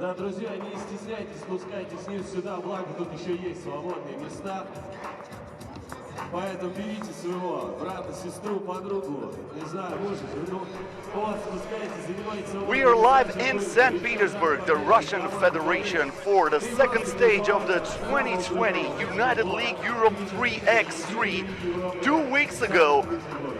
Да, друзья, не стесняйтесь, спускайтесь вниз сюда, благо тут еще есть свободные места. Поэтому берите своего брата, сестру, подругу, не знаю, мужа, жену. Вот, спускайтесь, занимайте свободные места. We are live in St. Petersburg, the Russian Federation, for the second stage of the 2020 United League Europe 3x3. 2 weeks ago,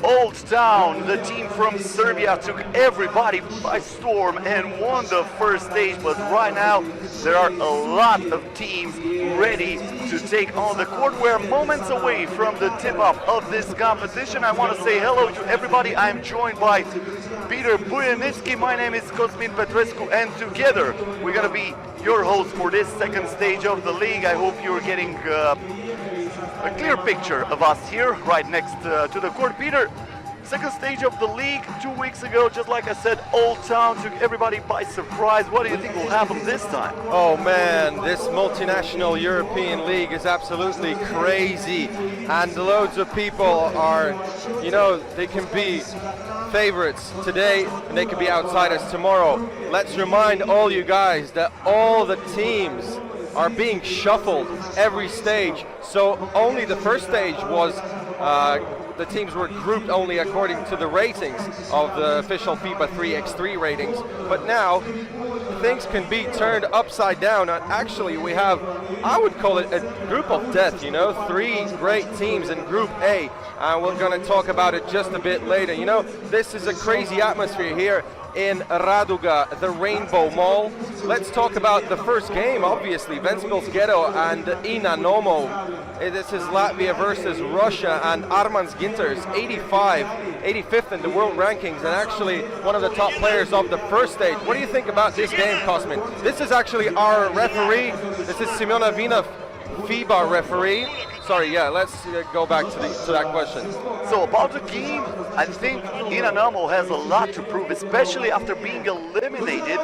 Oldtown, the team from Serbia, took everybody by storm and won the first stage. But right now, there are a lot of teams ready to take on the court. We're moments away from the tip-off of this competition. I want to say hello to everybody. I'm joined by Peter Bujanitsky. My name is Kosmin Petrescu, and together we're going to be your hosts for this second stage of the league. I hope you're getting a clear picture of us here, right next to the court. Peter, second stage of the league, 2 weeks ago, just like I said, Oldtown took everybody by surprise. What do you think will happen this time? Oh man, this multinational European league is absolutely crazy, and loads of people are, you know, they can be favorites today and they can be outsiders tomorrow. Let's remind all you guys that all the teams are being shuffled every stage. So only the first stage was the teams were grouped only according to the ratings of the official FIBA 3x3 ratings. But now things can be turned upside down, and actually we have, I would call it a group of death, you know, 3 great teams in Group A, and we're going to talk about it just a bit later. You know, this is a crazy atmosphere here in Raduga, the Rainbow Mall. Let's talk about the first game, obviously, Ventspils Ghetto and Inanomo. This is Latvia versus Russia, and Armans Ginters, 85th in the world rankings, and actually one of the top players of the first stage. What do you think about this game, Kosmin? This is actually our referee. This is Simona Vinov, FIBA referee. Sorry, yeah, let's go back to that question. So about the game, I think Inanomo has a lot to prove, especially after being eliminated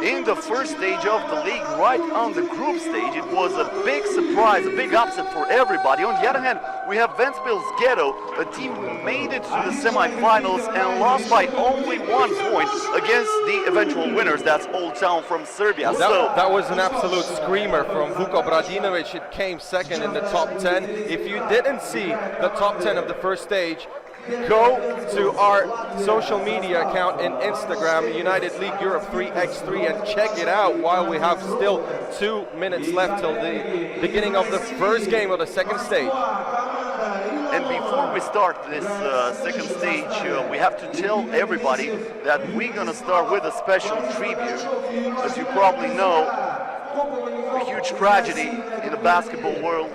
in the first stage of the league, right on the group stage. It was a big surprise, a big upset for everybody. On the other hand, we have Ventspils Ghetto, a team who made it to the semifinals and lost by only 1 point against the eventual winners. That's Oldtown from Serbia. That was an absolute screamer from Vuko Bradinovic. It came second in the top 10. If you didn't see the top 10 of the first stage, go to our social media account in Instagram, United League Europe 3x3, and check it out while we have still 2 minutes left till the beginning of the first game of the second stage. And before we start this second stage, we have to tell everybody that we're going to start with a special tribute. As you probably know, a huge tragedy in the basketball world.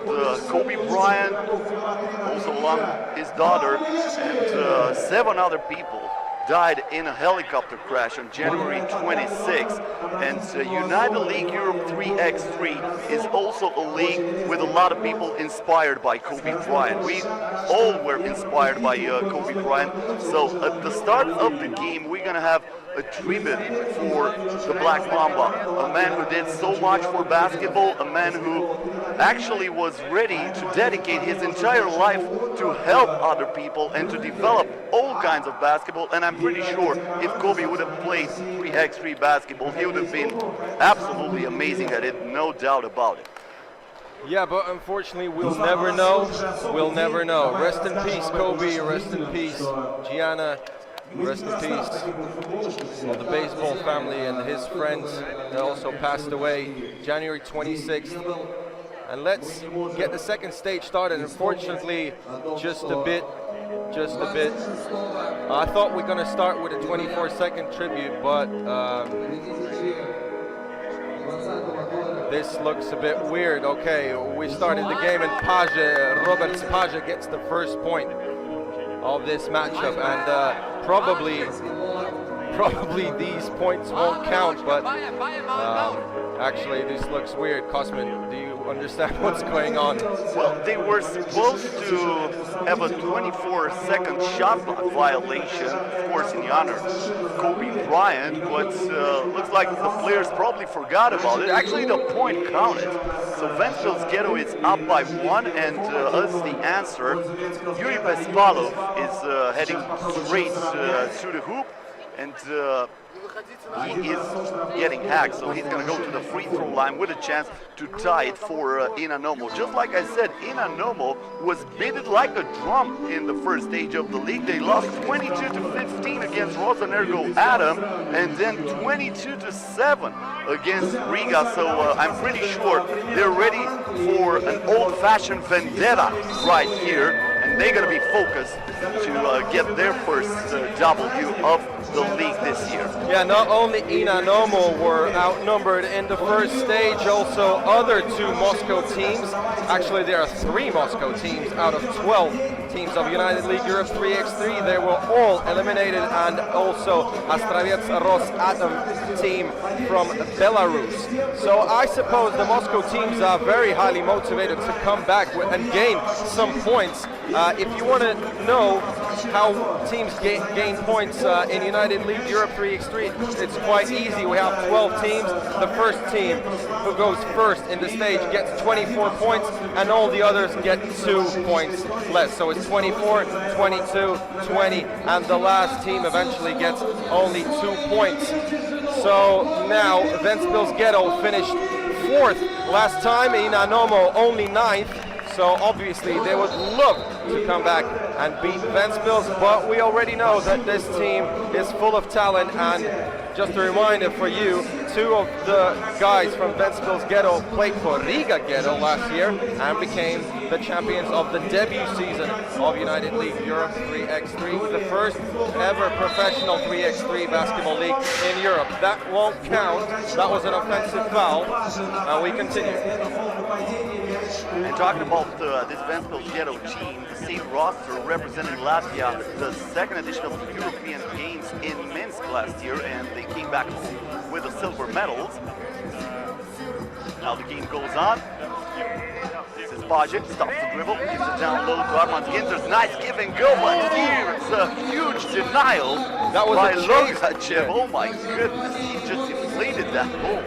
Kobe Bryant, also along his daughter, and 7 other people died in a helicopter crash on January 26th. And United League Europe 3x3 is also a league with a lot of people inspired by Kobe Bryant. We all were inspired by Kobe Bryant. So at the start of the game, we're going to have a tribute for the Black Mamba, a man who did so much for basketball, a man who actually was ready to dedicate his entire life to help other people and to develop all kinds of basketball. And I'm pretty sure if Kobe would have played 3x3 basketball, he would have been absolutely amazing at it, no doubt about it. Yeah, but unfortunately we'll never know. We'll never know. Rest in peace, Kobe. Rest in peace, Gianna. Rest in peace. Well, the baseball family and his friends that also passed away January 26th. And let's get the second stage started. Unfortunately, just a bit. I thought we're gonna start with a 24-second tribute, but this looks a bit weird. Okay, we started the game and Robert Paja gets the first point of this matchup, and probably these points won't count, but actually this looks weird. Kosmin, do you understand what's going on? Well, they were supposed to have a 24-second shot clock violation, of course, in the honor of Kobe Bryant, but looks like the players probably forgot about it. Actually, the point counted. So Ventspils Ghetto is up by 1, and as the answer, Yuri Bespalov is heading straight to the hoop, and he is getting hacked, so he's going to go to the free throw line with a chance to tie it for Inanomo. Just like I said, Inanomo was beaten like a drum in the first stage of the league. They lost 22-15 against Rosenerggo Adam, and then 22-7 against Riga. So I'm pretty sure they're ready for an old-fashioned vendetta right here. And they're going to be focused to get their first W of the league this year. Yeah, not only Inanomo were outnumbered in the first stage, also other two Moscow teams. Actually, there are 3 Moscow teams out of 12 teams of United League Europe 3x3. They were all eliminated, and also Rosenerggo Adam team from Belarus. So I suppose the Moscow teams are very highly motivated to come back and gain some points. If you want to know how teams gain points in United League Europe 3x3, it's quite easy. We have 12 teams. The first team who goes first in the stage gets 24 points, and all the others get 2 points less. So it's 24, 22, 20, and the last team eventually gets only 2 points. So now Venville's Ghetto finished 4th last time, Inanomo only 9th. So obviously they would love to come back and beat Venville's, but we already know that this team is full of talent. And just a reminder for you, 2 of the guys from Venville's Ghetto played for Riga Ghetto last year and became the champions of the debut season of United League Europe 3x3, the first ever professional 3x3 basketball league in Europe. That won't count. That was an offensive foul. And we continue. And talking about this Venville's Ghetto team, the same roster representing Latvia, the second edition of the European Games in Minsk last year, and they came back home with the silver medals. Now the game goes on. This is Bryant, stops the dribble, gives it down low to Armand Ginter's. Nice give and go, but here it's a huge denial by Logachev. Oh my goodness, he just deflated that ball.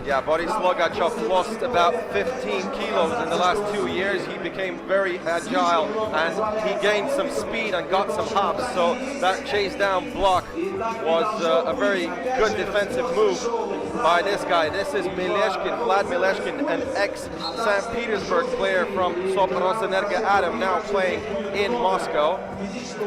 Yeah, Boris Logachev lost about 15 kilos in the last 2 years. He became very agile and he gained some speed and got some hops. So that chase down block was a very good defensive move by this guy. This is Vlad Mileshkin, an ex-St. Petersburg player from Rosenerggo Adam, now playing in Moscow.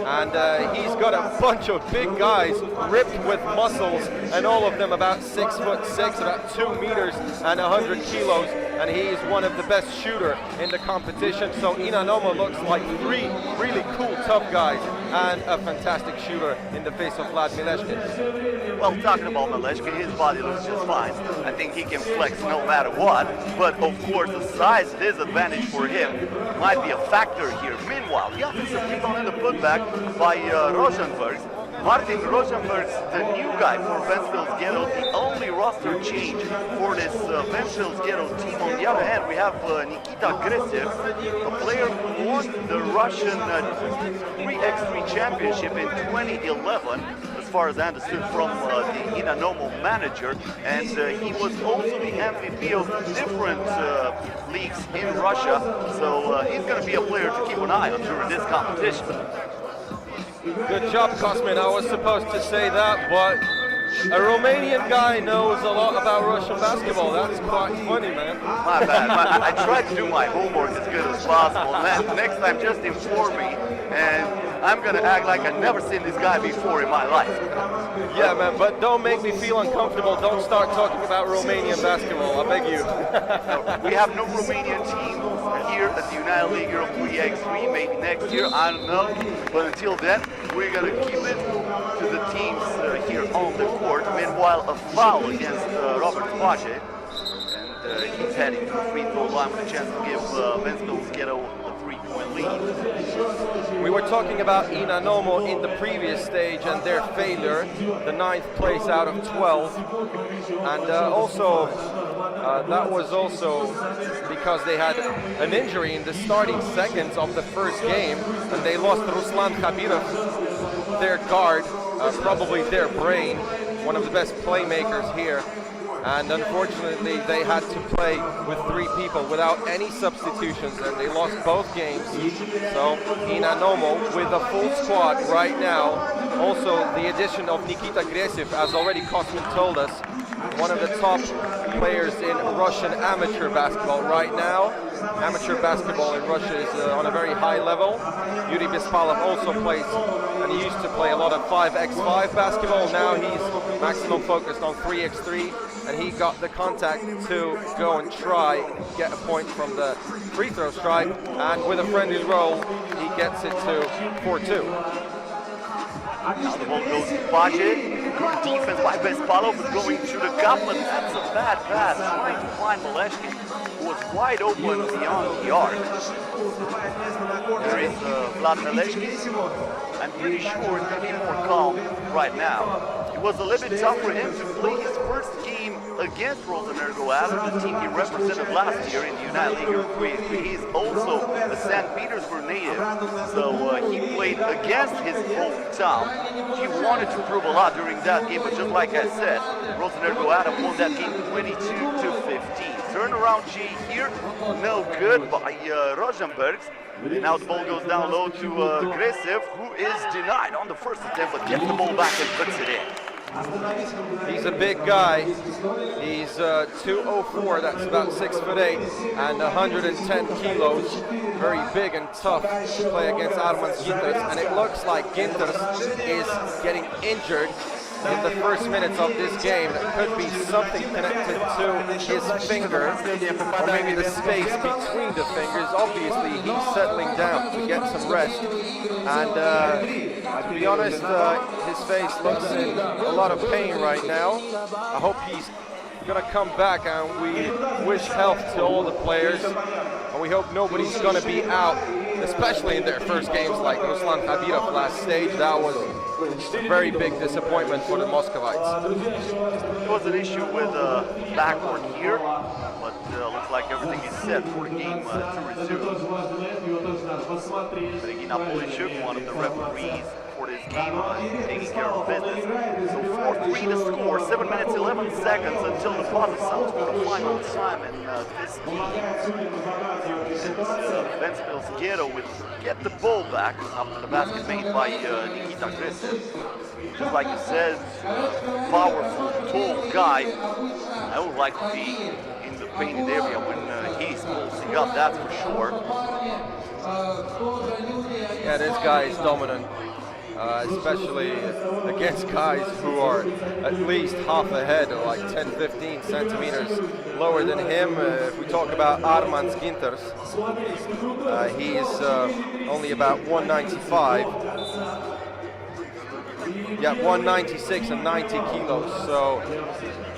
And he's got a bunch of big guys ripped with muscles, and all of them about 6'6", about 2 meters and 100 kilos, and he is one of the best shooter in the competition. So Inanomo looks like 3 really cool, tough guys and a fantastic shooter in the face of Vlad Mileshkin. Well, talking about Mileshkin, his body looks just fine. I think he can flex no matter what, but of course the size disadvantage for him might be a factor here. Meanwhile, the offensive rebound and the putback by Rosenberg. Martin Rosenberg's the new guy for Venville's Ghetto, the only roster change for this Venville's Ghetto team. On the other hand, we have Nikita Gresev, a player who won the Russian 3x3 championship in 2011, as far as I understood from the Inanomo manager, and he was also the MVP of different leagues in Russia, so he's going to be a player to keep an eye on during this competition. Good job, Kosmin. I was supposed to say that, but a Romanian guy knows a lot about Russian basketball. That's quite funny, man. My bad. I tried to do my homework as good as possible. Next time, just inform me, and I'm going to act like I've never seen this guy before in my life. Yeah, man, but don't make me feel uncomfortable. Don't start talking about Romanian basketball, I beg you. We have no Romanian team here at the United League Europe 3x3. Maybe next year, I don't know. But until then, we're going to keep it to the teams here on the court. Meanwhile, a foul against Robert Pache. And he's heading to the free throw line with a chance to give Venville's Ghetto a 3-point lead. We were talking about Inanomo in the previous stage and their failure, the 9th place out of 12. And that was also because they had an injury in the starting seconds of the first game, and they lost Ruslan Khabirov, their guard, probably their brain. one of the best playmakers here. And unfortunately, they had to play with 3 people without any substitutions, and they lost both games. So Inanomo with a full squad right now. Also, the addition of Nikita Gresiv, as already Kosmin told us, one of the top players in Russian amateur basketball right now. Amateur basketball in Russia is on a very high level. Yuri Bispalov also plays, and he used to play a lot of 5x5 basketball. Now he's maximum focused on 3x3, and he got the contact to go and try get a point from the free throw stripe, and with a friendly roll, he gets it to 4-2. Now the ball goes to Budget. Good defense by Bespalov, but going to the cup, but that's a bad pass. Trying to find Maleshki, who was wide open beyond the arc. There is Vlad Maleshki. I'm pretty sure it's going to be more calm right now. It was a little bit tough for him to play his first game against Rosenerggo Adam, the team he represented last year in the United League Europe 3. He's also a St. Petersburg native, so he played against his hometown. He wanted to prove a lot during that game, but just like I said, Rosenerggo Adam won that game 22-15. Turnaround G here, no good by Rosenbergs. And now the ball goes down low to Gresiv, who is denied on the first attempt, but gets the ball back and puts it in. He's a big guy. He's 204, that's about 6'8", and 110 kilos. Very big and tough to play against Armand Ginters, and it looks like Ginters is getting injured in the first minutes of this game. That could be something connected to his finger, or maybe the space between the fingers. Obviously, he's settling down to get some rest. And to be honest, his face looks in a lot of pain right now. I hope he's gonna come back, and we wish health to all the players. And we hope nobody's gonna be out, especially in their first games like Ruslan Khabirov last stage. That was a very big disappointment for the Muscovites. There was an issue with backcourt here, but looks like everything is set for the game to resume. Regina Polishuk, one of the referees for this game, taking care of business. So 4-3 to score, 7 minutes 11 seconds until the buzzer sounds for the final time in this game. Venville's Ghetto will get the ball back after the basket made by Nikita Gresiv. Just like you said, powerful, tall guy. I would like to be in the painted area when he's pulsing up, that's for sure. Yeah, this guy is dominant. Especially against guys who are at least half a head, or like 10-15 centimeters lower than him. If we talk about Armand Ginters, he's only about 195. Yeah, 196 and 90 kilos. So,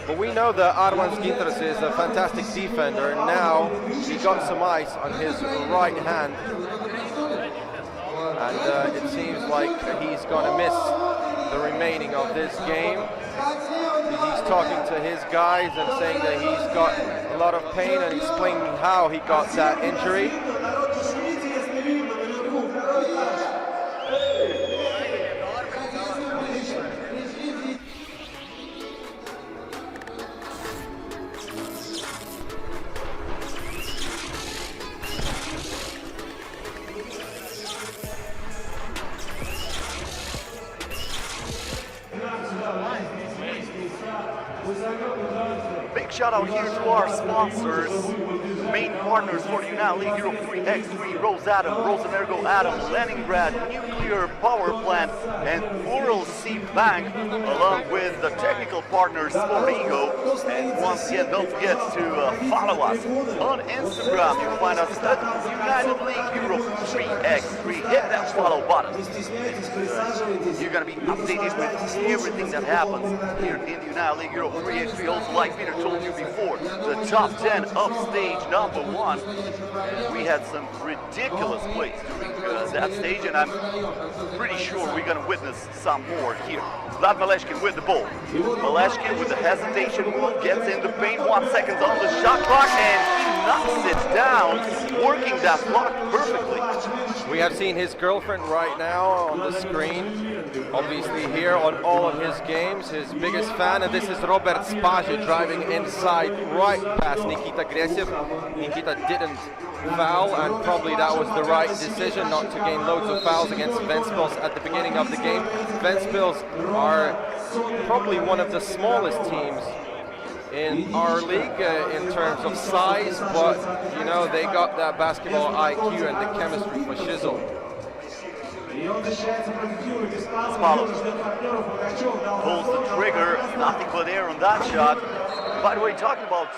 but we know that Armand Ginters is a fantastic defender, and now he got some ice on his right hand. And it seems like he's going to miss the remaining of this game. He's talking to his guys and saying that he's got a lot of pain, and explaining how he got that injury. Big shout out here to our sponsors, main partners for the United League Europe 3x3, Rose Adam, Rosenerggo Adam, Leningrad Nuclear Power Plant, and Ural Sea Bank, along with the technical partners Sportigo. And once again, don't forget to follow us on Instagram. You'll find us at United League Europe 3x3. Hit that follow button. You're going to be updated with everything that happens here in the United League Europe 3x3. Also, like Peter told you before, the top 10 of stage number 1. And we had some ridiculous plays during that stage, and I'm pretty sure we're going to witness some more here. Vlad Maleshkin with the ball. Maleshkin with the hesitation move, gets in the paint, 1 second on the shot clock, and he knocks it down, working that block perfectly. We have seen his girlfriend right now on the screen, obviously here on all of his games, his biggest fan, and this is Robert Spajic driving inside right past Nikita Gresiev. Nikita didn't foul, and probably that was the right decision not to gain loads of fouls against Ventspils at the beginning of the game. Ventspils are probably one of the smallest teams in our league in terms of size, but you know, they got that basketball IQ and the chemistry for shizzle. Spalov pulls the trigger, nothing but air on that shot. By the way, talking about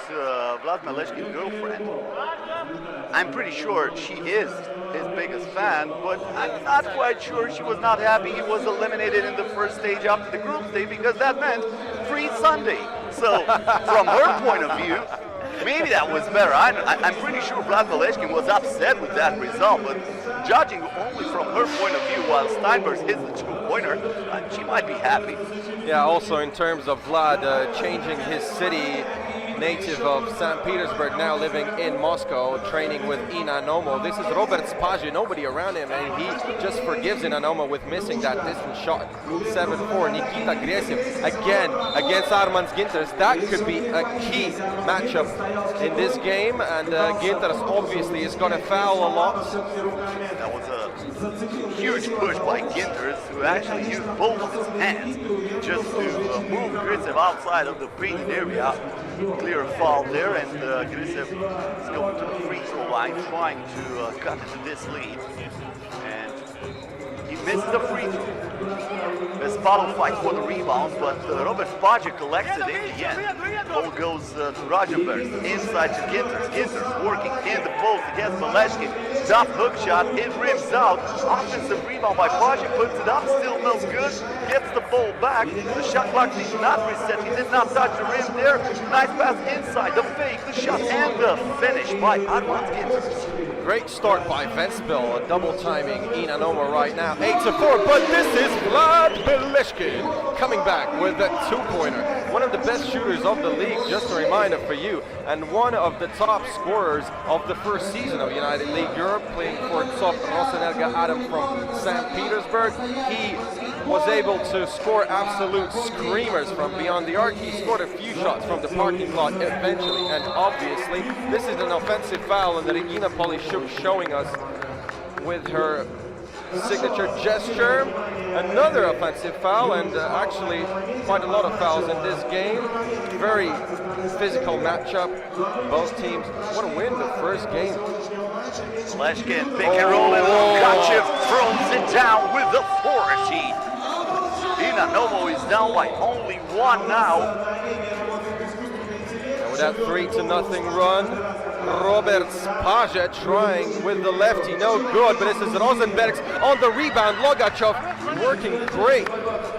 Vlad Maleshkin's girlfriend, I'm pretty sure she is his biggest fan, but I'm not quite sure she was not happy he was eliminated in the first stage after the group stage, because that meant free Sunday. So from her point of view, maybe that was better. I'm pretty sure Vlad Maleshkin was upset with that result, but judging only from her point of view while Steinberg hits the two-pointer, she might be happy. Yeah, also in terms of Vlad changing his city, native of St. Petersburg, now living in Moscow, training with Inanomo. This is Robert Spajic, nobody around him, and he just forgives Inanomo with missing that distant shot. 7-4, Nikita Gresiev again against Armand Ginters. That could be a key matchup in this game, and Ginters obviously is going to foul a lot. That was a huge push by Ginters, who actually used both of his hands just to move Gresiev outside of the painted area. Clear foul there, and Gresiev is going to the free throw line, trying to cut into this lead. And he missed the free throw. Vespalov fights for the rebounds, but Robert Spajic collects it in the end. Ball goes to Rosenberg, inside to Ginters. Ginters working in the post against Maleshkin. Tough hook shot, it rims out. Offensive rebound by Spajic, puts it up, still no good. Gets the ball back. The shot clock did not reset. He did not touch the rim there. Nice pass inside, the fake, the shot, and the finish by Armand Ginters. Great start by Ventspil, double timing Inanomo right now. 8-4, but this is Vlad Maleshkin coming back with that two-pointer. One of the best shooters of the league, just a reminder for you, and one of the top scorers of the first season of United League Europe, playing for Rosenerggo Adam from St. Petersburg. He was able to score absolute screamers from beyond the arc. He scored a few shots from the parking lot eventually, and obviously this is an offensive foul, and Regina Polishuk showing us with her signature gesture. Another offensive foul, and actually quite a lot of fouls in this game. Very physical matchup. Both teams want to win the first game. Maleshkin, pick and roll, and Lukachev throws it down with authority. Inanomo is down by only one now. And with that 3-0 run, Robert Spajic trying with the lefty, no good, but this is Rosenberg on the rebound. Logachev working great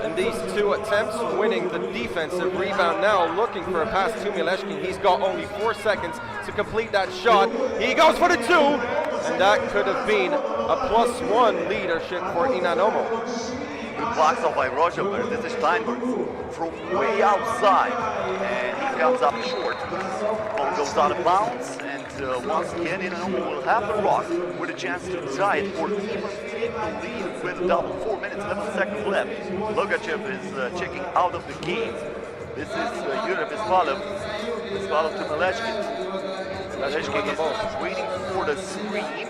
in these two attempts, winning the defensive rebound. Now looking for a pass to Maleshkin. He's got only 4 seconds to complete that shot. He goes for the two, and that could have been a +1 leadership for Inanomo. Good blocks off by Rosenberg. This is Steinberg from way outside, and he comes up short. Ball goes out of bounds, and once again, Inanomo will have the rock with a chance to tie it or even take the lead with double 4 minutes, 11 seconds left. Logachev is checking out of the game. This is Yuri Vespalov. Vespalov to Maleshkin. Maleshkin is waiting for the screen.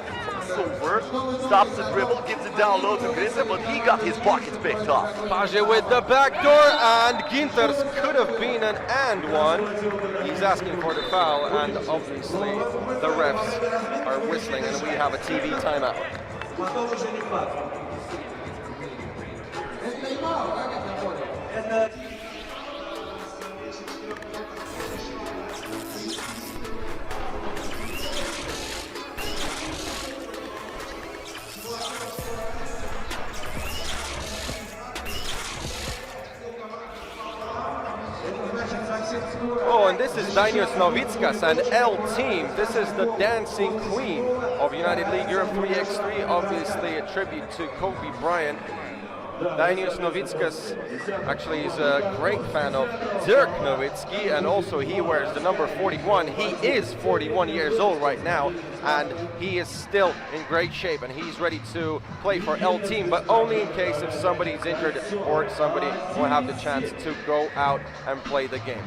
Over, stops the dribble, gives it down low to Gresiev, but he got his pockets picked off. Spajic with the back door, and Ginters could have been an and one. He's asking for the foul, and obviously the refs are whistling, and we have a TV timeout. Oh, and this is Dainius Novickas and L Team. This is the dancing queen of United League Europe 3x3, obviously a tribute to Kobe Bryant. Dainius Novickas actually is a great fan of Dirk Nowitzki, and also he wears the number 41. He is 41 years old right now, and he is still in great shape, and he's ready to play for L Team, but only in case if somebody's injured or somebody will have the chance to go out and play the game.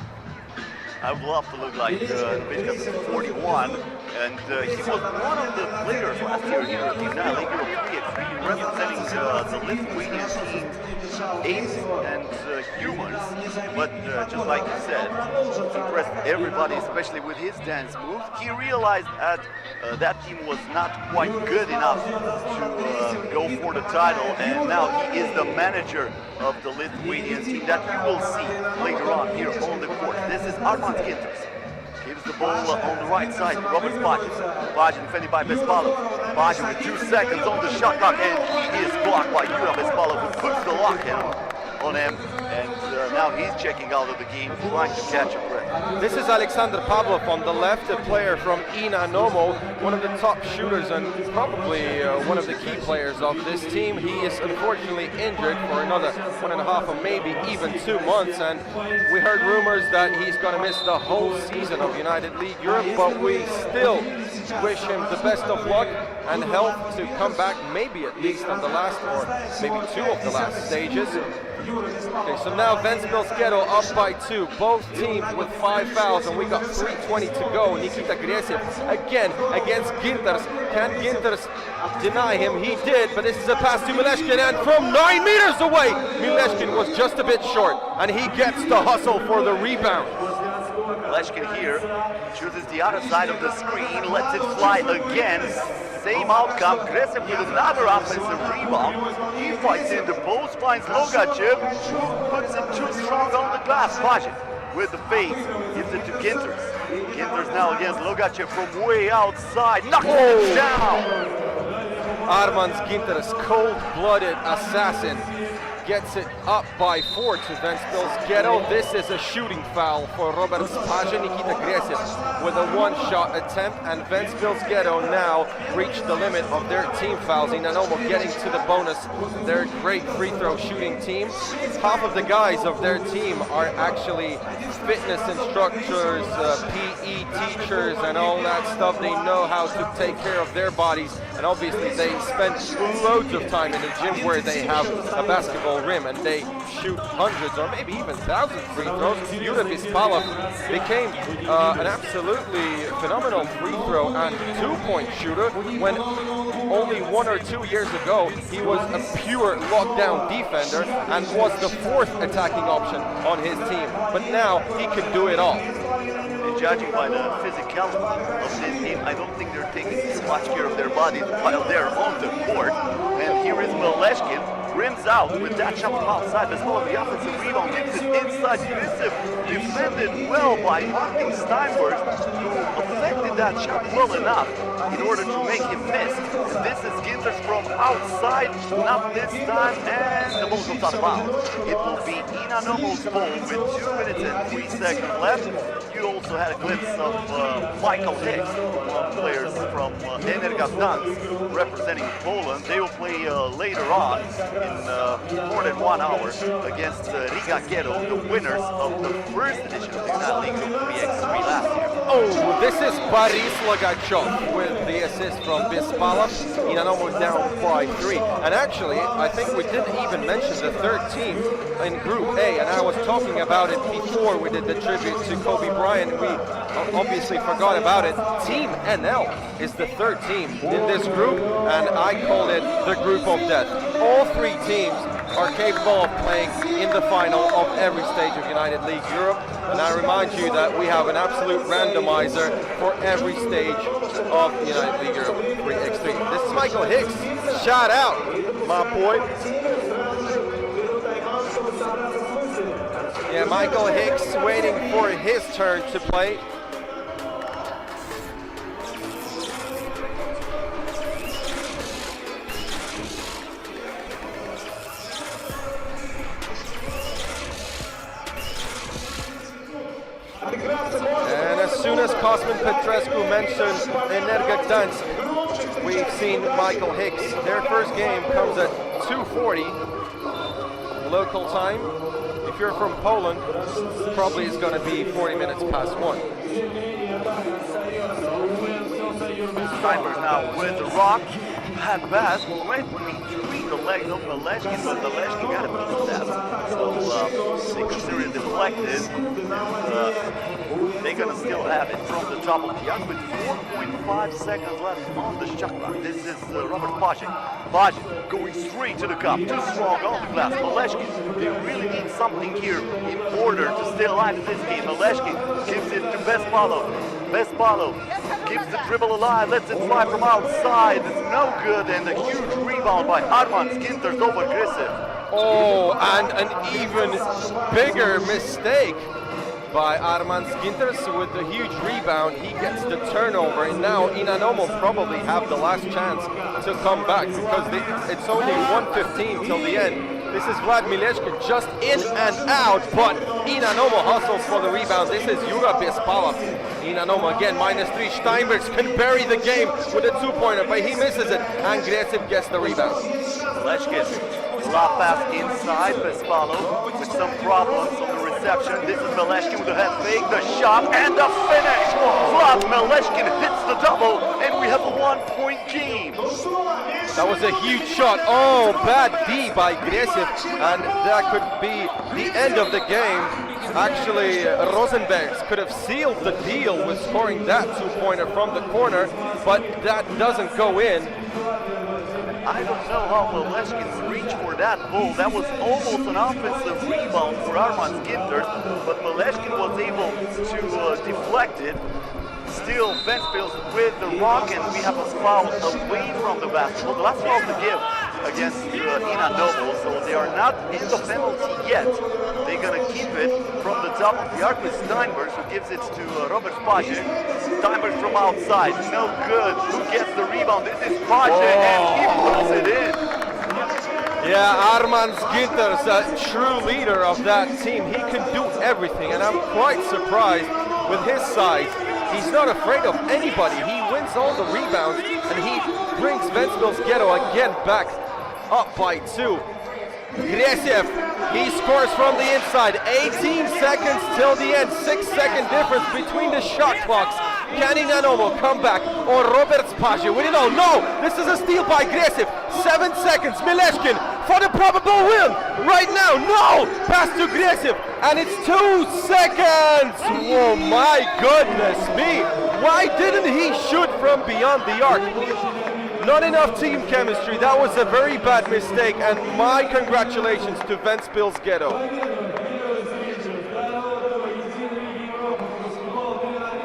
I would love to look like Novickas at 41, and he was one of the players last year here at the United League Europe 3x3, representing the Lithuanian team, Apes and Humans. But just like you said, he impressed everybody, especially with his dance moves. He realized that that team was not quite good enough to go for the title, and now he is the manager of the Lithuanian team that you will see later on here on the court. This is Armand Ginters. Gives the ball on the right side to Robert Bajin. Bajin defended by Bespalov. Bajin with 2 seconds on the shot clock, and he is blocked by Jura Bespalov, who puts the lock on him. And now he's checking out of the game, trying to catch a breath. This is Alexander Pavlov on the left, a player from Inanomo, one of the top shooters and probably one of the key players of this team. He is unfortunately injured for another 1.5 or maybe even 2 months, and we heard rumors that he's going to miss the whole season of United League Europe, but we still wish him the best of luck and health to come back maybe at least on the last or maybe 2 of the last stages. Okay, so now Venville Ghetto up by 2, both teams with 5 fouls, and we got 3:20 to go. Nikita Gresev again against Ginters. Can Ginters deny him? He did, but this is a pass to Mileshkin, and from 9 meters away, Mileshkin was just a bit short, and he gets the hustle for the rebound. Mileshkin here chooses the other side of the screen, lets it fly again. Same outcome. Gresev with another offensive rebound. He fights in the post, finds Logachev, puts it too strong on the glass. Bajin with the fade, gives it to Ginters. Ginters now against Logachev from way outside, knocks it down. Armand Ginters, cold-blooded assassin, gets it up by 4 to Venville Ghetto. This is a shooting foul for Robert Spajin. Nikita Gresev with a 1-shot attempt, and Venville Ghetto now reached the limit of their team fouls. Inanomo getting to the bonus. They're a great free throw shooting team. Half of the guys of their team are actually fitness instructors, PE teachers, and all that stuff. They know how to take care of their bodies, and obviously they spend loads of time in the gym where they have a basketball rim and they shoot hundreds or maybe even thousands free throws. Jura Bespalov became an absolutely phenomenal free throw and 2-point shooter when only 1 or 2 years ago he was a pure lockdown defender and was the 4th attacking option on his team. But now he can do it all. And judging by the physicality of this team, I don't think they're taking too much care of their bodies while they're on the court. And here is Mileshkin, rims out with that shot from outside. Bespalov, the offensive rebound, gives it inside. Gresev defended well by Martin Steinberg, who affected that shot well enough in order to make him miss. And this is Ginters from outside, not this time, and the ball comes out of bounds. It will be Inanomo's ball with 2 minutes and 3 seconds left. You also had a glimpse of Michael Hicks, one of the players from Ener Gagdansk, representing Poland. They will play later on in more than 1 hour against Riga Ghetto, the winners of the first edition of the United League 3x3 last year. Oh, this is Boris Logachev with the assist from Bespalov. Inanomo down by 3. And actually, I think we didn't even mention the 3rd team in Group A, and I was talking about it before we did the tribute to Kobe Bryant. We obviously forgot about it. Team NL is the 3rd team in this group, and I call it the group of death. All 3 teams are capable of playing in the final of every stage of United League Europe, and I remind you that we have an absolute randomizer for every stage of United League Europe 3x3. This is Michael Hicks. Shout out, my boy. Yeah, Michael Hicks waiting for his turn to play. And as soon as Cosmin Petrescu mentioned Ener Gagdansk, we've seen Michael Hicks. Their first game comes at 2:40 local time. If you're from Poland, probably it's going to be 40 minutes past 1. Steinberg now with the rock. Bad pass. Went between the legs of Maleshkin, but Maleshkin got a piece of that. So they consider it deflected. They're going to still have it from the top of the arc with 4.5 seconds left on the shot clock. This is Robert Bryant. Bryant going straight to the cup. Too strong on the glass. Maleshkin, they really need something here in order to stay alive in this game. Maleshkin gives it to Bespalo. Bespalo keeps the dribble alive, lets it fly from outside. It's no good, and a huge rebound by Arman Skinters over Grisev. Oh, and an even bigger mistake by Arman Skinters with the huge rebound. He gets the turnover, and now Inanomo probably have the last chance to come back because it's only 1:15 till the end. This is Vlad Mileshkin just in and out, but Inanomo hustles for the rebound. This is Jura Bespala. Inanomo again, -3. Steinbergs can bury the game with a 2-pointer, but he misses it, and Grisev gets the rebound. Mileshkin, drop pass inside. Bespalo with some problems on the reception. This is Mileshkin with the head fake, the shot, and the finish. Vlad Mileshkin hits the double, and we have a 1-point game. That was a huge shot. Oh, bad D by Grisev, and that could be the end of the game. Actually, Rosenberg could have sealed the deal with scoring that 2-pointer from the corner, but that doesn't go in. I don't know how Mileshkin reached for that ball. That was almost an offensive rebound for Arman Skinters, but Mileshkin was able to deflect it. Still, Venville with the rock, and we have a foul away from the basketball. The last foul to give against Inanomo, so they are not in the penalty yet. They're going to keep it from the top of the arc with Steinberg, who gives it to Robert Page. Steinberg from outside, no good. Who gets the rebound? This is Page, and he puts it in. Yeah, Arman Skinters, a true leader of that team. He can do everything, and I'm quite surprised with his size. He's not afraid of anybody. He wins all the rebounds, and he brings Venville's Ghetto again back up by 2. Grisev, he scores from the inside. 18 seconds till the end. 6-second difference between the shot clocks. Can Inanomo come back? Or Robert Page? We don't know. No! This is a steal by Grisev. 7 seconds. Mileshkin for the probable win. Right now. No! Pass to Grisev. And it's 2 seconds. Oh my goodness me. Why didn't he shoot from beyond the arc? Not enough team chemistry. That was a very bad mistake, and my congratulations to Ventspils Ghetto.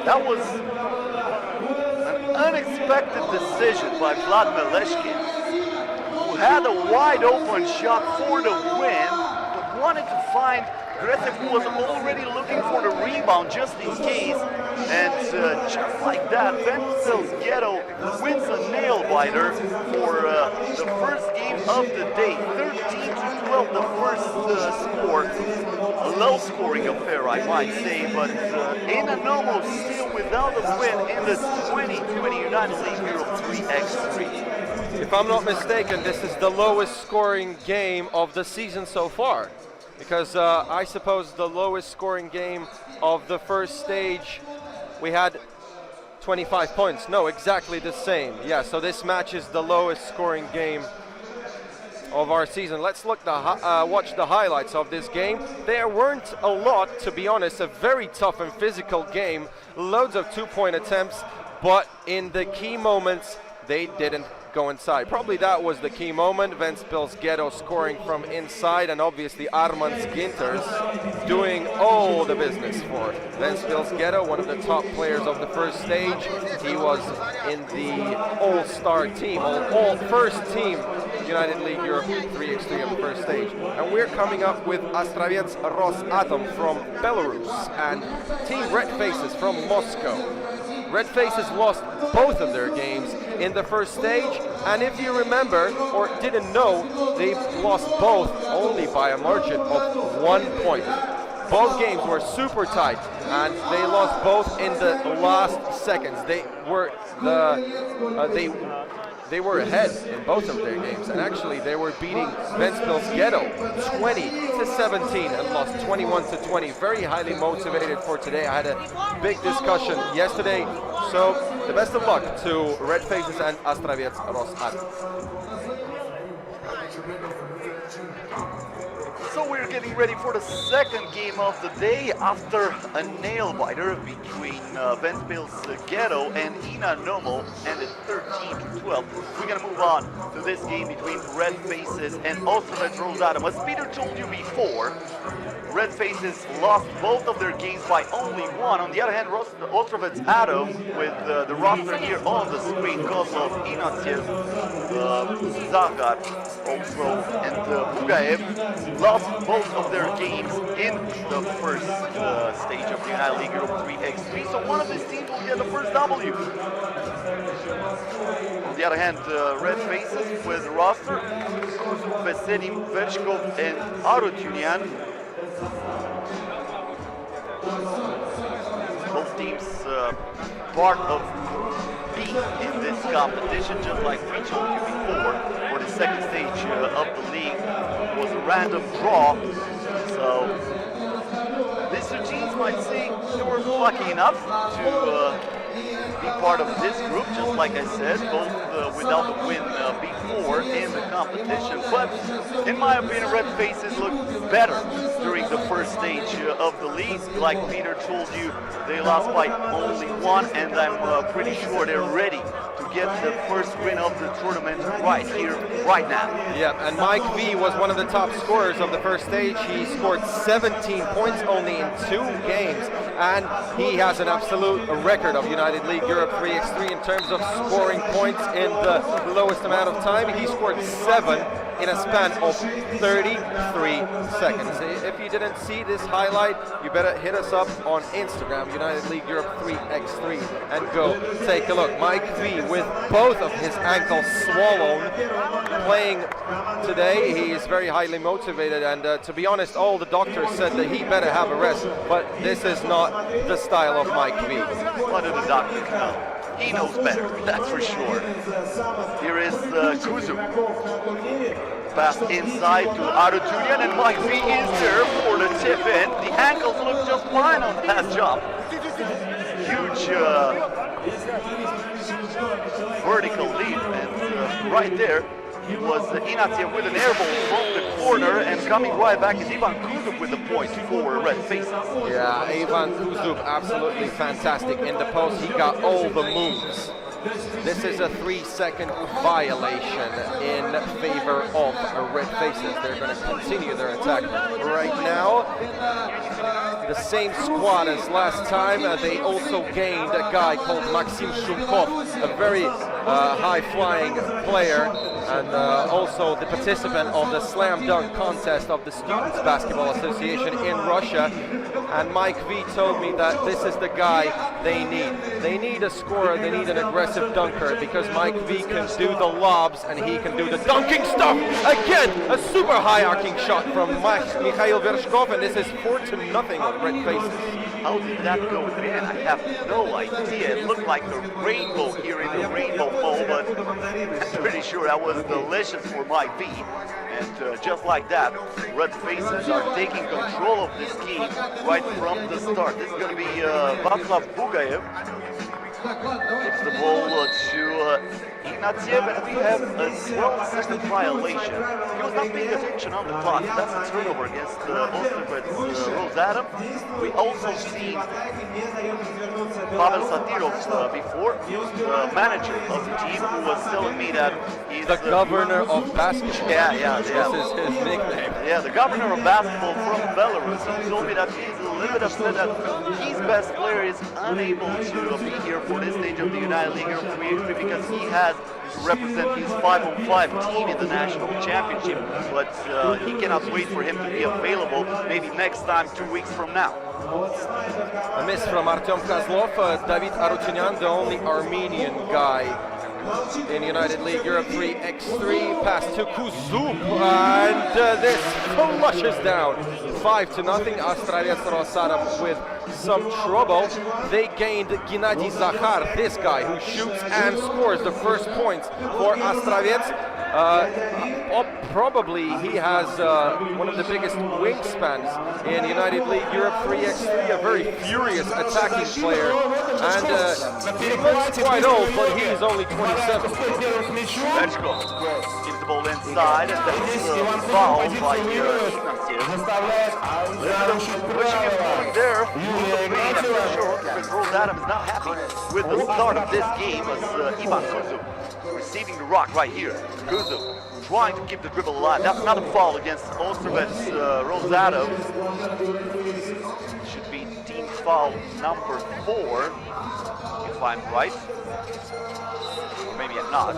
That was an unexpected decision by Vlad Mileshkin, who had a wide open shot for the win, but wanted to find Grisev, who was already looking for the rebound just in case, and just like that, Venville's Ghetto wins a nail-biter for the first game of the day. 13-12, the first score. A low-scoring affair, I might say, but Inanomo still without a win in the 2020 United League Europe 3x3. If I'm not mistaken, this is the lowest scoring game of the season so far. Because I suppose the lowest scoring game of the first stage, we had 25 points. No, exactly the same. Yeah, so this match is the lowest scoring game of our season. Let's look watch the highlights of this game. There weren't a lot, to be honest. A very tough and physical game. Loads of 2-point attempts, but in the key moments, they didn't go inside. Probably that was the key moment. Ventspils Ghetto scoring from inside, and obviously Arman Skinters doing all the business for Ventspils Ghetto, one of the top players of the first stage. He was in the all-star team, all first team United League Europe 3x3 of the first stage. And we're coming up with Astravets Rosatom from Belarus and Team Red Faces from Moscow. Red Faces lost both of their games in the first stage, and if you remember or didn't know, they lost both only by a margin of 1 point. Both games were super tight, and they lost both in the last seconds. They were they were ahead in both of their games, and actually they were beating Venville's Ghetto 20-17 and lost 21-20. Very highly motivated for today. I had a big discussion yesterday, so the best of luck to Red Faces and Astravets Rosenerggo. So we're getting ready for the second game of the day after a nail-biter between Venville's Ghetto and Inanomo, ended 13-12. We're going to move on to this game between Red Faces and Rosenerggo Adam. As Peter told you before, Red Faces lost both of their games by only one. On the other hand, Rosenerggo Adam, with the roster here on the screen, Kozlov, Ignatiev, Zagar, also, and Bugaev, lost both of their games in the first stage of the United League Europe 3x3. So one of these teams will get the first W. On the other hand, Red Faces with roster, Veselim, Vershkov, and Arutunian. Both teams part of B in this competition, just like we told you before. For the second stage of the league was a random draw, so these two teams might say they were lucky enough to be part of this group, just like I said, both without a win before in the competition. But in my opinion, Red Faces looked better during the first stage of the league. Like Peter told you, they lost by only one, and I'm pretty sure they're ready to get the first win of the tournament right here, right now. Yeah, and Mike V was one of the top scorers of the first stage. He scored 17 points only in 2 games, and he has an absolute record of United League Europe 3x3 in terms of scoring points in the lowest amount of time. He scored 7 in a span of 33 seconds. If you didn't see this highlight, you better hit us up on Instagram, United League Europe 3x3, and go take a look. Mike V with both of his ankles swollen, playing today. He is very highly motivated, and to be honest, all the doctors said that he better have a rest, but this is not the style of Mike V. What do the doctors know? He knows better, that's for sure. Here is Kuzu. Pass inside to Arutunian, and Mike V is there for the tip in. The ankles look just fine on that jump. Huge vertical leap, and right there was Ignatiev with an air ball from the corner, and coming right back is Ivan Kuzub with the point for Red Faces. Yeah, Ivan Kuzub absolutely fantastic in the post. He got all the moves. This is a 3-second violation in favor of Red Faces. They're going to continue their attack right now. The same squad as last time. They also gained a guy called Maxim Shumkov, a very high-flying player, and also the participant of the slam dunk contest of the Students Basketball Association in Russia. And Mike V told me that this is the guy they need. They need a scorer, they need an aggressive dunker, because Mike V can do the lobs and he can do the dunking stuff. Again, a super high arcing shot from Mikhail Vershkov, and this is 4-0 on Red Faces. How did that go in? I have no idea. It looked like the rainbow here in the Rainbow Bowl, but I'm pretty sure that was delicious for Mike V. And just like that, Red Faces are taking control of this game right from the start. This is going to be Václav Bugaev. Gives the ball to Ignatiev, and we have a 12-second violation. He was not paying attention on the clock. That's a turnover against Rosenerggo Adam. We also see Pavel Satirov before, the manager of the team, who was telling me that he's the governor of basketball. Yeah. This is his nickname. Yeah, the governor of basketball from Belarus. He told me that he's a little bit upset that his best player is unable to be here for this stage of the United League Europe 3x3 because he has to represent his 5-on-5 team in the national championship, but he cannot wait for him to be available maybe next time 2 weeks from now. A miss from Artyom Kozlov. David Arutunian, the only Armenian guy in United League Europe 3x3. Pass to Kuzub, and this flushes down. 5-0. Astravets Rosatom with some trouble. They gained Gennady Zakhar, this guy who shoots and scores the first points for Astravets. Probably he has one of the biggest wingspans in United League Europe 3x3, a very furious attacking player, and he looks quite old, but he is only 27. Ljubljana gives the ball inside, and that's fouled by Ignativ. Pushing it going there, I'm not sure, because Rose Adam is not happy with the start of this game as Ivan Kuzub receiving the rock right here. Kuzub trying to keep the dribble alive. That's not a foul against Ostrovets Rosatom. Should be team foul number 4, if I'm right. Or maybe I'm not.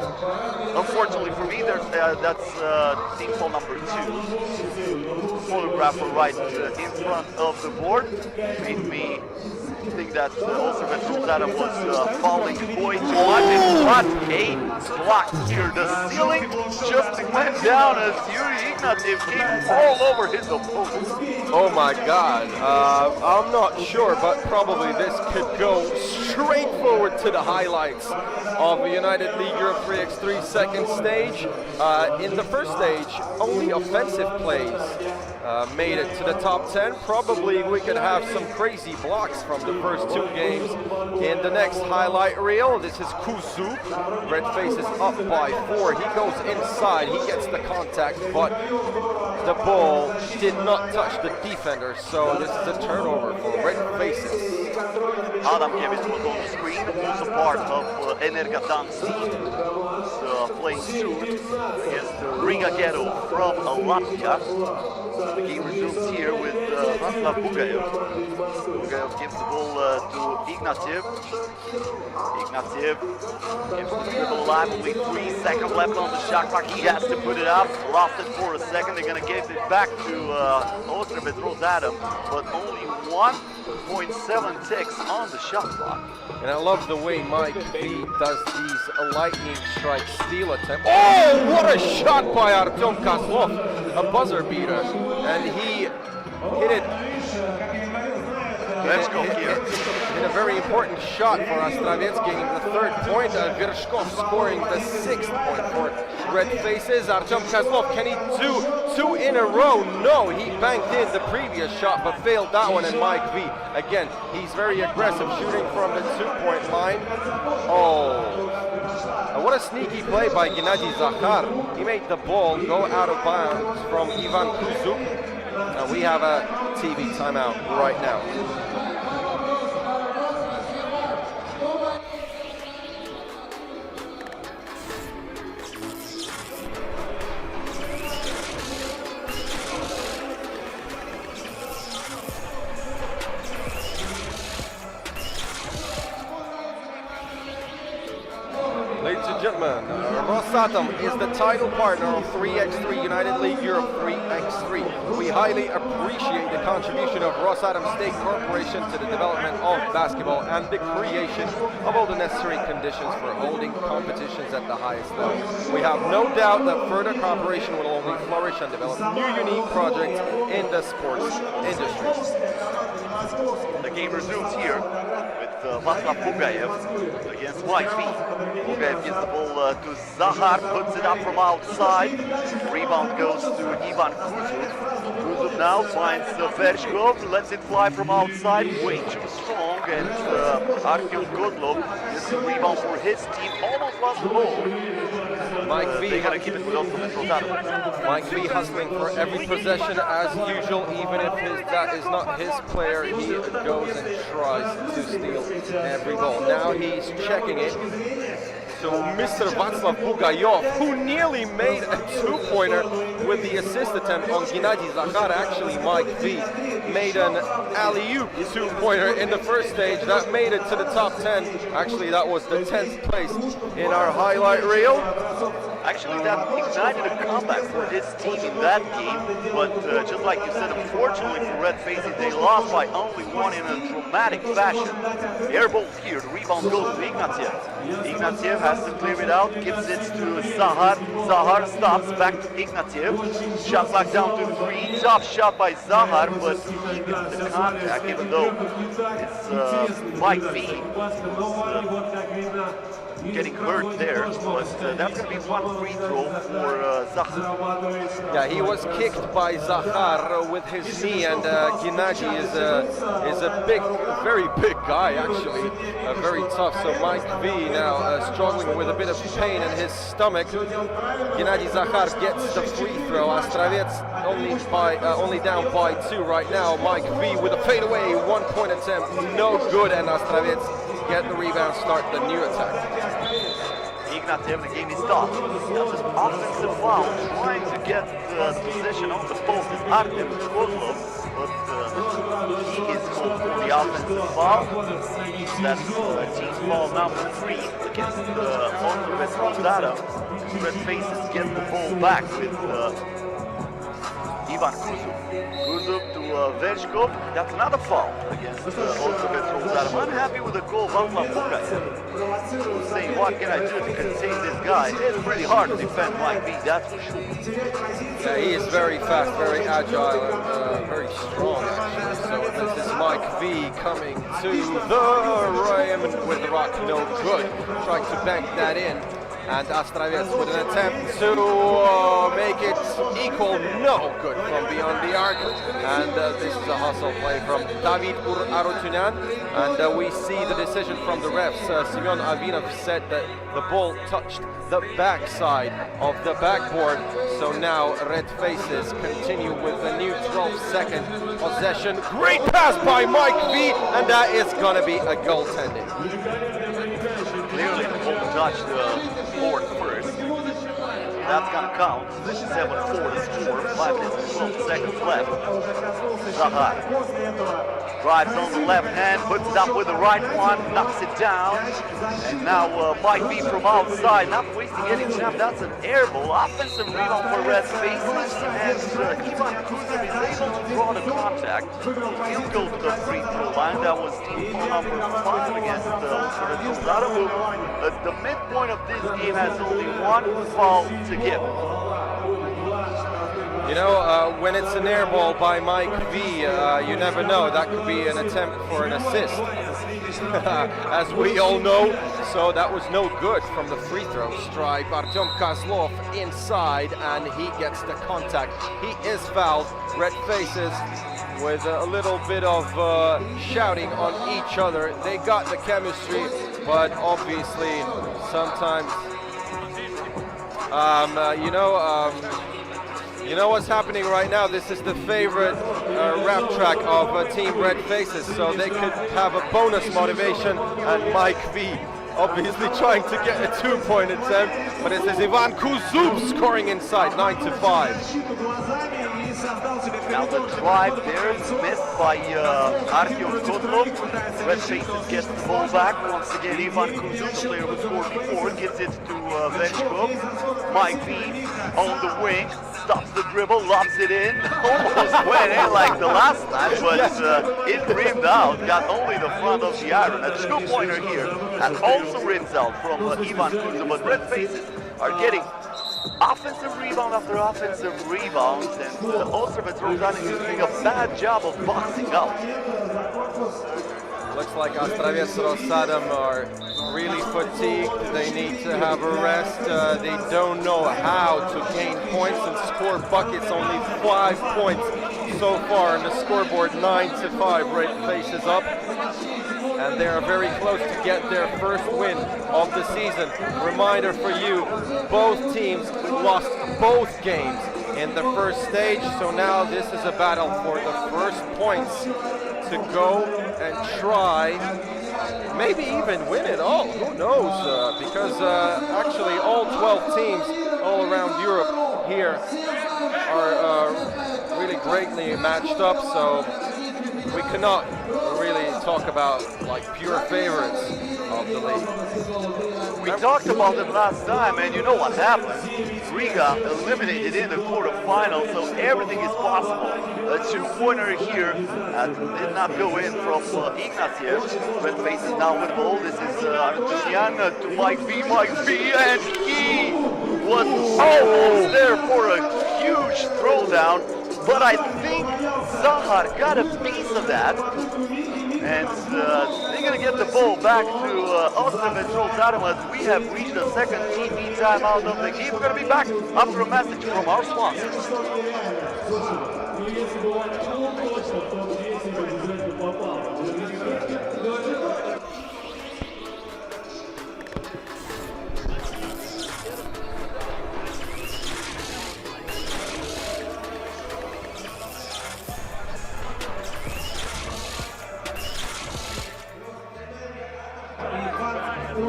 Unfortunately for me, that's team foul number 2. Photographer right in front of the board made me think that Ostrovets Rosatom was fouling way too much. What a block here. The ceiling just went down as Yuri Ignativ came all over his opponent. Oh my God. I'm not sure, but probably this could go straight forward to the highlights of the United League Europe 3x3 second stage. In the first stage, only offensive plays made it to the top 10. Probably we could have some crazy blocks from the first 2 games in the next highlight reel. This is Kuzub. Red face is up by 4. He goes inside. He gets the contact, but the ball did not touch the defender. So this is a turnover for Red faces. Adam Kevic was on the screen, also part of Ener Gagdansk team. Playing soon against Riga Ghetto from Latvia. The game resumes here with Vaslav Bugayev. Bugayev gives the ball to Ignativ. Ignativ gives the dribble alive. Only 3 seconds left on the shot clock. He has to put it up. Lost it for a second. They're going to give it back to Ostrovets Rosatom, but only 1.7 ticks on the shot clock. And I love the way Mike V does these lightning strike steal attempts. Oh, what a shot by Artyom Kozlov, a buzzer beater. And he hit it. Let's go here. In a very important shot for Astravets, getting the 3rd point. Vershkov scoring the 6th point for Red Faces. Artyom Kozlov, can he do 2 in a row? No, he banked in the previous shot, but failed that one. And Mike V, again, he's very aggressive, shooting from the 2-point line. Oh, what a sneaky play by Gennady Zakhar. He made the ball go out of bounds from Ivan Kuzub. And we have a TV timeout right now. Ladies and gentlemen, Rosatom is the title partner of 3x3 United League Europe 3x3. We highly appreciate the contribution of Rosatom State Corporation to the development of basketball and the creation of all the necessary conditions for holding competitions at the highest level. We have no doubt that further cooperation will only flourish and develop new unique projects in the sports industry. The game resumes here with Vaslav Bugayev against Mike V. Bugayev gives the ball to Zakhar, puts it up from outside. Rebound goes to Ivan Kuzub. Kuzub now finds Vershkov, lets it fly from outside, way too strong, and Artyom Godlov gets the rebound for his team, almost lost the ball. Mike V. They're gonna keep it with Ostrovets Rosatom. Mike V hustling for every possession as usual, even if that is not his player, he goes and tries to steal every ball. Now he's checking it to Mr. Vaslav Bugayev, who nearly made a 2-pointer with the assist attempt on Gennady Zakhar. Actually, Mike V made an alley-oop 2-pointer in the first stage. That made it to the top 10. Actually, that was the 10th place in our highlight reel. Actually, that ignited a comeback for his team in that game, but just like you said, unfortunately for Red Faces, they lost by only one in a dramatic fashion. Air ball here, the rebound goes to Ignatiev. Ignatiev has to clear it out, gives it to Zahar. Zahar stops, back to Ignatiev. Shot back down to 3, top shot by Zahar, but he gets the contact, even though it's Mike V. Getting hurt there, but that's going to be one free throw for Zahar. Yeah, he was kicked by Zahar with his knee, and Gennady is a big, very big guy actually, very tough. So Mike V now struggling with a bit of pain in his stomach. Gennady Zahar gets the free throw. Astravets only down by 2 right now. Mike V with a fadeaway, 1-point attempt, no good, and Astravets get the rebound, start the new attack. Ignatiev, the game is stopped. That's an offensive foul, trying to get the position on the post is Artem Kozlov, but he is called for the offensive foul. That's team foul number 3 against Oldtown Adam. Red Faces get the ball back with Ivan Kuzub. Kuzub to Vershkov. That's another foul against Oldtown Adam. Unhappy with the goal of Avla saying, what can I do to contain this guy? It's pretty hard to defend Mike V, that's for sure. Yeah, he is very fast, very agile, and very strong actually. So this is Mike V coming to the rim with the rock, no good. Trying to bank that in. And Astravets with an attempt to make it equal, no good from beyond the arc. And this is a hustle play from David Arutyunyan. And we see the decision from the refs. Semyon Avinov said that the ball touched the backside of the backboard. So now Red Faces continue with the new 12-second possession. Great pass by Mike V, and that is going to be a goaltending. Clearly the ball touched the board first. That's gonna count. 7-4 to score. 5 minutes and 12 seconds left. Zahar drives on the left hand, puts it up with the right one, knocks it down. And now Mike V from outside, not wasting any time. That's an air ball. Offensive rebound for Red Faces. And Ivan Kuzov is able to draw the contact. He'll go to the free throw line. That was team foul number 5 against Rosenerggo Adam. At the midpoint of this game has only one foul to give. You know, when it's an air ball by Mike V, you never know. That could be an attempt for an assist, as we all know. So that was no good from the free throw stripe. Artyom Kozlov inside, and he gets the contact. He is fouled. Red Faces with a little bit of shouting on each other. They got the chemistry, but obviously sometimes, you know what's happening right now? This is the favorite rap track of Team Red Faces, so they could have a bonus motivation, and Mike V obviously trying to get a 2-point attempt, but it is Ivan Kuzub scoring inside, 9-5. Now the drive there is missed by Artyom Kozlov. Red Faces gets the ball back. Once again, Ivan Kuzub, the player who scored before, gives it to Vershkov. Mike V on the wing, stops the dribble, lobs it in. Almost went in like the last time, but it rimmed out. Got only the front of the iron. A 2-pointer here, and also rims out from Ivan Kuzub. But Red Faces are getting offensive rebound after offensive rebound, and also Rosenerggo is doing a bad job of boxing out. Looks like Astravets Adam are really fatigued. They need to have a rest. They don't know how to gain points and score buckets. Only 5 points so far on the scoreboard. 9-5. Red Faces up, and they are very close to get their first win of the season. Reminder for you, both teams lost both games in the first stage, so now this is a battle for the first points to go and try, maybe even win it all. Who knows? Because actually all 12 teams all around Europe here are really greatly matched up, so we cannot really talk about like pure favorites of the league. We talked about it last time, and you know what happened. Riga eliminated in the quarterfinals, so everything is possible. A two-pointer here did not go in from Ignatiev. Red faces now with the ball. This is Artunian to Mike V, and he was almost there for a huge throwdown, but I think Zahar got a piece of that. And they're going to get the ball back to Venville Adam as we have reached the second TV timeout of the game. We're going to be back after a message from our sponsors.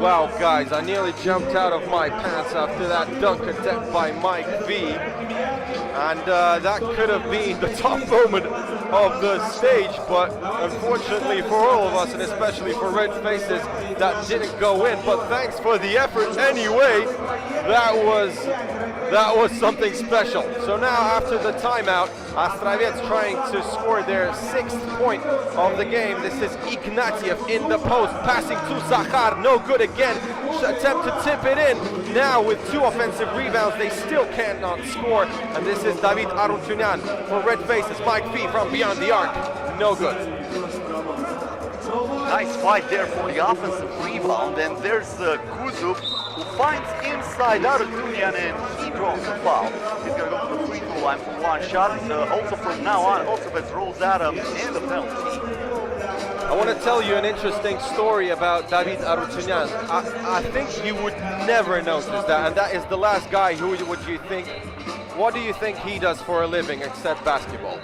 Wow, guys, I nearly jumped out of my pants after that dunk attempt by Mike V. And that could have been the top moment of the stage, but unfortunately for all of us, and especially for Red Faces, that didn't go in. But thanks for the effort anyway. That was something special. So now after the timeout, Astravets trying to score their 6th point of the game. This is Ignatiev in the post, passing to Zahar, no good again. Attempt to tip it in. Now with 2 offensive rebounds, they still cannot score. And this is David Arutunian for Red Faces. Mike V from beyond the arc, no good. Nice fight there for the offensive rebound, and there's Kuzub, who finds inside Arutunian, and he draws a foul. He's going to go to the free throw line for one shot. Also from now on, also with Rosenerggo Adam and the penalty. I want to tell you an interesting story about David Arutunian. I think you would never notice that, and that is the last guy who would you think, what do you think he does for a living except basketball?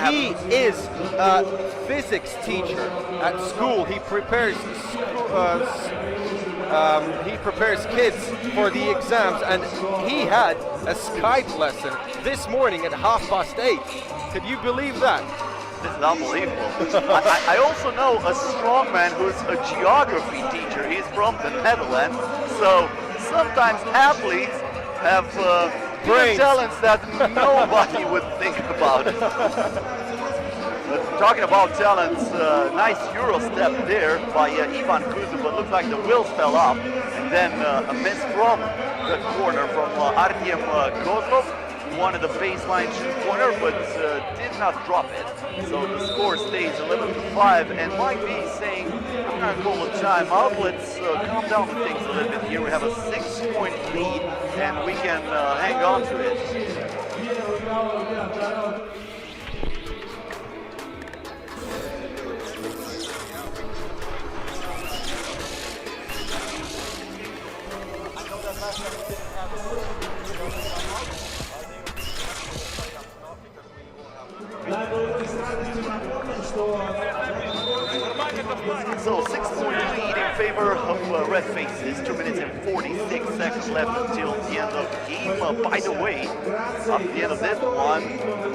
He is a physics teacher at school. He prepares kids for the exams, and he had a Skype lesson this morning at 8:30. Could you believe that? This is unbelievable. I also know a strongman who's a geography teacher. He's from the Netherlands. So sometimes athletes have hidden talents that nobody would think about. But talking about talents, nice Euro step there by Ivan Kuzub, but looks like the wheels fell off. And then a miss from the corner from Artyom Kozlov. Wanted the baseline two-pointer, but did not drop it. So the score stays 11-5, and Mike V saying, I'm going to call a timeout. Let's calm down the things a little bit here. We have a 6-point lead, and we can hang on to it. So 6-point lead in favor of Red Faces. 2 minutes and 46 seconds left until the end of the game. By the way, at the end of this one,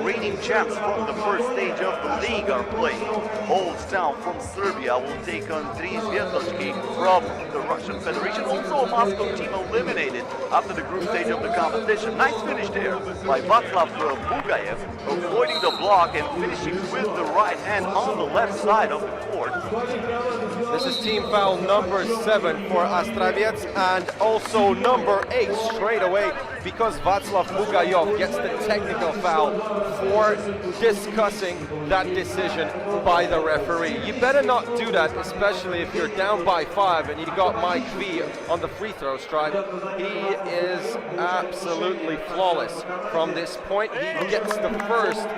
reigning champs from the first stage of the league are playing. Oldtown from Serbia will take on Zvezdochki from the Russian Federation. Also a Moscow team eliminated after the group stage of the competition. Nice finish there by Václav Bugayev, avoiding the block and finishing with the right hand on the left side of the court. This is team foul number 7 for Astravets, and also number 8 straight away, because Václav Bugayev gets the technical foul for discussing that decision by the referee. You better not do that, especially if you're down by 5 and you got Mike V on the free throw stripe. He is absolutely flawless from this point. He gets the first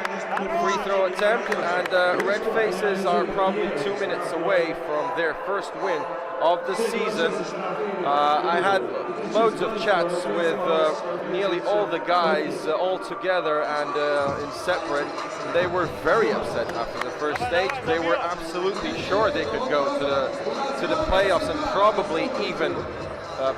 free throw attempt, and Red Faces are probably 2 minutes away from their first win of the season. I had loads of chats with nearly all the guys all together and in separate. They were very upset after the first stage. They were absolutely sure they could go to the playoffs and probably even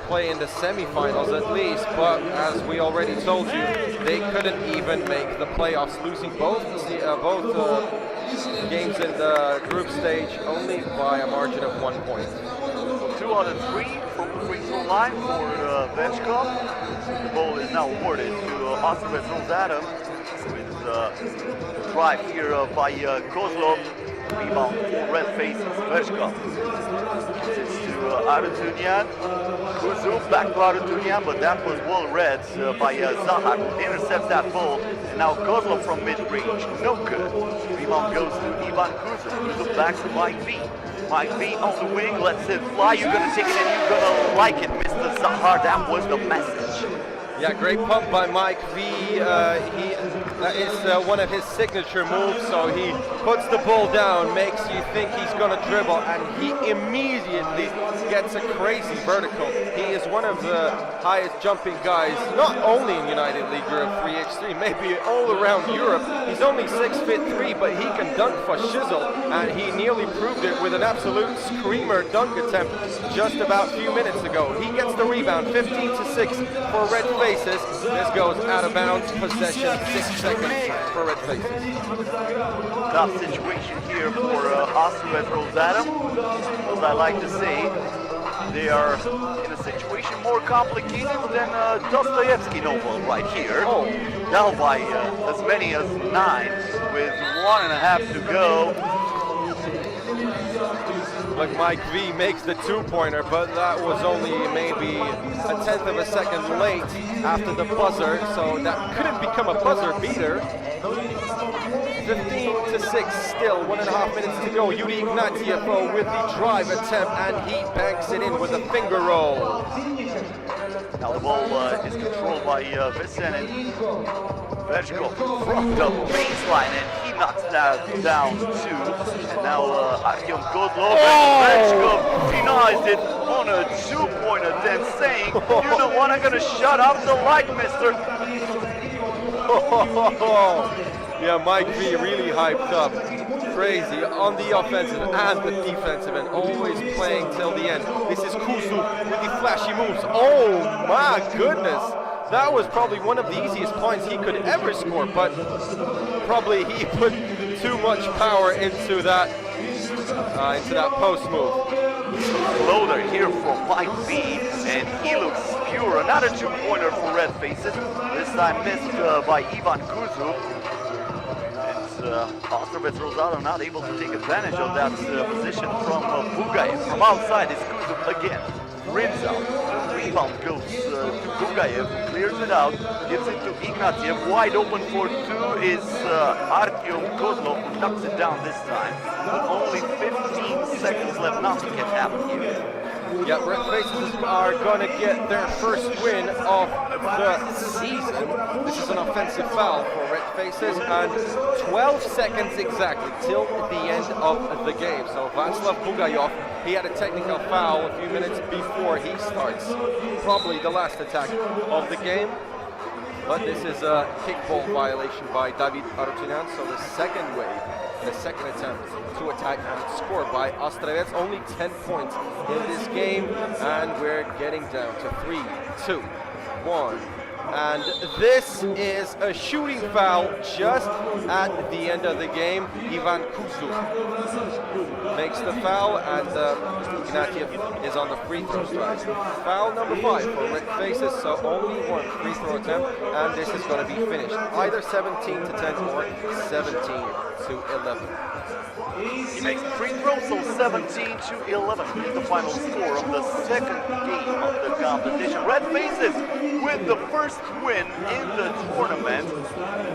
play in the semifinals at least, but as we already told you, they couldn't even make the playoffs, losing both games in the group stage only by a margin of 1 point. 2 out of 3 from the free throw line for Venville. The ball is now awarded to Rosenerggo Adam with a drive here by Kozlov. Rebound for red faces Venville. It's to Arutunyan. Kuzu back to Arutunyan, but that was well read by Zahar, who intercepts that ball. And now Kozlov from mid-range, no good. Rebound goes to Ivan Kuzu. Kuzu back to Mike V. Mike V on the wing, lets it fly. You're gonna take it and you're gonna like it, Mr. Zahar. That was the message. Yeah, great pump by Mike V. That is one of his signature moves, so he puts the ball down, makes you think he's gonna dribble, and he immediately gets a crazy vertical. He is one of the highest jumping guys, not only in United League Europe 3x3, maybe all around Europe. He's only 6'3", but he can dunk for shizzle, and he nearly proved it with an absolute screamer dunk attempt just about a few minutes ago. He gets the rebound, 15-6 for Red Faces. This goes out of bounds, possession, 6 seconds for Red Faces. Tough situation here for Rosenerggo Adam. As I like to say, they are in a situation more complicated than Dostoevsky novel right here. Oh. Down by as many as 9 with 1.5 to go. Look, Mike V makes the two-pointer, but that was only maybe a 1/10 of a second late after the buzzer, so that couldn't become a buzzer beater. 15-6 still, 1.5 minutes to go. Yuri Ignatiev with the drive attempt, and he banks it in with a finger roll. Now the ball is controlled by Zenit. Venville from the baseline, and he knocks that down too. And now Artyom Kozlov and Venville denies it on a two-pointer, then saying, "You know what? I'm gonna shut up the light, mister." Yeah, Mike V really hyped up. Crazy on the offensive and the defensive end, always playing till the end. This is Kuzu with the flashy moves. Oh my goodness! That was probably one of the easiest points he could ever score, but probably he put too much power into that post move. Loader here from Mike V, and he looks pure. Another two-pointer for Red Faces. This time missed by Ivan Kuzu. Rosenerggo Adam not able to take advantage of that position from Bugayev. From outside is Kuzu again. Rims out. Rebound goes to Bugayev, who clears it out, gives it to Ignatiev. Wide open for 2 is Artyom Kozlov, who knocks it down this time. With only 15 seconds left, nothing can happen here. Yeah, Red Faces are gonna get their first win of the season. This is an offensive foul for Red Faces, and 12 seconds exactly till the end of the game. So Václav Bugayev, he had a technical foul a few minutes before he starts. Probably the last attack of the game. But this is a kickball violation by David Arutunyan, so the second wave, the second attempt to attack and score by Ostravets. Only 10 points in this game, and we're getting down to 3, 2, 1. And this is a shooting foul just at the end of the game. Ivan Kuzu makes the foul, and Ignatiev is on the free throw strike. Foul number 5 for Red Faces, so only 1 free throw attempt, and this is going to be finished either 17-10 or 17-11. He makes the free throw, so 17-11 is the final score of the second game of the competition. Red Faces with the first win in the tournament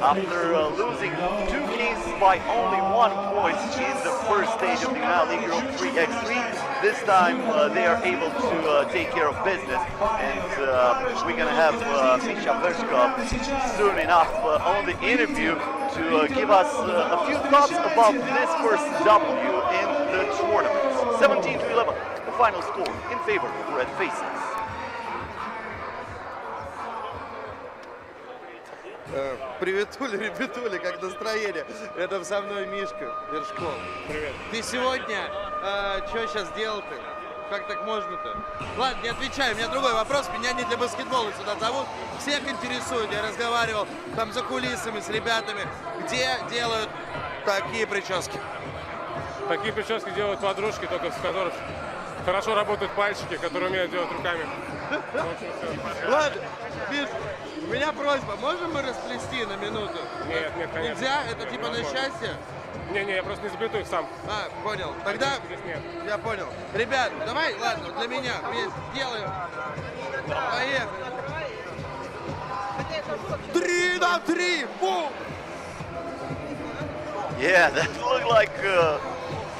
after losing 2 games by only 1 point in the first stage of the United League Europe 3x3. This time they are able to take care of business, and we're going to have Misha Vershkov soon enough on the interview to give us a few thoughts about this first W in the tournament. 17-11, the final score in favor of Red Faces. Приветули, ребятули, как настроение? Рядом со мной Мишка Вершков. Привет. Ты сегодня, что сейчас делал-то? Как так можно-то? Ладно, не отвечаю, у меня другой вопрос, меня не для баскетбола сюда зовут. Всех интересует, я разговаривал там за кулисами с ребятами, где делают такие прически. Такие прически делают подружки, только в которых хорошо работают пальчики, которые умеют делать руками. Ладно, Миш, у меня просьба, можем мы расплести на минуту? Нет, конечно. Нельзя? Это типа на счастье? Не, я просто не заплету их сам. А, понял. Тогда Здесь нет. я понял. Ребят, давай, ладно, для меня вместе делаем. Поехали. 3 на 3! Бум! Yeah, that looked like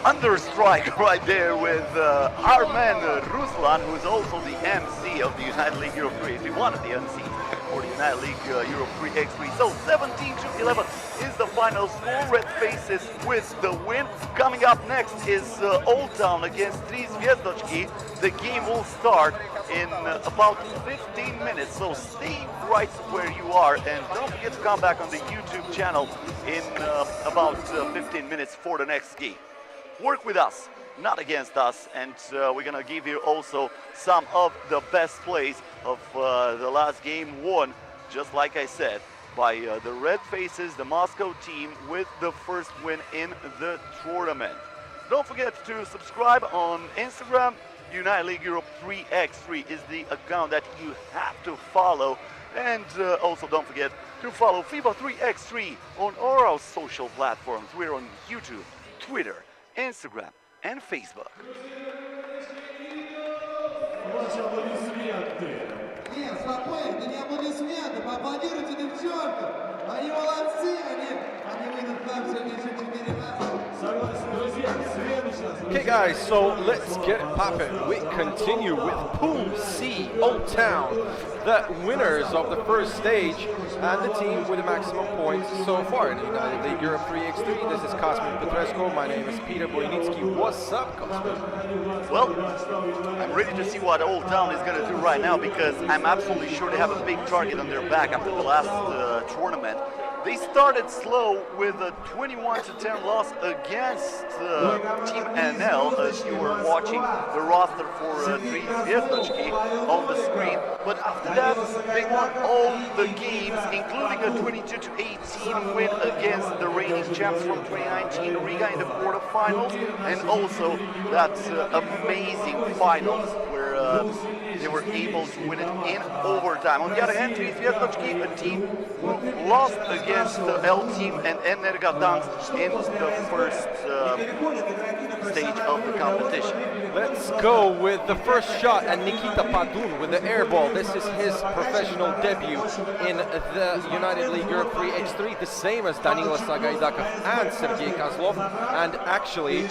under strike right there with our man Ruslan, who's also the MC of the United League Europe 3. He one of the MCs for the United League Europe 3x3. So 17-11 is the final score. Red Faces with the win. Coming up next is Oldtown against Tri Zvezdochki. The game will start in about 15 minutes, so stay right where you are and don't forget to come back on the YouTube channel in about 15 minutes for the next game. Work with us, not against us, and we're gonna give you also some of the best plays of the last game won, just like I said, by the Red Faces, the Moscow team, with the first win in the tournament. Don't forget to subscribe on Instagram. United League Europe 3x3 is the account that you have to follow, and also don't forget to follow FIBA 3x3 on all our social platforms. We're on YouTube, Twitter, Instagram, and Facebook. Ваши аплодисменты. Нет, спокойно, это не аплодисменты, поаплодируйте девчонкам. Они молодцы, они выйдут к нам сегодня еще 4 раза. Согласен, друзья, следующий. Okay guys, so let's get it poppin'. We continue with Pool C, Oldtown, the winners of the first stage and the team with the maximum points so far in the United League Europe 3x3. This is Cosmin Petrescu. My name is Peter Boynitsky. What's up, Cosmin? Well, I'm ready to see what Oldtown is going to do right now because I'm absolutely sure they have a big target on their back after the last tournament. They started slow with a 21-10 loss against Team NL, as you were watching the roster for Tri Zvezdochki on the screen. But after that, they won all the games, including a 22-18 win against the reigning champs from 2019, Riga, in the quarterfinals, and also that amazing finals where they were able to win it in overtime. On the other hand, Tri Zvezdochki, a team who lost against the L team and Ener Gagdansk in the first stage of the competition. Let's go with the first shot, and Nikita Padun with the air ball. This is his professional debut in the United League Europe 3x3, the same as Danila Sagaidakov and Sergei Kozlov. And actually,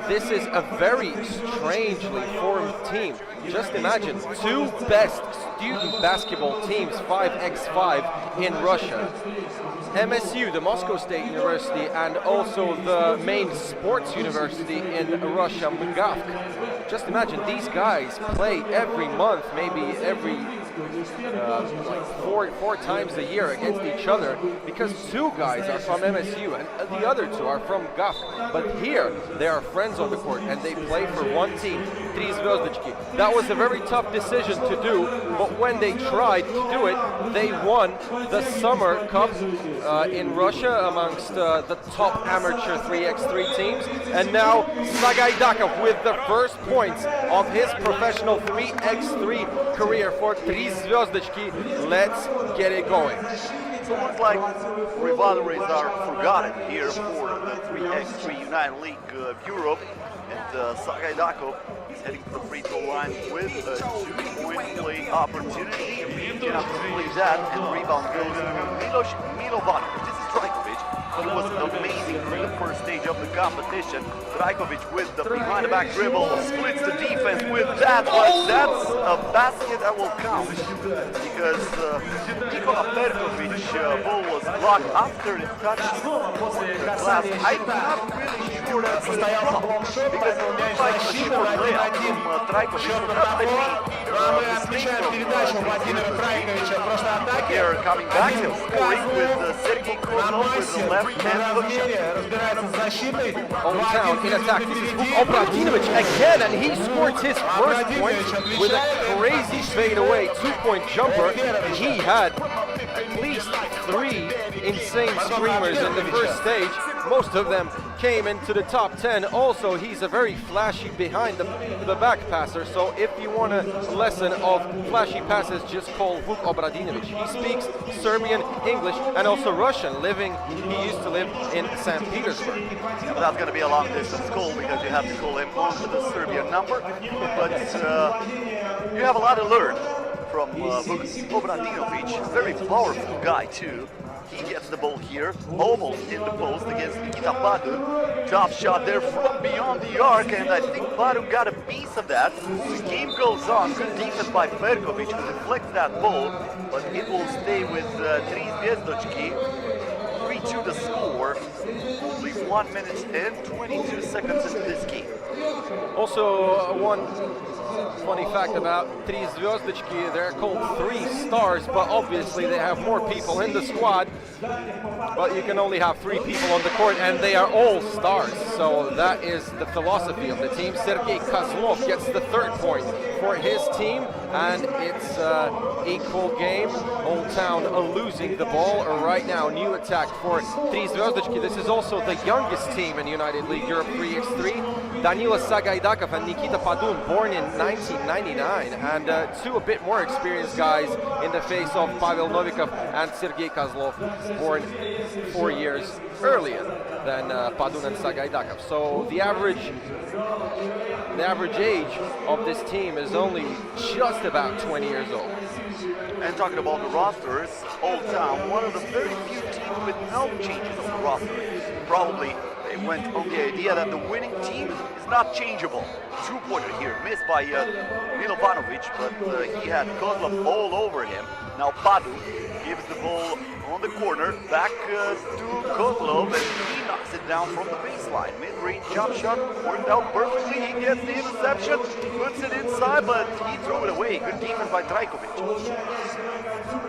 this is a very strangely formed team. Just imagine, two best student basketball teams, 5x5 in Russia. MSU, the Moscow State University, and also the main sports university in Russia, MGAF. Just imagine, these guys play every month, maybe every like four times a year against each other, because two guys are from MSU and the other two are from GAF. But here, they are friends on the court and they play for one team, Tri Zvezdochki. That was a very tough decision to do, but when they tried to do it, they won the Summer Cup in Russia amongst the top amateur 3x3 teams. And now Sagaidakov with the first points of his professional 3x3 career for Tri Zvezdochki. Let's get it going. So it looks like rivalries are forgotten here for the 3x3 United League of Europe. And Sagaidakov is heading to the free throw line with a 2-point play opportunity. He cannot play that, and the rebound goes to Milos Milovanovic. This is Trajkovic. He was amazing in the first stage of the competition. Trajkovic with the behind-the-back dribble splits the defense with that, but that's a basket that will count because Nikola Perkovic ball was blocked after it touched the glass. I'm not really sure that's a problem because it looks like a short layup from Trajkovic. They're coming back and scoring with Sergei Kozlov with the left hand hook shot. Oldtown in attack. This is Obradinovic again, and he scored his first point with a crazy fadeaway 2-point jumper. He had at least 3 insane screamers in the first stage. most of them came into the top 10. Also, he's a very flashy behind the back passer, so if you want a lesson of flashy passes, just call Vuk Obradinovic. He speaks Serbian, English, and also Russian. He used to live in St. Petersburg. Well, that's going to be a long distance call because you have to call him on to the Serbian number, but you have a lot to learn from Vuk Obradinovic. Very powerful guy too. He gets the ball here, almost in the post against Nikita Padun. Top shot there from beyond the arc, and I think Padun got a piece of that. The game goes on. Good defense by Perkovic who deflects that ball, but it will stay with Tri Zvezdochki. 3-2 the score. Only 1 minute and 22 seconds into this game. Also, one funny fact about Tri Zvezdochki, they're called 3 stars, but obviously they have more people in the squad. But you can only have 3 people on the court, and they are all stars. So that is the philosophy of the team. Sergei Kozlov gets the 3rd point for his team, and it's equal game. Oldtown losing the ball right now. New attack for Tri Zvezdochki. This is also the youngest team in United League Europe 3x3. Danila Sagaidakov and Nikita Padun, born in 1999, and 2 a bit more experienced guys in the face of Pavel Novikov and Sergei Kozlov, born 4 years earlier than Padun and Sagaidakov. So the average age of this team is only just about 20 years old. And talking about the rosters, Oldtown, one of the very few teams with no changes on the roster. Probably they went on the idea that the winning team is not changeable. 2-pointer here, missed by Milovanovic, but he had Kozlov all over him. Now Padu gives the ball on the corner, back to Kozlov, and he knocks it down from the baseline. Mid-range jump shot worked out perfectly. He gets the interception, puts it inside, but he threw it away. Good defense by Trajkovic.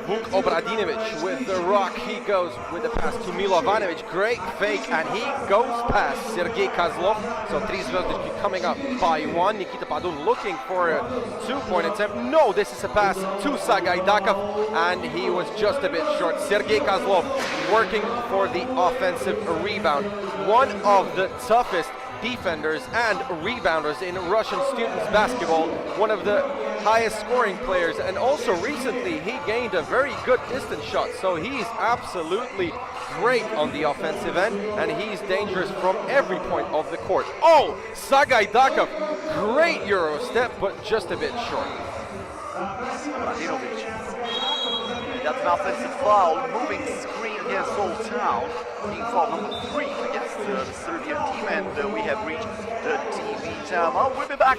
Vuk Obradinovic with the rock. He goes with the pass to Milovanovic. Great fake, and he goes past Sergei Kozlov. So Tri Zvezdochki coming up by 1. Nikita Padun looking for a 2-point attempt. No, this is a pass to Sagaidakov, and he was just a bit short. Sergei Kozlov working for the offensive rebound. One of the toughest defenders and rebounders in Russian students basketball, one of the highest scoring players, and also recently he gained a very good distance shot, so he's absolutely great on the offensive end, and he's dangerous from every point of the court. Oh, Sagaidakov, great Euro step, but just a bit short. Obradinovic. That's an offensive foul, moving screen against Oldtown. Team foul number 3 against the Serbian team, and we have reached the TV timeout. We'll be back.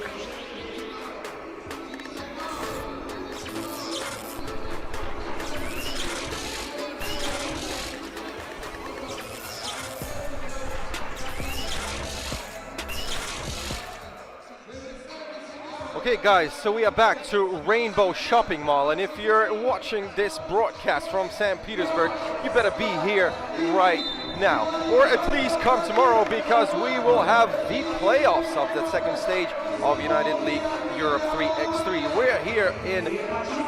Okay guys, so we are back to Rainbow Shopping Mall, and if you're watching this broadcast from St. Petersburg, you better be here right now, or at least come tomorrow, because we will have the playoffs of the 2nd stage of United League Europe 3x3. We're here in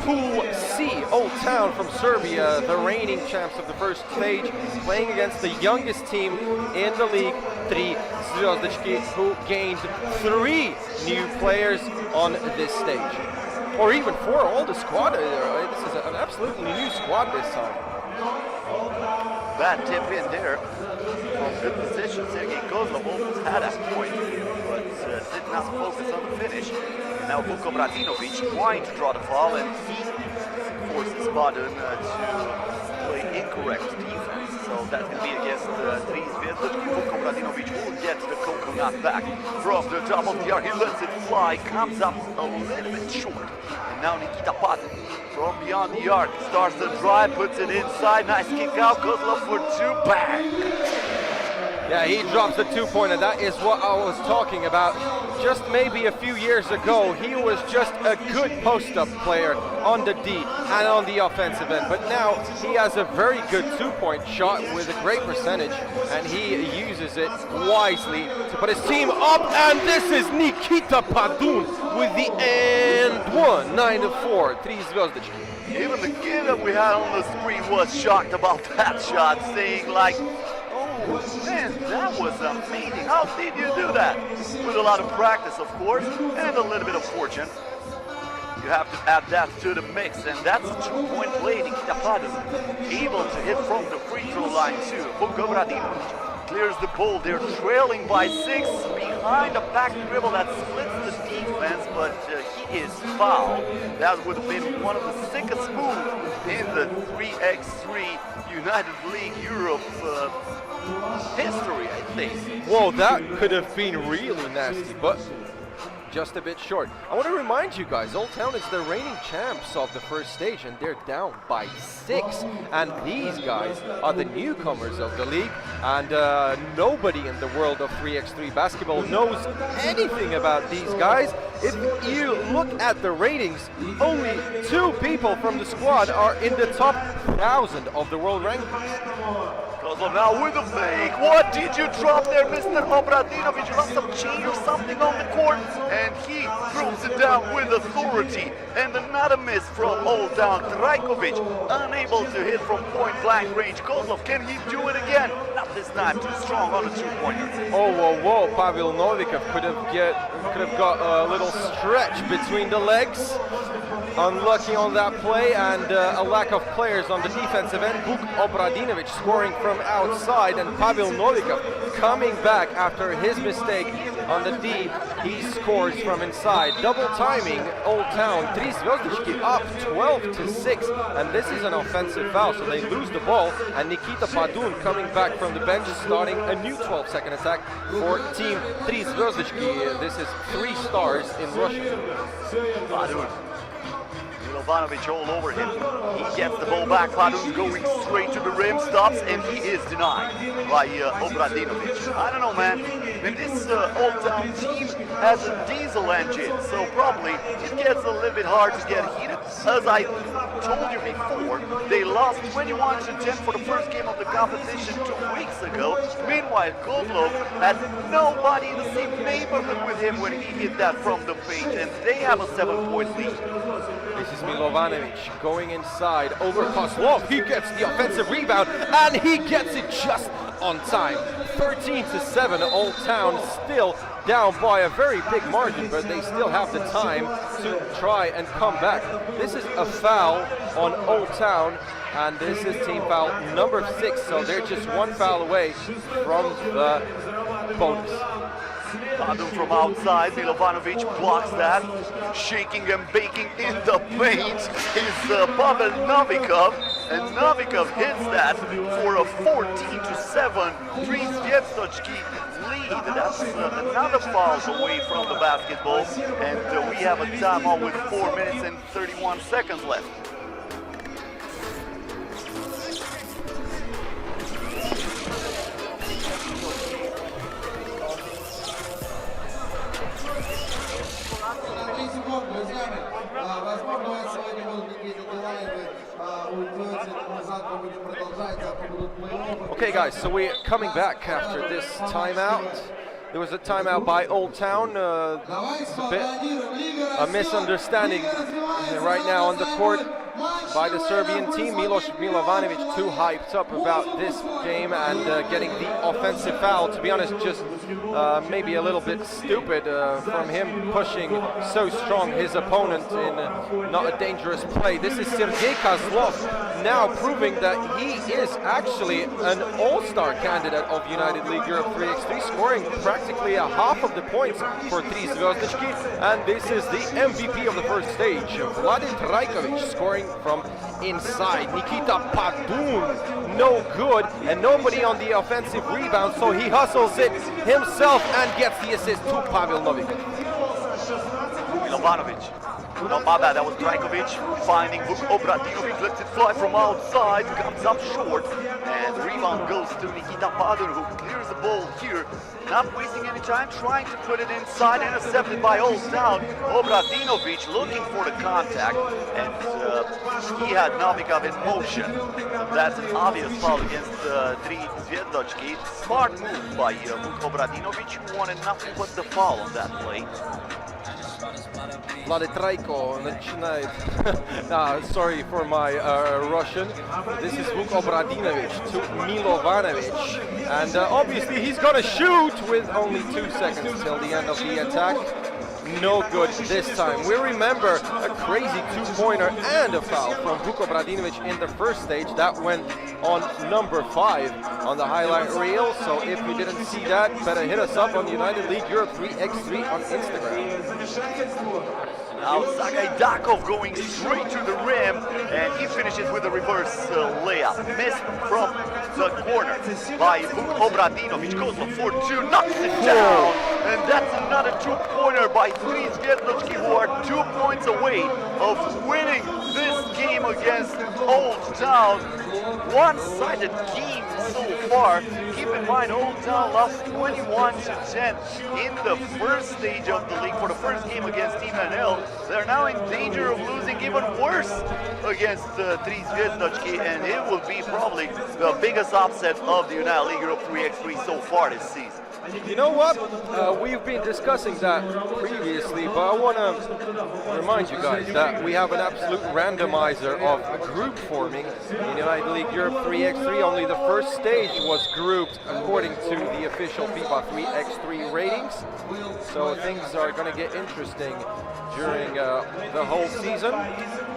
Pool C, Oldtown from Serbia, the reigning champs of the 1st stage, playing against the youngest team in the league, Tri Zvezdochki, who gained 3 new players on this stage. Or even 4, all the squad. This is an absolutely new squad this time. Bad tip in there from good position. Sergei Kozlov almost had a point, but did not focus on the finish. Now Vuk Obradinovic trying to draw the foul, and he forces Padun to play incorrect defense. So that's going to be against Tri Zvezdochki. Vuk Obradinovic will get the coconut back from the top of the arc. He lets it fly, comes up a little bit short. And now Nikita Padun from beyond the arc starts the drive, puts it inside. Nice kick out. Kozlov for 2. Bang! Yeah, he drops the 2-pointer. That is what I was talking about. Just maybe a few years ago, he was just a good post-up player on the D and on the offensive end. But now he has a very good 2-point shot with a great percentage, and he uses it wisely to put his team up. And this is Nikita Padun with the and 1, 9-4, Tri Zvezdochki. Even the kid that we had on the screen was shocked about that shot, saying like, oh, Man, that was amazing. How did you do that? With a lot of practice, of course, and a little bit of fortune. You have to add that to the mix, and that's a two-point play. Nikita Padun able to hit from the free throw line too. Obradinovic clears the ball. They're trailing by 6 behind a back dribble that splits the defense, but he is fouled. That would have been one of the sickest moves in the 3x3 United League Europe history, I think. Whoa, that could have been really nasty, but just a bit short. I want to remind you guys, Oldtown is the reigning champs of the first stage, and they're down by 6. And these guys are the newcomers of the league, and nobody in the world of 3x3 basketball knows anything about these guys. If you look at the ratings, only 2 people from the squad are in the top 1,000 of the world rankings. Kozlov now with a fake. What did you drop there, Mr. Obradinovic? Lost some change or something on the court, and he throws it down with authority. And another miss from Oldtown. Trajkovic unable to hit from point-blank range. Kozlov, can he do it again? Not this time. Too strong on the two-pointer. Oh, whoa, whoa! Pavel Novikov could have got a little stretch between the legs. Unlucky on that play, and a lack of players on the defensive end. Vuk Obradinovic scoring from outside, and Pavel Novikov coming back after his mistake on the D. He scores from inside. Double timing, Oldtown. 3 Zvezdichki up 12-6, and this is an offensive foul, so they lose the ball. And Nikita Padun coming back from the bench, starting a new 12-second attack for team 3 Zvezdichki. This is 3 stars in Russia. Padun. Milovanovic all over him. He gets the ball back. Padun going straight to the rim, stops, and he is denied by Obradinovic. I don't know, man. I mean, this Oldtown team has a diesel engine, so probably it gets a little bit hard to get heated. As I told you before, they lost 21-10 for the first game of the competition 2 weeks ago. Meanwhile, Kozlov had nobody in the same neighborhood with him when he hit that from the paint, and they have a 7-point lead. This is Milovanovic going inside over Kozlov. He gets the offensive rebound, and he gets it just on time. 13-7, Oldtown still down by a very big margin, but they still have the time to try and come back. This is a foul on Oldtown, and this is team foul number 6, so they're just 1 foul away from the bonus. Padun from outside, Milovanovic blocks that. Shaking and baking in the paint is Pavel Novikov, and Novikov hits that for a 14-7 3 Zvezdichki lead. That's another foul away from the basketball, and we have a timeout with 4 minutes and 31 seconds left. Возможно, у вас сегодня будут какие-то дела, и вы уйдете, но завтра будем продолжать, завтра будут плей-оффы. Okay, guys, so we're coming back after this timeout. There was a timeout by Oldtown, a misunderstanding right now on the court by the Serbian team. Milos Milovanovic too hyped up about this game and getting the offensive foul. To be honest, just maybe a little bit stupid from him pushing so strong his opponent in not a dangerous play. This is Sergei Kozlov now proving that he is actually an all-star candidate of United League Europe 3x3, scoring practically a half of the points for 3 Zvezdichki, and this is the MVP of the first stage. Vladimir Trajkovic scoring from inside. Nikita Padun, no good, and nobody on the offensive rebound, so he hustles it himself and gets the assist to Pavel Novikov. Milovanovic. No, my bad, that was Trajkovic finding Vuk Obradinovic, lets it fly from outside, comes up short, and the rebound goes to Nikita Padun, who clears the ball here, not wasting any time, trying to put it inside, intercepted by Oldtown. Obradinovic looking for the contact, and he had Novikov in motion. That's an obvious foul against 3 Zvezdichki. Smart move by Vuk Obradinovic, who wanted nothing but the foul on that play. Vlade Trajko начинает. Sorry for my Russian. This is Vuk Obradinovic to Milovanovic. And obviously he's gonna shoot with only 2 seconds till the end of the attack. No good this time. We remember a crazy two-pointer and a foul from Vuk Obradinovic in the first stage. That went on number 5 on the highlight reel. So if you didn't see that, better hit us up on United League Europe 3x3 on Instagram. Now Gagdansk going straight to the rim, and he finishes with a reverse layup. Missed from the corner by Vuk Obradinovic. Goes for 2, knocks it down, and that's another two-pointer by Dries Ghetto, who are 2 points away of winning this game against Oldtown. One-sided game so far. Keep in mind, Oldtown lost 21-10 in the first stage of the league for the first game against Team NL. They're now in danger of losing even worse against Dries Ghetto, and it will be probably the biggest upset of the United League Europe 3x3 so far this season. You know what? We've been discussing that previously, but I want to remind you guys that we have an absolute randomizer of a group forming in United League Europe 3x3. Only the first stage was grouped according to the official FIBA 3x3 ratings. So things are going to get interesting during the whole season.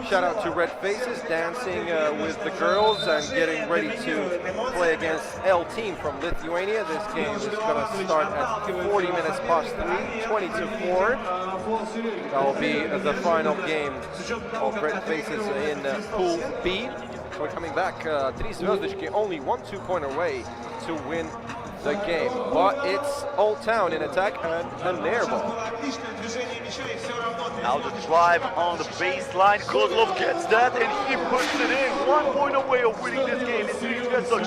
Shout out to Red Faces dancing with the girls and getting ready to play against L Team from Lithuania. This game is going to start at 40 minutes past 3, 20-4. That will be the final game of Red Faces in Pool B. We're coming back. Dries Zenit only 1 2-point away to win the game, but it's Oldtown in attack and a nair ball. Now the drive on the baseline. Kozlov gets that and he puts it in. 1 point away of winning this game is Dries Ghetto.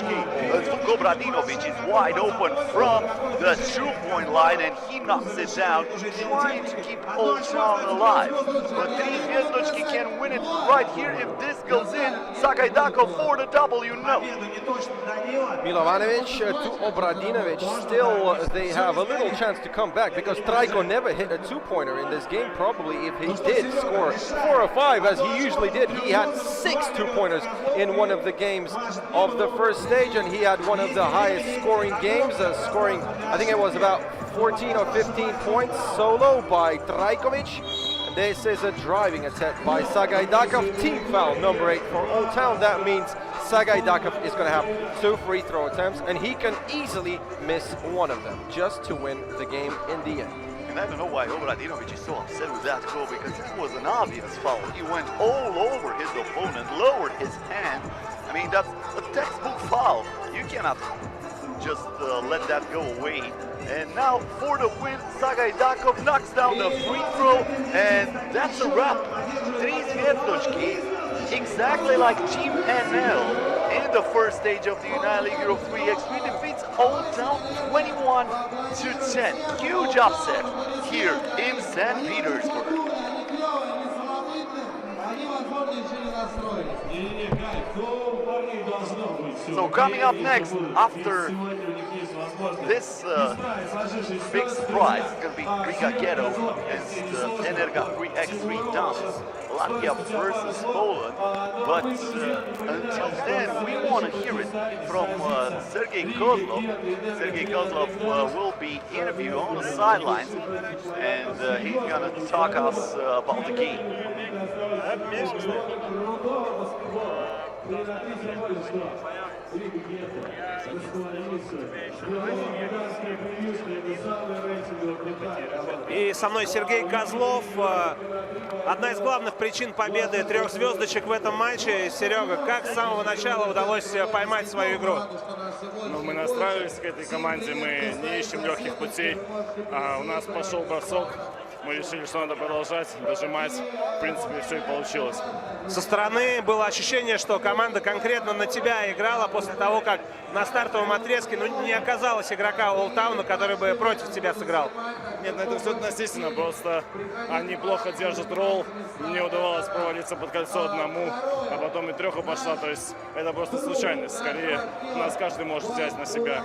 Vuk Obradinovic is wide open from the 2-point line and he knocks it down, trying to keep Oldtown alive. But Dries Ghetto can win it right here if this goes in. Gagdansk for the W, no. Milovanovic to Obradinovic. Still, they have a little chance to come back because Trajko never hit a 2-pointer in this game. Probably if he did score 4 or 5, as he usually did, he had 6 2-pointers in one of the games of the first stage, and he had one of the highest scoring games, scoring, I think it was about 14 or 15 points solo by Trajkovic. This is a driving attempt by Gagdansk. Team foul number 8 for Oldtown. That means Gagdansk is going to have 2 free throw attempts, and he can easily miss one of them just to win the game in the end. And I don't know why Obradinovic is so upset with that call, because it was an obvious foul. He went all over his opponent, lowered his hand. I mean, that's a textbook foul. You cannot just let that go away. And now for the win, Gagdansk knocks down the free throw, and that's a wrap. Dries Ghetto, exactly like Team NL in the first stage of the United League Europe 3x3, defeats Oldtown 21-10. Huge upset here in St. Petersburg. So coming up next, after this big surprise, it's going to be Ghetto against Ener Gagdansk, Latvia versus Poland. But until then, we want to hear it from Sergei Kozlov. Sergei Kozlov will be interviewed on the sidelines, and he's going to talk us about the game. И со мной Сергей Козлов. Одна из главных причин победы 3 звездочек в этом матче. Серега, как с самого начала удалось поймать свою игру? Ну, мы настраивались к этой команде, мы не ищем легких путей. У нас пошел бросок. Мы решили, что надо продолжать, дожимать. В принципе, все и получилось. Со стороны было ощущение, что команда конкретно на тебя играла после того, как на стартовом отрезке не оказалось игрока Oldtown, который бы против тебя сыграл. Нет, это все относительно. Просто они плохо держат ролл. Мне удавалось провалиться под кольцо одному, а потом и трёха пошла. То есть это просто случайность. Скорее, нас каждый может взять на себя.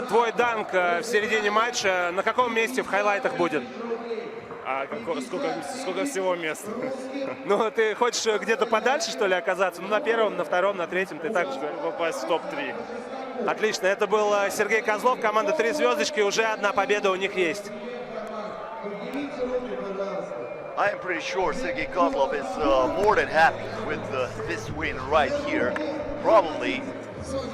Твой данк в середине матча на каком месте в хайлайтах будет? А сколько всего мест? Ну, ты хочешь где-то подальше, что ли, оказаться? Ну, на первом, на втором, на третьем ты так же. Попасть в топ-3. Отлично. Это был Сергей Козлов, команда «Три звездочки». Уже одна победа у них есть. I am pretty sure Sergey Kozlov is more than happy with this win right here. Probably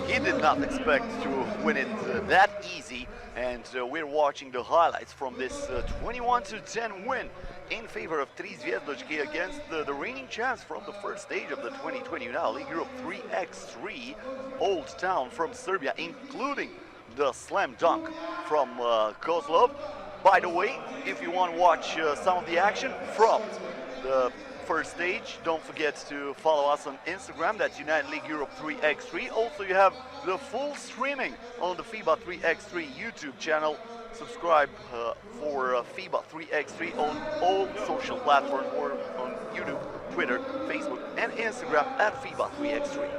he did not expect to win it that easy, and we're watching the highlights from this 21-10 win in favor of Tri Zvezdochki against the reigning champs from the first stage of the 2020 League Europe 3x3 Oldtown from Serbia, including the slam dunk from Kozlov. By the way, if you want to watch some of the action from the first stage, don't forget to follow us on Instagram. That's United League Europe 3x3. Also, you have the full streaming on the FIBA 3x3 YouTube channel. Subscribe for FIBA 3x3 on all social platforms, or on YouTube, Twitter, Facebook, and Instagram at FIBA 3x3.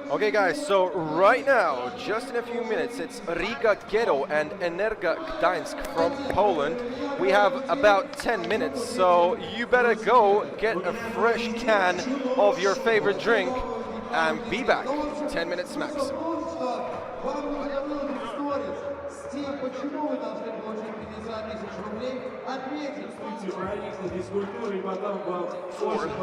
Okay guys, so right now, just in a few minutes, it's Riga Ghetto and Ener Gagdansk from Poland. We have about 10 minutes, so you better go get a fresh can of your favorite drink and be back. 10 minutes max.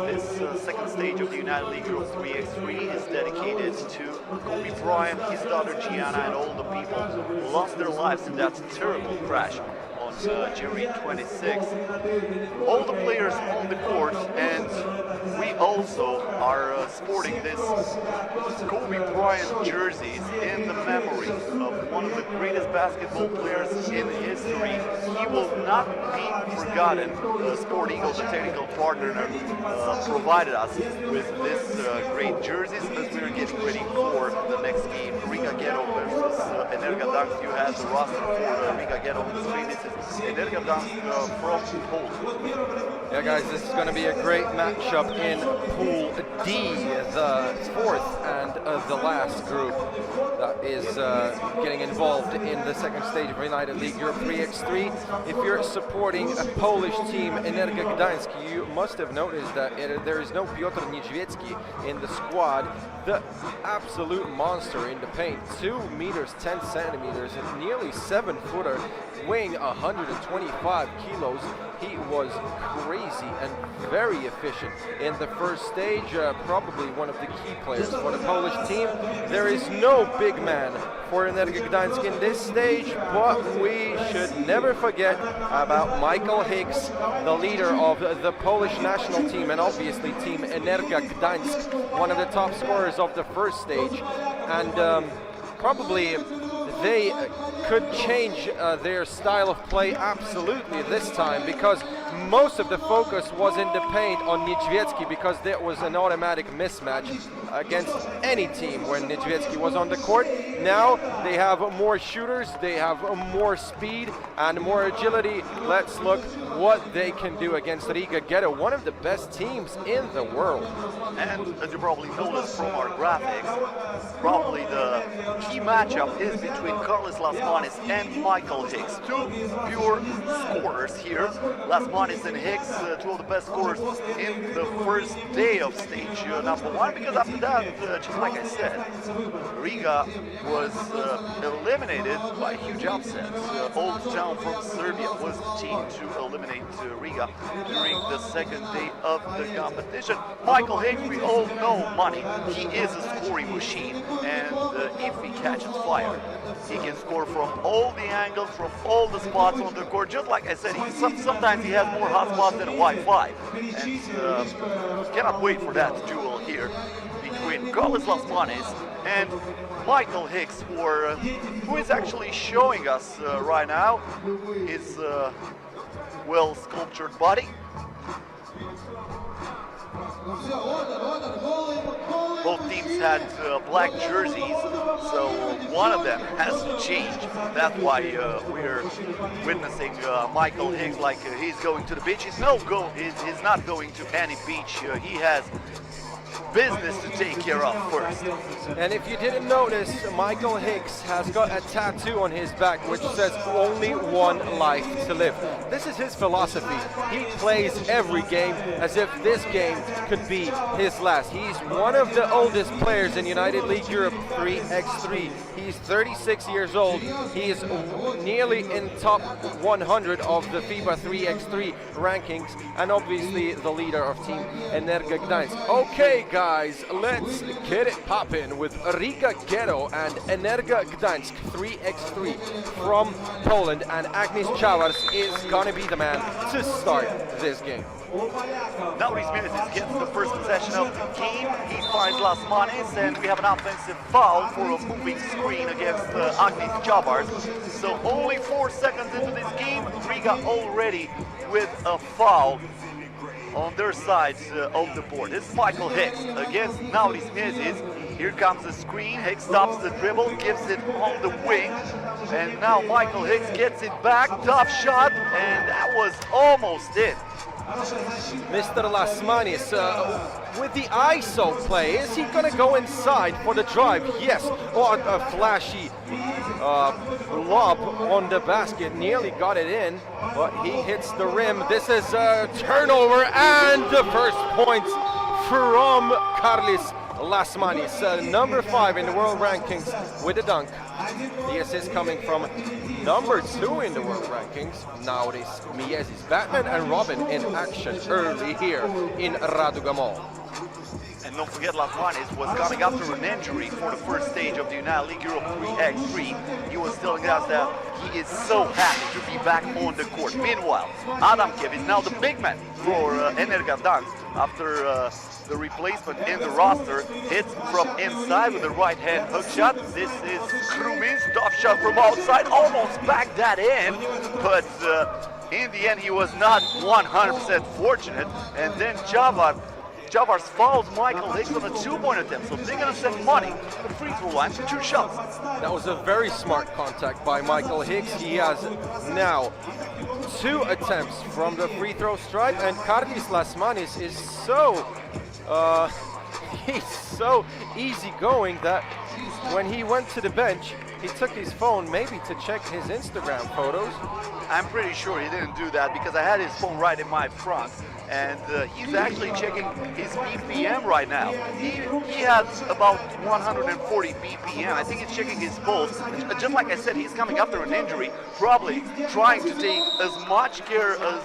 This second stage of the United League Europe 3x3 is dedicated to Kobe Bryant, his daughter Gianna, and all the people who lost their lives in that terrible crash on January 26th. All the players on the court, and we also are sporting this Kobe Bryant jerseys in the memory of one of the greatest basketball players in history. He will not be forgotten. Sport Eagle, the technical partner, provided us with this great jerseys as we are getting ready for the next game. Riga Ghetto versus Ener Gagdansk. You have the roster for Riga Ghetto on the screen. This is Ener Gagdansk from Poland. Yeah guys, this is going to be a great matchup in Pool D, the fourth and the last group that is getting involved in the second stage of United League Europe 3x3. If you're supporting a Polish team, Ener Gagdansk, you must have noticed that there is no Piotr Niedźwiecki in the squad. The absolute monster in the paint, 2 meters 10 centimeters and nearly 7-footer, weighing 125 kilos. He was crazy and very efficient in the first stage, probably one of the key players for the Polish team. There is no big man for Ener Gagdansk in this stage, but we should never forget about Michael Hicks, the leader of the Polish national team, and obviously team Ener Gagdansk, one of the top scorers of the first stage. And probably they could change their style of play absolutely this time, because most of the focus was in the paint on Niedźwiecki, because there was an automatic mismatch against any team when Niedźwiecki was on the court. Now they have more shooters, they have more speed and more agility. Let's look what they can do against Riga Ghetto, one of the best teams in the world. And as you probably noticed from our graphics, probably the key matchup is between Carlos Lasmanis and Michael Hicks, two pure scorers here. Lasmanis and Hicks, two of the best scorers in the first day of stage number one, because after that, just like I said, Riga was eliminated by huge upsets. Oldtown from Serbia was the team to eliminate Riga during the second day of the competition. Michael Hicks, we all know money. He is a scoring machine, and if he catches fire, he can score from all the angles, from all the spots on the court. Just like I said, sometimes he has more hot spots than Wi-Fi. And cannot wait for that duel here between Carlos Lasmanis and Michael Hicks, who is actually showing us right now his well-sculptured body. Both teams had black jerseys, so one of them has to change. That's why we're witnessing Michael Hicks like he's going to the beach. He's not going to any beach. He has business to take care of first. And if you didn't notice, Michael Hicks has got a tattoo on his back which says only one life to live. This is his philosophy. He plays every game as if this game could be his last. He's one of the oldest players in United League Europe 3x3. He's 36 years old. He is nearly in top 100 of the FIBA 3x3 rankings, and obviously the leader of team Ener Gagdansk. Okay guys, let's get it poppin' with Riga Ghetto and Ener Gagdansk 3x3 from Poland, and Agnes Chavars is gonna be the man to start this game. Now Rosenerggo gets the first possession of the game. He finds Lasmanis, and we have an offensive foul for a moving screen against Agnes Chavars. So only 4 seconds into this game, Riga already with a foul on their side of the board. This is Michael Hicks against now Rosenerggo. Here comes the screen. Hicks stops the dribble, gives it on the wing, and now Michael Hicks gets it back. Tough shot, and that was almost it. Mr. Lasmanis with the ISO play, is he gonna go inside for the drive? Yes. What a flashy lob on the basket, nearly got it in, but he hits the rim. This is a turnover, and the first points from Karlis Lasmanis, number 5 in the world rankings with a dunk. The assist coming from number 2 in the world rankings, Nauris Miezis. Batman and Robin in action early here in Raduga Mall. And don't forget, Lasmanis was coming after an injury for the first stage of the United League Europe 3x3. He was telling us that he is so happy to be back on the court. Meanwhile, Adamkev is now the big man for Ener Gagdansk after the replacement in the roster. Hits from inside with the right hand hook shot. This is Krumin's tough shot from outside, almost backed that in, but in the end he was not 100% fortunate. And then Chavars fouls Michael Hicks on a 2-point attempt, so they're gonna send money to the free throw line for 2 shots. That was a very smart contact by Michael Hicks. He has now 2 attempts from the free throw stripe, and Karlis Lasmanis is he's so easygoing that when he went to the bench, he took his phone maybe to check his Instagram photos. I'm pretty sure he didn't do that because I had his phone right in my front, and he's actually checking his BPM right now. He has about 140 BPM. I think he's checking his pulse. Just like I said, he's coming after an injury, probably trying to take as much care as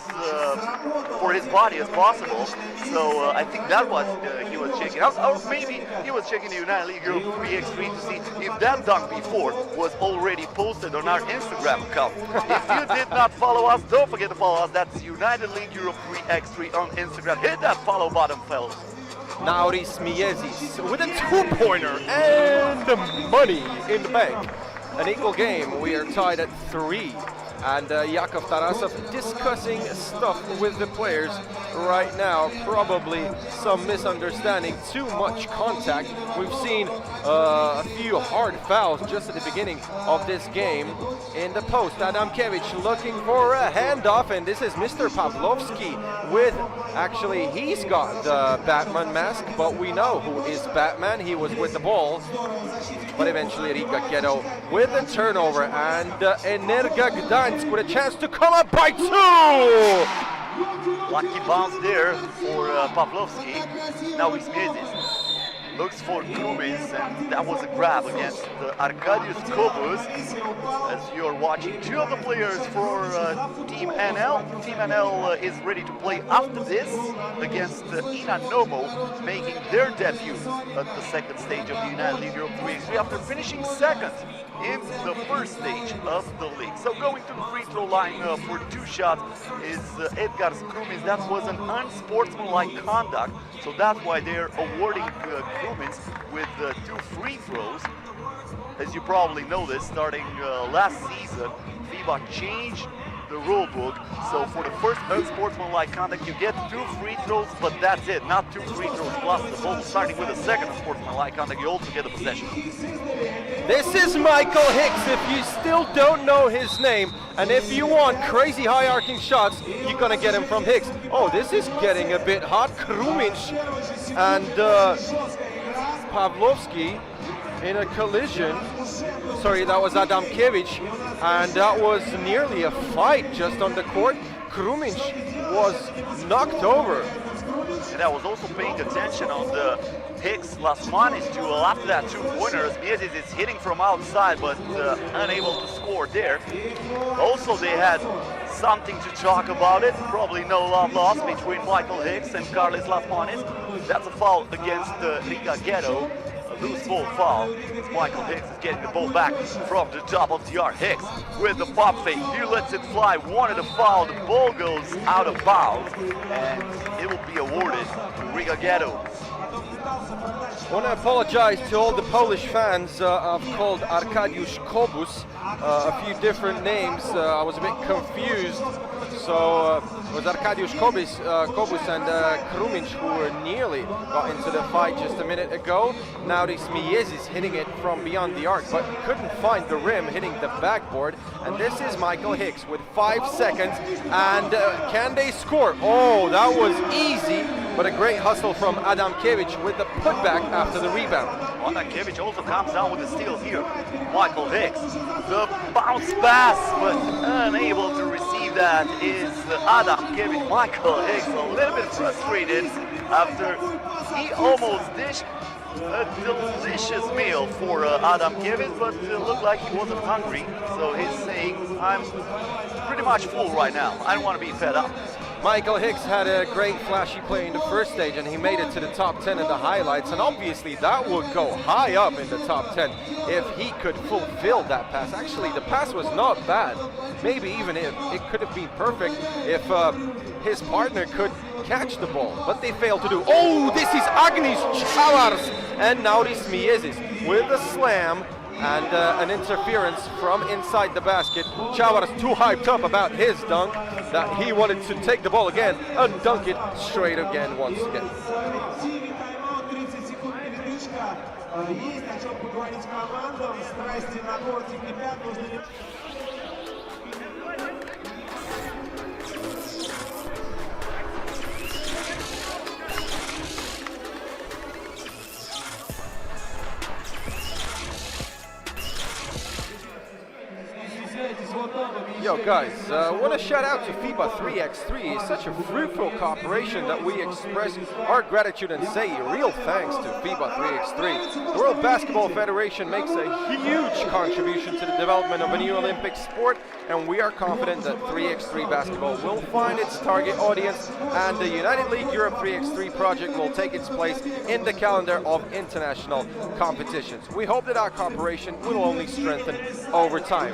for his body as possible. So I think that was he was checking. Or maybe he was checking the United League Europe 3x3 to see if that dunk before was already posted on our Instagram account. If you did not follow us, don't forget to follow us. That's United League Europe 3x3 on Instagram. Hit that follow button, fellas. Nauris Miezis with a 2-pointer and the money in the bank. An equal game. We are tied at 3. And Yakov Tarasov discussing stuff with the players right now. Probably some misunderstanding, too much contact. We've seen a few hard fouls just at the beginning of this game. In the post, Adamkevich looking for a handoff, and this is Mr. Pavlovsky with, actually he's got the Batman mask, but we know who is Batman. He was with the ball, but eventually Riga Ghetto with a turnover, and Ener Gagdansk with a chance to come up by 2! Lucky bounce there for Pavlovsky. Now Rosenerggo looks for Krumins, and that was a grab against Arkadiusz Kobus. As you're watching, 2 of the players for Team NL. Team NL is ready to play after this against Inanomo, making their debut at the second stage of the United League Europe 3x3 after finishing second in the first stage of the league. So going to the free throw line for 2 shots is Edgar Krumins. That was an unsportsmanlike conduct, so that's why they're awarding Krumins with 2 free throws. As you probably know this, starting last season, FIBA changed the rule book. So for the first unsportsmanlike conduct, you get 2 free throws, but that's it. Not 2 free throws plus the ball. Starting with the second unsportsmanlike conduct, you also get a possession. This is Michael Hicks, if you still don't know his name, and if you want crazy high arcing shots, you're gonna get him from Hicks. Oh, this is getting a bit hot. Krumic and Pavlovsky in a collision. Sorry, that was Adamkiewicz, and that was nearly a fight just on the court. Krumic was knocked over. And I was also paying attention on the Hicks Lasmanis duel. After that 2-pointer, Miezis is hitting from outside, but unable to score there. Also, they had something to talk about it. Probably no love lost between Michael Hicks and Carlis Lasmanis. That's a foul against Riga Ghetto. A loose ball foul. Michael Hicks is getting the ball back from the top of the arc. Hicks with the pop fake. He lets it fly. Wanted a foul. The ball goes out of bounds, and it will be awarded to Riga Ghetto. I want to apologize to all the Polish fans. I've called Arkadiusz Kobus a few different names. I was a bit confused. So it was Arkadiusz Kobus and Krumic who were nearly got into the fight just a minute ago. Now this Miezis hitting it from beyond the arc, but couldn't find the rim, hitting the backboard. And this is Michael Hicks with 5 seconds. And can they score? Oh, that was easy, but a great hustle from Adamkiewicz with the putback after the rebound. Adamkiewicz also comes down with a steal here. Michael Hicks, the bounce pass, but unable to receive that is Adamkiewicz. Michael Hicks a little bit frustrated after he almost dished a delicious meal for Adamkiewicz, but it looked like he wasn't hungry. So he's saying, I'm pretty much full right now. I don't want to be fed up. Michael Hicks had a great flashy play in the first stage, and he made it to the top 10 in the highlights, and obviously that would go high up in the top 10 if he could fulfill that pass. Actually, the pass was not bad. Maybe even if it could have been perfect if his partner could catch the ball, but they failed to do. Oh, this is Agnis Chavars, and now this Miezis with a slam and an interference from inside the basket. Chavars too hyped up about his dunk that he wanted to take the ball again and dunk it straight again once again. Yo guys, I want to shout out to FIBA 3x3. It's such a fruitful cooperation that we express our gratitude and say real thanks to FIBA 3x3. The World Basketball Federation makes a huge contribution to the development of a new Olympic sport, and we are confident that 3x3 basketball will find its target audience, and the United League Europe 3x3 project will take its place in the calendar of international competitions. We hope that our cooperation will only strengthen over time.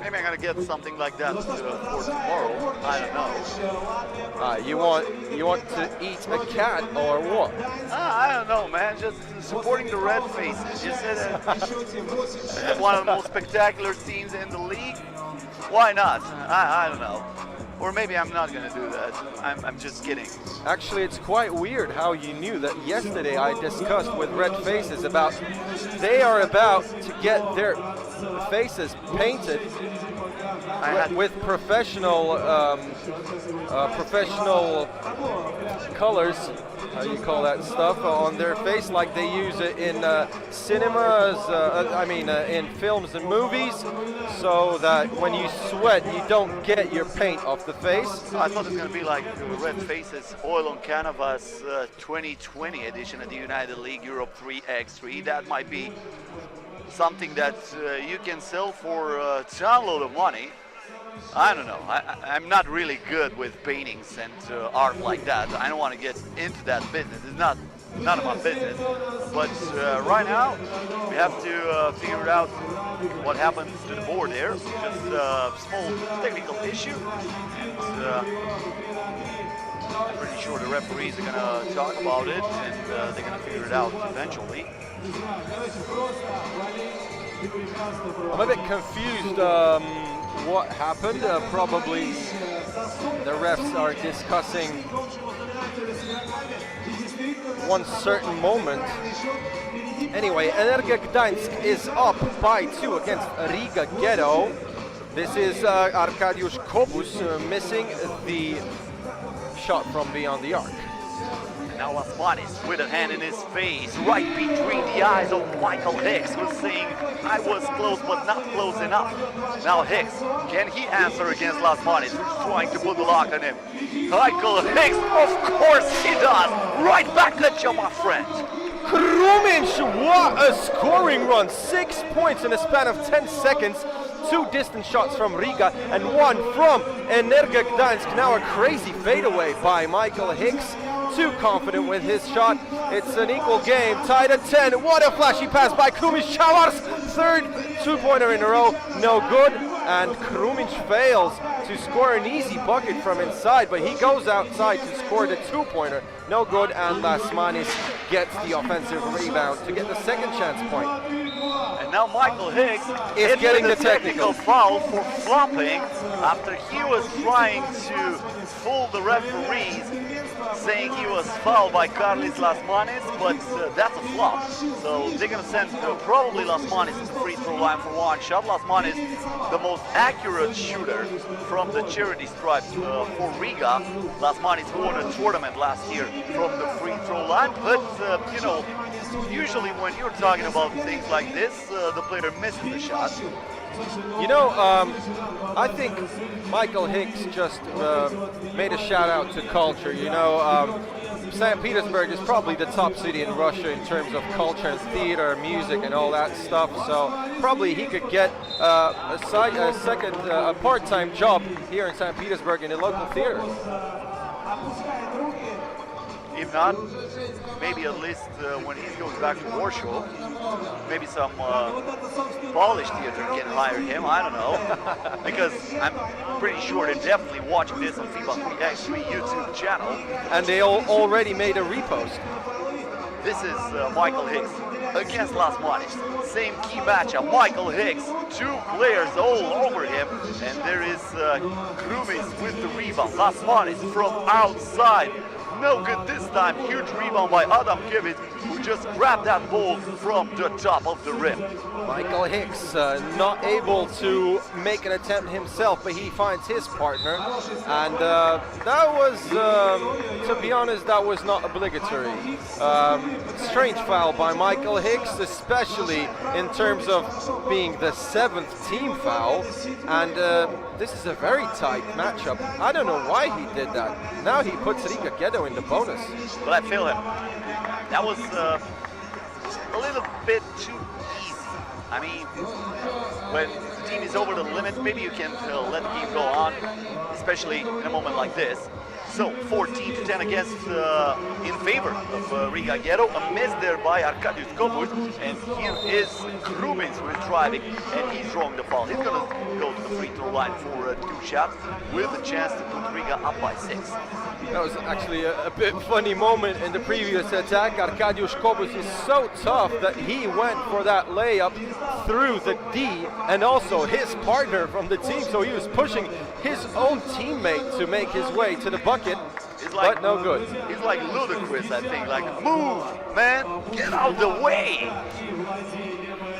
Maybe I'm gonna get something like that for tomorrow. I don't know. You want to eat a cat or what? I don't know, man. Just supporting the red faces. You said it's one of the most spectacular teams in the league. Why not? I don't know. Or maybe I'm not gonna do that. I'm just kidding. Actually, it's quite weird how you knew that. Yesterday I discussed with Red Faces about they are about to get their faces painted with professional colors, how do you call that stuff, on their face, like they use it in cinemas, in films and movies, so that when you sweat you don't get your paint off the face. I thought it was going to be like Red Faces Oil on Canvas 2020 edition of the United League Europe 3x3. That might be something that you can sell for a ton of money. I don't know. I'm not really good with paintings and art like that. I don't want to get into that business. It's none of my business. But right now, we have to figure out what happened to the board there. Just a small technical issue. And, I'm pretty sure the referees are going to talk about it, and they're going to figure it out eventually. I'm a bit confused what happened. Probably the refs are discussing one certain moment. Anyway, Ener Gagdansk is up by 2 against Riga Ghetto. This is Arkadiusz Kobus missing the shot from beyond the arc. Now Lasmanis with a hand in his face, right between the eyes of Michael Hicks, who's saying, I was close but not close enough. Now Hicks, can he answer against Lasmanis, who's trying to put the lock on him? Michael Hicks, of course he does! Right back at you, my friend! Krumic, what a scoring run! 6 points in a span of 10 seconds. 2 distant shots from Riga and 1 from Ener Gagdansk. Now a crazy fadeaway by Michael Hicks. Too confident with his shot. It's an equal game, tied at 10. What a flashy pass by Krumic. Chavar's 3rd 2-pointer in a row, no good. And Krumic fails to score an easy bucket from inside, but he goes outside to score the 2-pointer. No good, and Lasmanis gets the offensive rebound to get the second chance point. And now Michael Hicks is getting the technical foul for flopping after he was trying to fool the referees, saying he was fouled by Karlis Lasmanis, but that's a flop. So they're going to send probably Lasmanis to the free throw line for 1 shot. Lasmanis, the most accurate shooter from the charity stripes for Riga. Lasmanis won a tournament last year from the free throw line, but you know, usually when you're talking about things like this, the player misses the shot. You know, I think Michael Hicks just made a shout out to culture. You know, St. Petersburg is probably the top city in Russia in terms of culture and theater, music and all that stuff. So probably he could get a part-time job here in St. Petersburg in a local theater. If not, maybe at least when he goes back to Warsaw, maybe some Polish theater can hire him, I don't know. Because I'm pretty sure they're definitely watching this on FIBA 3x3 YouTube channel. And they already made a repost. This is Michael Hicks against Lasmanis. Same key matchup. Michael Hicks, 2 players all over him. And there is Krumic with the rebound. Lasmanis from outside. No good this time. Huge rebound by Adam Kivic, who just grabbed that ball from the top of the rim. Michael Hicks not able to make an attempt himself, but he finds his partner. And that was, to be honest, that was not obligatory. Strange foul by Michael Hicks, especially in terms of being the 7th team foul. And this is a very tight matchup. I don't know why he did that. Now he puts Riga Ghetto in the bonus. But I feel him. That was a little bit too easy. I mean, when the team is over the limit, maybe you can let the game go on, especially in a moment like this. So 14-10 against in favor of Riga Ghetto. A miss there by Arkadiusz Kobus, and here is Krumic who is driving, and he's drawing the foul. He's gonna go to the free throw line for 2 shots with a chance to put Riga up by 6. That was actually a bit funny moment in the previous attack. Arkadiusz Kobus is so tough that he went for that layup through the D, and also his partner from the team, so he was pushing his own teammate to make his way to the bucket, but no good. He's like ludicrous, I think, like, move, man, get out of the way.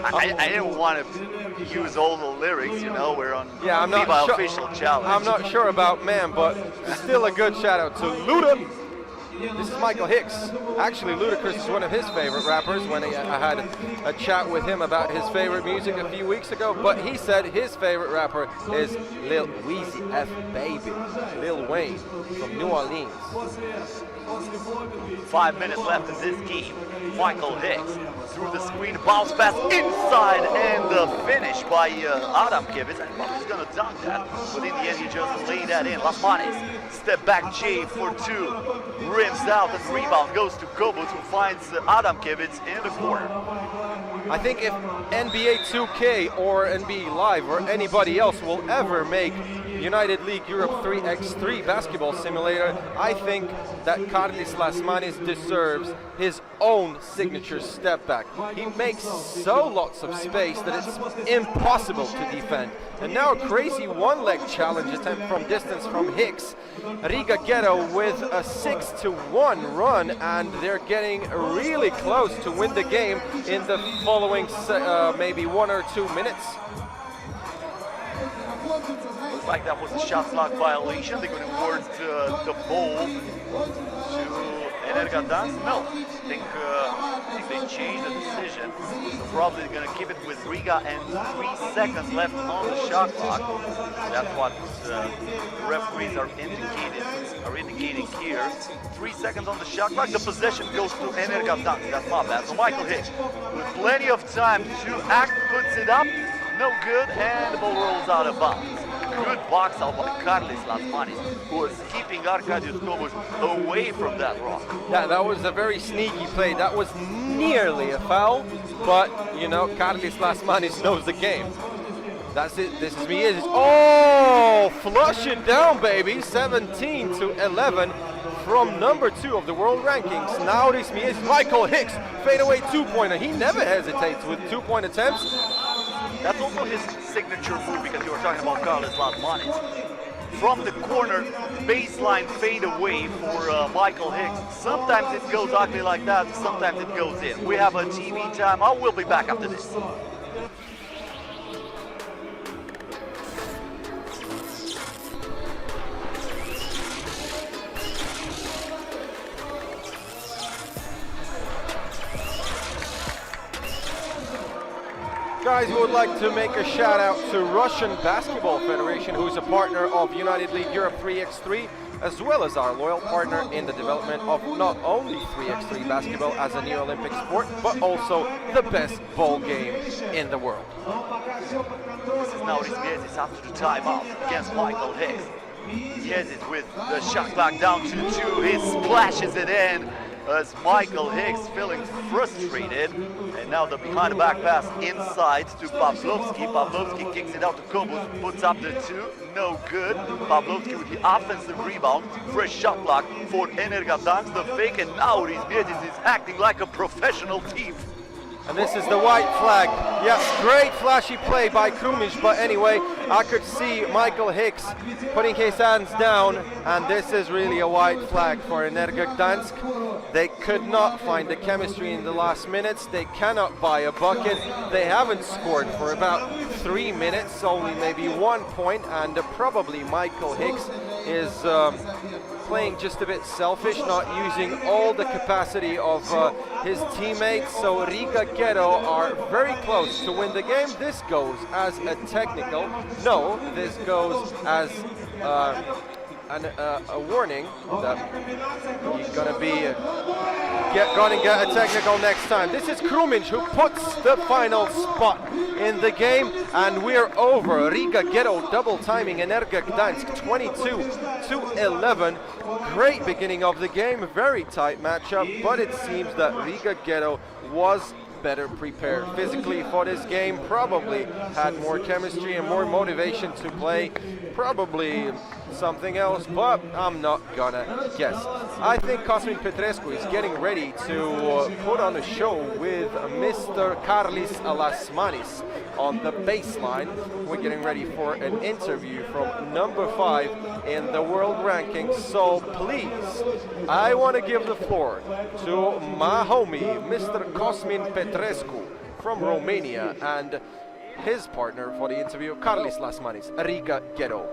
I didn't want to use all the lyrics, you know, we're on FIBA official challenge. I'm not sure about man, but still a good shout out to Luda. This is Michael Hicks. Actually, Ludacris is one of his favorite rappers. When I had a chat with him about his favorite music a few weeks ago, but he said his favorite rapper is Lil Weezy F Baby, Lil Wayne from New Orleans. 5 minutes left in this game. Michael Hicks through the screen, bounce pass inside, and the finish by Adam Kivic. And he's gonna dunk that, but in the end he just laid that in. Lasmanis, step back J for 2, rims out, and rebound goes to Kobus, who finds Adam Kivic in the corner. I think if NBA 2K or NBA Live or anybody else will ever make United League Europe 3x3 basketball simulator, I think that Karlis Lasmanis deserves his own signature step back. He makes so lots of space that it's impossible to defend. And now a crazy one-leg challenge attempt from distance from Hicks. Riga Ghetto with a 6-1 run, and they're getting really close to win the game in the following maybe 1 or 2 minutes. Looks like that was a shot clock violation. They're going to award the ball to Ener Gagdansk. No, I think they changed the decision. So probably they're going to keep it with Riga and 3 seconds left on the shot clock. That's what the referees are indicating here. 3 seconds on the shot clock. The possession goes to Ener Gagdansk. That's not bad. So Michael Hicks, with plenty of time to act, puts it up. No good, and the ball rolls out of bounds. Good box out by Karlis Lasmanis, who was keeping Arkadiusz Kobuš away from that rock. Yeah, that was a very sneaky play. That was nearly a foul, but, you know, Karlis Lasmanis knows the game. That's it. This is me. Oh, flush it down, baby. 17-11 from number 2 of the world rankings. Now this is Michael Hicks, fadeaway 2-pointer. He never hesitates with 2-point attempts. That's also his signature move, because you were talking about Karlis Lasmanis. From the corner, baseline fade away for Michael Hicks. Sometimes it goes ugly like that, sometimes it goes in. We have a TV time. I will be back after this. Guys, we would like to make a shout out to Russian Basketball Federation, who's a partner of United League Europe 3x3, as well as our loyal partner in the development of not only 3x3 basketball as a new Olympic sport, but also the best ball game in the world. This is now Rizmiezis after the timeout against Michael Hicks. Rizmiezis with the shot clock down to 2, he splashes it in as Michael Hicks feeling frustrated. And now the behind the back pass inside to Pavlovsky. Pavlovsky kicks it out to Kobuš, puts up the 2, no good. Pavlovsky with the offensive rebound, fresh shot clock for Ener Gagdansk, the fake, and now Rizmiezis is acting like a professional thief. And this is the white flag. Yes, great flashy play by Krumich, but anyway, I could see Michael Hicks putting his hands down, and this is really a white flag for Ener Gagdansk. They could not find the chemistry in the last minutes. They cannot buy a bucket. They haven't scored for about 3 minutes, only maybe 1 point, and probably Michael Hicks is playing just a bit selfish, not using all the capacity of his teammates. So Riga Ghetto are very close to win the game. This goes as a technical. No, this goes as a warning that he's gonna get a technical next time. This is Krumich who puts the final spot in the game, and we're over. Riga Ghetto double timing Ener Gagdansk 22-11. Great beginning of the game, very tight matchup, but it seems that Riga Ghetto was better prepared physically for this game, probably had more chemistry and more motivation to play, probably something else, but I'm not gonna guess. I think Cosmin Petrescu is getting ready to put on a show with Mr. Karlis Lasmanis on the baseline. We're getting ready for an interview from number 5 in the world rankings, so please, I want to give the floor to my homie, Mr. Cosmin Petrescu from Romania, and his partner for the interview, Karlis Lasmanis, Riga Ghetto.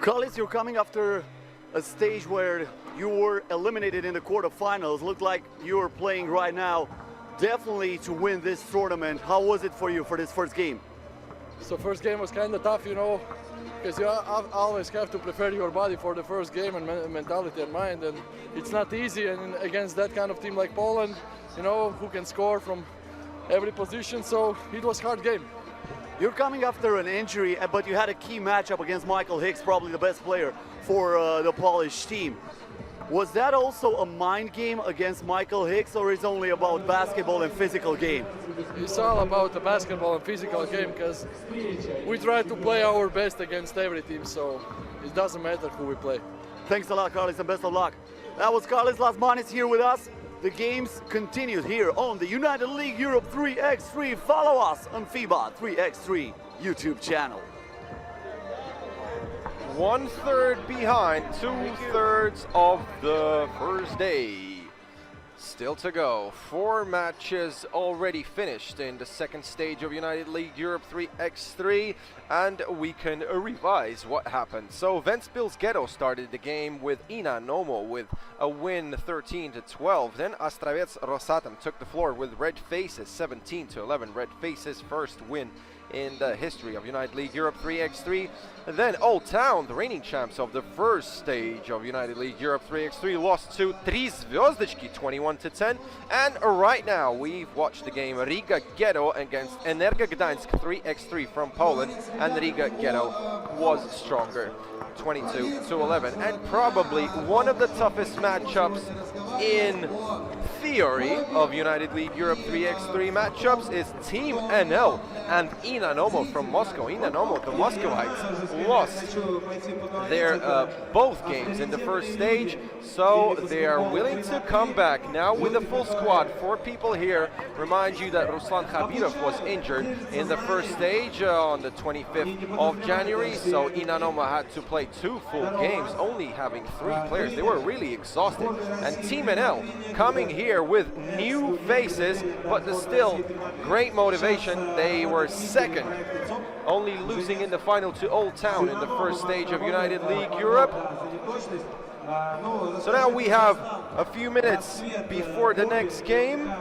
Karlis, you're coming after a stage where you were eliminated in the quarterfinals. Looked like you were playing right now definitely to win this tournament. How was it for you for this first game? So first game was kind of tough, you know, because you always have to prepare your body for the first game and mentality and mind, and it's not easy. And against that kind of team like Poland, you know, who can score from every position, so it was a hard game. You're coming after an injury, but you had a key matchup against Michael Hicks, probably the best player for the Polish team. Was that also a mind game against Michael Hicks, or is it only about basketball and physical game? It's all about the basketball and physical game because we try to play our best against every team, so it doesn't matter who we play. Thanks a lot, Carlis, and best of luck. That was Carlis Lasmanis here with us. The games continue here on the United League Europe 3x3. Follow us on FIBA 3x3 YouTube channel. 1/3 behind, 2/3 of the first day. Still to go. 4 matches already finished in the second stage of United League Europe 3x3, and we can revise what happened. So Ventspils Ghetto started the game with Inanomo with a win 13-12. Then Astravets Rosatom took the floor with Red Faces 17-11. Red Faces' first win in the history of United League Europe 3x3. Then Oldtown, the reigning champs of the first stage of United League Europe 3x3, lost to 3 Zvezdochki 21-10. And right now we've watched the game Riga Ghetto against Ener Gagdansk 3x3 from Poland, and Riga Ghetto was stronger 22-11, and probably one of the toughest matchups in theory of United League Europe 3x3 matchups is Team NL and Inanomo from Moscow. Inanomo, the Muscovites, lost their both games in the first stage, so they are willing to come back now with a full squad. 4 people here. Remind you that Ruslan Khabirov was injured in the first stage on the 25th of January, so Inanomo had to play 2 full games, only having 3 players. They were really exhausted. And Team NL coming here with new faces, but still great motivation. They were second, only losing in the final to Oldtown in the first stage of United League Europe. So now we have a few minutes before the next game.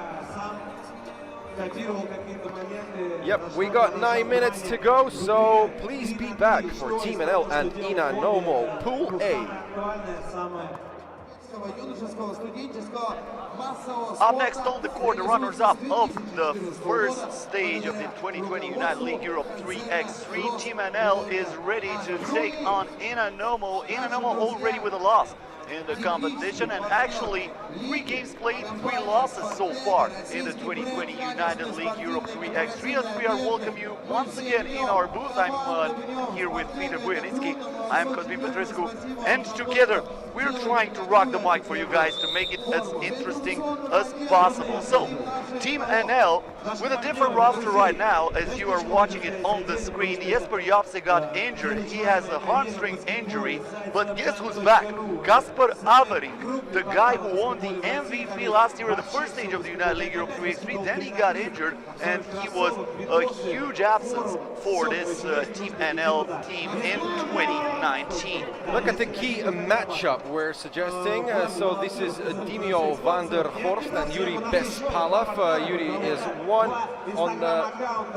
Yep, we got 9 minutes to go, so please be back for Team NL and Inanomo, Pool A. Up next on the court, the runners-up of the first stage of the 2020 United League Europe 3x3. Team NL is ready to take on Inanomo. Inanomo already with a loss in the competition, and actually 3 games played, 3 losses so far in the 2020 United League Europe 3x3. As we are welcome you once again in our booth. I'm here with Peter Bujanitsky, I'm Cosmin Petrescu, and together we're trying to rock the mic for you guys to make it as interesting as possible. So, Team NL with a different roster right now, as you are watching it on the screen. Jesper Japse got injured, he has a hamstring injury, but guess who's back? Kasper Averik, the guy who won the MVP last year at the first stage of the United League Europe 3x3, then he got injured, and he was a huge absence for this Team NL team in 2019. Look at the key matchup we're suggesting. So this is Dimio van der Horst and Yuri Bespalov. Yuri is on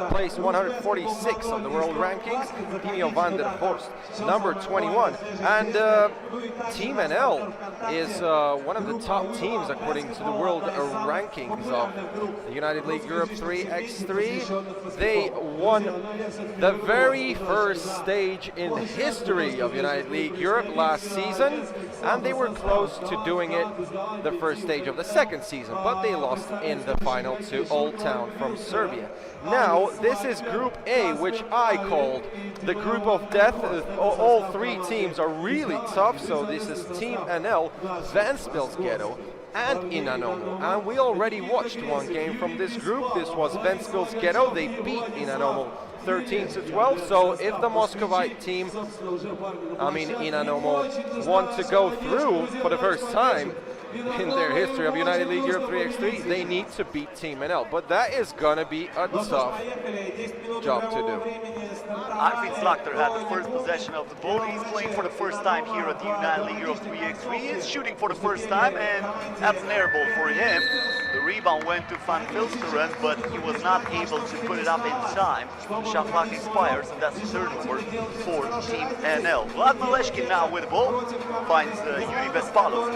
place 146 on the world rankings. Dimio van der Horst, number 21. And Team NL is one of the top teams according to the world rankings of the United League Europe 3x3. They won the very first stage in the history of United League Europe last season, and they were close to doing it the first stage of the second season, but they lost in the final to Oldtown from Serbia. Now, this is Group A, which I called the Group of Death. All 3 teams are really tough, so this is Team NL, Ventspils Ghetto, and Inanomo. And we already watched 1 game from this group. This was Ventspils Ghetto. They beat Inanomo 13-12, so if the Muscovite team, Inanomo, want to go through for the first time in their history of United League Europe 3x3, they need to beat Team NL, but that is gonna be a tough job to do. Arvid Slakter had the first possession of the ball. He's playing for the first time here at the United League Europe 3x3. He's shooting for the first time, and that's an air ball for him. The rebound went to Van Vilsteren, but he was not able to put it up in time. The shot clock expires, and that's the turnover for Team NL. Vlad Maleshkin now with the ball, finds Yuri Bespalov.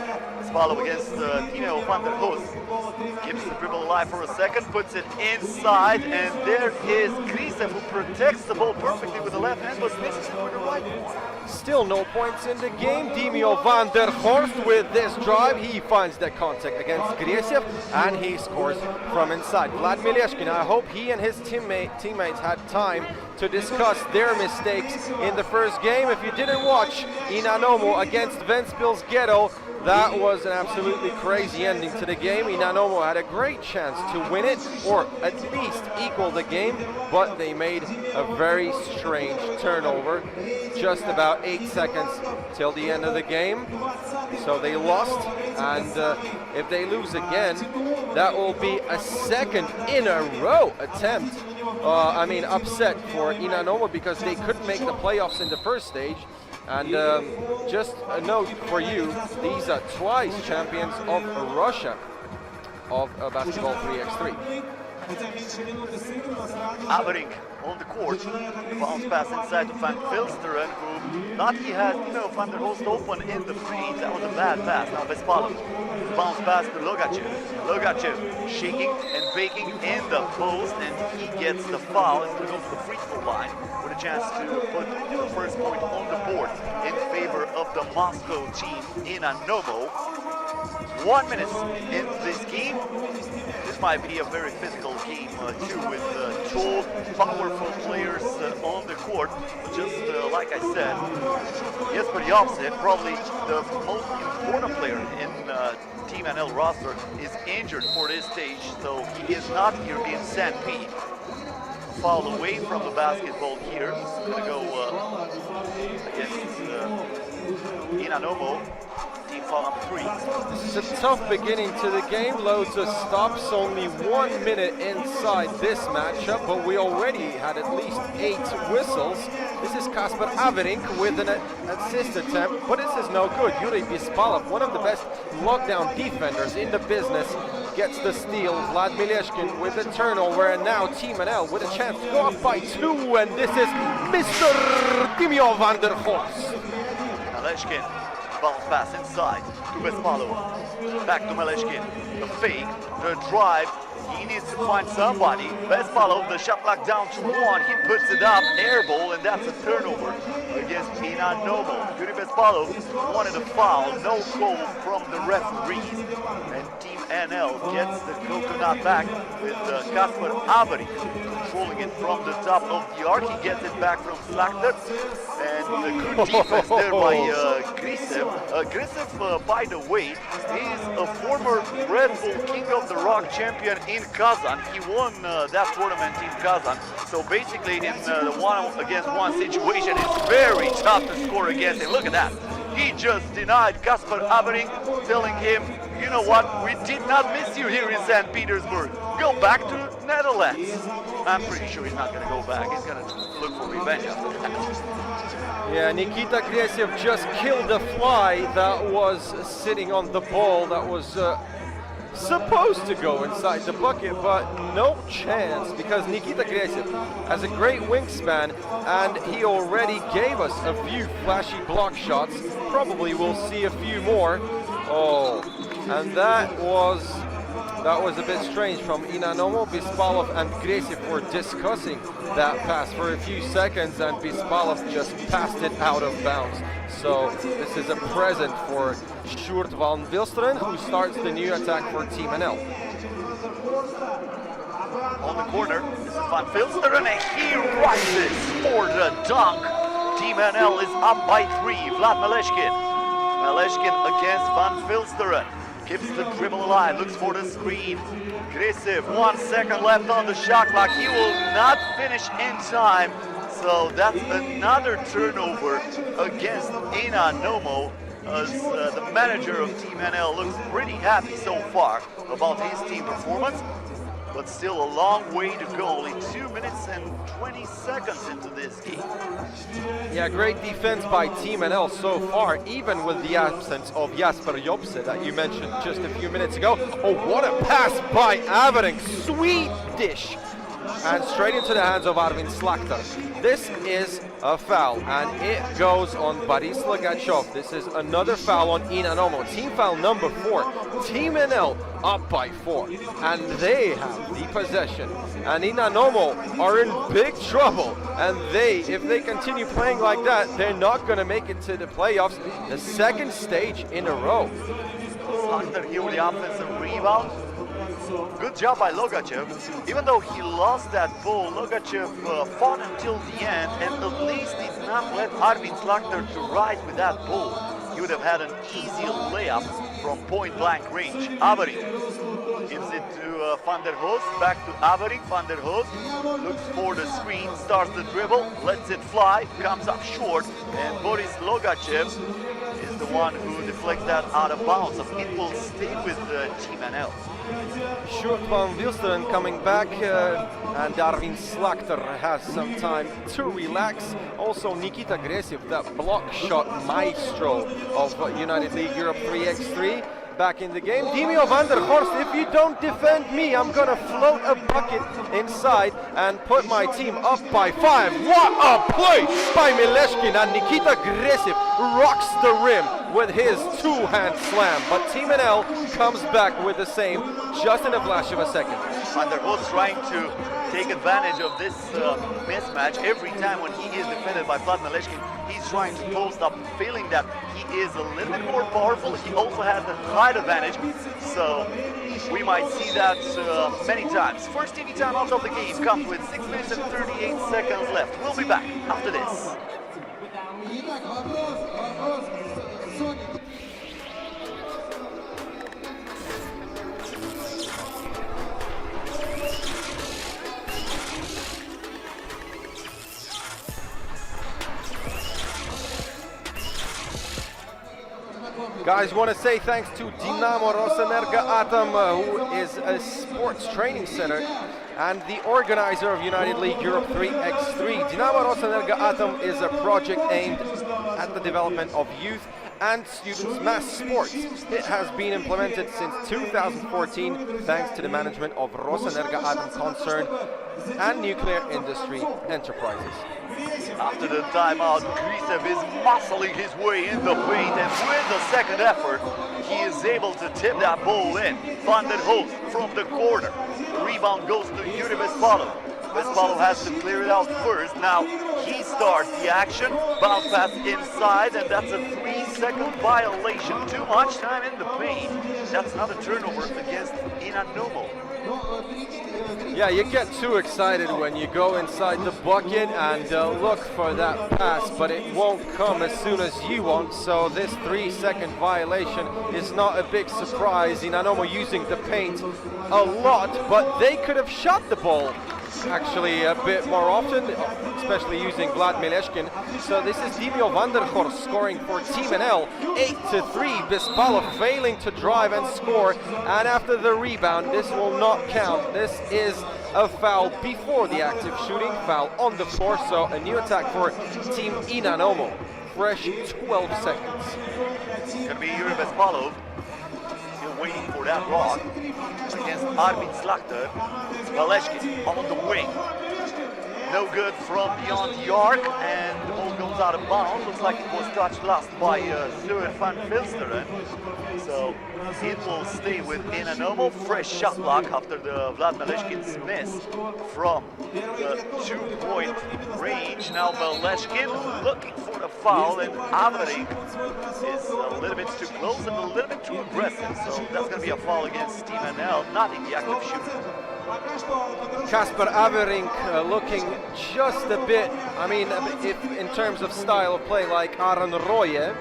Bespalov against Timo van der Hoos. Keeps the dribble alive for a second, puts it inside, and there is Grisev who protects the ball perfectly with the left hand, but misses it with the right one. Still no points in the game. Timo van der Horst with this drive. He finds that contact against Grisev, and he scores from inside. Vlad Mileshkin, I hope he and his teammates had time to discuss their mistakes in the first game. If you didn't watch Inanomo against Ventspil's Ghetto, that was an absolutely crazy ending to the game. Inanomo had a great chance to win it, or at least equal the game, but they made a very strange turnover. Just about 8 seconds till the end of the game. So they lost, and if they lose again, that will be a second in a row attempt. Upset for Inanomo, because they couldn't make the playoffs in the first stage. And just a note for you, these are twice champions of Russia of basketball 3x3. Avering on the court, bounce pass inside to Van Vilsteren, who thought he had Van der Host open in the feed. That was a bad pass. Now Bespalov, bounce pass to Logachev. Logachev shaking and baking in the post, and he gets the foul. He's going to go to the free throw line with a chance to put the first point on the board in favor of the Moscow team in Inanomo. 1 minute into this game. This might be a very physical game too, with tall, powerful players on the court. Just like I said, Jesper Jobse, probably the most important player in Team NL roster, is injured for this stage, so he is not here in St. Pete. Foul away from the basketball here. It's going to go against Inanomo. Team foul number 3. This is a tough beginning to the game. Loads of stops, only 1 minute inside this matchup, but we already had at least 8 whistles. This is Kasper Avering with an assist attempt, but this is no good. Yuri Bespalov, one of the best lockdown defenders in the business, gets the steal. Vlad Mileshkin with the turnover, and now Team NL with a chance to go up by 2, and this is Mr. Timo van der Horst. Mileshkin, bounce pass inside to Bespalov. Back to Mileshkin. The fake, the drive. He needs to find somebody. Bespalov, the shot clock down to 1. He puts it up, air ball, and that's a turnover against Inanomo. Yuri Bespalov wanted a foul, no call from the referees. And Team NL gets the coconut back with Kasper Avering controlling it from the top of the arc. He gets it back from Slakter. And the good defense there by Grisev. Grisev, by the way, is a former Red Bull King of the Rock champion in Kazan. He won that tournament in Kazan. So basically in the 1-against-1 situation, it's very tough to score against him. Look at that. He just denied Kasper Avering, telling him, you know what, we did not miss you here in St. Petersburg. Go back to Netherlands. I'm pretty sure he's not going to go back. He's going to look for revenge after that. Yeah, Nikita Grisev just killed a fly that was sitting on the ball that was supposed to go inside the bucket, but no chance, because Nikita Grisev has a great wingspan, and he already gave us a few flashy block shots. Probably we'll see a few more. Oh, and that was a bit strange from Inanomo. Bespalov and Grisev were discussing that pass for a few seconds, and Bespalov just passed it out of bounds. So this is a present for Sjoerd van Vilsteren, who starts the new attack for Team NL. On the corner, this is Van Vilsteren, and he rises for the dunk. Team NL is up by 3. Vlad Mileshkin. Mileshkin against Van Vilsteren. Keeps the dribble alive, looks for the screen. Grisev, 1 second left on the shot clock. He will not finish in time. So that's another turnover against Inanomo, as the manager of Team NL looks pretty happy so far about his team performance. But still a long way to go, only 2 minutes and 20 seconds into this game. Yeah, great defense by Team NL so far, even with the absence of Jesper Jobse that you mentioned just a few minutes ago. Oh, what a pass by Avering, Swedish and straight into the hands of Arvin Slakter. This is a foul, and it goes on Boris Logachov. This is another foul on Inanomo. Team foul number 4. Team NL up by 4, and they have the possession. And Inanomo are in big trouble, and if they continue playing like that, they're not going to make it to the playoffs, the second stage in a row. Slakter here with the offensive rebound. Good job by Logachev. Even though he lost that ball, Logachev fought until the end and at least did not let Arvin Slakter to ride with that ball. He would have had an easy layup from point-blank range. Avery gives it to Van der Hoos, back to Avery. Van der Hoos looks for the screen, starts the dribble, lets it fly, comes up short, and Boris Logachev is the one who deflects that out of bounds. So it will stay with Team NL. Sjoerd van Wilsteren coming back, and Arvin Slakter has some time to relax. Also Nikita Gresiv, that block shot maestro of United League Europe 3x3, back in the game. Dimio van der Horst, if you don't defend me, I'm gonna float a bucket inside and put my team up by 5. What a play by Mileshkin, and Nikita Gresiv rocks the rim with his two-hand slam. But Team NL comes back with the same just in a flash of a second. Van der Hoos trying to take advantage of this mismatch. Every time when he is defended by Vlad Mileshkin, he's trying to post up, feeling that he is a little bit more powerful. He also has the height advantage, so we might see that many times. First TV time out of the game comes with 6 minutes and 38 seconds left. We'll be back after this. Guys, want to say thanks to Dinamo Rosenerggo Adam, who is a sports training center and the organizer of United League Europe 3x3. Dinamo Rosenerggo Adam is a project aimed at the development of youth and students' mass sports. It has been implemented since 2014 thanks to the management of Rosenerggo Adam concern and nuclear industry enterprises. After the timeout, Grisev is muscling his way in the paint, and with the second effort, he is able to tip that ball in. Van der Hoos from the corner. The rebound goes to Yuri Vespalov. Vespalov has to clear it out first. Now he starts the action. Bounce pass inside, and that's a 3-second violation. Too much time in the paint. That's another turnover against Inanomo. Yeah, you get too excited when you go inside the bucket and look for that pass, but it won't come as soon as you want, so this 3-second violation is not a big surprise. Inanomo using the paint a lot, but they could have shot the ball actually a bit more often, especially using Vlad Mileshkin. So this is Dimio van der Horst scoring for Team NL, 8-3. Bespalov failing to drive and score, and after the rebound, this will not count. This is a foul before the active shooting, foul on the floor, so a new attack for Team Inanomo. Fresh 12 seconds. It's going to be Yuri Vespalov. Still waiting for that block against Arvin Slakter. Mileshkin on the wing. No good from beyond the arc, and the ball goes out of bounds. Looks like it was touched last by Sjoerd van Wilsteren. So it will stay with Inanomo. Fresh shot block after the Vlad Mileshkin's miss from the 2-point range. Now Mileshkin looking for the foul, and Avery is a little bit too close and a little bit too aggressive. So that's going to be a foul against Team NL, not in the active shooting. Kasper Averink looking just a bit, I mean, if in terms of style of play, like Aron Roye.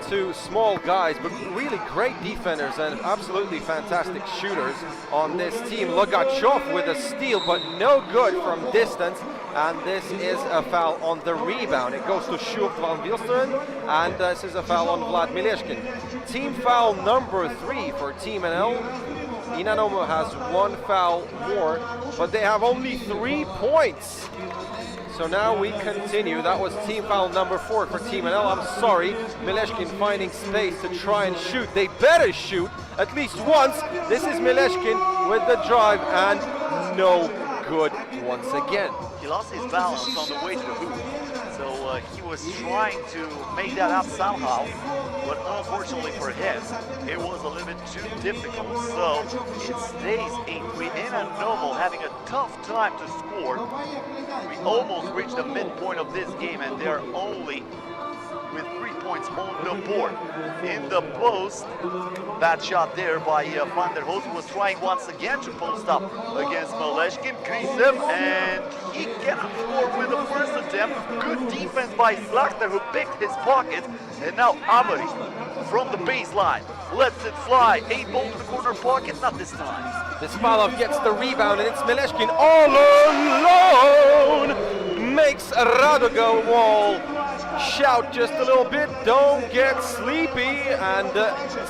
Two small guys, but really great defenders and absolutely fantastic shooters on this team. Logachov with a steal, but no good from distance, and this is a foul on the rebound. It goes to Sjoerd van Wilsteren, and this is a foul on Vlad Mileshkin. Team foul number 3 for Team NL. Inanomo has 1 foul more, but they have only 3 points. So now we continue. That was team foul number 4 for Team NL. I'm sorry. Mileshkin finding space to try and shoot. They better shoot at least once. This is Mileshkin with the drive, and no good once again. He lost his balance on the way to the hoop, so he was trying to make that up somehow, but unfortunately for him, it was a little bit too difficult, so it stays 8-3. Inanomo having a tough time to score. We almost reached the midpoint of this game, and they're only with 3 points on the board. In the post, bad shot there by Van der Hoos, who was trying once again to post up against Maleshkin. Krisev, and he cannot score with the first attempt. Good defense by Slachter, who picked his pocket, and now Amari from the baseline lets it fly. 8 ball to the corner pocket, not this time. Bispalov gets the rebound, and it's Maleshkin all alone. Makes Radogo Wall shout just a little bit, don't get sleepy, and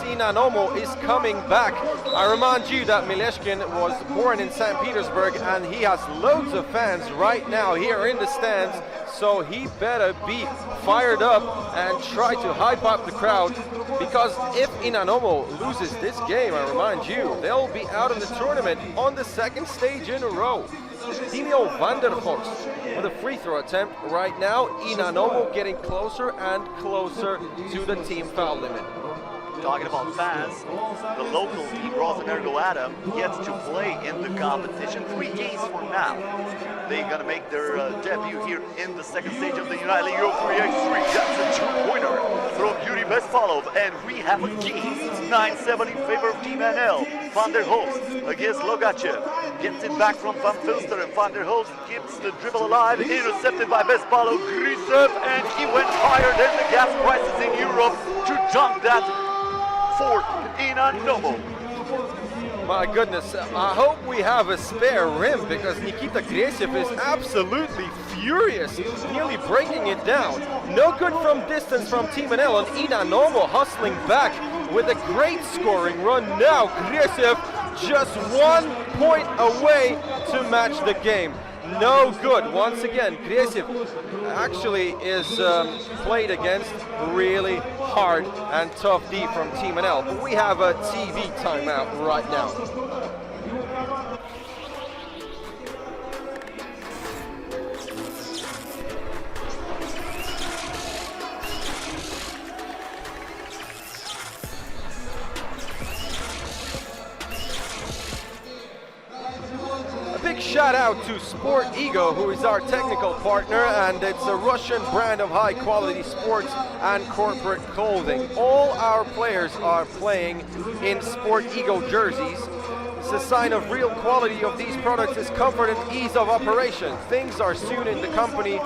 Inanomo is coming back. I remind you that Maleshkin was born in St. Petersburg, and he has loads of fans right now here in the stands, so he better be fired up and try to hype up the crowd, because if Inanomo loses this game, I remind you, they'll be out of the tournament on the second stage in a row. Timio van der Horst with a free throw attempt right now. Inanomo getting closer and closer to the team foul limit. Talking about fans, the local team, Rosenerggo Adam, gets to play in the competition 3 games from now. They're gonna make their debut here in the second stage of the United League Europa League. That's a 2-pointer from Yuri Bispalov, and we have a game. 9-7 in favor of Team NL. Van der Hoos against Logachev. Gets it back from Van Vilster, and Van der Hoos keeps the dribble alive. Intercepted by Bispalov. Krisev, and he went higher than the gas prices in Europe to dunk that for Inanomo. My goodness, I hope we have a spare rim, because Nikita Gresiev is absolutely furious, nearly breaking it down. No good from distance from Team NL, and Inanomo hustling back with a great scoring run now. Gresiev just 1 point away to match the game. No good. Once again, Gresiev actually is played against really hard and tough D from Team NL. But we have a TV timeout right now. Big shout out to Sport Ego, who is our technical partner, and it's a Russian brand of high quality sports and corporate clothing. All our players are playing in Sport Ego jerseys. It's a sign of real quality of these products is comfort and ease of operation. Things are sewn in the company,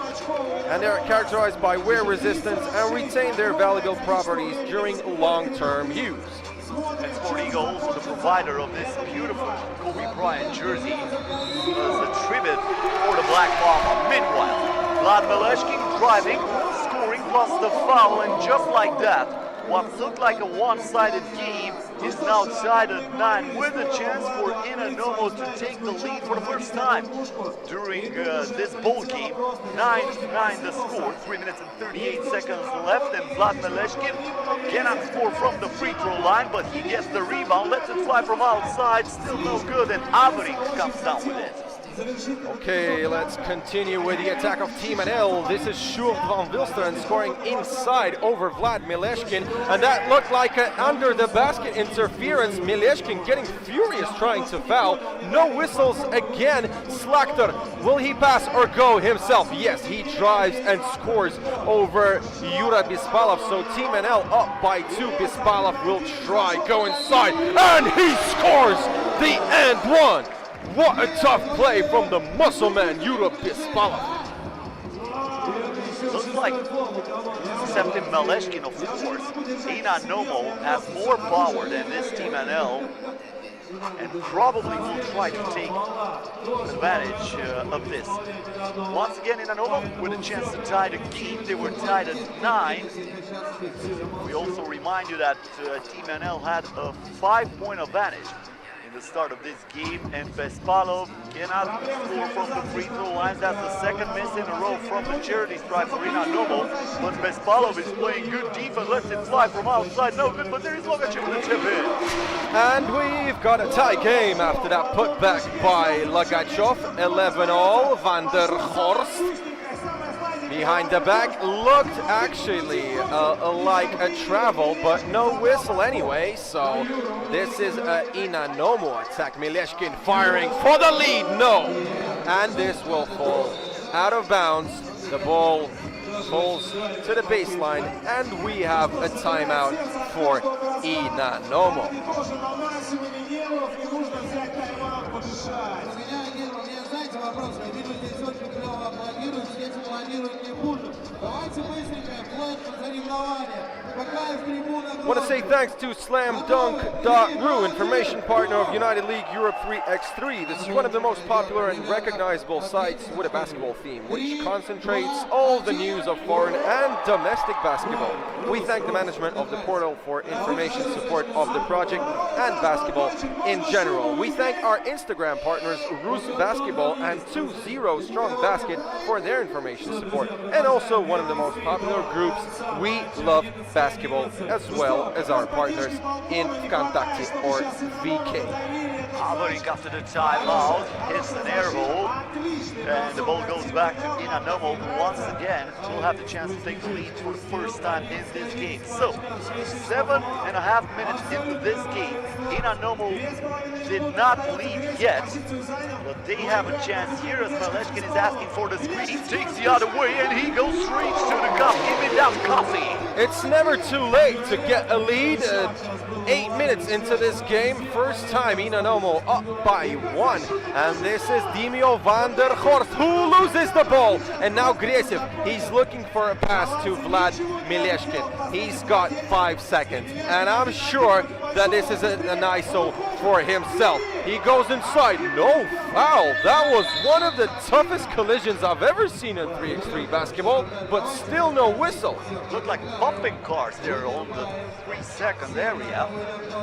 and they are characterized by wear resistance and retain their valuable properties during long-term use. And Sport Ego, also the provider of this beautiful Kobe Bryant jersey, as a tribute for the Black Mamba. Meanwhile, Vlad Maleshkin driving, scoring plus the foul, and just like that, what looked like a one-sided game is now tied at 9, with a chance for Inanomo to take the lead for the first time during this bowl game. 9-9 the score, 3 minutes and 38 seconds left, and Vlad Maleshkin cannot score from the free throw line, but he gets the rebound, lets it fly from outside, still no good, and Avery comes down with it. Okay, let's continue with the attack of Team NL. This is Sjoerd van Wilsteren scoring inside over Vlad Maleshkin, and that looked like an under the basket interference. Maleshkin getting furious trying to foul. No whistles again. Slachter, will he pass or go himself? Yes, he drives and scores over Yura Bispalov. So Team NL up by 2. Bispalov will try, go inside, and he scores the and one. What a tough play from the muscle man, Yura Bispalov. Looks like, excepting Maleshkin, of course, Inanomo has more power than this Team NL, and probably will try to take advantage of this. Once again, Inanomo with a chance to tie the game. They were tied at 9. We also remind you that Team NL had a 5-point advantage in the start of this game, and Bespalov cannot score from the free throw line. That's the second miss in a row from the charity stripe for Inanomo, but Bespalov is playing good defense, lets it fly from outside, no good, but there is Logachev with the tip in. And we've got a tie game after that put back by Lagachev, 11-all, Van der Horst. Behind the back, looked actually like a travel, but no whistle anyway, so this is a Inanomo attack. Mileshkin firing for the lead, no! And this will fall out of bounds. The ball falls to the baseline, and we have a timeout for Inanomo. I want to say thanks to SlamDunk.ru, information partner of United League Europe 3x3. This is one of the most popular and recognizable sites with a basketball theme, which concentrates all the news of foreign and domestic basketball. We thank the management of the portal for information support of the project and basketball in general. We thank our Instagram partners, Rus Basketball and 20 Strong Basket, for their information support, and also one of the most popular groups, We Love Basketball, as well as our partners in Vkontakte or VK. Havering after the timeout hits an air hole, and the ball goes back to Inanomo once again. We'll have the chance to take the lead for the first time in this game. So, 7.5 minutes into this game, Inanomo did not lead yet, but they have a chance here as Mileshkin is asking for the screen. He takes the other way and he goes straight to the cup. Give me that coffee. It's never too late to get a lead. 8 minutes into this game, first time Inanomo up by 1, and this is Dimio van der Horst who loses the ball, and now Griesev, he's looking for a pass to Vlad Mileshkin. He's got 5 seconds, and I'm sure that this is an ISO for himself. He goes inside, no foul. That was one of the toughest collisions I've ever seen in 3x3 basketball, but still no whistle. Looked like bumping cars there on the 3-second area,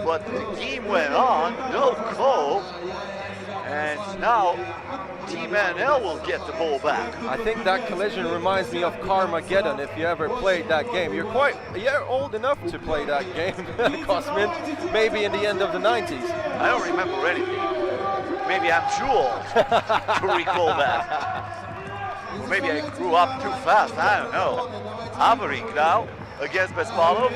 but the game went on, no call, and now Team NL will get the ball back. I think that collision reminds me of Carmageddon, if you ever played that game. You're old enough to play that game, Kosmin, maybe in the end of the 90s. I don't remember anything. Maybe I'm too old to recall that. Or maybe I grew up too fast, I don't know. Averik now against Bespalov,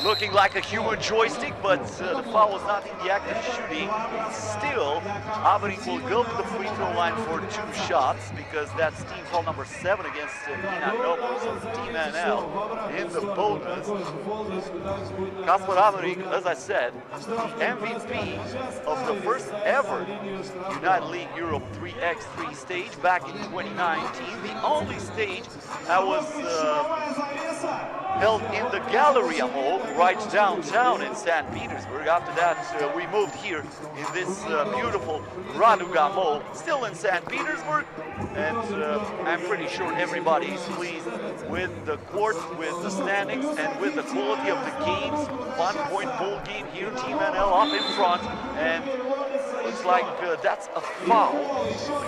looking like a human joystick, but the foul was not in the act of shooting. Still, Averik will go to the free throw line for 2 shots, because that's team foul number 7 against Inanomo, so Team NL in the bonus. Kasper Averik, as I said, MVP of the first ever United League Europe 3x3 stage back in 2019, the only stage that was held in the Galleria Mall right downtown in St. Petersburg. After that, we moved here in this beautiful Raduga Mall, still in St. Petersburg, and I'm pretty sure everybody is pleased with the court, with the standings, and with the quality of the games. 1-point ball game here, Team NL up in front, and looks like that's a foul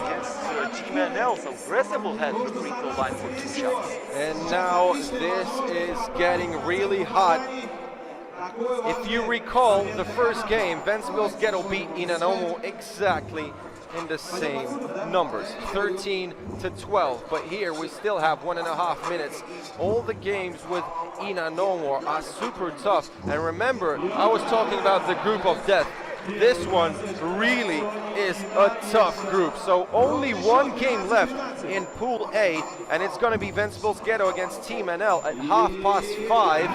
against Team NL, so Gresiv will head to the free throw line for 2 shots. And now this is getting really hot. If you recall the first game, Venville's Ghetto beat Inanomo exactly in the same numbers, 13-12, but here we still have 1.5 minutes. All the games with Inanomo are super tough, and remember, I was talking about the group of death. This one really is a tough group. So only 1 game left in Pool A, and it's going to be Venville's Ghetto against Team NL at 5:30.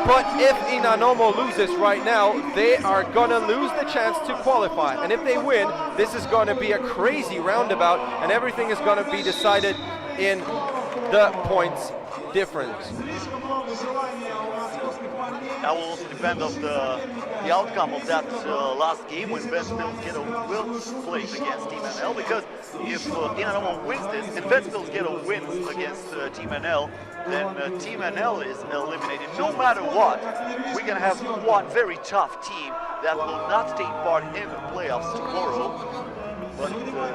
But if Inanomo loses right now, they are going to lose the chance to qualify. And if they win, this is going to be a crazy roundabout, and everything is going to be decided in the points difference. That will also depend on the outcome of that last game when Venville's Ghetto will play against Team NL, because if Inanomo wins this and Venville's Ghetto wins against Team NL, then Team NL is eliminated. No matter what, we're going to have one very tough team that will not take part in the playoffs tomorrow. But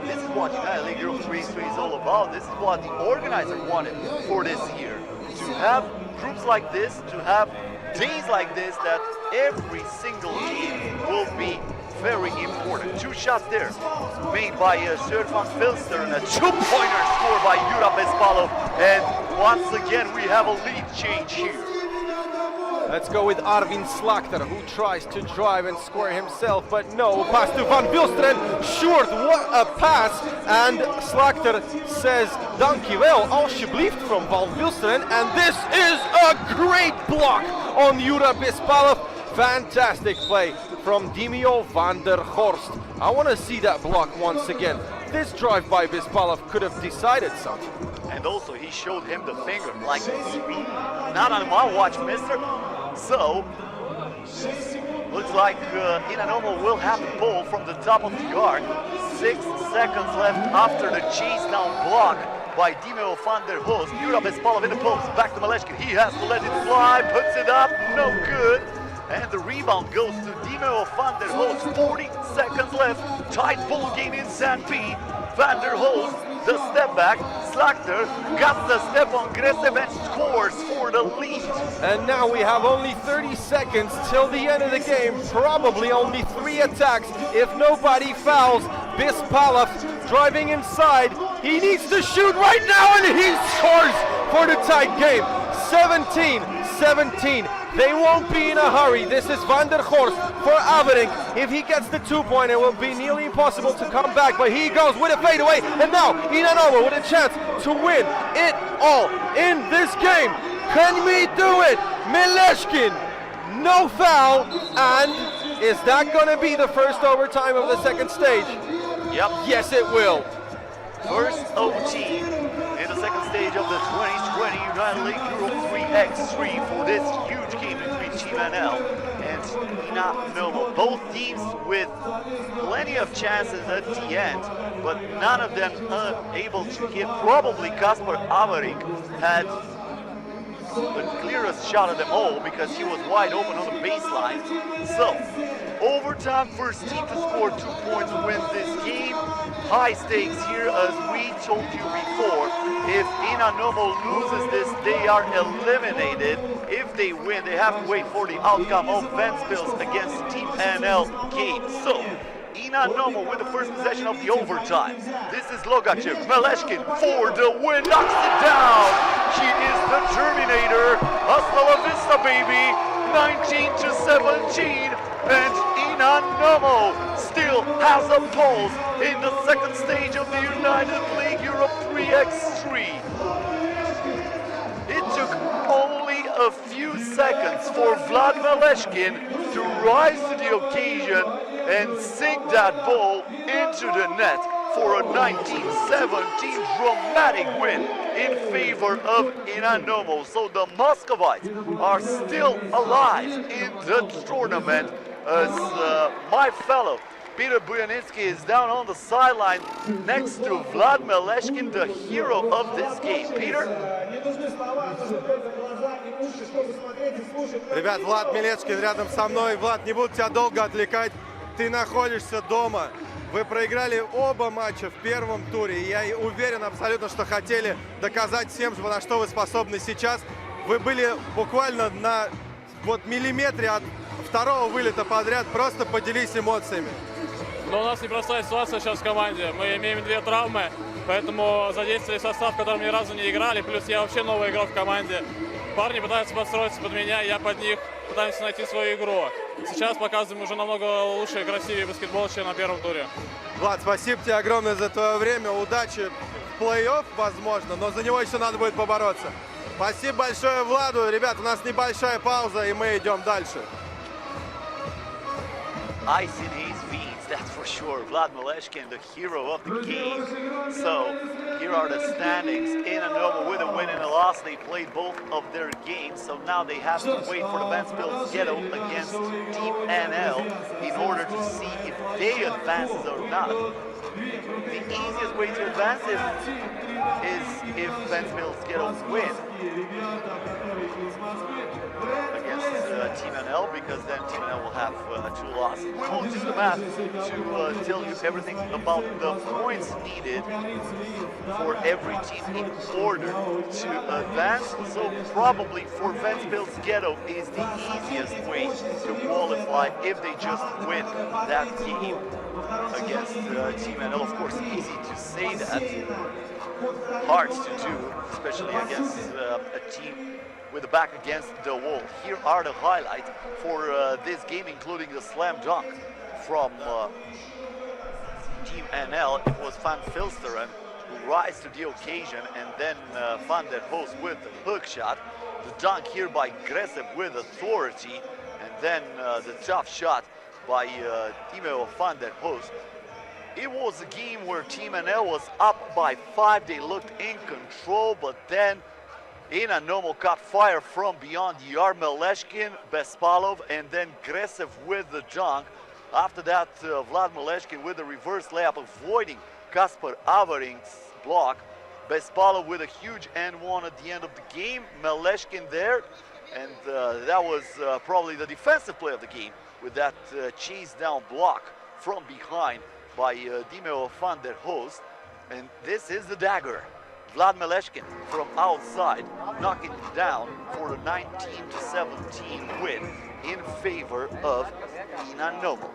this is what United League Europe 3x3 is all about. This is what the organizer wanted for this year. To have groups like this, to have days like this, that every single game will be very important. 2 shots there, made by Sir van Vilster, and a 2-pointer scored by Europa Basketball. And once again, we have a lead change here. Let's go with Arvin Slakter, who tries to drive and score himself, but no. Pass to Van Vilsteren, short, what a pass! And Slakter says, dankjewel, alsjeblieft, from Van Vilsteren, and this is a great block on Jura Bispalov. Fantastic play from Dimio van der Horst. I want to see that block once again. This drive by Bispalov could have decided something. And also he showed him the finger, like, not on my watch, mister. So, looks like Inanomo will have the ball from the top of the arc. 6 seconds left after the chase down block by Dimio van der Horst. Jura Bispalov in the post, back to Maleshkin. He has to let it fly, puts it up, no good. And the rebound goes to Dimio van der Horst. 40 seconds left, tight ball game in St. Pete. Van der Horst, the step back, Slakter got the step on Gresev and scores for the lead. And now we have only 30 seconds till the end of the game, probably only 3 attacks if nobody fouls. Bispalov driving inside, he needs to shoot right now and he scores for the tight game. 17-17. They won't be in a hurry. This is Van der Horst for Averink. If he gets the 2-pointer, it will be nearly impossible to come back, but he goes with a fadeaway, and now Inanomo with a chance to win it all in this game. Can we do it? Maleshkin, no foul, and is that gonna be the first overtime of the second stage? Yep. Yes, it will. First OT in the second stage of the 2020 United League Europe 3x3 for this huge game between Team NL and Inanomo. Both teams with plenty of chances at the end, but none of them able to hit. Probably Kasper Averink had the clearest shot of them all because he was wide open on the baseline. So, overtime, first team to score 2 points win this game. High stakes here, as we told you before. If Inanomo loses this, they are eliminated. If they win, they have to wait for the outcome of Venville against Team NL game. So, Inanomo with the first possession of the overtime. This is Logachev, Maleshkin for the win, knocks it down. She is the Terminator. Hasta la vista, baby. 19-17. And Inanomo still has a pulse in the second stage of the United League Europe 3x3. It took only a few seconds for Vlad Maleshkin to rise to the occasion and sink that ball into the net for a 19-17 dramatic win in favor of Inanomo. So the Muscovites are still alive in the tournament, as my fellow Peter Bujaninski is down on the sideline next to Vlad Maleshkin, the hero of this game. Peter? Ребят, Влад Малешкин рядом со мной. Влад, не буду тебя долго отвлекать. Ты находишься дома. Вы проиграли оба матча в первом туре. И я уверен абсолютно, что хотели доказать всем, на что вы способны сейчас. Вы были буквально на миллиметре от второго вылета подряд. Просто поделись эмоциями. Но у нас непростая ситуация сейчас в команде. Мы имеем 2 травмы, поэтому задействовали состав, в котором ни разу не играли. Плюс я вообще новый игрок в команде. Парни пытаются подстроиться под меня, я под них. Пытаемся найти свою игру. Сейчас показываем уже намного лучше и красивее баскетбол, чем на первом туре. Влад, спасибо тебе огромное за твое время. Удачи в плей-офф, возможно, но за него еще надо будет побороться. Спасибо большое Владу. Ребят, у нас небольшая пауза, и мы идем дальше. Ice in his veins, that's for sure. Vlad Maleshkin, the hero of the game. So, here are the standings. Inanomo with a win and a loss. They played both of their games, so now they have to wait for the Venville Ghetto against Team NL in order to see if they advance or not. The easiest way to advance is if Venville Ghetto win against Team NL, because then Team NL will have 2 losses. We will do the math to tell you everything about the points needed for every team in order to advance. So probably for Venville Ghetto is the easiest way to qualify if they just win that game against Team NL. Of course, easy to say that, hard to do, especially against a team with the back against the wall. Here are the highlights for this game, including the slam dunk from Team NL. It was Van Filsteren who rise to the occasion, and then Van der Hoos with the hook shot. The dunk here by Gresev with authority, and then the tough shot by Timo Van der Hoos. It was a game where Team NL was up by 5. They looked in control, but then Inanomo caught fire from beyond the arc. Meleshkin, Bespalov, and then Gresev with the dunk. After that, Vlad Meleshkin with the reverse layup, avoiding Kasper Avarink's block. Bespalov with a huge N1 at the end of the game. Meleshkin there, and that was probably the defensive play of the game, with that chase down block from behind by Timo Van der Hoos. And this is the dagger. Vlad Meleshkin from outside, knocking it down for a 19-17 win in favor of Inanomo.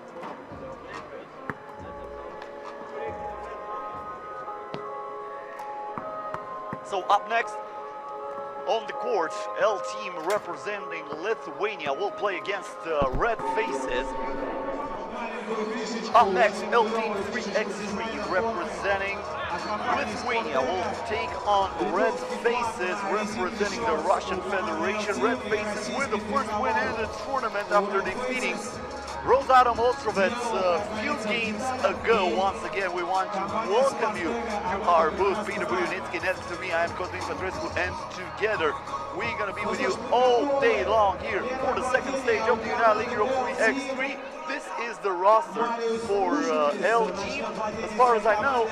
So up next on the court, L team representing Lithuania will play against Red Faces. Up next, L team 3x3 representing Lithuania will take on Red Faces representing the Russian Federation. Red Faces with the first win in the tournament after defeating Rose Adam Ostrovets a few games ago. Once again, we want to welcome you to our booth. Peter Buyunitsky, next to me, I am Kostin Petrescu, and together we're going to be with you all day long here for the second stage of the United League Europa 3x3. This is the roster for L team. As far as I know,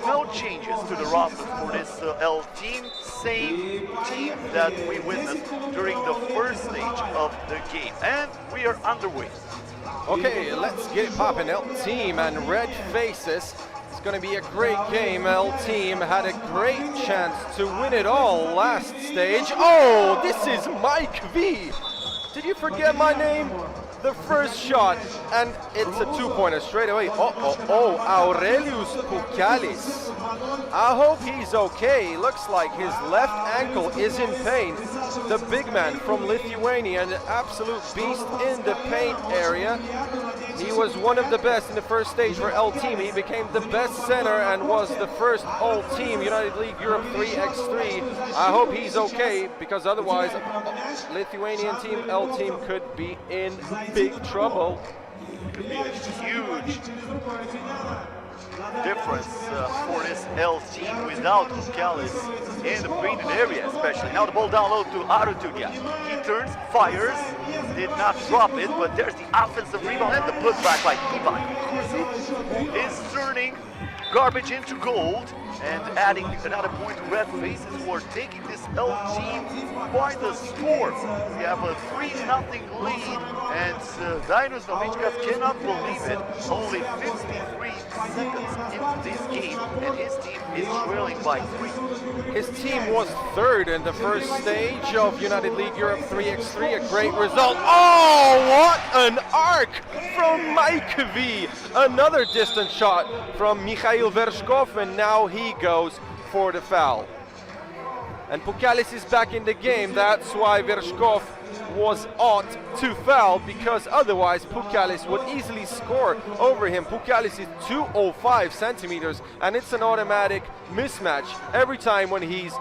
no changes to the roster for this L team. Same team that we witnessed during the first stage of the game. And we are underway. Okay, let's get it poppin'. L team and Red Faces. It's gonna be a great game. L team had a great chance to win it all last stage. Oh, this is Mike V. Did you forget my name? The first shot, and it's a 2-pointer straight away. Aurelius Pukalis. I hope he's okay. Looks like his left ankle is in pain. The big man from Lithuania, an absolute beast in the paint area. He was one of the best in the first stage for L team. He became the best center and was the first all-team United League Europe 3x3. I hope he's okay, because otherwise Lithuanian team, L team could be in big trouble. Could be a huge difference for this L team without Pukalis in the painted area, especially. Now the ball down low to Arutunia. He turns, fires, did not drop it, but there's the offensive rebound and the putback by Ivan, who is turning garbage into gold and adding another point to Red Faces, who are taking this L team by the score. We have a 3-0 lead, and Dinos Novichkas cannot believe it. Only 53 seconds into this game, and his team is trailing by 3. His team was third in the first stage of United League Europe 3x3. A great result. Oh, what an arc from Mike V. Another distant shot from Mikhail Vershkov, and now he goes for the foul. And Pukalis is back in the game. That's why Vershkov was ought to foul, because otherwise Pukalis would easily score over him. Pukalis is 205 centimeters, and it's an automatic mismatch every time when he's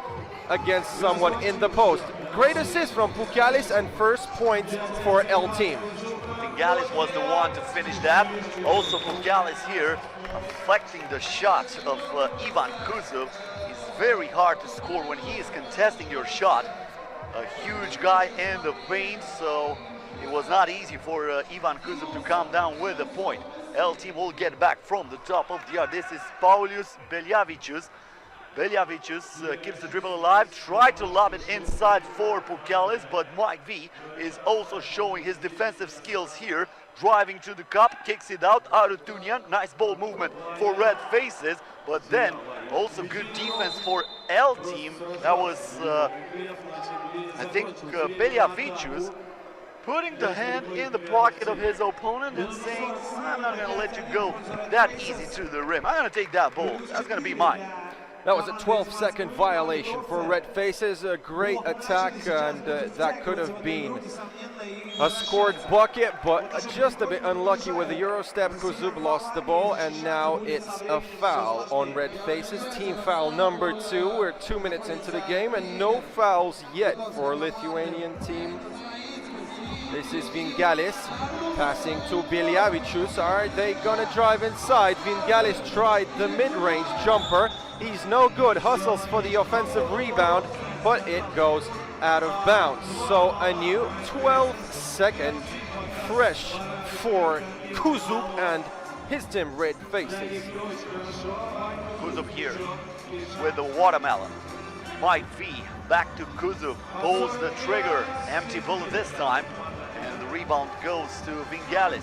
against someone in the post. Great assist from Pukalis and first point for L team. Pukalis was the one to finish that. Also Pukalis here affecting the shot of Ivan Kuzov. It's very hard to score when he is contesting your shot. A huge guy in the paint, so it was not easy for Ivan Kuzov to come down with a point. L team will get back from the top of the arc. This is Paulius Beljavicius. Beljavicius keeps the dribble alive, tried to lob it inside for Pukalis, but Mike V is also showing his defensive skills here. Driving to the cup, kicks it out, Arutunian. Nice ball movement for Red Faces, but then also good defense for L team. That was, I think, Beljavicius putting the hand in the pocket of his opponent and saying, I'm not going to let you go that easy to the rim. I'm going to take that ball. That's going to be mine. That was a 12-second violation for Red Faces. A great attack, and that could have been a scored bucket, but just a bit unlucky with the Eurostep. Kuzub lost the ball, and now it's a foul on Red Faces. Team foul number 2. We're 2 minutes into the game, and no fouls yet for Lithuanian team. This is Vingalis passing to Beljavicius. Are they gonna drive inside? Vingalis tried the mid-range jumper. He's no good, hustles for the offensive rebound, but it goes out of bounds. So a new 12-second fresh for Kuzub and his team Red Faces. Kuzub here with the watermelon. Mike V back to Kuzub, pulls the trigger, empty bullet this time, and the rebound goes to Vingalis.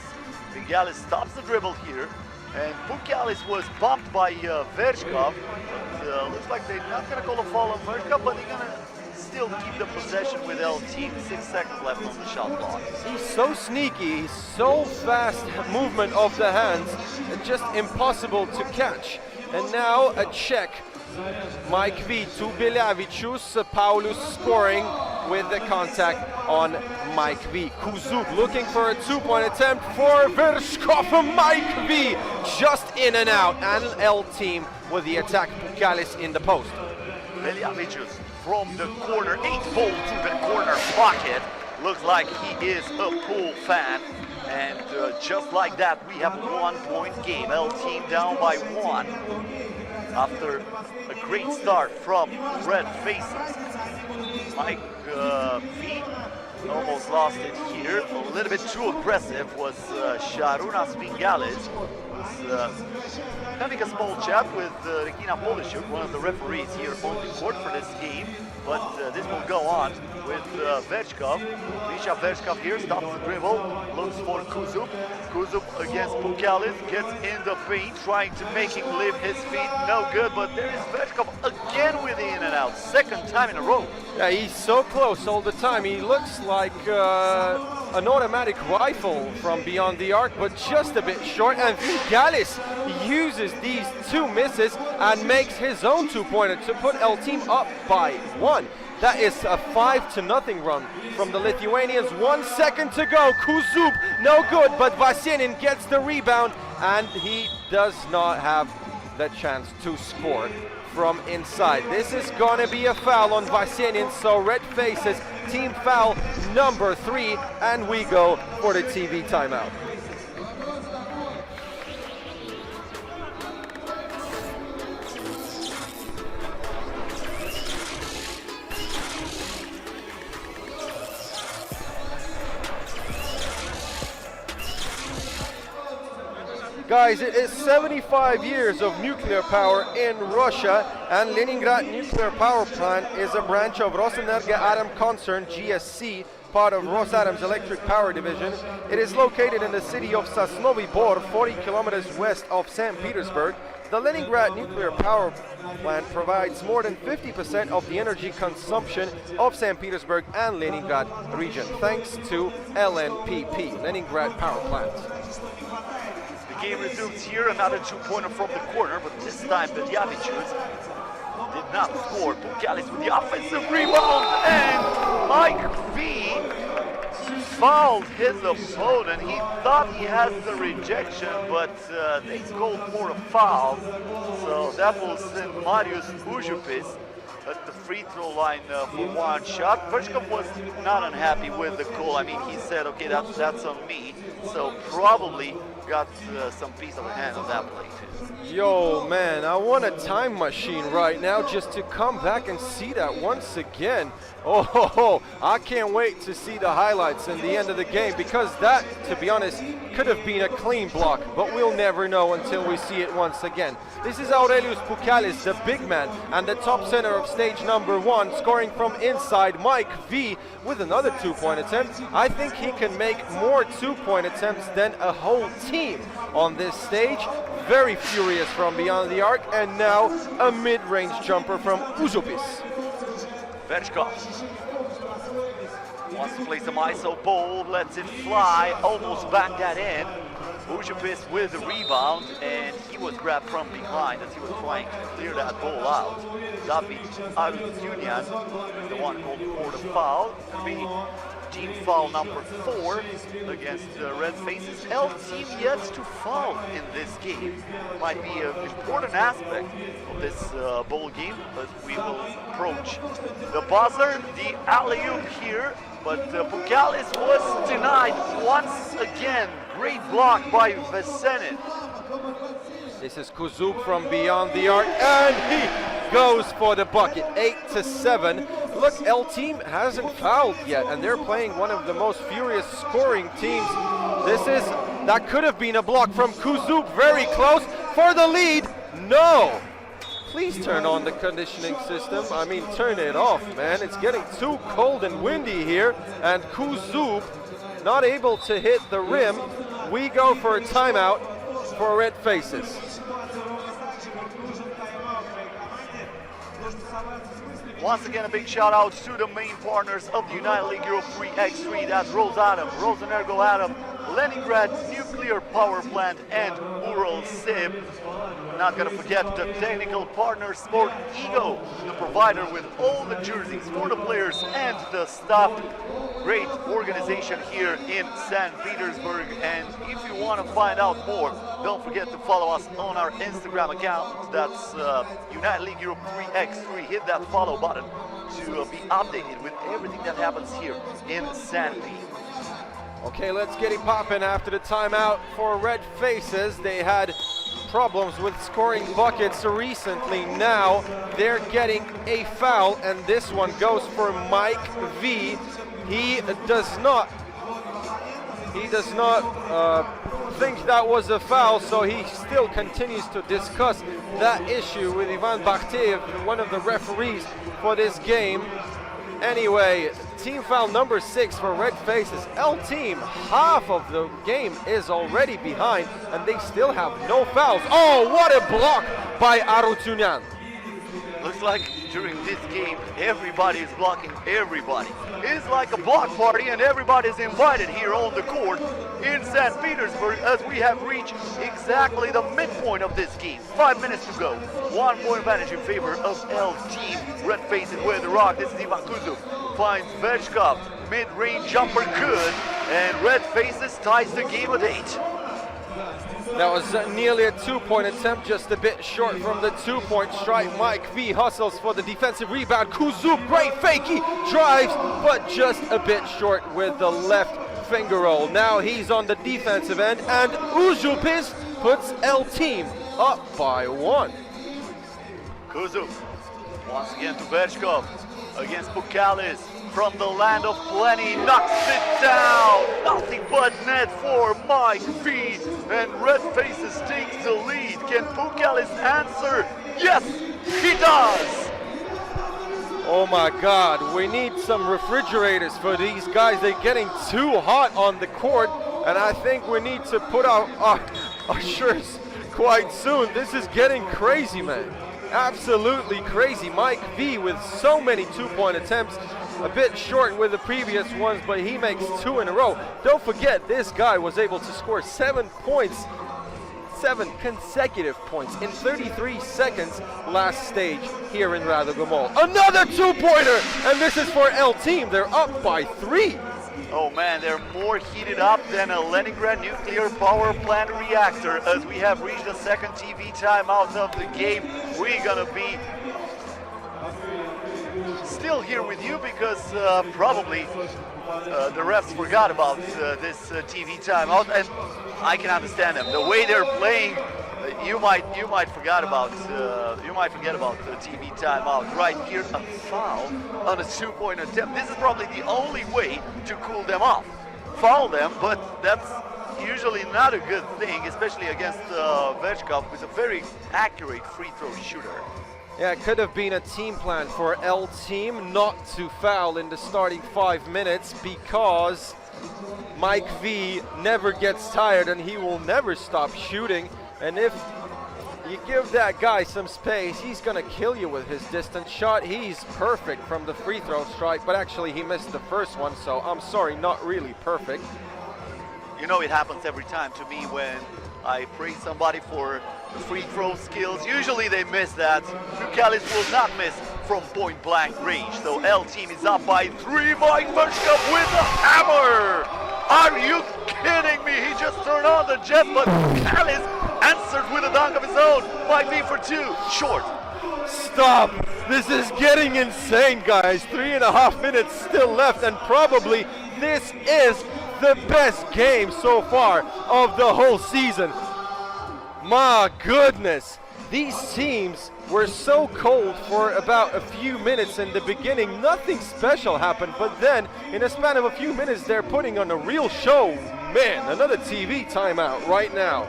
Vingalis stops the dribble here, and Pukalis was bumped by Vershkov. But, looks like they're not going to call a foul on Vershkov, but they're going to still keep the possession with L team. 6 seconds left on the shot clock. He's so sneaky, he's so fast movement of the hands, it's just impossible to catch. And now a check. Mike V to Beljavicius, Paulus scoring with the contact on Mike V. Kuzub looking for a 2-point attempt for Vershkov. Mike V just in and out, and L team with the attack. Pukalis in the post. Beljavicius from the corner, 8-ball to the corner pocket. Looks like he is a pool fan. And just like that, we have a 1-point game. L team down by 1. After a great start from Red Faces. Mike V almost lost it here. A little bit too aggressive was Sharunas Vingalis. Having a small chat with Regina Polishuk, one of the referees here on the court for this game. But this will go on with Vershkov. Misha Vershkov here stops the dribble, looks for Kuzub. Kuzub against Pukalis, gets in the paint, trying to make him leave his feet. No good, but there is Vershkov again with the in and out. Second time in a row. Yeah, he's so close all the time. He looks like an automatic rifle from beyond the arc, but just a bit short. And Vingalis uses these 2 misses and makes his own 2-pointer to put L team up by 1. That is a 5-0 run from the Lithuanians. 1 second to go. Kuzub, no good, but Vasinin gets the rebound, and he does not have the chance to score from inside. This is gonna be a foul on Vasinin, so Red Faces team foul number 3, and we go for the TV timeout. Guys, it is 75 years of nuclear power in Russia, and Leningrad Nuclear Power Plant is a branch of Rosenerggo Adam concern, GSC, part of Rosatom's electric power division. It is located in the city of Sosnovy Bor, 40 kilometers west of St. Petersburg. The Leningrad Nuclear Power Plant provides more than 50% of the energy consumption of St. Petersburg and Leningrad region, thanks to LNPP, Leningrad Power Plant. Game resumes here, another 2-pointer from the corner, but this time Beljavicius did not score. Pukalis with the offensive rebound, and Mike V fouled his opponent. He thought he has the rejection, but they called for a foul. So that will send Marius Užupis at the free throw line for one shot. Vershkov was not unhappy with the call. I mean, he said, okay, that's on me. So probably got some piece of a hand on that play too. Yo, man, I want a time machine right now just to come back and see that once again. Oh, I can't wait to see the highlights in the end of the game, because that, to be honest, could have been a clean block, but we'll never know until we see it once again. This is Aurelius Pukalis, the big man and the top center of stage number 1, scoring from inside. Mike V with another 2-point attempt. I think he can make more 2-point attempts than a whole team on this stage. Very furious from beyond the arc, and now a mid-range jumper from Uzupis. Vershkov wants to play some ISO ball, lets it fly, almost backed that in. Uzupis with the rebound, and he was grabbed from behind as he was trying to clear that ball out. David Arutunian, the one called for the foul. Could be team foul number 4 against the Red Faces. L team yet to foul in this game. Might be an important aspect of this ball game, but we will approach the buzzer, the alley-oop here, but Pukalis was denied once again. Great block by Zenit. This is Kuzuk from beyond the arc, and he goes for the bucket. 8-7. Look, L team hasn't fouled yet, and they're playing one of the most furious scoring teams. That could have been a block from Kuzuk, very close for the lead. No! Please turn on the conditioning system. I mean, turn it off, man. It's getting too cold and windy here, and Kuzuk not able to hit the rim. We go for a timeout for Red Faces. Once again, a big shout out to the main partners of the United League Europe 3x3. That's Rosenerggo Adam, Leningrad Nuclear Power Plant, and Ural Sib. Not gonna forget the technical partner Sport Ego, the provider with all the jerseys for the players and the staff. Great organization here in St. Petersburg, and if you want to find out more, don't forget to follow us on our Instagram account. That's United League Europe 3x3. Hit that follow button to be updated with everything that happens here in St. Pete. Okay, let's get it popping after the timeout for Red Faces. They had problems with scoring buckets recently. Now they're getting a foul, and this one goes for Mike V. He does not think that was a foul, so he still continues to discuss that issue with Ivan Bakhtaev, one of the referees for this game. Anyway, team foul number 6 for Red Faces. L team, half of the game is already behind, and they still have no fouls. Oh, what a block by Arutunian. Looks like during this game, everybody is blocking everybody. It's like a block party, and everybody's invited here on the court in St. Petersburg, as we have reached exactly the midpoint of this game. 5 minutes to go. 1 point advantage in favor of L team. Red Faces with the rock. This is Ivan Kuzuk. Finds Vershkov. Mid-range jumper good. And Red Faces ties the game at 8. That was nearly a 2-point attempt, just a bit short from the 2-point strike. Mike V hustles for the defensive rebound. Kuzuk, great fake, he drives, but just a bit short with the left finger roll. Now he's on the defensive end, and Uzupis puts L team up by 1. Kuzuk, once again to Vershkov, against Pukalis. From the land of plenty, knocks it down. Nothing but net for Mike V. And Red Faces takes the lead. Can Pukalis answer? Yes, he does. Oh my God, we need some refrigerators for these guys. They're getting too hot on the court, and I think we need to put out our shirts quite soon. This is getting crazy, man. Absolutely crazy. Mike V with so many 2-point attempts. A bit short with the previous ones, but he makes 2 in a row. Don't forget, this guy was able to score 7 points, 7 consecutive points in 33 seconds last stage here in Rosenerggo Mall. Another 2-pointer, and this is for L team. They're up by 3. Oh man, they're more heated up than a Leningrad nuclear power plant reactor. As we have reached the second TV timeout of the game, we're gonna be still here with you because probably the refs forgot about this TV timeout, and I can understand them. The way they're playing, you might forget about the TV timeout. Right here, a foul on a 2-point attempt. This is probably the only way to cool them off. Foul them, but that's usually not a good thing, especially against Vechkov, who's a very accurate free throw shooter. Yeah, it could have been a team plan for L team not to foul in the starting 5 minutes, because Mike V never gets tired and he will never stop shooting. And if you give that guy some space, he's gonna kill you with his distance shot. He's perfect from the free throw strike, but actually he missed the first one, so I'm sorry, not really perfect. You know, it happens every time to me when I praise somebody for free throw skills. Usually they miss that. Pukalis will not miss from point blank range. So L team is up by 3. Mike Vechkov with a hammer! Are you kidding me? He just turned on the jet, but Pukalis answered with a dunk of his own. Mike V for 2, short. Stop! This is getting insane, guys. 3.5 minutes still left, and probably this is the best game so far of the whole season. My goodness, these teams were so cold for about a few minutes in the beginning. Nothing special happened, but then in a span of a few minutes they're putting on a real show. Man, another TV timeout right now.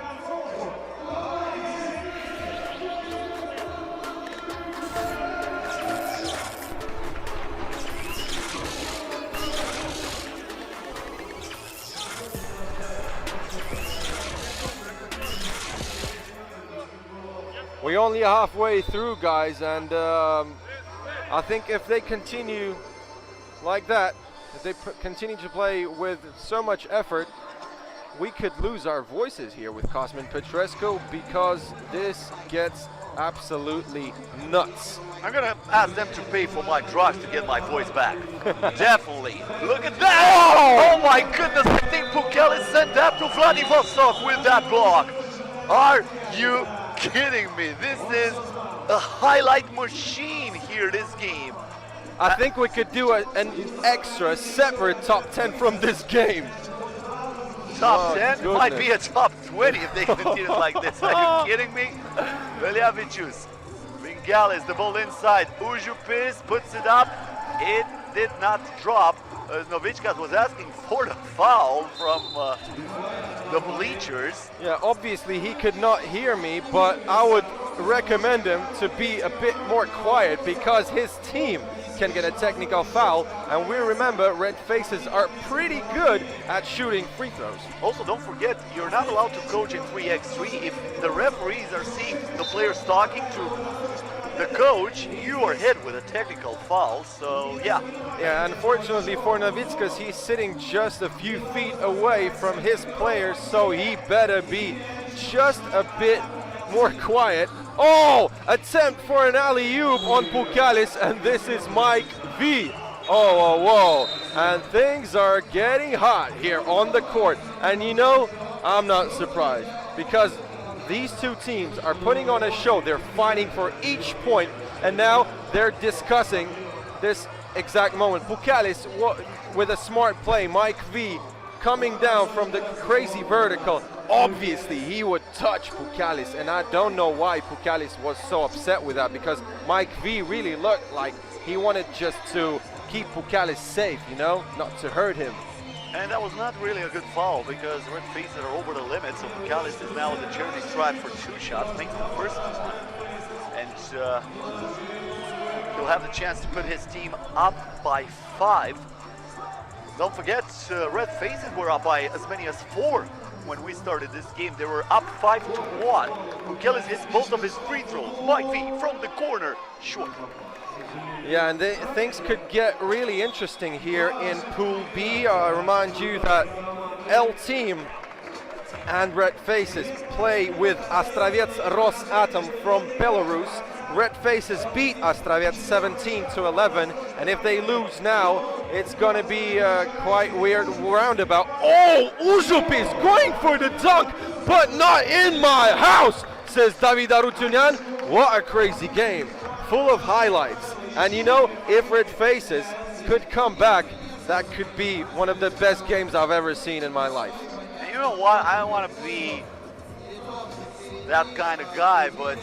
We're only halfway through, guys, and I think if they continue like that, if they continue to play with so much effort, we could lose our voices here with Cosmin Petrescu, because this gets absolutely nuts. I'm gonna ask them to pay for my drugs to get my voice back. Definitely. Look at that! Oh my goodness, I think Pukalis sent that to Vladivostok with that block. Are you kidding me? This is a highlight machine here, this game. I think we could do an extra separate top 10 from this game. Top 10? Goodness. Might be a top 20 if they continue like this. Are you kidding me? Veljavicius, Vingalis, the ball inside. Užupis puts it up. It did not drop. Novichkas was asking for the foul from the bleachers. Yeah, obviously he could not hear me, but I would recommend him to be a bit more quiet, because his team can get a technical foul, and we remember red faces are pretty good at shooting free throws. Also, don't forget, you're not allowed to coach in 3x3. If the referees are seeing the players talking to the coach, you are hit with a technical foul, so yeah. Yeah, unfortunately for Novitskas, he's sitting just a few feet away from his players, so he better be just a bit more quiet. Oh, attempt for an alley-oop on Pukalis, and this is Mike V. Oh, whoa, and things are getting hot here on the court. And you know, I'm not surprised, because these two teams are putting on a show. They're fighting for each point, and now they're discussing this exact moment. Pukalis with a smart play. Mike V coming down from the crazy vertical. Obviously, he would touch Pukalis, and I don't know why Pukalis was so upset with that, because Mike V really looked like he wanted just to keep Pukalis safe, you know, not to hurt him. And that was not really a good foul, because red faces are over the limit, so Pukalis is now in the jersey stripe for 2 shots, makes the first one. And he'll have the chance to put his team up by 5. Don't forget, red faces were up by as many as 4 when we started this game. They were up 5-1. Pukalis hits both of his free throws. Mike V from the corner, short. Yeah, and things could get really interesting here in Pool B. I remind you that L team and red faces play with Astravets Rosatom from Belarus. Red faces beat Astravets 17-11, and if they lose now, it's going to be quite weird roundabout. Oh, Užupis going for the dunk, but not in my house, says David Arutyunyan. What a crazy game, full of highlights. And you know, if Red Faces could come back, that could be one of the best games I've ever seen in my life. And you know what? I don't want to be that kind of guy, but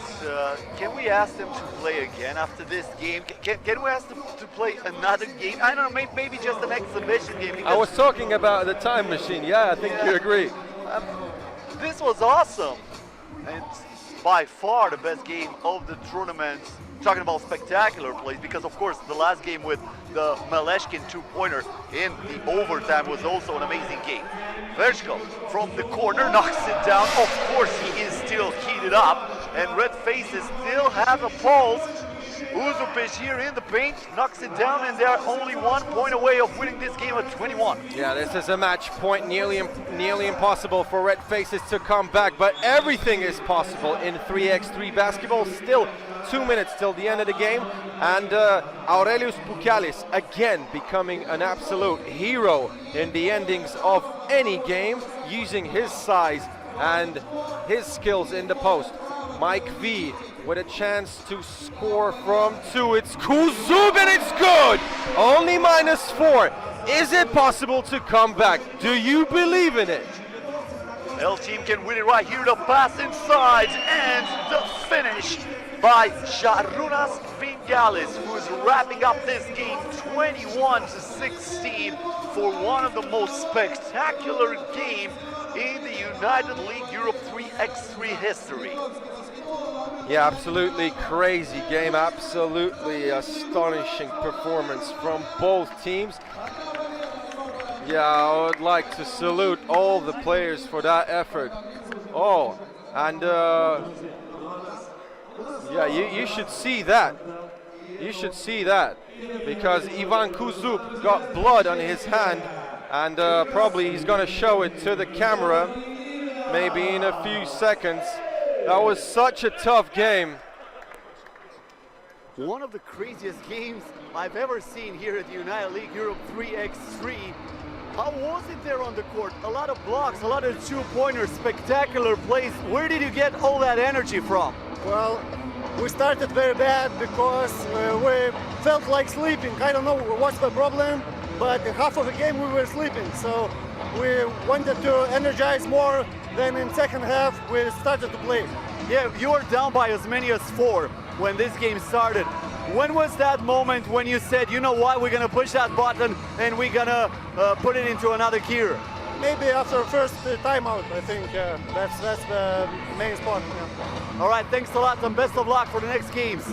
can we ask them to play again after this game? Can we ask them to play another game? I don't know, maybe just an exhibition game. I was talking about the time machine. Yeah, I think you agree. This was awesome. And by far the best game of the tournament. Talking about spectacular plays, because of course the last game with the Maleshkin two-pointer in the overtime was also an amazing game. Vershko from the corner knocks it down. Of course he is still heated up, and Red Faces still have a pulse. Uzupic here in the paint knocks it down, and they are only 1 point away of winning this game at 21. Yeah, this is a match point, nearly impossible for Red Faces to come back, but everything is possible in 3x3 basketball. Still 2 minutes till the end of the game, and Aurelius Pukialis again becoming an absolute hero in the endings of any game, using his size and his skills in the post. Mike V with a chance to score from 2. It's Kuzub and it's good! Only -4. Is it possible to come back? Do you believe in it? L team can win it right here. The pass inside and the finish by Sharunas Vingalis, who's wrapping up this game 21-16 for one of the most spectacular games in the United League Europe 3x3 history. Yeah, absolutely crazy game, absolutely astonishing performance from both teams. Yeah, I would like to salute all the players for that effort. Oh, and yeah, you should see that. You should see that, because Ivan Kuzub got blood on his hand, and probably he's gonna show it to the camera maybe in a few seconds. That was such a tough game. One of the craziest games I've ever seen here at the United League Europe 3x3. How was it there on the court? A lot of blocks, a lot of two-pointers, spectacular plays. Where did you get all that energy from? Well, we started very bad because we felt like sleeping. I don't know what's the problem, but half of the game we were sleeping. So we wanted to energize more. Then in second half, we started to play. Yeah, you were down by as many as 4 when this game started. When was that moment when you said, you know what, we're gonna push that button and we're gonna put it into another gear? Maybe after first timeout, I think. That's the main spot. Yeah. All right, thanks a lot and best of luck for the next games.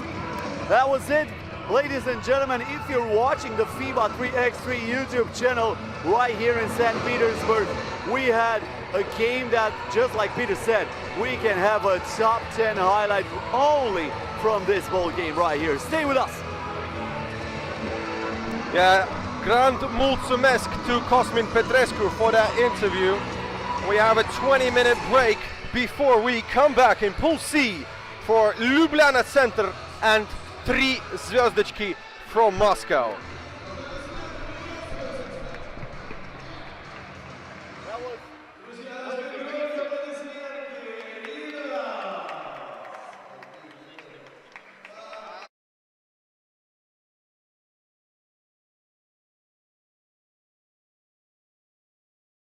That was it. Ladies and gentlemen, if you're watching the FIBA 3x3 YouTube channel right here in St. Petersburg, we had a game that, just like Peter said, we can have a top 10 highlight only from this ball game right here. Stay with us. Yeah, grand mulțumesc to Cosmin Petrescu for that interview. We have a 20-minute break before we come back in Pool C for Ljubljana Center and 3 Zvezdički from Moscow.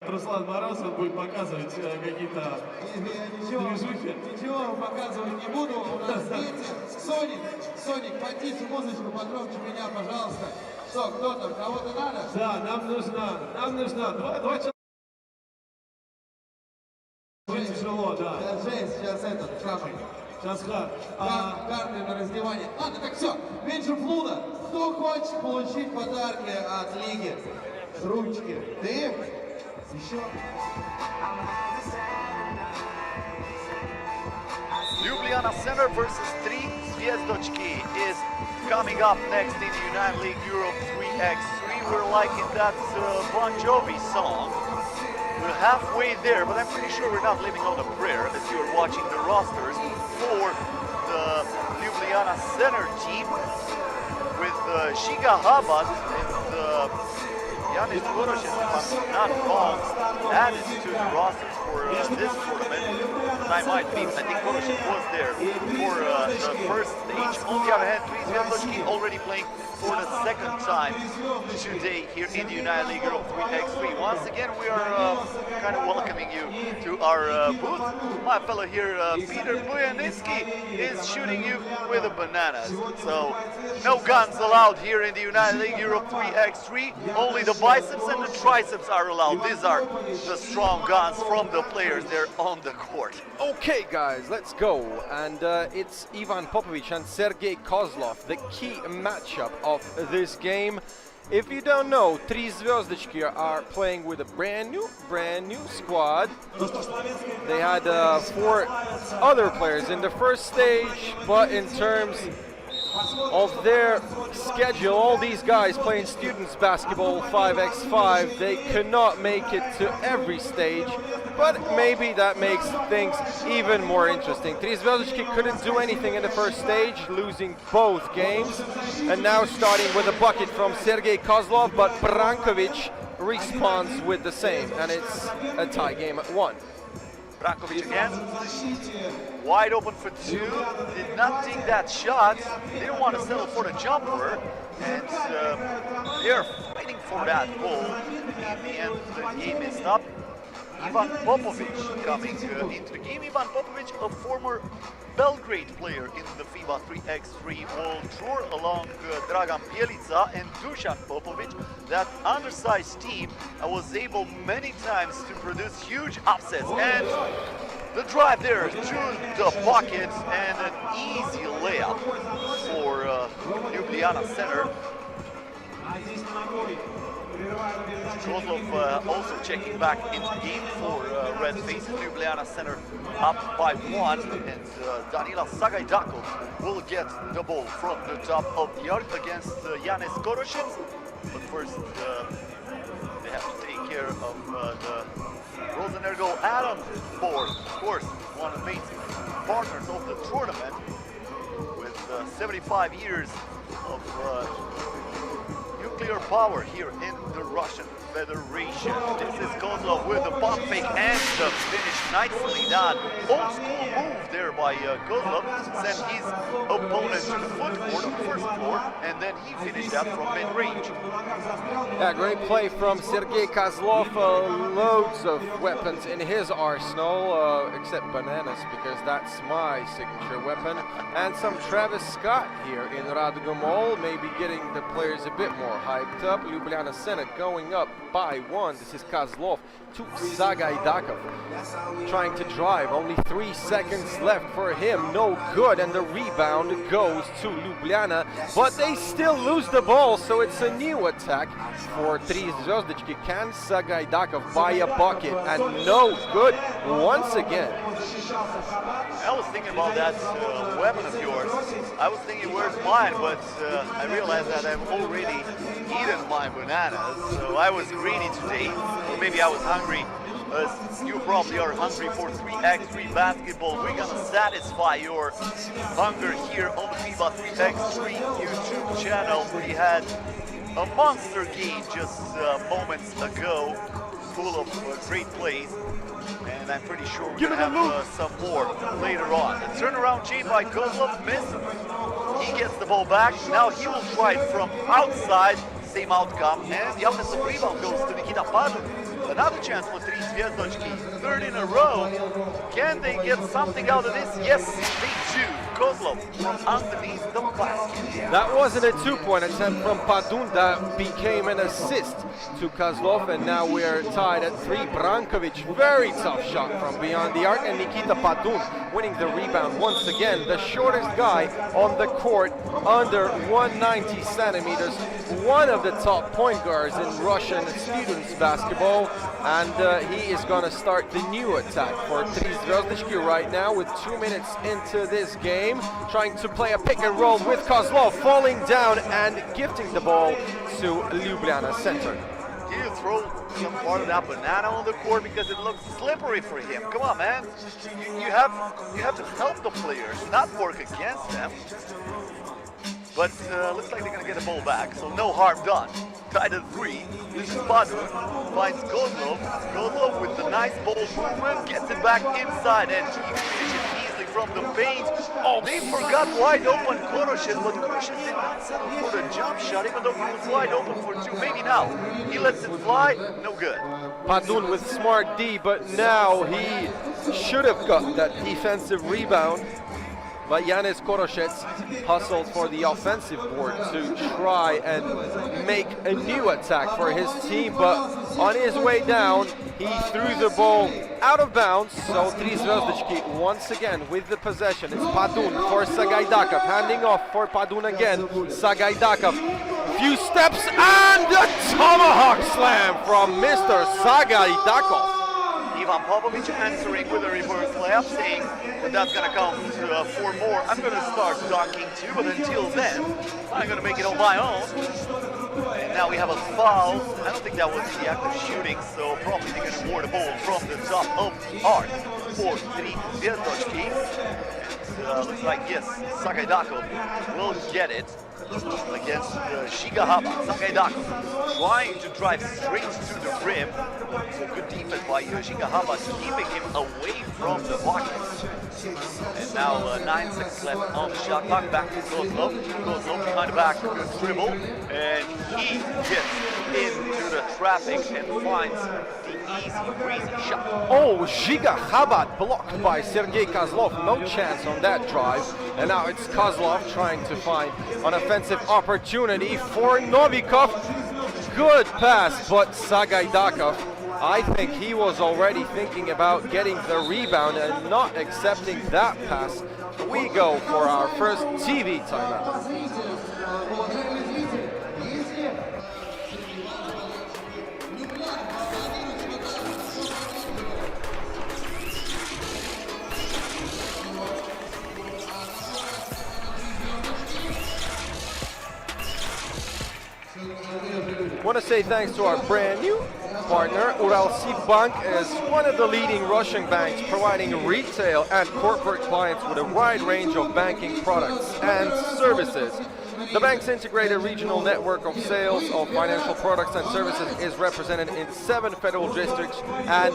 Руслан Морозов будет показывать какие-то движухи. Ничего показывать не буду. У нас дети. Соник, потише музычку, погромче меня, пожалуйста. Что, кто там, кого-то надо? Да, нам нужна два человека. Очень тяжело, да. Жесть, сейчас этот, шапок. Сейчас карты на раздевание. Ладно, так все, меньше флуда. Кто хочет получить подарки от лиги? Ручки. Ты? Еще. Ljubljana Center versus 3 Zvezdički is coming up next in the United League Europe 3x3. We're liking that Bon Jovi song. We're halfway there, but I'm pretty sure we're not living on a prayer as you're watching the rosters for the Ljubljana Center team with Shiga Habad and Yanis Kuroshin, if I'm not wrong, added to the rosters for this tournament. I might be. I think Koroshev was there for the first stage. On the other hand, Zvezdochki already playing for the second time today here in the United League Europe 3x3. Once again, we are kind of welcoming you to our booth. My fellow here, Peter Bujanitsky, is shooting you with a banana. So no guns allowed here in the United League Europe 3x3. Only the biceps and the triceps are allowed. These are the strong guns from the players there on the court. Okay guys, let's go. And it's Ivan Popovic and Sergei Kozlov, the key matchup of this game. If you don't know, Tri Zvezdochki are playing with a brand new squad. They had 4 other players in the first stage, but in terms of their schedule, all these guys playing students basketball 5x5, they cannot make it to every stage, but maybe that makes things even more interesting. Tri Zvezdochki couldn't do anything in the first stage, losing both games, and now starting with a bucket from Sergei Kozlov, but Brankovic responds with the same, and it's a tie game at 1. Brankovic again, wide open for 2, did not take that shot, didn't want to settle for the jumper, and they're fighting for that ball. In the end, the game is up. Ivan Popovic coming into the game. Ivan Popovic, a former Belgrade player in the FIBA 3x3 World Tour, along Dragan Bjelica and Dusan Popovic. That undersized team was able many times to produce huge upsets, and the drive there to the bucket and an easy layup for Ljubljana center. Kozlov also checking back into the game for red faces. Ljubljana center up by 1, and Danila Sagajdakov will get the ball from the top of the arc against Janez Koroshev. But first, they have to take care of the Rosenerggo Adam board. Of course, one of the main partners of the tournament, with 75 years of nuclear power here in the Russian Federation. This is Kozlov with the pump fake and the finish nicely done. Old school move there by Kozlov, sent his opponent to the foot court on the first floor, and then he finished that from mid-range. Yeah, great play from Sergei Kozlov. Loads of weapons in his arsenal, except bananas, because that's my signature weapon. And some Travis Scott here in Radko Mall, maybe getting the players a bit more hyped up. Ljubljana Center going up by 1. This is Kozlov to Sagajdakov, trying to drive. Only 3 seconds left for him. No good, and the rebound goes to Ljubljana, but they still lose the ball, so it's a new attack for Tri Zvezdochki. Can Sagajdakov buy a bucket? And no good once again. I was thinking about that weapon of yours. I was thinking, where's mine? But I realized that I've already eaten my bananas, so I was greedy today, or maybe I was hungry. You probably are hungry for 3x3 basketball. We're gonna satisfy your hunger here on the FIBA 3x3 YouTube channel. We had a monster game just moments ago, full of great plays, and I'm pretty sure we're gonna have some more later on. The turnaround chain by Kozlov missed. He gets the ball back. Now he will try it from outside. Same outcome, and the offensive rebound goes to Nikita Padun. Another chance for Tri Zvezdochki, 3rd in a row. Can they get something out of this? Yes, they do. Kozlov from underneath the basket. That wasn't a 2-point attempt from Padun, that became an assist to Kozlov, and now we're tied at 3. Brankovic, very tough shot from beyond the arc, and Nikita Padun winning the rebound once again. The shortest guy on the court, under 190 centimeters, one of the top point guards in Russian students basketball, and he is going to start the new attack for Tri Zvezdochki right now with 2 minutes into this game, trying to play a pick and roll with Kozlov, falling down and gifting the ball to Ljubljana Center. Can you throw some part of that banana on the court, because it looks slippery for him? Come on, man. You have to help the players, not work against them. But looks like they're going to get the ball back, so no harm done. Tied at 3. This is Padun, finds Kozlov. Kozlov with the nice ball movement, gets it back inside, and he from the paint. Oh, they forgot wide open Koroshet, but Koroshet did not settle for the jump shot, even though he was wide open for two. Maybe now. He lets it fly, no good. Padun with smart D, but now he should have got that defensive rebound. But Yanis Koroshet hustled for the offensive board to try and make a new attack for his team, but on his way down, he threw the ball out of bounds. So Tri Zvezdički once again with the possession. It's Padun for Sagaidakov, handing off for Padun again. Sagaidakov, few steps and a tomahawk slam from Mr. Sagaidakov. Ivan Popovic answering with a reverse layup, saying that that's going to count for more. I'm going to start dunking too, but until then, I'm going to make it on my own. And now we have a foul. I don't think that was the act of shooting, so probably they're going to award the ball from the top of the arc for Tri Zvezdički. And looks like, yes, Sagaidakov will get it against Shigahama. Sagaidakov trying to drive straight to the rim. So good defense by Shigahama, keeping him away from the bucket. And now 9 seconds left on the shot clock. Back to Kozlov. Kozlov behind the back, good dribble. And he gets into the traffic and finds the easy, breezy shot. Oh, Giga Chabad blocked by Sergei Kozlov. No chance on that drive. And now it's Kozlov trying to find an offensive opportunity for Novikov. Good pass, but Sagaidakov, I think he was already thinking about getting the rebound and not accepting that pass. We go for our first TV timeout. I want to say thanks to our brand new partner. Uralsibbank is one of the leading Russian banks providing retail and corporate clients with a wide range of banking products and services. The bank's integrated regional network of sales of financial products and services is represented in 7 federal districts and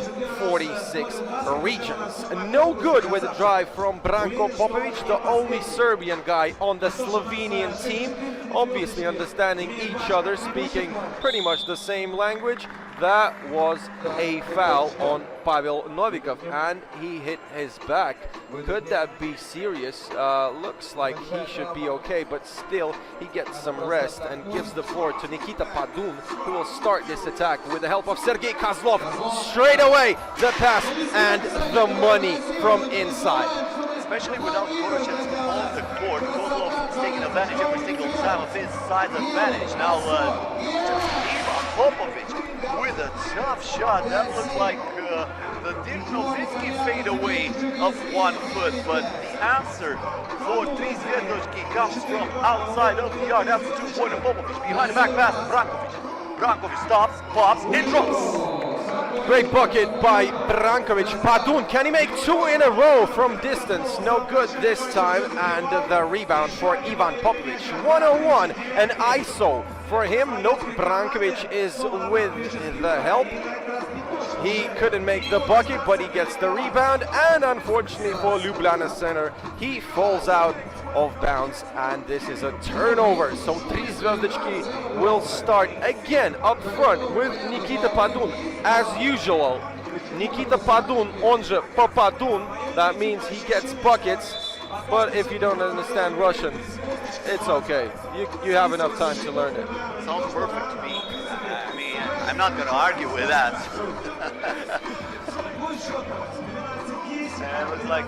46 regions. No good with a drive from Branko Popovic, the only Serbian guy on the Slovenian team, obviously understanding each other, speaking pretty much the same language. That was a foul on Pavel Novikov, and he hit his back. Could that be serious? Looks like he should be okay, but still he gets some rest and gives the floor to Nikita Padun, who will start this attack with the help of Sergei Kozlov. Straight away, the pass and the money from inside. Especially without Koroshet on the court, Kozlov is taking advantage every single time of his size advantage. Now, Ivan Popovic with a tough shot. That looked like the Dirk Nowitzki fadeaway of 1 foot, but the answer for Tri Zvezdički comes from outside of the yard. That's a 2-pointer. Popovic behind the back pass to Brankovic. Brankovic stops, pops, and drops. Great bucket by Brankovic. Padun, can he make 2 in a row from distance? No good this time, and the rebound for Ivan Popovic. 101, and ISO for him. Nope, Brankovic is with the help. He couldn't make the bucket, but he gets the rebound, and unfortunately for Ljubljana center, he falls out of bounds, and this is a turnover. So Tri Zvezdički will start again up front with Nikita Padun. As usual, Nikita Padun, on je Popadun, that means he gets buckets, but if you don't understand Russian, it's okay. You have enough time to learn it. Sounds perfect to me. I mean, I'm not going to argue with that. And it looks like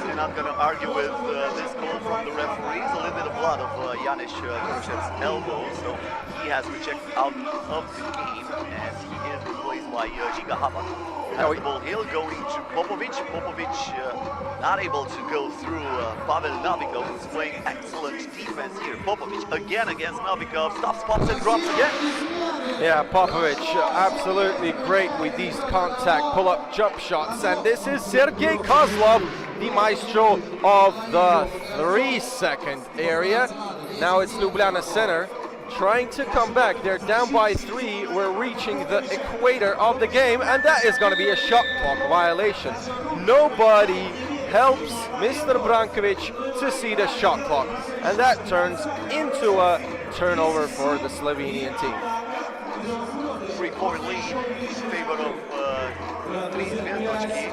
you're not going to argue with this call from the referees. A little bit of blood of Yanis Koroshet's elbow, so he has been checked out of the game, and he is replaced by Giga Hava. Has the ball here going to Popovic. Popovic not able to go through Pavel Novikov, who's playing excellent defense here. Popovic again against Novikov, stops, pops, and drops again. Yeah, Popovic absolutely great with these contact pull-up jump shots, and this is Sergei Kozlov, the maestro of the 3-second area. Now it's Ljubljana center trying to come back. They're down by 3. We're reaching the equator of the game, and that is going to be a shot clock violation. Nobody helps Mr. Brankovic to see the shot clock, and that turns into a turnover for the Slovenian team. 3-point lead in favor of Zvezdočki.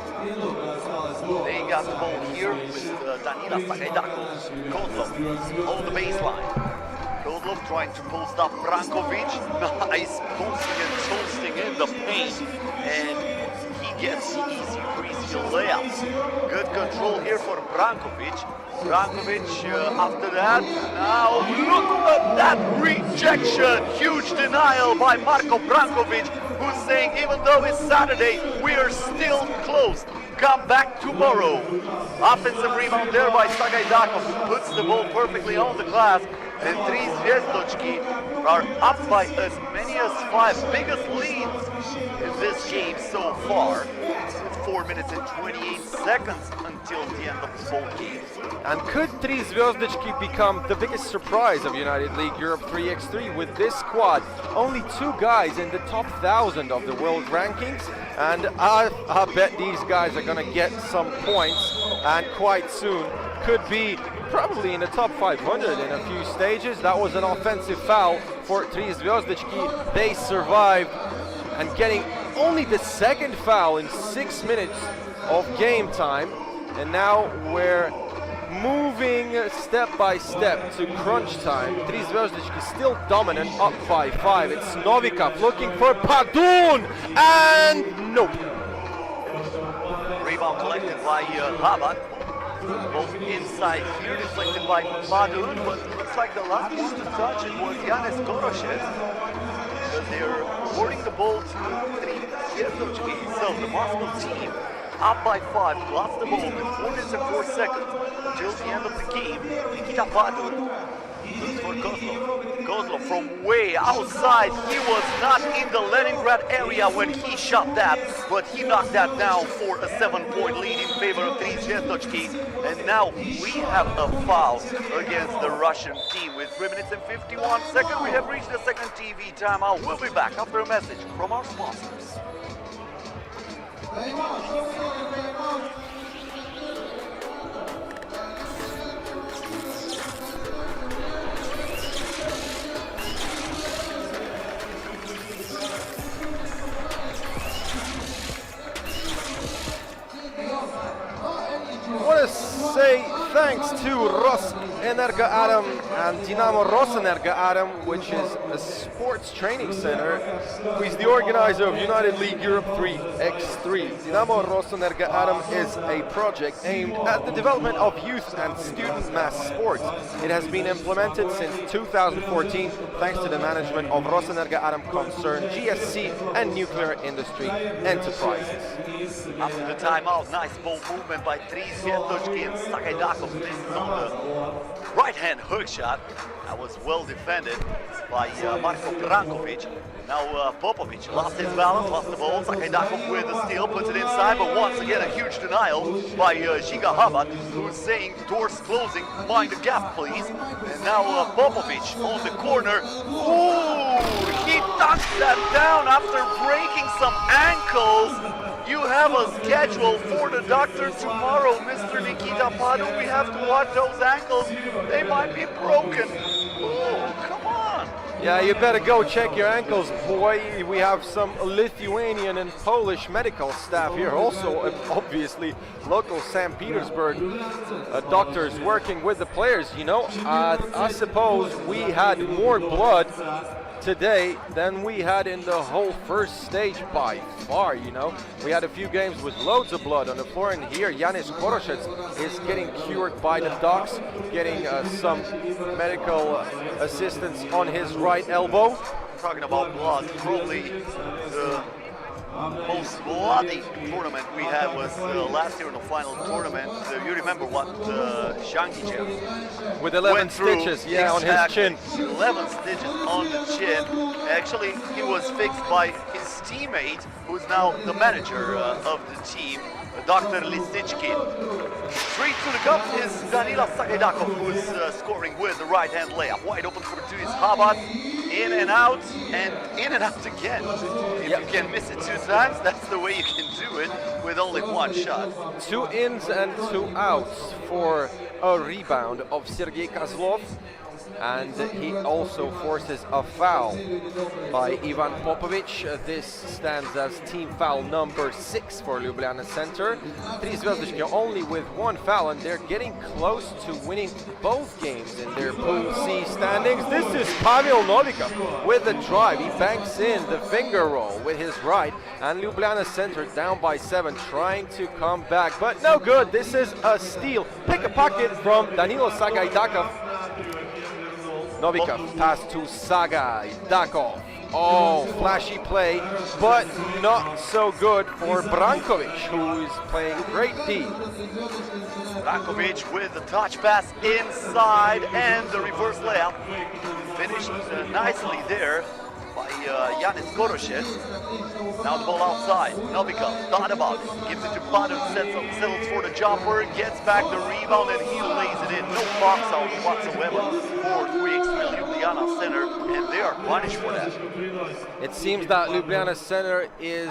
They got the ball here with Danila Sagajdakov. Kozlov on the baseline. Kozlov trying to post up Brankovic. Nice posting and toasting in the paint. And he gets the easy, breezy layup. Good control here for Brankovic. Brankovic after that. Now look at that rejection. Huge denial by Marko Brankovic, who's saying even though it's Saturday, we are still closed. Come back tomorrow. Offensive rebound there by Sagajdakov, who puts the ball perfectly on the glass. And Zvezdočki are up by as many as 5. Biggest leads in this game so far. With 4 minutes and 28 seconds until the end of the ball game. And could Zvezdočki become the biggest surprise of United League Europe 3x3 with this squad? Only 2 guys in the top 1,000 of the world rankings, and I bet these guys are gonna get some points, and quite soon could be probably in the top 500 in a few stages. That was an offensive foul for Zvezdočki. They survived, and getting only the second foul in 6 minutes of game time. And now we're moving step by step to crunch time. Zvezdočki still dominant, up by 5. It's Novikov looking for Padun, and nope. Rebound collected by Habat. Both inside here, deflected by Padun, but looks like the last one to touch it was Yanis Koroshev. Because they're awarding the ball to Zvezdočki. So the Moscow team up by 5, lost the ball with 4 minutes and 4 seconds until the end of the game. Nikita Padun looks for Kozlov. Kozlov from way outside. He was not in the Leningrad area when he shot that, but he knocked that down for a 7-point lead in favor of Zvezdočki. And now we have a foul against the Russian team. With 3 minutes and 51 seconds, we have reached the second TV timeout. We'll be back after a message from our sponsors. I want to say thanks to Rosenerggo Adam and Rosenerggo Adam, which is a sports training center, who is the organizer of United League Europe 3x3. Rosenerggo Adam is a project aimed at the development of youth and student mass sports. It has been implemented since 2014 thanks to the management of Rosenerggo Adam concern, GSC and nuclear industry enterprises. After the timeout, nice ball movement by Zvezdočki and Sagajdakov. This is on the right-hand hook shot. That was well defended by Marko Brankovic. Now Popovic lost his balance, lost the ball. Sagajdakov with the steal, puts it inside, but once again a huge denial by Žiga Habat, who's saying doors closing, mind the gap please. And now Popovic on the corner. Ooh, he dunked that down after breaking some ankles. You have a schedule for the doctor tomorrow, Mr. Nikita Padun. We have to watch those ankles. They might be broken. Oh, come on. Yeah, you better go check your ankles, boy. We have some Lithuanian and Polish medical staff here. Also, obviously, local St. Petersburg doctors working with the players. You know, I suppose we had more blood today than we had in the whole first stage by far, you know. We had a few games with loads of blood on the floor, and here Yanis Koroshev is getting cured by the docs, getting some medical assistance on his right elbow. Talking about blood, probably the most bloody tournament we had was last year in the final tournament. You remember what Shankichev with 11 stitches, yeah, on his chin. 11 stitches on the chin. Actually, he was fixed by his teammate, who's now the manager of the team. Dr. Lisichki. Straight to the cup is Nevskaya Basketball, who's scoring with the right-hand layup. Wide open for two is Habat. In and out again. If you can miss it 2 times, that's the way you can do it with only 1 shot. 2 ins and 2 outs for a rebound of Sergei Kozlov. And he also forces a foul by Ivan Popovic. This stands as team foul number 6 for Ljubljana Center. Tri Zvezdički only with 1 foul, and they're getting close to winning both games in their Pool C standings. This is Pavel Novikov with the drive. He banks in the finger roll with his right, and Ljubljana Center down by 7, trying to come back, but no good. This is a steal. Pick a pocket from Danilo Sagaidakov. Novikov pass to Sagaidakov. Oh, flashy play, but not so good for Brankovic, who is playing great D. Brankovic with the touch pass inside and the reverse layup. Finished nicely there by Yanis Goroshev. Now the ball outside. Novikov thought about it. Gives it to Badun, settles for the jumper, gets back the rebound, and he lays it in. No box out whatsoever for 3x3 Ljubljana Center, and they are punished for that. It seems that Ljubljana Center is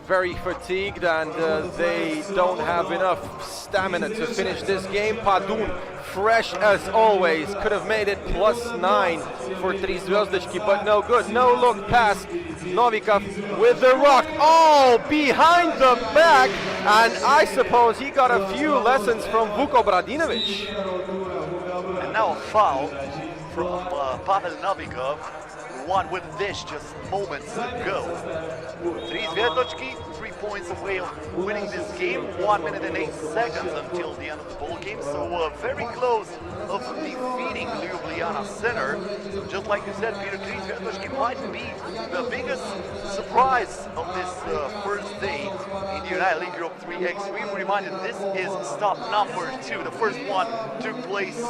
very fatigued, and they don't have enough stamina to finish this game. Padun, fresh as always, could have made it +9 for Tri Zvezdički, but no good. No look pass. Novikov with the rock. Oh, behind the back, and I suppose he got a few lessons from Vuko Bradinovic. And now a foul from Pavel Novikov, one with this just moments ago. Tri Zvezdički 3 points away of winning this game, 1 minute and 8 seconds until the end of the ball game, so very close of defeating Ljubljana Center. Just like you said, Peter, Tri Zvezdički might be the biggest surprise of this first day in the United League Europe 3x3. Reminded, this is stop number 2. The first one took place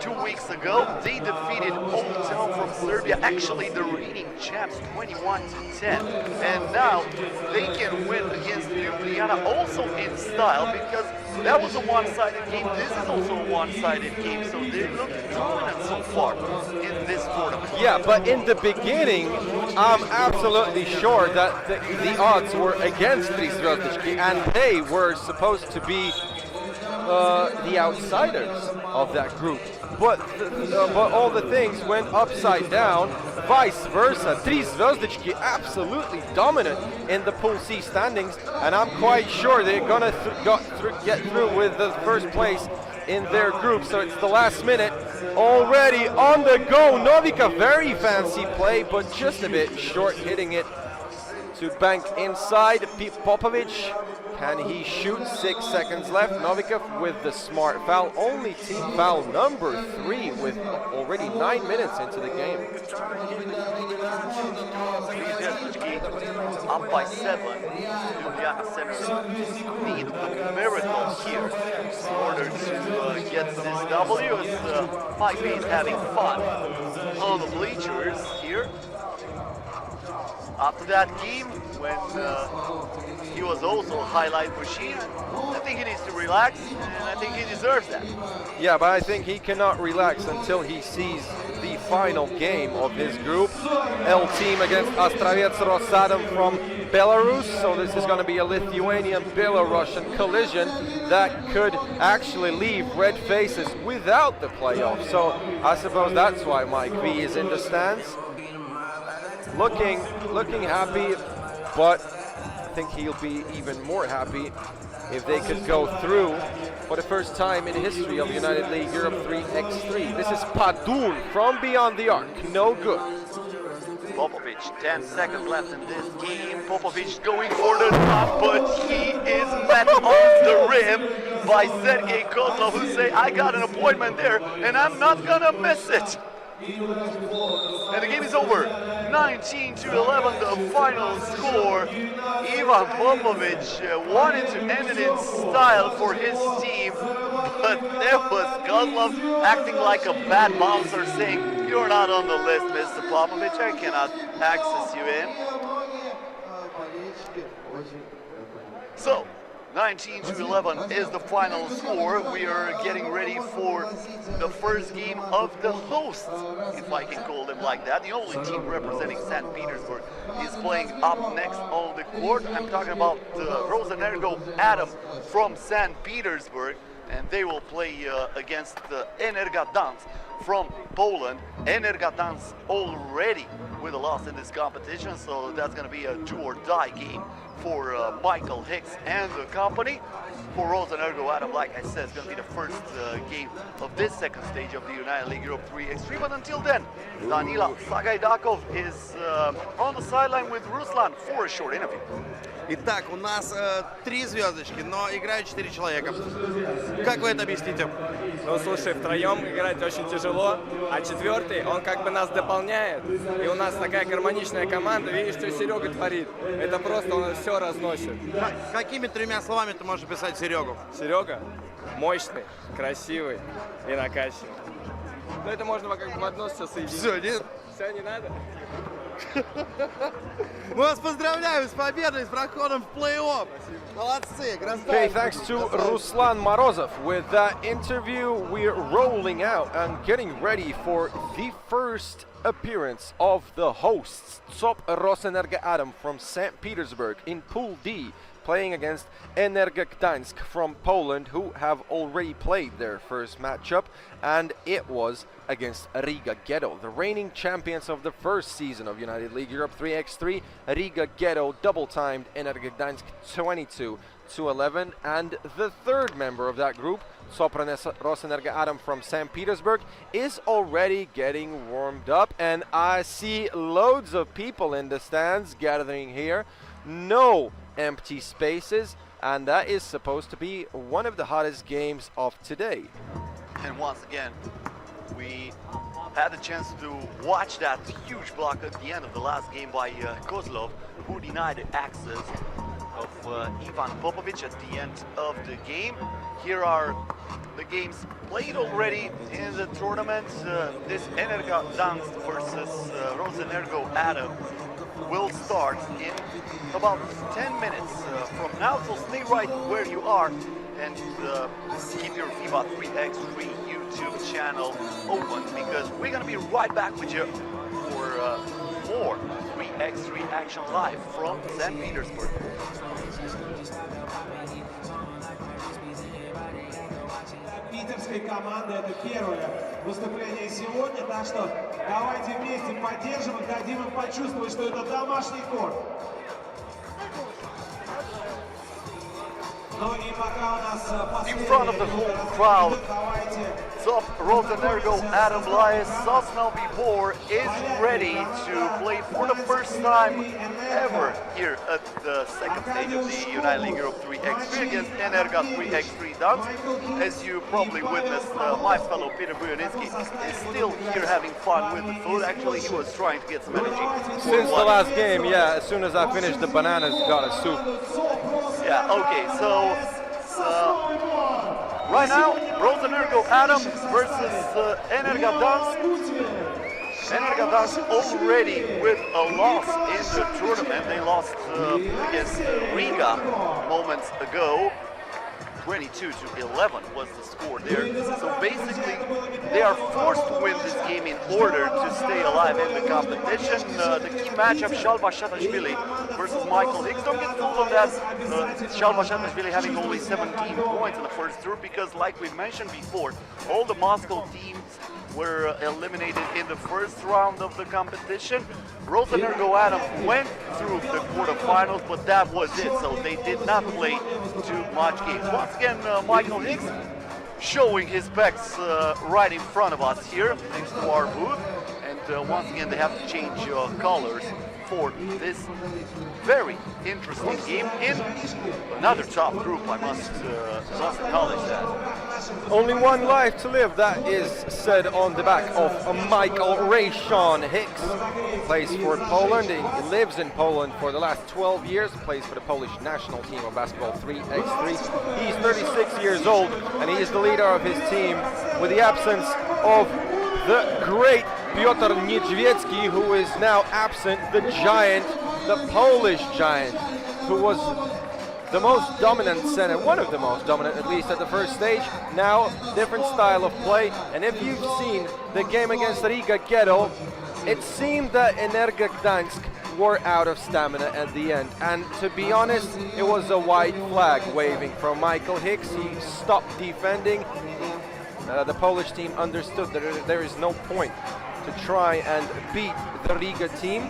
2 weeks ago. They defeated Oldtown from Serbia, actually the reigning champs, 21-10. And now they can win against Ljubljana also in style, because that was a one-sided game. This is also a one-sided game, so they look dominant so far in this tournament. Yeah, but in the beginning, I'm absolutely sure that the odds were against Tri Zvezdički, and they were supposed to be the outsiders of that group. But all the things went upside down, vice versa. Tri Zvezdički absolutely dominant in the Pool C standings, and I'm quite sure they're gonna get through with the first place in their group. So it's the last minute, already on the go. Novikov, very fancy play, but just a bit short, hitting it to bank inside. Popovic, can he shoot? 6 seconds left. Novikov with the smart foul, only team foul number 3 with already 9 minutes into the game. Up by 7. Ljubljana Center need a miracle here in order to get this W, as Mike B is having fun on the bleachers here. After that game, when he was also a highlight machine, I think he needs to relax, and I think he deserves that. Yeah, but I think he cannot relax until he sees the final game of his group. L team against Astravets Rosadom from Belarus. So this is going to be a Lithuanian-Belarusian collision that could actually leave red faces without the playoffs. So I suppose that's why Mike V is in the stands. Looking happy, but I think he'll be even more happy if they could go through for the first time in the history of United League Europe 3x3. This is Padun from beyond the arc, no good. Popovic, 10 seconds left in this game. Popovic going for the top, but he is met on the rim by Sergei Kozlov, who say, I got an appointment there and I'm not gonna miss it. And the game is over. 19-11, the final score. Ivan Popovic wanted to end it in style for his team, but there was Kozlov acting like a bad bouncer, saying, you're not on the list, Mr. Popovic, I cannot access you in. So 19-11 is the final score. We are getting ready for the first game of the hosts, if I can call them like that. The only team representing St. Petersburg is playing up next on the court. I'm talking about Rosenerggo Adam from St. Petersburg, and they will play against Ener Gagdansk from Poland. Ener Gagdansk already with a loss in this competition, so that's going to be a do-or-die game for Michael Hicks and the company. For Rosenerggo Adam, like I said, it's going to be the first game of this second stage of the United League Europe 3x3. But until then, Danila Sagaidakov is on the sideline with Ruslan for a short interview. Итак, у нас 3 звездочки, но играют 4 человека. Как вы это объясните? Ну, слушай, втроем играть очень тяжело, а четвертый, он как бы нас дополняет. И у нас такая гармоничная команда, видишь, что Серега творит. Это просто он все разносит. Какими 3 словами ты можешь описать Серегу? Серега мощный, красивый и накачанный. Но это можно как бы в одно все соединить. Все, нет? Все, не надо? Мы вас поздравляем с победой, с проходом в плей-офф. Молодцы, красавцы. Okay, thanks to Ruslan Morozov. With that interview, we're rolling out and getting ready for the first appearance of the hosts, top Rosenerggo Adam from St. Petersburg in Pool D, playing against Ener Gagdansk from Poland, who have already played their first matchup, and it was against Riga Ghetto, the reigning champions of the first season of United League Europe 3x3. Riga Ghetto double-timed Ener Gagdansk 22-11, and the third member of that group, Rosenerggo Adam from St. Petersburg, is already getting warmed up, and I see loads of people in the stands gathering here. No empty spaces, and that is supposed to be one of the hottest games of today. And once again, we had the chance to watch that huge block at the end of the last game by Kozlov, who denied access of Ivan Popovic at the end of the game. Here are the games played already in the tournament. This Ener Gagdansk versus Rosenerggo Adam will start in about 10 minutes from now, so stay right where you are and keep your FIBA 3x3 YouTube channel open, because we're going to be right back with you for more 3x3 action live from St. Petersburg. Питерской команды. Это первое выступление сегодня, так что давайте вместе поддержим и дадим им почувствовать, что это домашний корт. In front of the whole crowd, top Rosenerggo Adam Sosnow Bibor is ready to play for the first time ever here at the second stage of the United League Europe 3x3 against Ener Gagdansk 3x3 Dance. As you probably witnessed, my fellow Peter Bujanitsky is still here having fun with the food. Actually, he was trying to get some energy. Since the last game, yeah, as soon as I finished the bananas, got a soup. Yeah, okay, so right now, Rosenerggo Adam versus Ener Gagdansk. Ener Gagdansk already with a loss in the tournament. They lost against Riga moments ago. 22-11 was the score there. So basically, they are forced to win this game in order to stay alive in the competition. The key matchup, Shalva Shatashvili versus Michael Hicks. Don't get fooled on that. Shalva Shatashvili having only 17 points in the first tour, because like we mentioned before, all the Moscow teams were eliminated in the first round of the competition. Rosenerggo Adam went through the quarterfinals, but that was it, so they did not play too much games. Once again, Michael Hicks showing his specs right in front of us here, next to our booth. And once again, they have to change colors for this very interesting game in another top group, I must acknowledge that. Only one life to live, that is said on the back of Michael Rayshon Hicks. Plays for Poland, he lives in Poland for the last 12 years, plays for the Polish national team of basketball 3x3. He's 36 years old, and he is the leader of his team, with the absence of the great Piotr Niedźwiecki, who is now absent, the giant, the Polish giant, who was the most dominant center, one of the most dominant at least at the first stage. Now, different style of play. And if you've seen the game against Riga Ghetto, it seemed that Ener Gagdansk were out of stamina at the end. And to be honest, it was a white flag waving from Michael Hicks. He stopped defending. The Polish team understood that there is no point to try and beat the Riga team.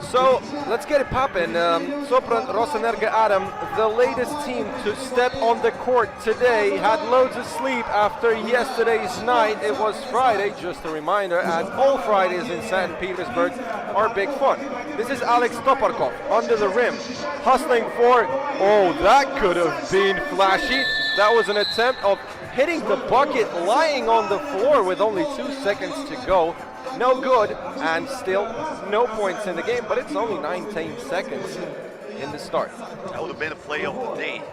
So let's get it poppin'. Rosenerggo Adam, the latest team to step on the court today, had loads of sleep after yesterday's night. It was Friday, just a reminder, as all Fridays in St. Petersburg are big fun. This is Alex Toparkov under the rim, hustling for, oh, that could have been flashy. That was an attempt of hitting the bucket lying on the floor with only 2 seconds to go. No good, and still no points in the game, but it's only 19 seconds in the start. That would have been a play of the day,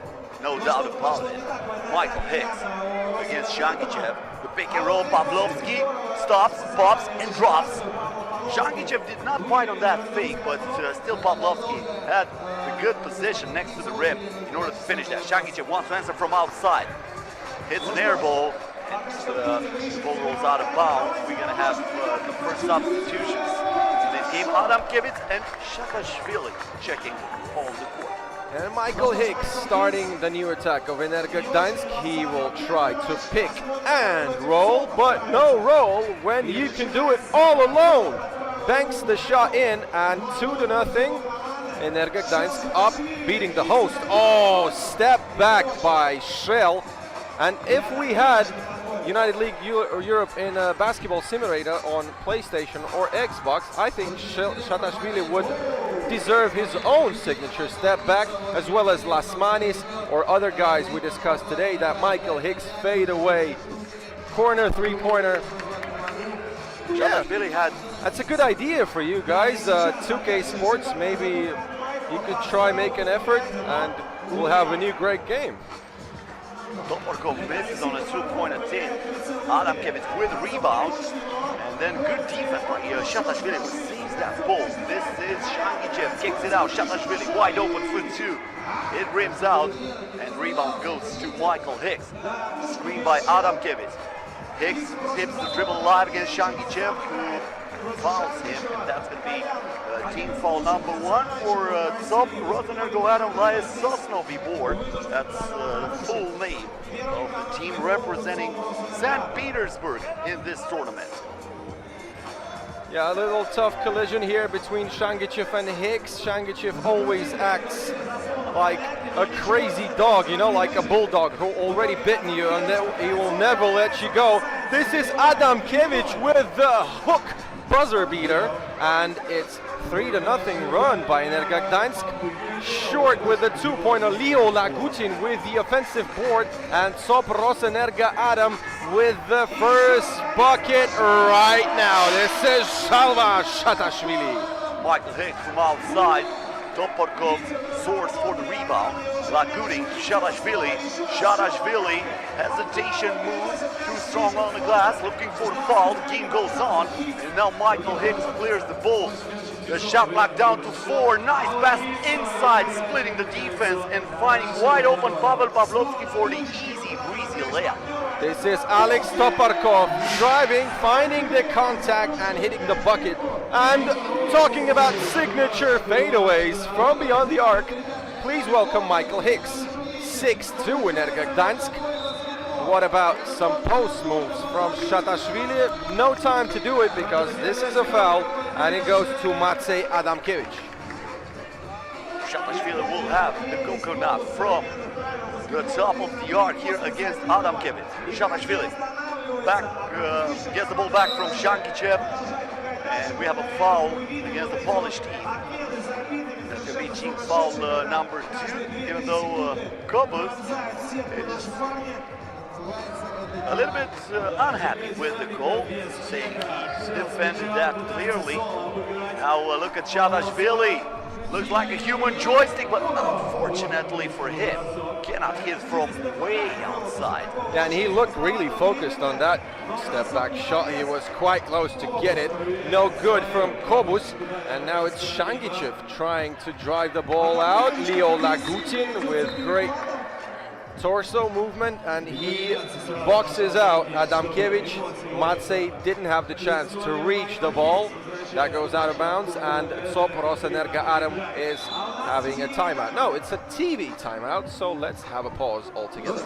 no doubt about it. Michael Hicks against Shangichev. The pick and roll, Pavlovsky stops, pops, and drops. Shangichev did not fight on that fake, but still Pavlovsky had a good position next to the rim in order to finish that. Shangichev wants to answer from outside. Hits an air ball. And the ball rolls out of bounds. We're going to have the first substitutions in this game. Adam Kevitz and Shatashvili checking on the court. And Michael Hicks starting the new attack of Ener Gagdansk. He will try to pick and roll, but no roll when you can do it all alone. Banks the shot in, and 2-0. Ener Gagdansk up, beating the host. Oh, step back by Shell. And if we had United League Europe in a basketball simulator on PlayStation or Xbox, I think Shatashvili would deserve his own signature step back, as well as Lasmanis or other guys we discussed today. That Michael Hicks fade away corner three-pointer. Yeah, Shatashvili had. That's a good idea for you guys. 2K Sports, maybe you could try make an effort, and we'll have a new great game. Toparkov misses on a 2-point attempt. Adam Kevitz with rebound, and then good defense by Shatashvili, who saves that ball. This is Shangichev, kicks it out. Shatashvili wide open for 2. It rims out, and rebound goes to Michael Hicks. Screen by Adam Kevitz. Hicks tips the dribble alive against Shangichev, who fouls him, and that's going to be team foul number 1 for top Rosenerggo Adam via Sosnovi board. That's the full name of the team representing St. Petersburg in this tournament. Yeah, a little tough collision here between Shangichev and Hicks. Shangichev always acts like a crazy dog, you know, like a bulldog who already bitten you, and he will never let you go. This is Adam Kevitz with the hook buzzer beater, and it's 3-0 run by Ener Gagdansk. Short with the 2-pointer, Leo Lagutin with the offensive board, and Rosenerggo Adam with the first bucket right now. This is Shalva Shatashvili. Michael Hicks from outside. Toparkov soars for the rebound. Lagutin to Shatashvili. Shatashvili, hesitation moves, too strong on the glass, looking for the foul. The game goes on, and now Michael Hicks clears the ball. The shot clock down to 4. Nice pass inside, splitting the defense and finding wide open Pavel Pavlovsky for the easy, breezy layup. This is Alex Toparkov driving, finding the contact and hitting the bucket. And talking about signature fadeaways from beyond the arc, please welcome Michael Hicks. 6'2" Ener Gagdansk. What about some post moves from Shatashvili? No time to do it because this is a foul, and it goes to Maciej Adamkiewicz. Shatashvili will have the coconut from the top of the arc here against Adamkiewicz. Shatashvili back, gets the ball back from Shangichev, and we have a foul against the Polish team. That's going to be team foul number 2, even though Kobus is a little bit unhappy with the goal, saying he defended that clearly. Now look at Shatashvili. Looks like a human joystick, but unfortunately for him, cannot hit from way outside. Yeah, and he looked really focused on that step back shot. He was quite close to get it. No good from Kobus. And now it's Shangichev trying to drive the ball out. Leo Lagutin with great torso movement, and he boxes out Adamkiewicz. Matsei didn't have the chance to reach the ball. That goes out of bounds, and Rosenerggo Adam is having a timeout. No, it's a TV timeout, so let's have a pause altogether.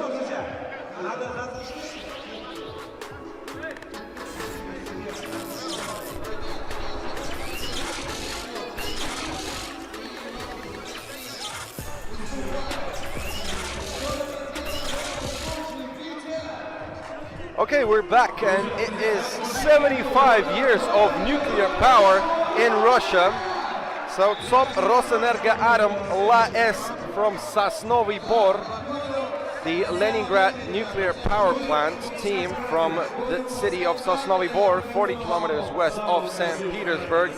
Okay, we're back, and it is 75 years of nuclear power in Russia. So top Rosenerggo Adam LaS from Sosnovy Bor, the Leningrad nuclear power plant team from the city of Sosnovy Bor, 40 kilometers west of St. Petersburg,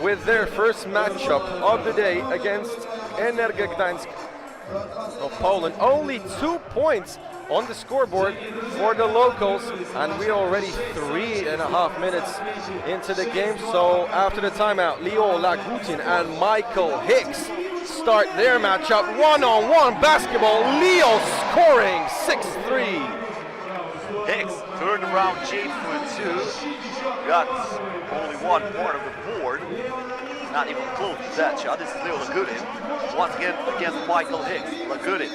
with their first matchup of the day against Ener Gagdansk of Poland. Only 2 points on the scoreboard for the locals, and we're already 3.5 minutes into the game. So after the timeout, Leo Lagutin and Michael Hicks start their matchup. One-on-one basketball. Leo scoring 6-3. Hicks turned around Jade for 2. Got only 1 part of the board. Not even close to that shot. This is Leo Lagutin. Once again against Michael Hicks. Lagutin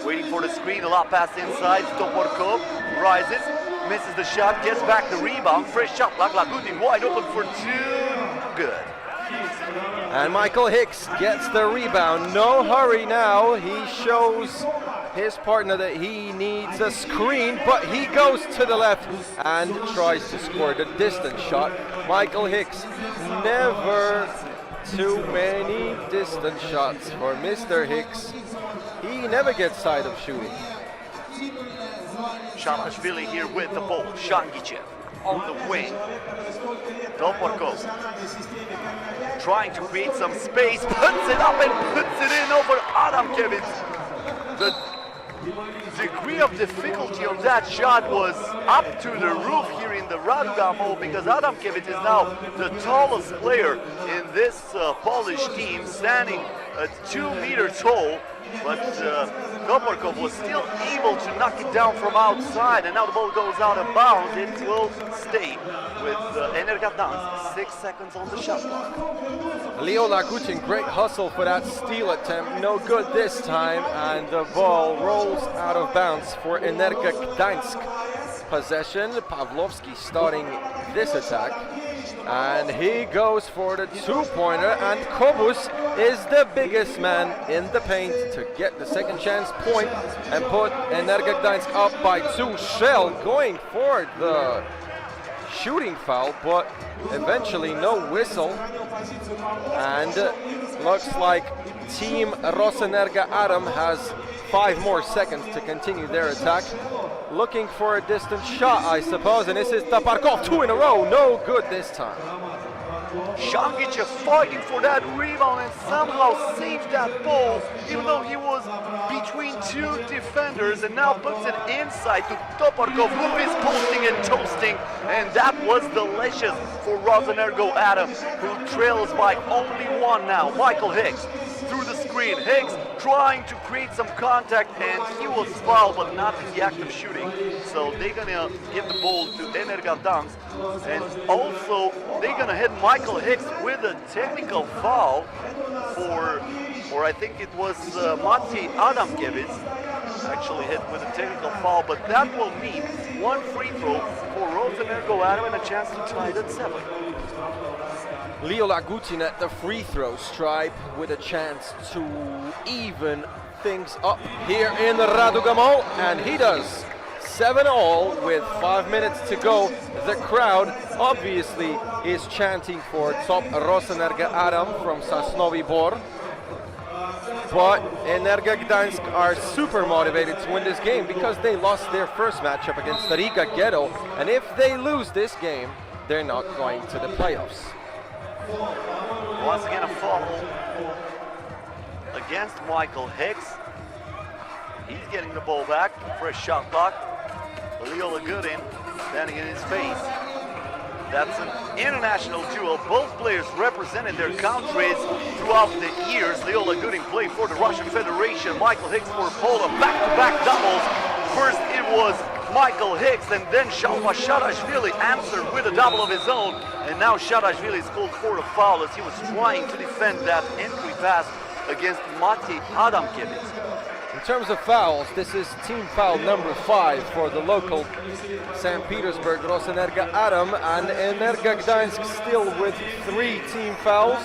waiting for the screen. A lot pass inside. Toporkov rises. Misses the shot. Gets back the rebound. Fresh shot. Lagutin wide open for 2. Good. And Michael Hicks gets the rebound. No hurry now. He shows his partner that he needs a screen, but he goes to the left and tries to score the distance shot. Michael Hicks, never too many distance shots for Mr. Hicks. He never gets tired of shooting. Shanashvili here with the ball. Shangichev on the wing. Toporkov trying to create some space, puts it up and puts it in over Adamkiewicz. The degree of difficulty of that shot was up to the roof here in the Radugamo, because Adamkiewicz is now the tallest player in this Polish team, standing at 2 meters tall. But Toporkov was still able to knock it down from outside, and now the ball goes out of bounds. It will stay with Ener Gagdansk. 6 seconds on the shot clock. Leo Lagutin, great hustle for that steal attempt. No good this time, and the ball rolls out of bounds for Ener Gagdansk. Possession. Pavlovsky starting this attack. And he goes for the 2-pointer, and Kobus is the biggest man in the paint to get the second chance point and put Ener Gagdansk up by 2. Shell going for the shooting foul, but eventually no whistle. And looks like Team Rosenerggo Adam has 5 more seconds to continue their attack. Looking for a distant shot, I suppose, and this is Toporkov, 2 in a row, no good this time. Shangichev fighting for that rebound and somehow saved that ball, even though he was between 2 defenders, and now puts it inside to Toporkov, who is posting and toasting, and that was delicious for Rosenerggo Adam, who trails by only 1 now. Michael Hicks through the screen. Hicks trying to create some contact, and he was fouled, but not in the act of shooting. So they're gonna give the ball to Ener Gagdansk, and also they're gonna hit Michael Hicks with a technical foul or I think it was Maciej Adamkiewicz actually hit with a technical foul, but that will mean 1 free throw for Rosenerggo Adam and a chance to tie it at 7. Leo Lagutin at the free throw stripe with a chance to even things up here in the Radugamo, and he does. 7-all with 5 minutes to go. The crowd obviously is chanting for top Rosenerggo Adam from Sosnovy Bor. But Ener Gagdansk are super motivated to win this game because they lost their first matchup against the Riga Ghetto, and if they lose this game, they're not going to the playoffs. Once again a foul against Michael Hicks. He's getting the ball back. Fresh shot clock. Leo Lagudin standing in his face. That's an international duel. Both players represented their countries throughout the years. Leo Lagudin played for the Russian Federation. Michael Hicks for Poland. Back-to-back doubles. First it was Michael Hicks, and then Shalva Sharashvili answered with a double of his own. And now Sharashvili is called for a foul as he was trying to defend that entry pass against Mati Adamkiewicz. In terms of fouls, this is team foul number 5 for the local St. Petersburg Rosenerggo Adam, and Ener Gagdansk still with 3 team fouls.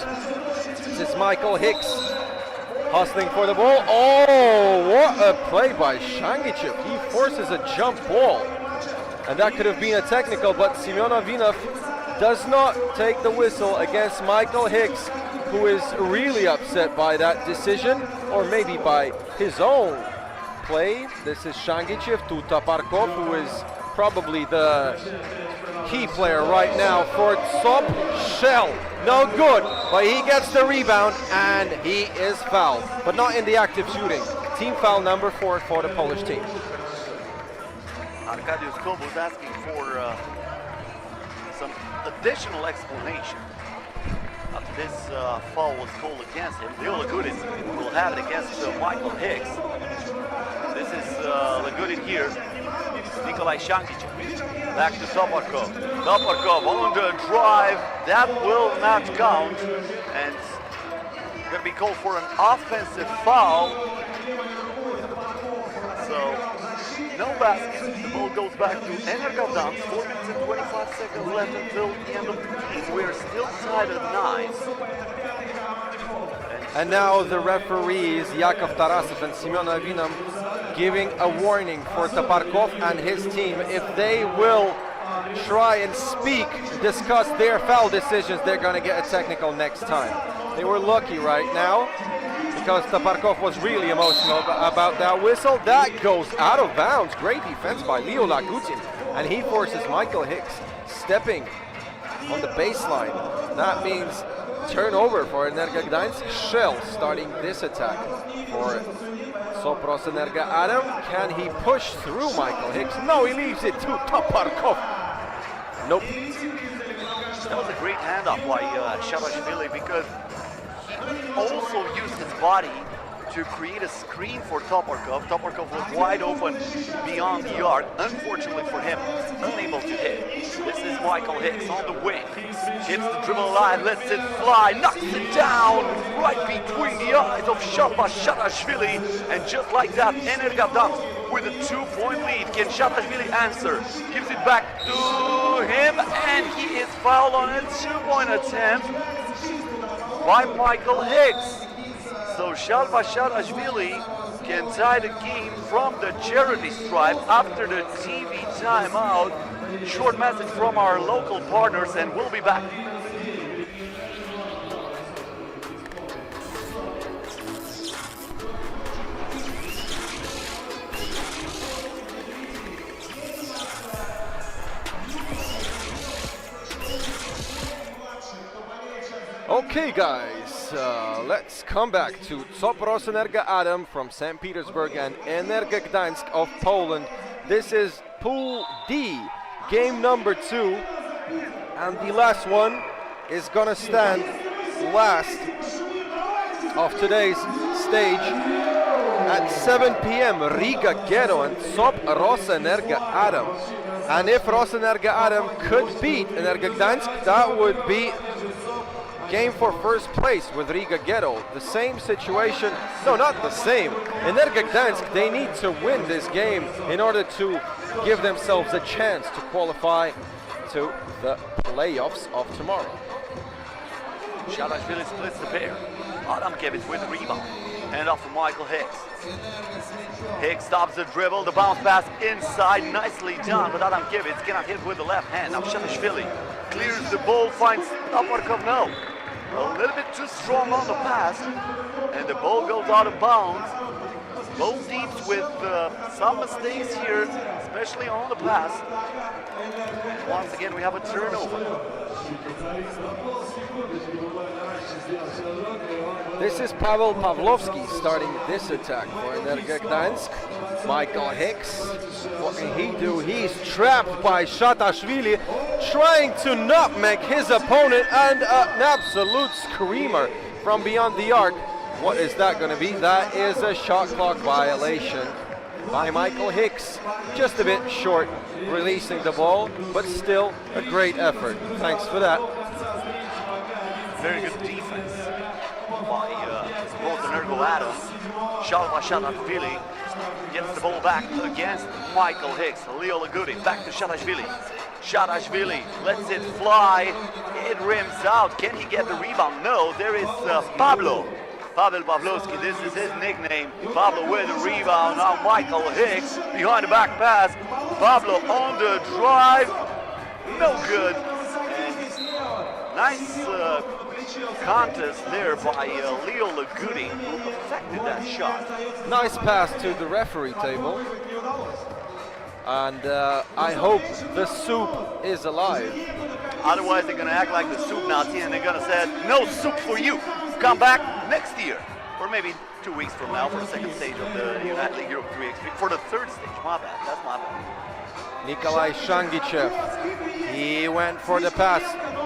This is Michael Hicks hustling for the ball. Oh, what a play by Shangichev. He forces a jump ball, and that could have been a technical, but Semyon Avinov does not take the whistle against Michael Hicks, who is really upset by that decision, or maybe by his own play. This is Shangichev to Taparkov, who is probably the key player right now for Tsop. Shell, no good, but he gets the rebound and he is fouled, but not in the active shooting. Team foul number 4 for the Polish team. Arkadiusz Kobo is asking for some additional explanation. After this foul was called against him, Leo Lagudin will have it against Michael Hicks. This is Lagudin here. Nikolai Shangichev back to Toparkov. Toparkov on the drive. That will not count, and going to be called for an offensive foul. So no basket. The ball goes back to Ener Gagdansk. 4 minutes and 25 seconds left until the end of the game. We're still tied at 9. And now the referees, Yakov Tarasov and Semyon Avinov, giving a warning for Taparkov and his team. If they will try and discuss their foul decisions, they're going to get a technical next time. They were lucky right now, because Taparkov was really emotional about that whistle. That goes out of bounds. Great defense by Leo Lagudin, and he forces Michael Hicks stepping on the baseline. That means turnover for Ener Gagdansk. Shell starting this attack for Rosenerggo Adam. Can he push through Michael Hicks? No, he leaves it to Taparkov. Nope. That was a great handoff by Sharashvili, because he also used his body to create a screen for Toparkov. Toparkov was wide open beyond the arc. Unfortunately for him, unable to hit. This is Michael Hicks on the wing. Hits the dribble line, lets it fly, knocks it down right between the eyes of Shalva Sharashvili. And just like that, Ener Gagdansk with a 2-point lead. Can Sharashvili answer? Gives it back to him, and he is fouled on a 2-point attempt by Michael Hicks. So Shalva Sharashvili can tie the game from the charity stripe after the TV timeout. Short message from our local partners, and we'll be back. Okay, guys, let's come back to Rosenerggo Adam from St. Petersburg and Ener Gagdansk of Poland. This is Pool D, game number 2, and the last one is gonna stand last of today's stage at 7 p.m. Riga Ghetto and Rosenerggo Adam. And if Rosenerggo Adam could beat Ener Gagdansk, that would be game for first place with Riga Ghetto. The same situation, no, not the same. Ener Gagdansk, they need to win this game in order to give themselves a chance to qualify to the playoffs of tomorrow. Sharashvili splits the pair. Adamkiewicz with the rebound. Hand off to Michael Hicks. Hicks stops the dribble, the bounce pass inside, nicely done, but Adamkiewicz cannot hit with the left hand. Now Sharashvili clears the ball, finds Taparkov. No, a little bit too strong on the pass, and the ball goes out of bounds. Both teams with some mistakes here, especially on the pass. And once again, we have a turnover. This is Pavel Pavlovsky starting this attack for Ener Gagdansk. Michael Hicks, what can he do? He's trapped by Shatashvili, trying to nutmeg his opponent, and an absolute screamer from beyond the arc. What is that going to be? That is a shot clock violation by Michael Hicks. Just a bit short releasing the ball, but still a great effort. Thanks for that. Very good defense by Rosenerggo Adam. Shot by Shatashvili. Gets the ball back against Michael Hicks. Leo Lagudin back to Shatashvili. Shatashvili lets it fly. It rims out. Can he get the rebound? No, there is Pablo. Pavel Pavlovsky, this is his nickname. Pablo with the rebound. Now Michael Hicks behind the back pass. Pablo on the drive. No good. And nice contest there by Leo Lagudin, who affected that shot. Nice pass to the referee table. And I hope the soup is alive. Otherwise they're going to act like the soup Nazi and they're going to say, no soup for you. Come back next year. Or maybe 2 weeks from now for the second stage of the United League Europe 3x3. For the third stage, my bad, that's my bad. Nikolai Shangichev, he went for the pass.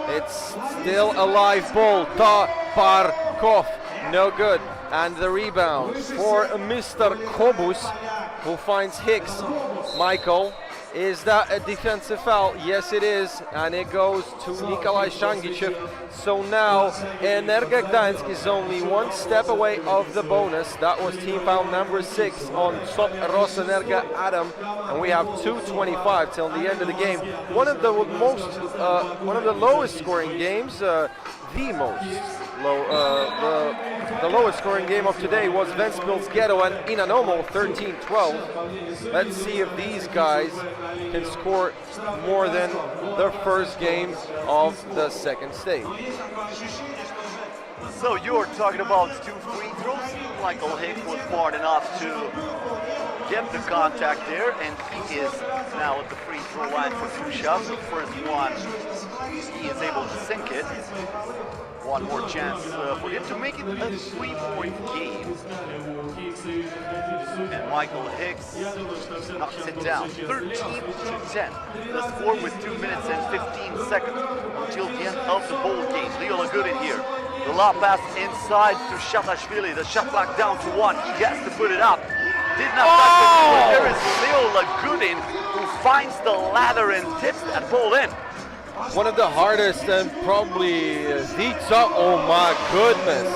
It's still a live ball. Taparkov, no good. And the rebound for Mr. Kobus, who finds Hicks. Michael, is that a defensive foul? Yes, it is. And it goes to Nikolai Shangichev. So now Ener Gagdansk is only one step away of the bonus. That was team foul number 6 on Rosenerggo Adam. And we have 2:25 till the end of the game. One of the lowest scoring games, the lowest scoring game of today was Venville's Ghetto and Inanomo 13-12. Let's see if these guys can score more than the first game of the second stage. So you're talking about 2 free throws. Michael Hicks was smart enough to get the contact there, and he is now at the free throw line for 2 shots. The first one, he is able to sink it. One more chance for him to make it a 3-point game. And Michael Hicks knocks it down, 13-10. The score with 2 minutes and 15 seconds until the end of the ball game. Leo Lagudin here. The lob pass inside to Shatashvili. The shot clock down to 1. He has to put it up. Did not touch it, but there is Leo Lagudin who finds the ladder and tips that ball in. One of the hardest and probably the top. Oh my goodness.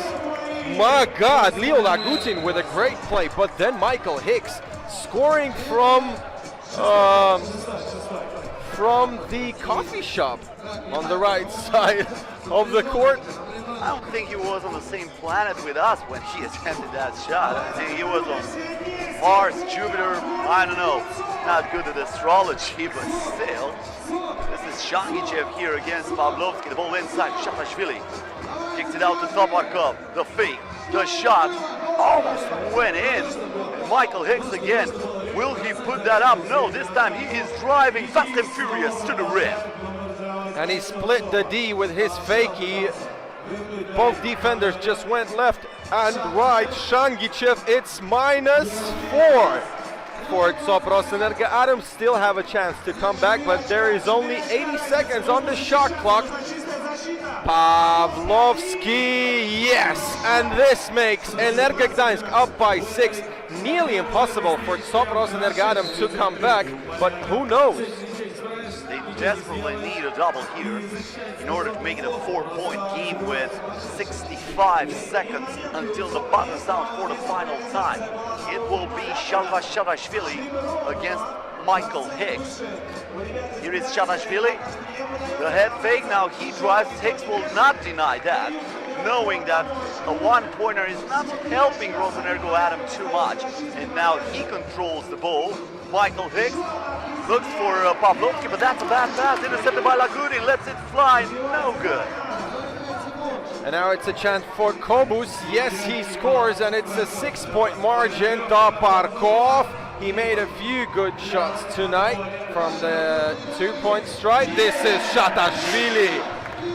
My God, Leo Lagudin with a great play, but then Michael Hicks scoring from the coffee shop on the right side of the court. I don't think he was on the same planet with us when he attempted that shot. I think he was on Mars, Jupiter, I don't know. Not good at astrology, but still. This is Shangichev here against Pavlovsky. The ball inside, Shatashvili. Kicks it out to Taparkov. The fake, the shot, almost went in. And Michael Hicks again. Will he put that up? No, this time he is driving fast and furious to the rim. And he split the D with his fakie. Both defenders just went left and right. Shangichev, it's -4 for Rosenerggo Adam. Still have a chance to come back, but there is only 80 seconds on the shot clock. Pavlovsky, yes, and this makes Ener Gagdansk up by 6. Nearly impossible for Rosenerggo Adam to come back, but who knows? They desperately need a double here in order to make it a 4-point game with 65 seconds until the buzzer sounds for the final time. It will be Shatashvili against Michael Hicks. Here is Shatashvili, the head fake. Now he drives. Hicks will not deny that, knowing that a one-pointer is not helping Rosenerggo Adam too much. And now he controls the ball. Michael Hicks looks for Pavlovsky, but that's a bad pass. Intercepted by Lagudin. Lets it fly. No good. And now it's a chance for Kobus. Yes, he scores, and it's a 6-point margin. Taparkov. He made a few good shots tonight from the 2-point strike. This is Shatashvili.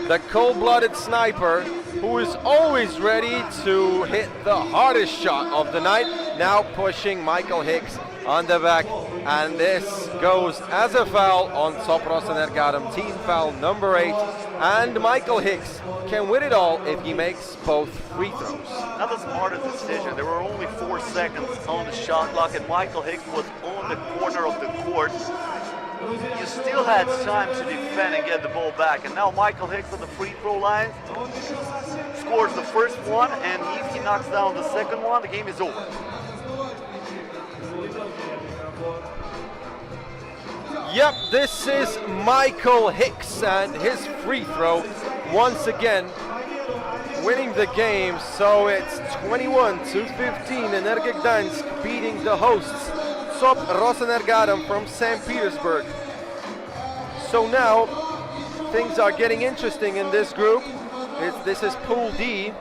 the cold-blooded sniper who is always ready to hit the hardest shot of the night, now pushing Michael Hicks on the back, and this goes as a foul on top Rosenerggo Adam, team foul number 8, and Michael Hicks can win it all if he makes both free throws. Not the smartest decision. There were only 4 seconds on the shot clock, and Michael Hicks was on the corner of the court. You still had time to defend and get the ball back, and now Michael Hicks on the free throw line scores the first one, and if he knocks down the second one, the game is over. Yep, this is Michael Hicks and his free throw once again winning the game. So it's 21-15, Ener Gagdansk beating the hosts SOP Rosenerggo Adam from St. Petersburg. So now things are getting interesting in this group. This is Pool D.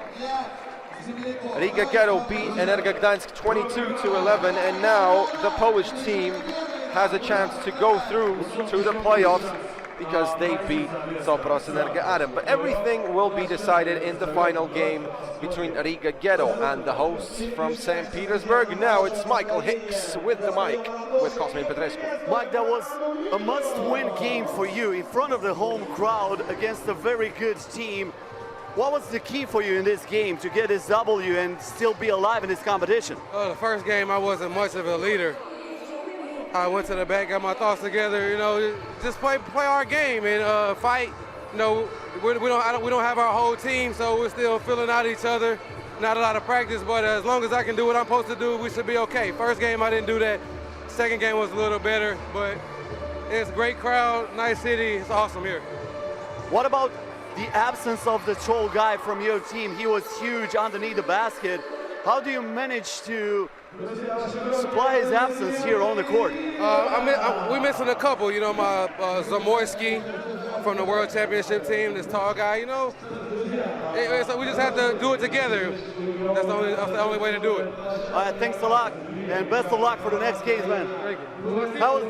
Riga Ghetto beat Ener Gagdansk 22-11, and now the Polish team has a chance to go through to the playoffs because they beat SOP Rosenerggo Adam. But everything will be decided in the final game between Riga Ghetto and the hosts from St. Petersburg. Now it's Michael Hicks with the mic with Cosmin Petrescu. Mike, that was a must-win game for you in front of the home crowd against a very good team. What was the key for you in this game to get this W and still be alive in this competition? The first game I wasn't much of a leader. I went to the back, got my thoughts together, you know, just play our game and fight. You know, we don't have our whole team, so we're still filling out each other. Not a lot of practice, but as long as I can do what I'm supposed to do, we should be okay. First game I didn't do that. Second game was a little better, but it's a great crowd, nice city, it's awesome here. What about the absence of the tall guy from your team? He was huge underneath the basket. How do you manage to supply his absence here on the court? We missing a couple, you know, my Zamoyski from the World Championship team, this tall guy, you know. So we just have to do it together. That's the only way to do it. All right, thanks a lot, and best of luck for the next games, man.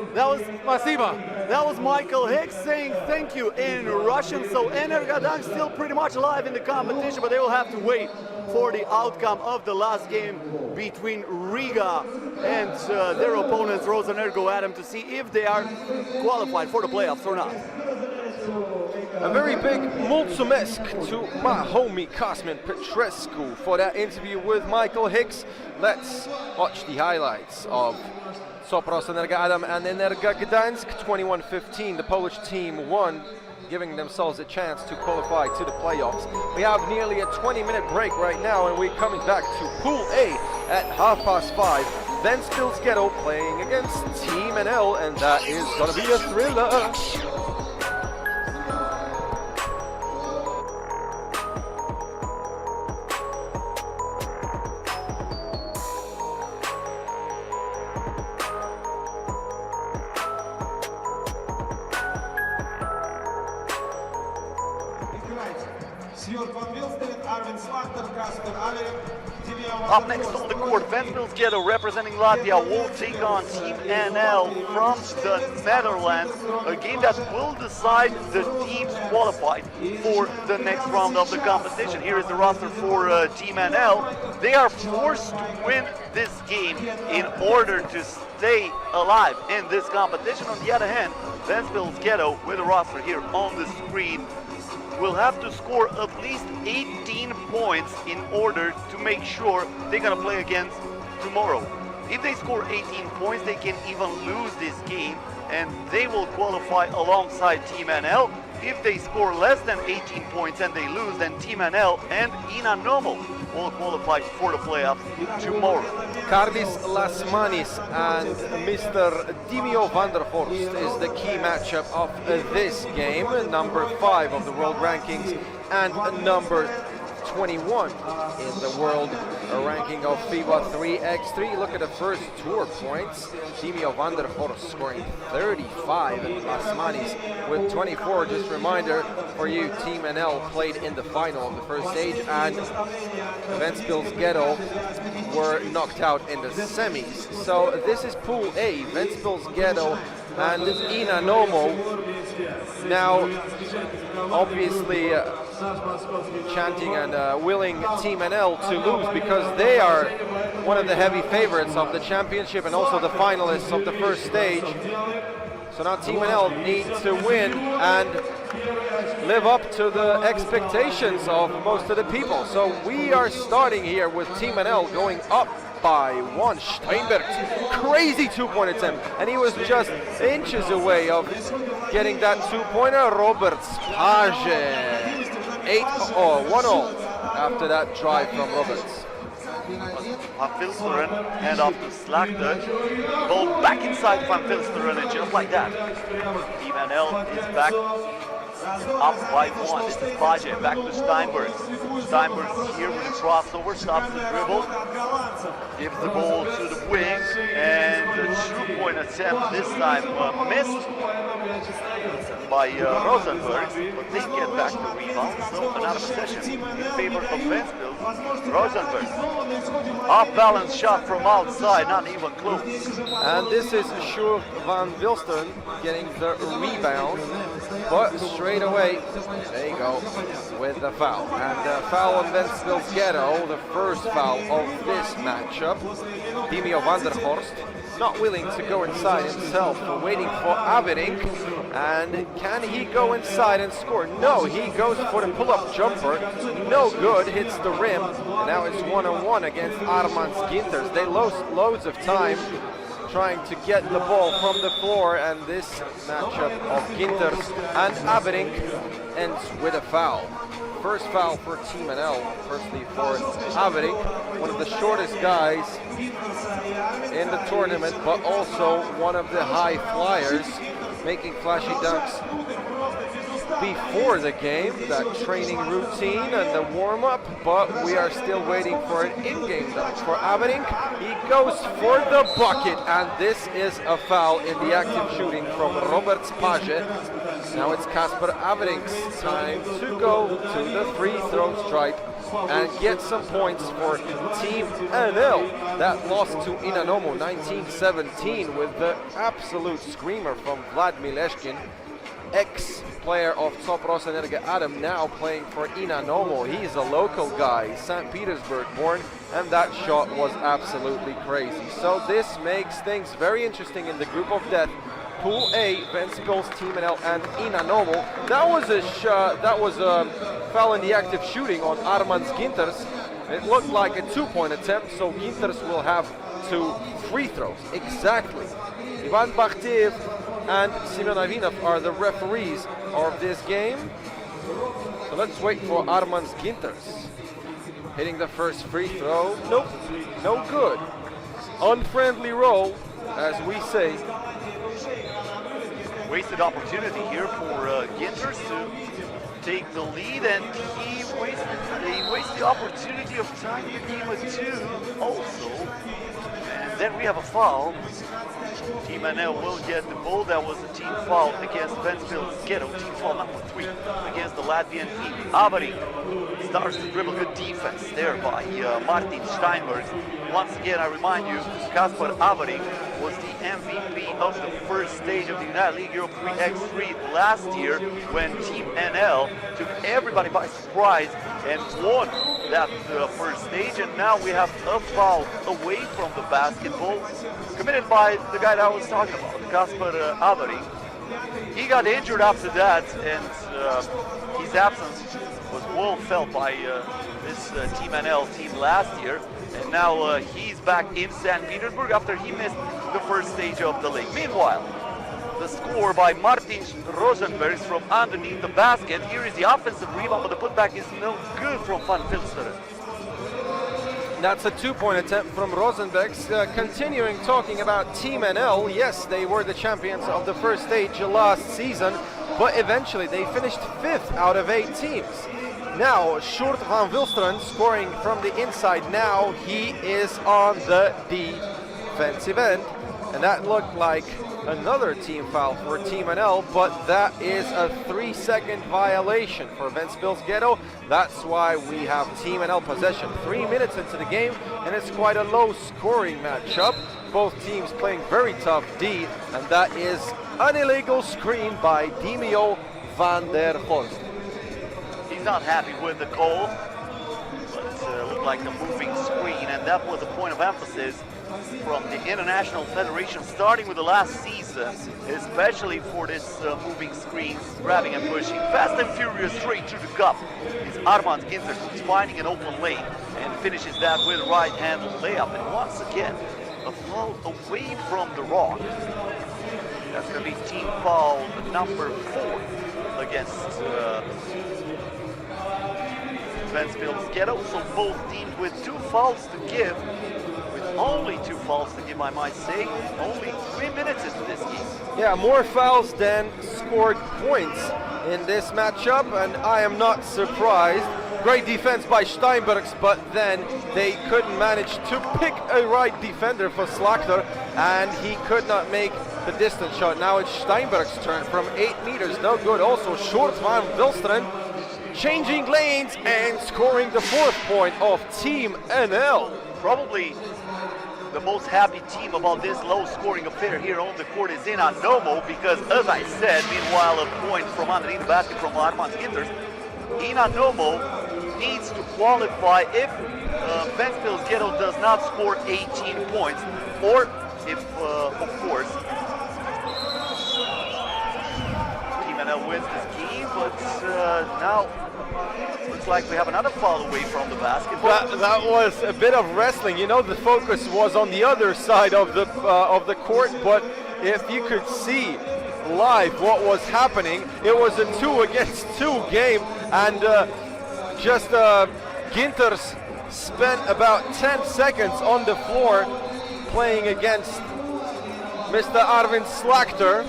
That was Michael Hicks saying thank you in Russian. So Ener Gagdansk still pretty much alive in the competition, but they will have to wait for the outcome of the last game between Riga and their opponents, Rosenerggo Adam, to see if they are qualified for the playoffs or not. A very big mulțumesc to my homie Cosmin Petrescu for that interview with Michael Hicks. Let's watch the highlights of SOP Rosenerggo Adam and Ener Gagdansk. 21-15, the Polish team won, giving themselves a chance to qualify to the playoffs. We have nearly a 20-minute break right now, and we're coming back to Pool A at 5:30. Venville Ghetto playing against Team NL, and that is gonna be a thriller. Up next on the court, Venville Ghetto representing Latvia will take on Team NL from the Netherlands, a game that will decide the teams qualified for the next round of the competition. Here is the roster for Team NL. They are forced to win this game in order to stay alive in this competition. On the other hand, Venville Ghetto, with the roster here on the screen, will have to score at least 18 points in order to make sure they're gonna play against tomorrow. If they score 18 points, they can even lose this game and they will qualify alongside Team NL. If they score less than 18 points and they lose, then Team NL and Inanomo will qualify for the playoffs tomorrow. Karlis Lasmanis and Mr. Dimio Vanderhorst is the key matchup of this game. Number 5 of the world rankings and number 21 in the world ranking of FIBA 3x3. Look at the first tour points. Timio van der Horst scoring 35 and Lasmanis with 24. Just reminder for you, Team NL played in the final of the first stage, and Ventspils Ghetto were knocked out in the semis. So this is Pool A, Ventspils Ghetto and Inanomo. Now, obviously, chanting and willing Team NL to lose because they are one of the heavy favorites of the championship and also the finalists of the first stage. So now Team NL needs to win and live up to the expectations of most of the people. So we are starting here with Team NL going up by one. Steinberg, crazy two-point attempt, and he was just inches away of getting that two-pointer. Roberts Page, 1-0 after that drive from Roberts. Van Vilsteren hand off to Slagter. Ball back inside Van Vilsteren, and just like that, Team NL is back up by one. This is Page, back to Steinberg. Steinberg here with a crossover, stops the dribble, gives the ball to the wing, and the two-point attempt this time missed by Rosenberg, but they get back the rebound, so another possession in favor of Ventspils. Rosenberg, off-balance shot from outside, not even close. And this is Sjoerd van Vilsteren getting the rebound, but straight away, there you go, with the foul. And the foul on Ventspils Ghetto, the first foul of this matchup. Timio van der Horst not willing to go inside himself, waiting for Averink. And can he go inside and score? No, he goes for the pull-up jumper. No good, hits the rim. And now it's one-on-one against Armans Ginters. They lost loads of time trying to get the ball from the floor, and this matchup of Ginters and Averink ends with a foul. First foul for Team NL, firstly for Averink, one of the shortest guys in the tournament, but also one of the high flyers, making flashy dunks before the game, that training routine and the warm-up, but we are still waiting for an in-game dunk for Averink. He goes for the bucket, and this is a foul in the active shooting from Roberts Page. Now it's Kasper Averink's time to go to the free throw stripe and get some points for Team NL. That lost to Inanomo 19-17 with the absolute screamer from Vlad Mileshkin, ex-player of top Rosenerggo Adam, now playing for Inanomo. He's a local guy, St. Petersburg born, and that shot was absolutely crazy. So this makes things very interesting in the group of death. Pool A, Ventspils, Team NL, and Inanomo. That was a foul in the active shooting on Armans Ginters. It looked like a two-point attempt, so Ginters will have 2 free throws. Exactly. Ivan Bakhtiyev and Simeon Avinov are the referees of this game. So let's wait for Armans Ginters. Hitting the first free throw. Nope, no good. Unfriendly roll, as we say. Wasted opportunity here for Ginters to take the lead, and he wastes the opportunity of tying the game at 2 also. And then we have a foul. Team NL will get the ball. That was a team foul against Ventspils Ghetto. Team foul number 3 against the Latvian team. Averink starts to dribble. Good defense there by Martin Steinberg. Once again, I remind you, Kasper Averink was the MVP of the first stage of the United League Europa 3x3 last year when Team NL took everybody by surprise and won that first stage. And now we have a foul away from the basketball committed by the guy that I was talking about, Kasper Averink. He got injured after that, and his absence was well felt by this Team NL team last year. And now he's back in St. Petersburg after he missed the first stage of the league. Meanwhile, the score by Martin Rosenberg from underneath the basket. Here is the offensive rebound, but the putback is no good from Van Vilsteren. That's a 2-point attempt from Rosenberg. Continuing talking about Team NL, yes, they were the champions of the first stage last season, but eventually they finished 5th out of 8 teams. Now, Sjoerd van Wilsteren scoring from the inside. Now he is on the defensive end. And that looked like another team foul for Team NL, but that is a 3-second violation for Ventspils Ghetto. That's why we have Team NL possession. 3 minutes into the game, and it's quite a low-scoring matchup. Both teams playing very tough D, and that is an illegal screen by Dimio van der Horst. He's not happy with the call, but looked like a moving screen, and that was a point of emphasis from the International Federation, starting with the last season, especially for this moving screens, grabbing and pushing. Fast and furious straight to the cup is Armand Ginter, who's finding an open lane and finishes that with a right-handed layup. And once again, a foul away from the rock. That's going to be team foul number 4 against Ventspils Ghetto. So both teams with 2 fouls to give. Only 2 fouls to give, I might say. Only 3 minutes into this game. Yeah, more fouls than scored points in this matchup, and I am not surprised. Great defense by Steinbergs, but then they couldn't manage to pick a right defender for Slakter, and he could not make the distance shot. Now it's Steinbergs' turn from 8 meters. No good. Also, Sjoerd van Wilsteren changing lanes and scoring the 4th point of Team NL. Probably the most happy team about this low-scoring affair here on the court is Inanomo, because, as I said, meanwhile, a point from underneath the basket from Armand Ginters. Inanomo needs to qualify if Ventspils Ghetto does not score 18 points, or if, of course, Team NL wins this game, but now looks like we have another foul away from the basket. That was a bit of wrestling. You know, the focus was on the other side of the court, but if you could see live what was happening, it was a 2 against 2 game, and just Ginters spent about 10 seconds on the floor playing against Mr. Arvind Slakter.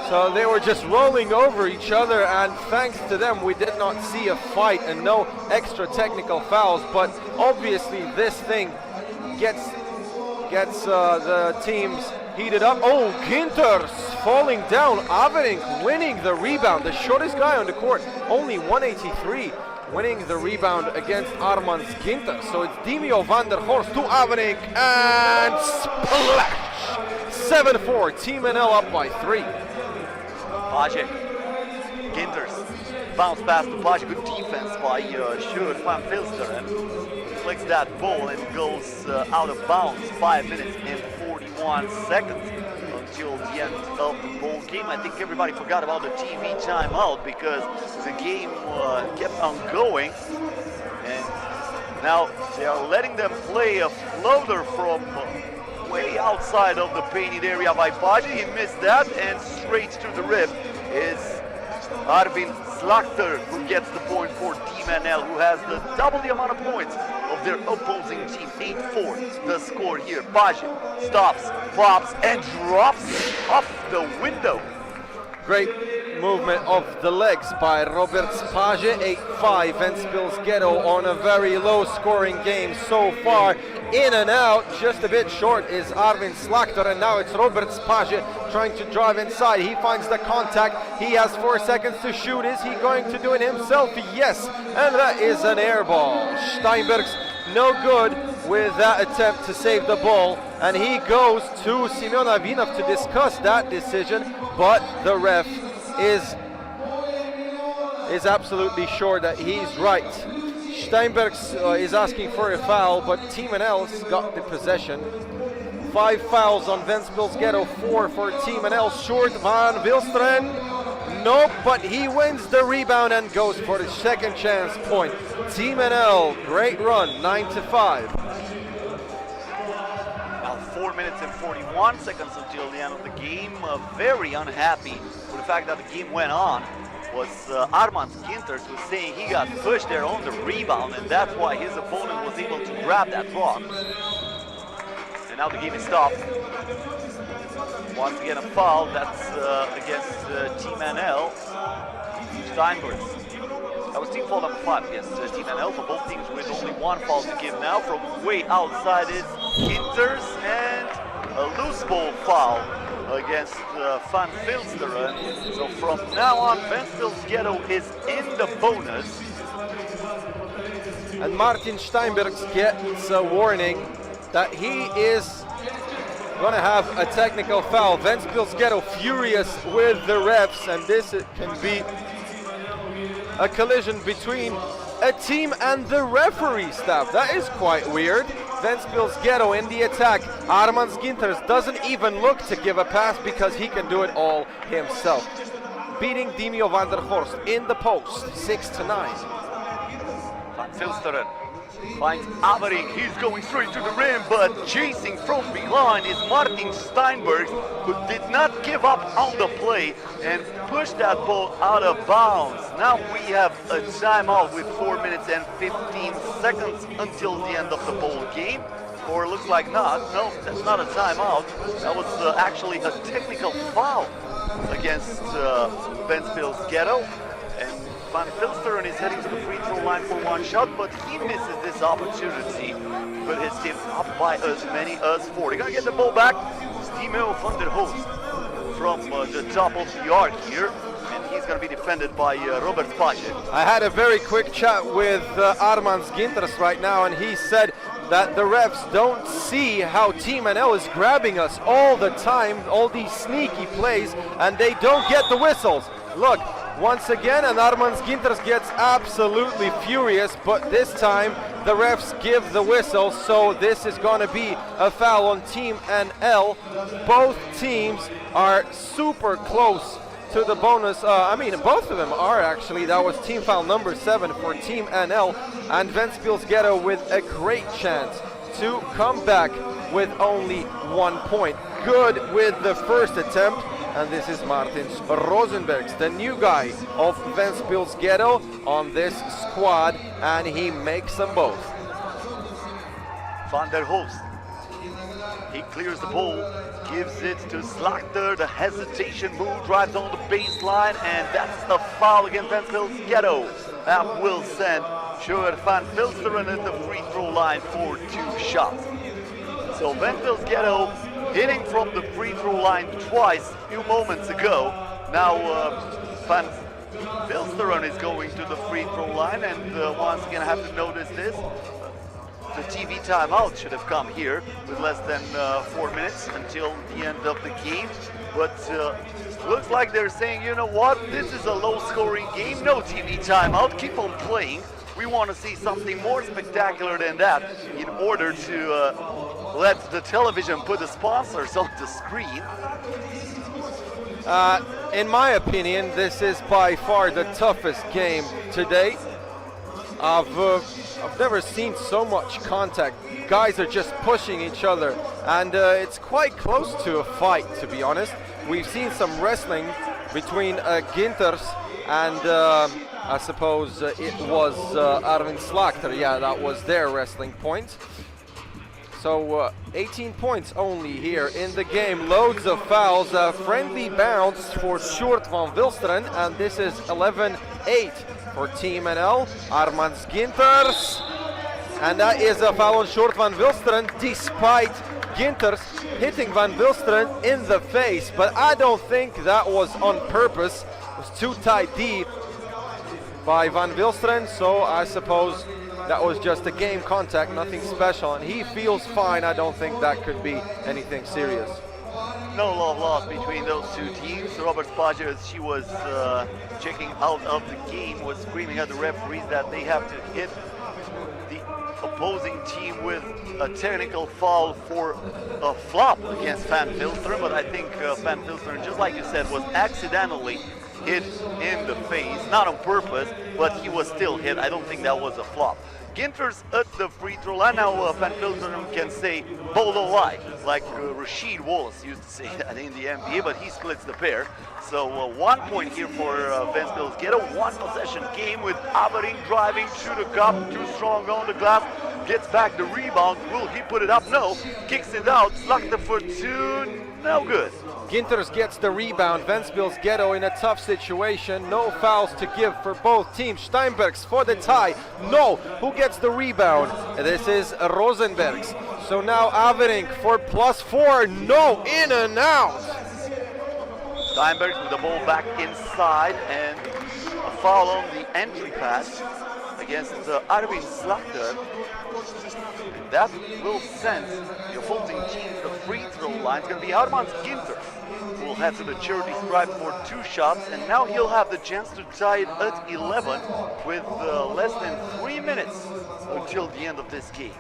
So they were just rolling over each other, and thanks to them we did not see a fight and no extra technical fouls, but obviously this thing gets the teams heated up. Oh, Ginters falling down. Averink winning the rebound, the shortest guy on the court, only 183, winning the rebound against Armand Ginters. So it's Dimio van der Horst to Averink, and splash! 7-4, Team NL up by 3. Paje, Ginters, bounce pass to Paje, good defense by Sjoerd van Wilsteren, flicks that ball and goes out of bounds. 5 minutes and 41 seconds until the end of the ball game. I think everybody forgot about the TV timeout because the game kept on going, and now they are letting them play a floater from way outside of the painted area by Paje. He missed that, and straight to the rim is Arvind Slakter, who gets the point for Team NL, who has the double the amount of points of their opposing team. 8-4 the score here. Paje stops, pops, and drops off the window. Great movement of the legs by Robert Paje. 8-5 Ventspils Ghetto on a very low scoring game so far. In and out, just a bit short is Arvind Slakter, and now it's Robert Paje trying to drive inside. He finds the contact. He has 4 seconds to shoot. Is he going to do it himself? Yes, and that is an air ball. Steinbergs no good with that attempt to save the ball, and he goes to Simeon Avinov to discuss that decision, but the ref is absolutely sure that he's right. Steinbergs is asking for a foul, but Team NL's got the possession. 5 fouls on Ventspils Ghetto, 4 for Team NL. Sjoerd van Wilsteren, nope, but he wins the rebound and goes for the second chance point. Team NL, great run, 9-5. Now 4 minutes and 41 seconds until the end of the game. Very unhappy with the fact that the game went on was Armand Ginters, who was saying he got pushed there on the rebound, and that's why his opponent was able to grab that rock. And now the game is stopped. Once again a foul, that's against Team NL. Steinbergs That was team foul number 5 against Team NL for both teams with only one foul to give now. From way outside is Inters, and a loose ball foul against Van Vilsteren. So from now on, Venville's Ghetto is in the bonus. And Martin Steinberg gets a warning that he is going to have a technical foul. Venville's Ghetto furious with the refs, and this can be a collision between a team and the referee staff. That is quite weird. Venville's Ghetto in the attack. Armans Ginters doesn't even look to give a pass because he can do it all himself. Beating Dimio van der Horst in the post, 6-9. Van Vilsteren finds Avering. He's going straight to the rim, but chasing from behind is Martin Steinberg, who did not give up on the play and pushed that ball out of bounds. Now we have a timeout with 4 minutes and 15 seconds until the end of the ball game. Or it looks like not. No, that's not a timeout. That was actually a technical foul against Venville's Ghetto. And Van Vilsteren is heading to the free throw line for one shot, but he misses this opportunity to put his team up by as many as 4. They're gonna get the ball back. Timo van der Host from the top of the arc here, and he's gonna be defended by Robert Paje. I had a very quick chat with Armans Ginters right now, and he said that the refs don't see how Team NL is grabbing us all the time, all these sneaky plays, and they don't get the whistles. Look, once again, and Armans Ginters gets absolutely furious, but this time the refs give the whistle, so this is going to be a foul on Team NL. Both teams are super close to the bonus. I mean, both of them are actually. That was team foul number 7 for Team NL, and Ventspils Ghetto with a great chance to come back with only 1 point. Good with the first attempt. And this is Martin Rosenbergs, the new guy of Ventspils Ghetto on this squad, and he makes them both. Van der Host, he clears the ball, gives it to Slachter. The hesitation move, drives on the baseline, and that's a foul against Ventspils Ghetto. That will send Sjoerd Van Vilsteren at the free throw line for 2 shots. So Ventspils Ghetto hitting from the free throw line twice a few moments ago. Now Van Vilsteren is going to the free throw line, and once again I have to notice this. The TV timeout should have come here with less than 4 minutes until the end of the game. But looks like they're saying, you know what, this is a low-scoring game, no TV timeout, keep on playing. We want to see something more spectacular than that in order to let the television put the sponsors on the screen. In my opinion, this is by far the toughest game today. I've never seen so much contact. Guys are just pushing each other, and it's quite close to a fight, to be honest. We've seen some wrestling between Ginters and I suppose it was Arvin Slachter. Yeah, that was their wrestling point. So 18 points only here in the game. Loads of fouls. A friendly bounce for Sjoerd van Vilsteren, and this is 11-8 for Team NL. Armans Ginters, and that is a foul on Sjoerd van Vilsteren, despite Ginters hitting Van Vilsteren in the face. But I don't think that was on purpose. It was too tight deep by Van Vilsteren, so I suppose that was just a game contact, nothing special, and he feels fine. I don't think that could be anything serious. No love lost between those two teams. Robert Paje, as she was checking out of the game, was screaming at the referees that they have to hit the opposing team with a technical foul for a flop against Van Vilsteren, but I think Van Vilsteren, just like you said, was accidentally hit in the face, not on purpose, but he was still hit. I don't think that was a flop. Ginters at the free throw line. Now Van Vilsteren can say bolo lie, like Rasheed Wallace used to say that in the NBA, but he splits the pair. So 1 point here for Ventspils Ghetto. 1 possession game with Avering driving to the cup, too strong on the glass, gets back the rebound. Will he put it up? No. Kicks it out. Slachter for 2. no good. Ginters gets the rebound. Ventspils Ghetto in a tough situation. No fouls to give for both teams. Steinbergs for the tie. No. Who gets the rebound? This is Rosenbergs. So now Averink for +4. No. In and out. Steinbergs with the ball back inside and a foul on the entry pass against Arvin Slakter. That will send the opposing team to the free throw line. It's going to be Armand Ginter who will head to the charity stripe for 2 shots, and now he'll have the chance to tie it at 11 with less than 3 minutes until the end of this game.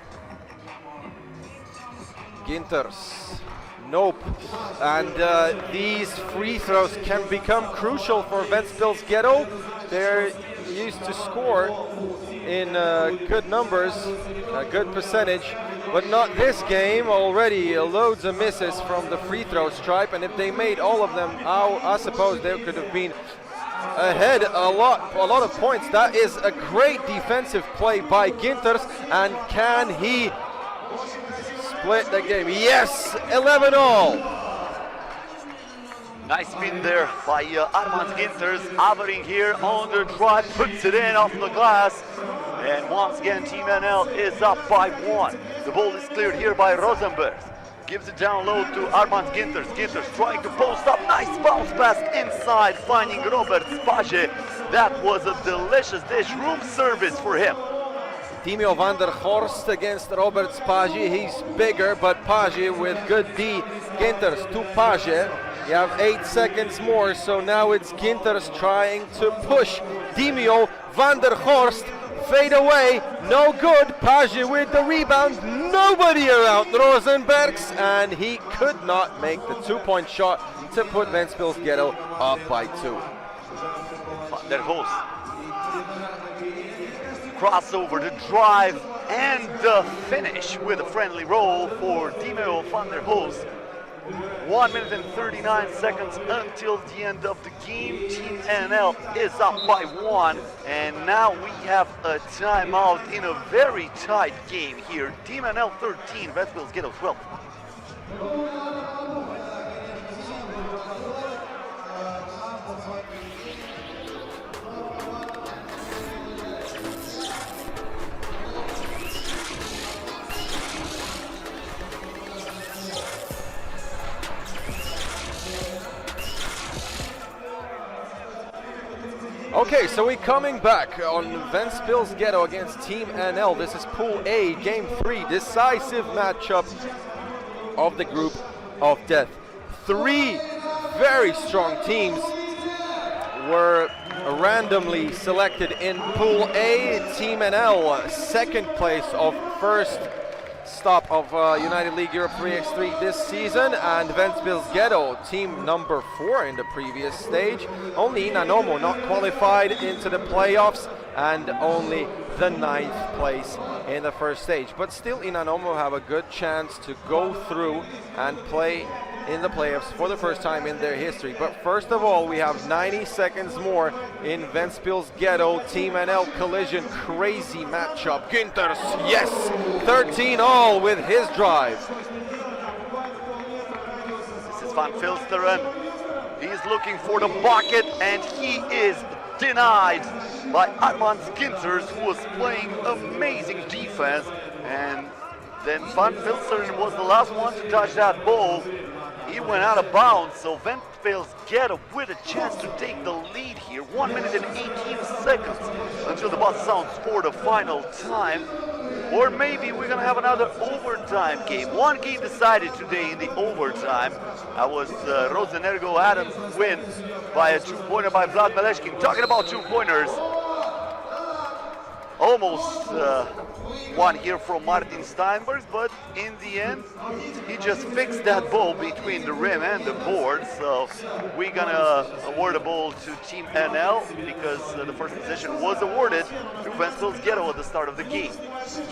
Ginters. Nope. And these free throws can become crucial for Ventspils Ghetto. They're used to score in good numbers, a good percentage, but not this game. Already loads of misses from the free throw stripe, and if they made all of them, I suppose they could have been ahead a lot of points. That is a great defensive play by Ginters, and can he split the game? Yes, 11-all. Nice spin there by Armand Ginters. Avering here on the drive, puts it in off the glass. And once again, Team NL is up by 1. The ball is cleared here by Rosenberg. Gives it down low to Armand Ginters. Ginters trying to post up. Nice bounce pass inside, finding Robert Spage. That was a delicious dish, room service for him. Timio van der Horst against Robert Spage. He's bigger, but Page with good D. Ginters to Page. You have 8 seconds more, so now it's Ginters trying to push. Timio van der Horst, fade away, no good. Page with the rebound, nobody around Rosenbergs, and he could not make the 2-point shot to put Ventspils Ghetto up by 2. Van der Horst. Crossover, the drive, and the finish with a friendly roll for Timio van der Horst. 1 minute and 39 seconds until the end of the game. Team NL is up by 1, and now we have a timeout in a very tight game here. Team NL 13, Ventspils Ghetto 12. Okay, so we're coming back on Ventspils Ghetto against Team NL. This is Pool A, Game 3, decisive matchup of the group of death. 3 very strong teams were randomly selected in Pool A. Team NL, second place of first stop of United League Europe 3x3 this season, and Ventspils Ghetto, team number 4 in the previous stage. Only Inanomo not qualified into the playoffs, and only the 9th place in the first stage. But still, Inanomo have a good chance to go through and play in the playoffs for the first time in their history. But first of all, we have 90 seconds more in Ventspils Ghetto Team NL collision. Crazy matchup. Ginters, yes, 13-all with his drive. This is Van Filsteren. He's looking for the bucket, and he is denied by Armand Ginters, who was playing amazing defense. And then Van Filsteren was the last one to touch that ball. He went out of bounds, so Ventspils Ghetto with a chance to take the lead here. 1 minute and 18 seconds until the buzzer sounds for the final time. Or maybe we're gonna have another overtime game. One game decided today in the overtime. That was Rosenerggo Adam's win by a 2-pointer by Vlad Meleshkin. Talking about 2-pointers. Almost one here from Martin Steinberg, but in the end, he just fixed that ball between the rim and the board. So we're gonna award the ball to Team NL because the first position was awarded to Ventspils Ghetto at the start of the game.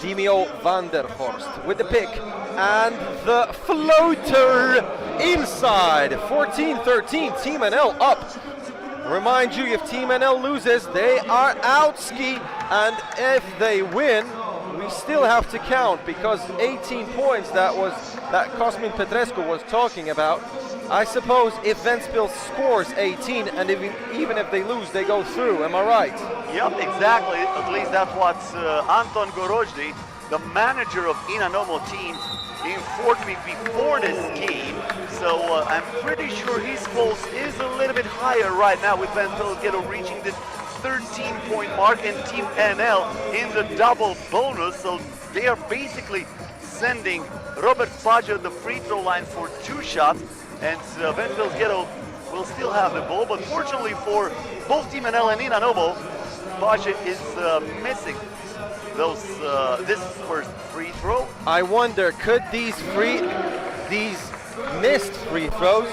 Timio van der Horst with the pick and the floater inside. 14-13, Team NL up. Remind you, if Team NL loses, they are out ski, and if they win, we still have to count, because 18 points that Cosmin Petrescu was talking about I suppose if Venville scores 18 and even if they lose, they go through. Am I right? Yep, exactly. At least that's what Anton Gorozhny, the manager of Inanomo team, informed me before this game. So I'm pretty sure his pulse is a little bit higher right now with Venville Ghetto reaching this 13-point mark and Team NL in the double bonus. So they are basically sending Robert Paja the free throw line for 2 shots, and Venville Ghetto will still have the ball, but fortunately for both Team NL and Inanomo, Paja is missing this first free throw. I wonder, could these missed free throws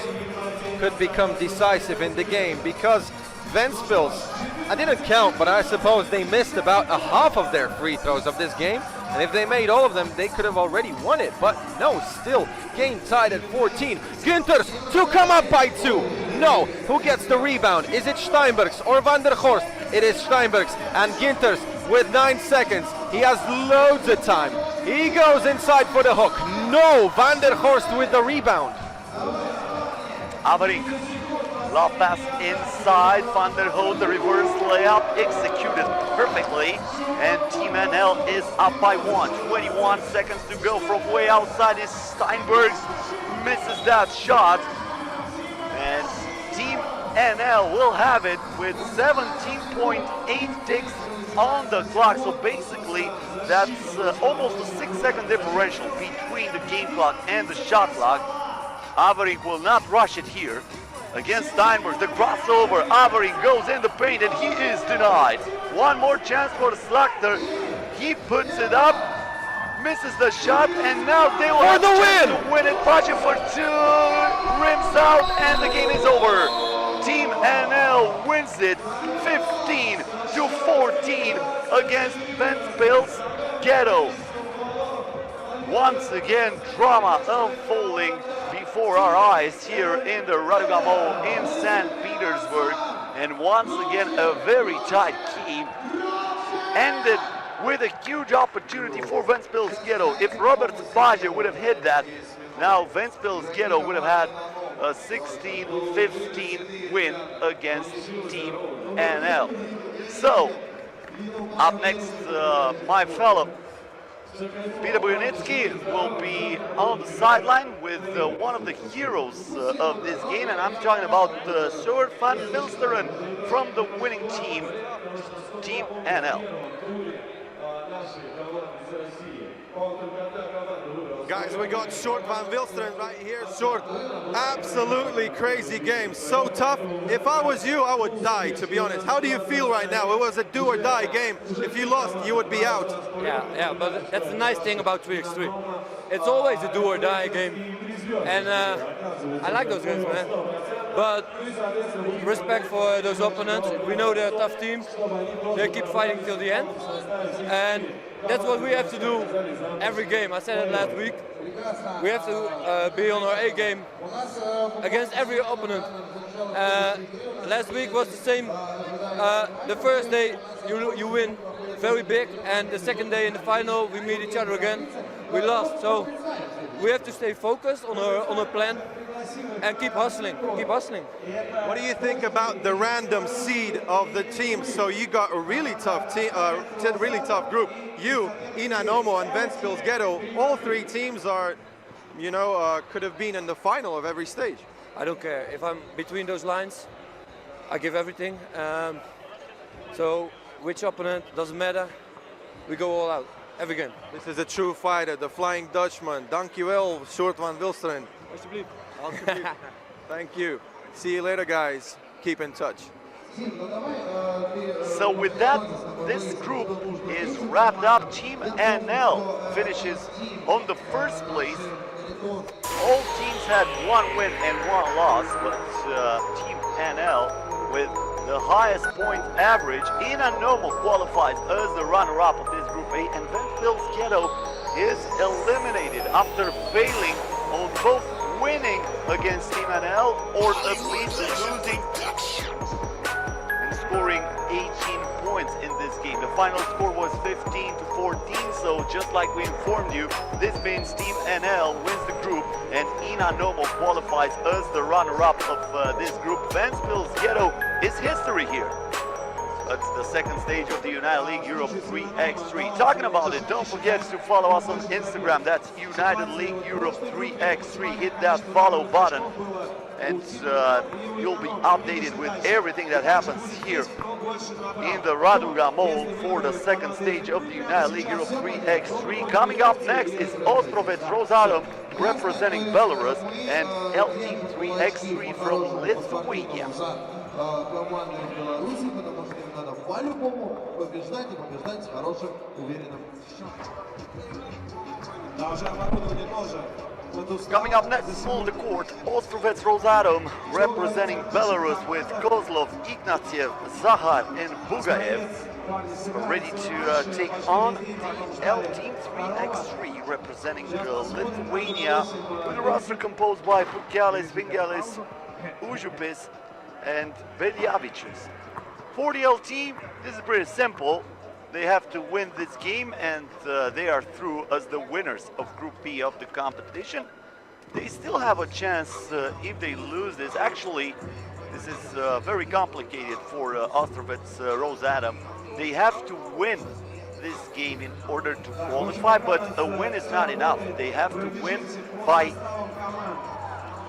could become decisive in the game, because Venville's, I didn't count, but I suppose they missed about a half of their free throws of this game, and if they made all of them, they could have already won it. But no, still game tied at 14. Günters to come up by 2. No, who gets the rebound? Is it Steinbergs or Van der Horst? It is Steinbergs, and Günters with 9 seconds. He has loads of time. He goes inside for the hook. No, Van der Horst with the rebound. Averik, lob pass inside. Van der Horst, the reverse layup executed perfectly. And Team NL is up by 1. 21 seconds to go from way outside. Is Steinbergs misses that shot. And Team NL will have it with 17.8 ticks on the clock. So basically, that's almost a 6-second differential between the game clock and the shot clock. Averik will not rush it here against Steinberg. The crossover, Averik goes in the paint and he is denied. One more chance for Slakter. He puts it up, misses the shot, and now they will have the chance to win it. Paja for 2, rims out, and the game is over. Team NL wins it 15-14 against Venville Ghetto. Once again, drama unfolding before our eyes here in the Rosenerggo in St. Petersburg. And once again, a very tight game ended with a huge opportunity for Venville Ghetto. If Robert Paja would have hit that, now Venville Ghetto would have had a 16-15 win against Team NL. So, up next, my fellow Peter Bujnitsky will be on the sideline with one of the heroes of this game, and I'm talking about Stuart van Vilsteren from the winning team, Team NL. Guys, we got Short van Vilsteren right here. Short, absolutely crazy game, so tough. If I was you, I would die, to be honest. How do you feel right now? It was a do or die game. If you lost, you would be out. Yeah, but that's the nice thing about 3x3. It's always a do or die game. And I like those games, man. But respect for those opponents. We know they're a tough team. They keep fighting till the end. And that's what we have to do every game. I said it last week. We have to be on our A game against every opponent. Last week was the same. The first day you win very big, and the second day in the final we meet each other again. We lost. So we have to stay focused on our plan and keep hustling. What do you think about the random seed of the team? So you got a really tough team, really tough group. You, Inanomo, and Venville Ghetto. All 3 teams are, you know, could have been in the final of every stage. I don't care if I'm between those lines. I give everything. So which opponent doesn't matter. We go all out every game. This is a true fighter, the Flying Dutchman. Dankjewel, Short van Vilsteren. Alsjeblieft. Thank you. See you later, guys. Keep in touch. So with that, this group is wrapped up. Team NL finishes on the first place. All teams had 1 win and 1 loss, but Team NL with the highest point average. Inanomo qualifies as the runner-up of this Group A, and Venville Ghetto is eliminated after failing on both winning against Team NL or at least losing and scoring 18 points in this game. The final score was 15-14, so just like we informed you, this means Team NL wins the group and Inanomo qualifies as the runner-up of this group. Venville's Ghetto is history here. That's the second stage of the United League Europe 3x3. Talking about it, don't forget to follow us on Instagram. That's United League Europe 3x3. Hit that follow button and you'll be updated with everything that happens here in the Raduga Mall for the second stage of the United League Europe 3x3. Coming up next is Rosenerggo Adam representing Belarus and L-Team 3x3 from Lithuania. Команды в Беларуси, потому что им надо по-любому побеждать и побеждать с хорошим, уверенным счетом. Coming up next on the court, Rosenerggo Adam representing Belarus with Kozlov, Ignatiev, Zahar and Bugaev ready to take on the L-Team 3x3 representing Lithuania with a roster composed by Pukelis, Vingalis, Užupis and Beljavičius. For the L team, this is pretty simple. They have to win this game and they are through as the winners of Group B of the competition. They still have a chance if they lose this. Actually, this is very complicated for Rosenerggo Adam. They have to win this game in order to qualify, but a win is not enough. They have to win by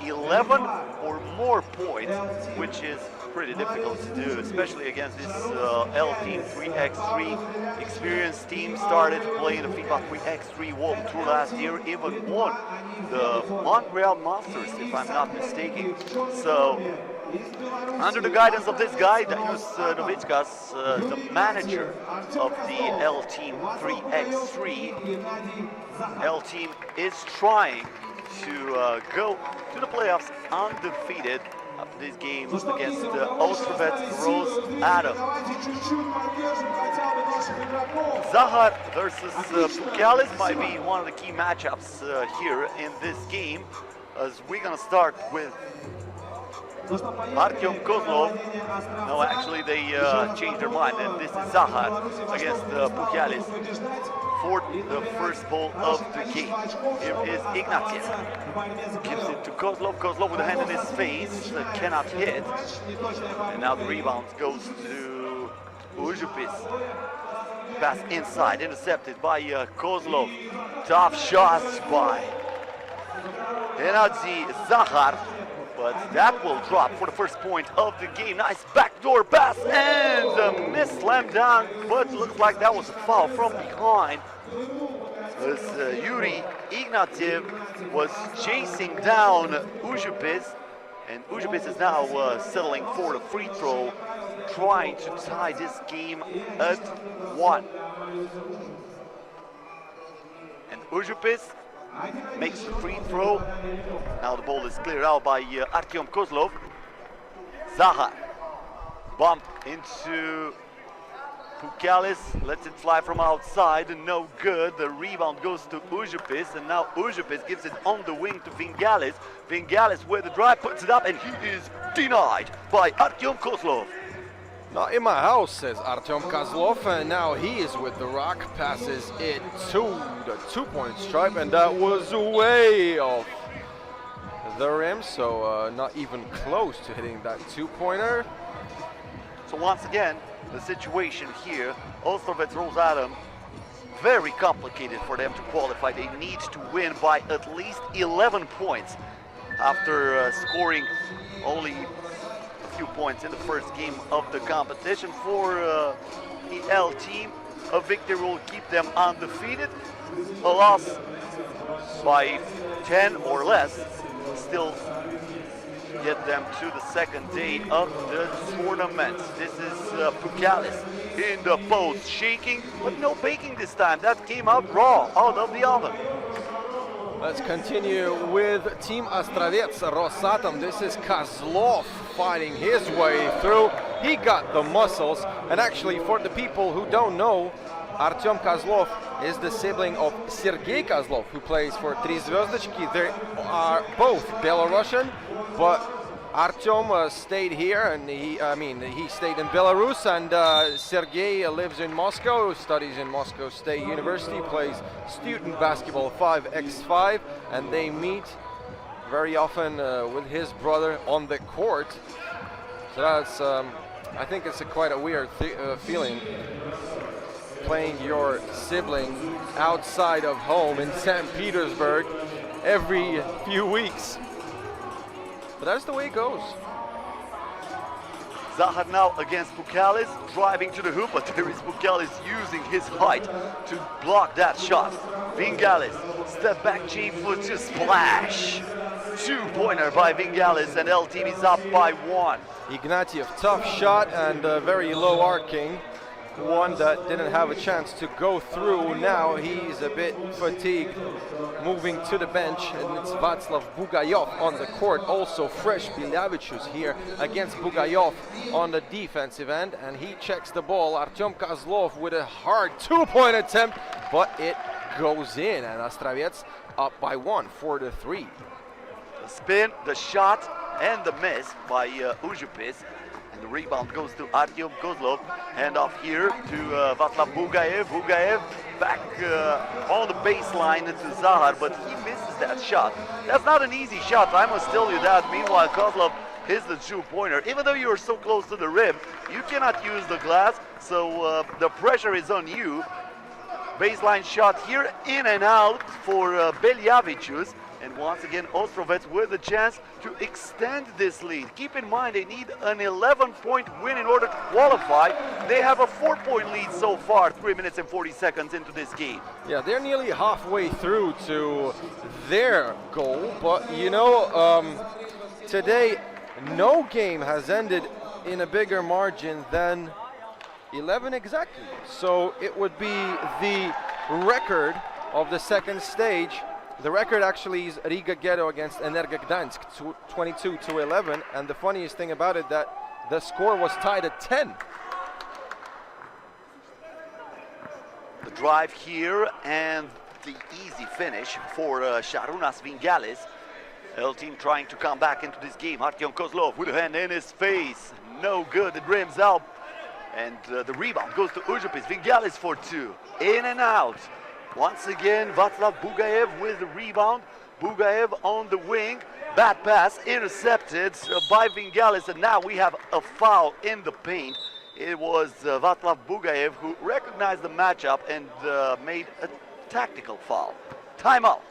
11 or more points, which is pretty difficult to do, especially against this L-Team 3x3 experienced team. Started playing the FIBA 3x3 World Tour last year, even won the Montreal Masters, if I'm not mistaken. So, under the guidance of this guy, Darius Novickas, the manager of the L-Team 3x3, L-Team is trying to go to the playoffs undefeated after this game against Rosenerggo Adam. Zahar versus Pukelis might be one of the key matchups here in this game, as we're gonna start with Artyom Kozlov. No, actually they changed their mind, and this is Zahar against Pukelis for the first ball of the game. Here is Ignatiev. Gives it to Kozlov. Kozlov with a hand in his face, cannot hit. And now the rebound goes to Užupis. Pass inside, intercepted by Kozlov. Tough shots by Ener Zahar. But that will drop for the first point of the game. Nice backdoor pass and a miss slam dunk, but looks like that was a foul from behind. As Yuri Ignatiev was chasing down Užupis, and Užupis is now settling for the free throw, trying to tie this game at 1. And Užupis makes the free throw. Now the ball is cleared out by Artyom Kozlov. Zahar. Bump into Pukelis. Lets it fly from outside. No good. The rebound goes to Užupis. And now Užupis gives it on the wing to Vingalis. Vingalis with the drive puts it up, and he is denied by Artyom Kozlov. Not in my house, says Artyom Kozlov, and now he is with the rock, passes it to the 2-point stripe, and that was way off the rim, so not even close to hitting that 2-pointer. So once again, the situation here, Rosenerggo Adam, very complicated for them to qualify. They need to win by at least 11 points after scoring only few points in the first game of the competition. For the L team, a victory will keep them undefeated. A loss by 10 or less still get them to the second day of the tournament. This is Pukelis in the post, shaking, but no baking this time. That came out raw, out of the oven. Let's continue with Team Rosatom. This is Kozlov fighting his way through. He got the muscles, and actually for the people who don't know, Artyom Kozlov is the sibling of Sergei Kozlov, who plays for Tri Zvezdochki. They are both Belarusian, but Artyom stayed here, and he stayed in Belarus, and Sergey lives in Moscow, studies in Moscow State University, plays student basketball 5x5, and they meet very often with his brother on the court. So that's, I think it's quite a weird feeling, playing your sibling outside of home in St. Petersburg every few weeks. But that's the way it goes. Zahar now against Bukalis, driving to the hoop, but there is Bukalis using his height to block that shot. Vengalis, step back G-foot to splash. 2-pointer by Vengalis, and LTV is up by 1. Ignatiev, tough shot and very low arcing. One that didn't have a chance to go through. Now he's a bit fatigued, moving to the bench, and it's Václav Bugajov on the court. Also fresh Bilavicius here against Bugajov on the defensive end, and he checks the ball. Artyom Kozlov with a hard 2-point attempt, but it goes in, and Astravets up by 1, 4-3. The spin, the shot, and the miss by Ujupis. The rebound goes to Artyom Kozlov. Hand off here to Václav Bugayev. Bugayev back on the baseline to Zahar, but he misses that shot. That's not an easy shot, I must tell you that. Meanwhile, Kozlov hits the 2-pointer. Even though you're so close to the rim, you cannot use the glass, so the pressure is on you. Baseline shot here, in and out for Beljavicius. And once again, Ostrovets with a chance to extend this lead. Keep in mind, they need an 11-point win in order to qualify. They have a 4-point lead so far, 3 minutes and 40 seconds into this game. Yeah, they're nearly halfway through to their goal, but you know, today no game has ended in a bigger margin than 11 exactly. So it would be the record of the second stage. The record actually is Riga Ghetto against Ener Gagdansk, 22-11, and the funniest thing about it that the score was tied at 10. The drive here and the easy finish for Sharunas Vengalis. L-team trying to come back into this game. Artyom Kozlov with a hand in his face. No good, it rims out. And the rebound goes to Ujupis. Vengalis for 2. In and out. Once again, Václav Bugayev with the rebound. Bugayev on the wing. Bad pass intercepted by Vengalis, and now we have a foul in the paint. It was Václav Bugayev who recognized the matchup and made a tactical foul. Timeout.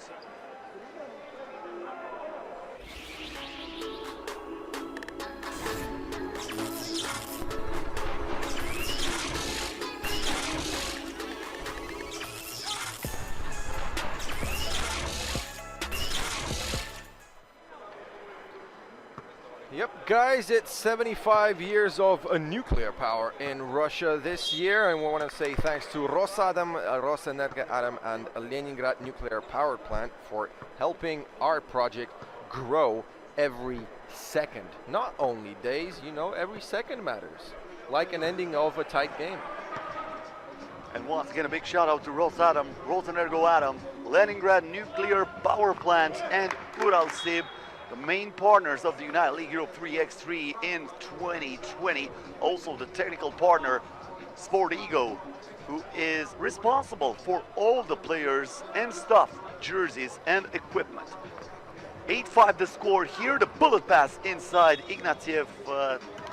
Yep, guys, it's 75 years of nuclear power in Russia this year, and we want to say thanks to Rosenerggo Adam, and Leningrad Nuclear Power Plant for helping our project grow every second. Not only days, you know, every second matters, like an ending of a tight game. And once again, a big shout out to Rosenerggo Adam, Leningrad Nuclear Power Plant, and Uralsib, the main partners of the United League Europe 3x3 in 2020. Also the technical partner, Sport Ego, who is responsible for all the players and stuff, jerseys and equipment. 8-5 the score here. The bullet pass inside. Ignatiev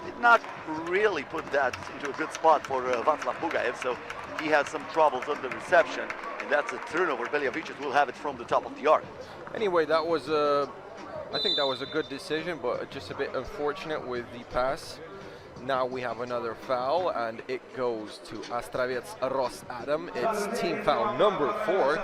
did not really put that into a good spot for Václav Bugayev, so he had some troubles on the reception, and that's a turnover. Beljavicius will have it from the top of the arc. Anyway, that was I think that was a good decision, but just a bit unfortunate with the pass. Now we have another foul, and it goes to Astravets Adam. It's team foul number 4.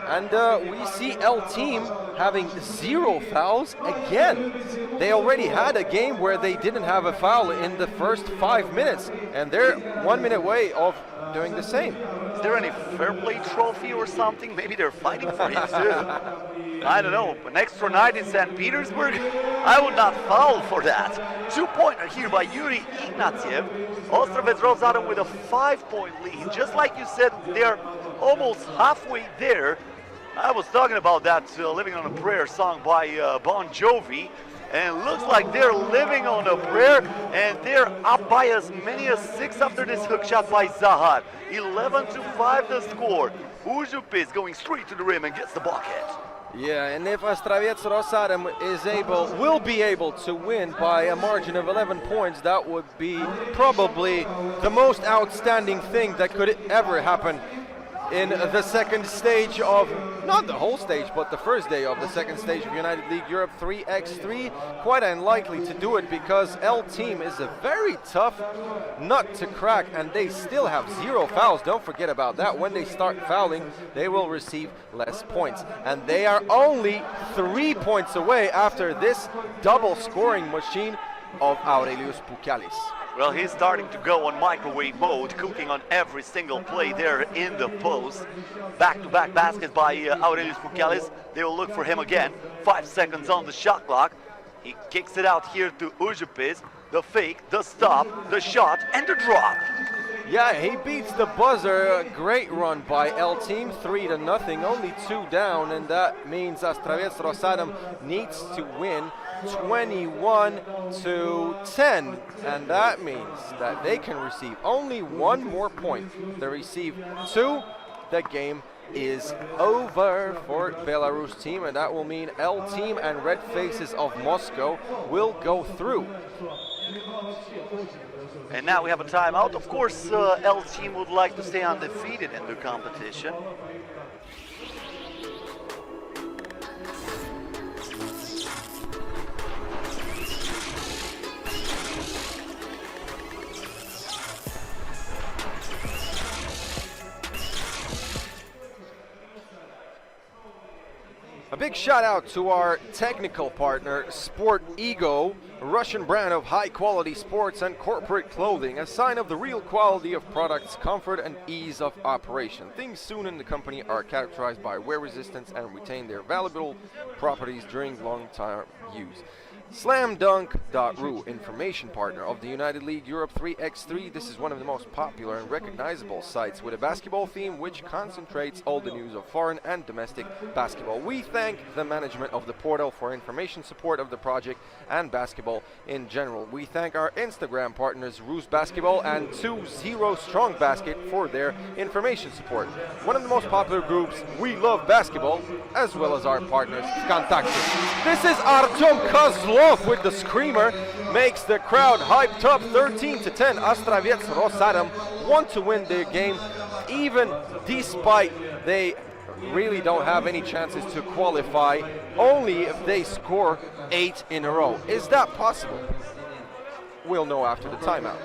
And we see L-team having 0 fouls again. They already had a game where they didn't have a foul in the first 5 minutes, and they're 1 minute away of doing the same. Is there any fair play trophy or something? Maybe they're fighting for it too. I don't know. An extra night in St. Petersburg? I would not foul for that. 2-pointer here by Yuri Ignatiev. Ostrovets Rosatom with a 5-point lead. Just like you said, they're almost halfway there. I was talking about that Living on a Prayer song by Bon Jovi. and looks like they're living on a prayer, and they're up by as many as 6 after this hook shot by Zahar. 11-5 the score. Užupis going straight to the rim and gets the bucket. Yeah, and if Astravets Adam will be able to win by a margin of 11 points, that would be probably the most outstanding thing that could ever happen in the second stage of, not the whole stage, but the first day of the second stage of United League Europe 3x3. Quite unlikely to do it because L team is a very tough nut to crack, and they still have 0 fouls. Don't forget about that. When they start fouling, they will receive less points. And they are only 3 points away after this double scoring machine of Aurelius Pukalis. Well, he's starting to go on microwave mode, cooking on every single play there in the post. Back-to-back baskets by Aurelius Pukalis. They will look for him again. 5 seconds on the shot clock. He kicks it out here to Užupis. The fake, the stop, the shot, and the drop. Yeah, he beats the buzzer. A great run by L team, 3-0, only 2 down, and that means Astravets Rosadam needs to win 21-10, and that means that they can receive only 1 more point. They receive 2, the game is over for Belarus team, and that will mean L team and Red Faces of Moscow will go through. And now we have a timeout. Of course, L team would like to stay undefeated in the competition. A big shout out to our technical partner, Sport Ego, a Russian brand of high quality sports and corporate clothing, a sign of the real quality of products, comfort and ease of operation. Things soon in the company are characterized by wear resistance and retain their valuable properties during long-term use. SlamDunk.ru, information partner of the United League Europe 3x3. This is one of the most popular and recognizable sites with a basketball theme which concentrates all the news of foreign and domestic basketball. We thank the management of the portal for information support of the project and basketball in general. We thank our Instagram partners Ruse Basketball and 20 Strong Basket for their information support. One of the most popular groups, We Love Basketball, as well as our partners Vkontakte. This is Artem Kozlov with the screamer, makes the crowd hyped up. 13-10. Astravets Rosadam want to win their game, even despite they really don't have any chances to qualify, only if they score 8 in a row. Is that possible? We'll know after the timeout.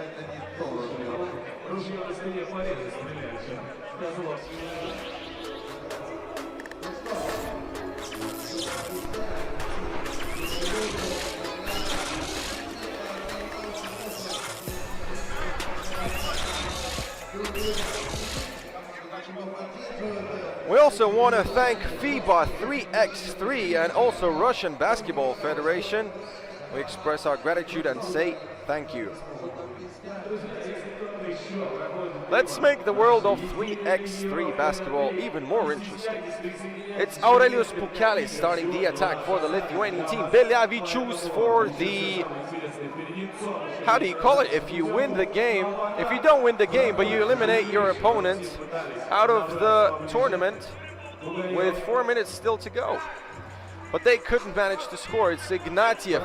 We also want to thank FIBA 3x3 and also Russian Basketball Federation. We express our gratitude and say thank you. Let's make the world of 3x3 basketball even more interesting. It's Aurelius Pukalis starting the attack for the Lithuanian team. Belevičius for the... how do you call it? If you win the game, if you don't win the game, but you eliminate your opponent out of the tournament with 4 minutes still to go. But they couldn't manage to score. It's Ignatiev.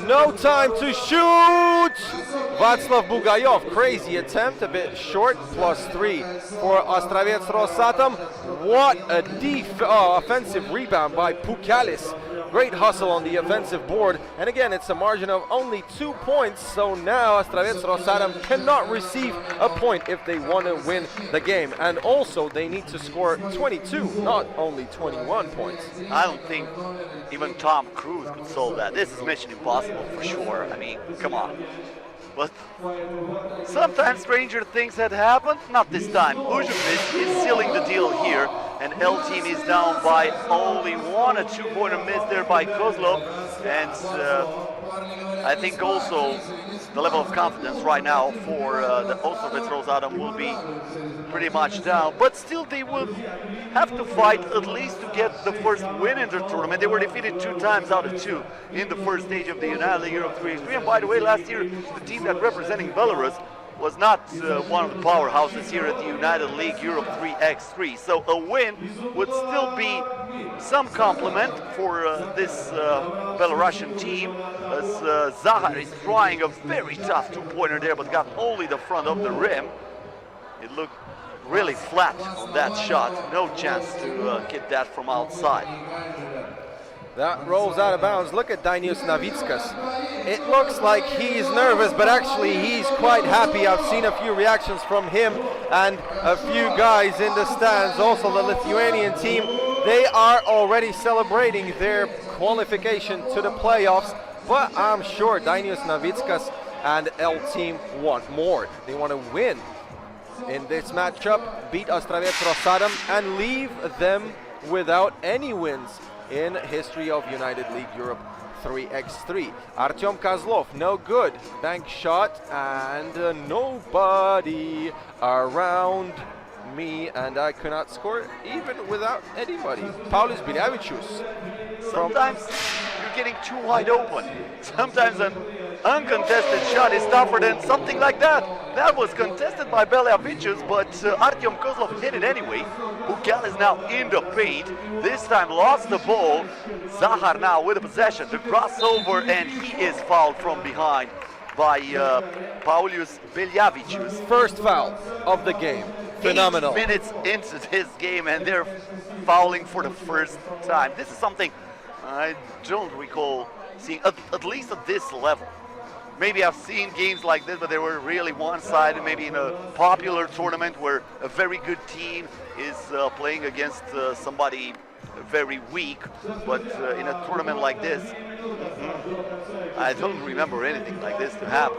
No time to shoot! Václav Bugayov, crazy attempt, a bit short, +3 for Astravets Rosatom. What a offensive rebound by Pukalis. Great hustle on the offensive board. And again, it's a margin of only 2 points. So now Astravets Rosatom cannot receive a point if they want to win the game. And also, they need to score 22, not only 21 points. I don't think even Tom Cruise could solve that. This is mission impossible for sure. I mean, come on. But sometimes stranger things had happened. Not this time. Užupis is sealing the deal here, and L team is down by only 1. A 2-pointer miss there by Kozlov. And I think also the level of confidence right now for the Rosenerggo Adam will be pretty much down. But still, they will have to fight at least to get the first win in the tournament. They were defeated 2 times out of 2 in the first stage of the United League Europe 3x3. And by the way, last year, the team that representing Belarus was not one of the powerhouses here at the United League Europe 3x3. So a win would still be some compliment for this Belarusian team, as Zahar is trying a very tough 2-pointer there, but got only the front of the rim. It looked really flat on that shot. No chance to get that from outside. That rolls out of bounds. Look at Dainius Navickas. It looks like he's nervous, but actually he's quite happy. I've seen a few reactions from him and a few guys in the stands. Also the Lithuanian team, they are already celebrating their qualification to the playoffs. But I'm sure Dainius Navickas and L team want more. They want to win in this matchup, beat Rosenerggo Adam and leave them without any wins in history of United League Europe 3x3. Artyom Kozlov, no good. Bank shot and nobody around me, and I cannot score even without anybody. Paulius Bilevičius. Sometimes you're getting too wide open. Sometimes an uncontested shot is tougher than something like that. That was contested by Bilevičius, but Artyom Kozlov hit it anyway. Bukal is now in the paint. This time lost the ball. Zahar now with the possession. The crossover, and he is fouled from behind by Paulius Bilevičius. First foul of the game. Phenomenal. 8 minutes into this game, and they're fouling for the first time. This is something I don't recall seeing, at least at this level. Maybe I've seen games like this, but they were really one-sided, maybe in a popular tournament where a very good team is playing against somebody very weak. But in a tournament like this, I don't remember anything like this to happen.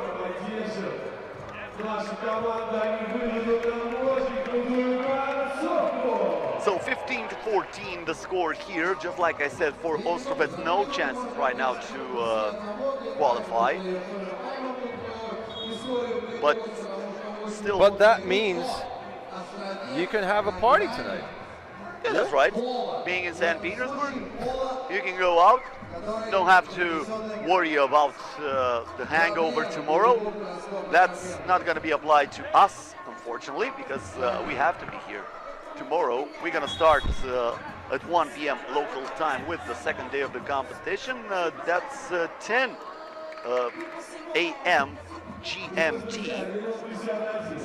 So 15-14 the score here, just like I said, for Ostrovets, no chances right now to qualify. But still. But that means you can have a party tonight. Yeah, that's right. Being in St. Petersburg, you can go out. Don't have to worry about the hangover tomorrow. That's not going to be applied to us, unfortunately, because we have to be here. Tomorrow, we're going to start at 1 p.m. local time with the second day of the competition. That's 10 a.m. GMT.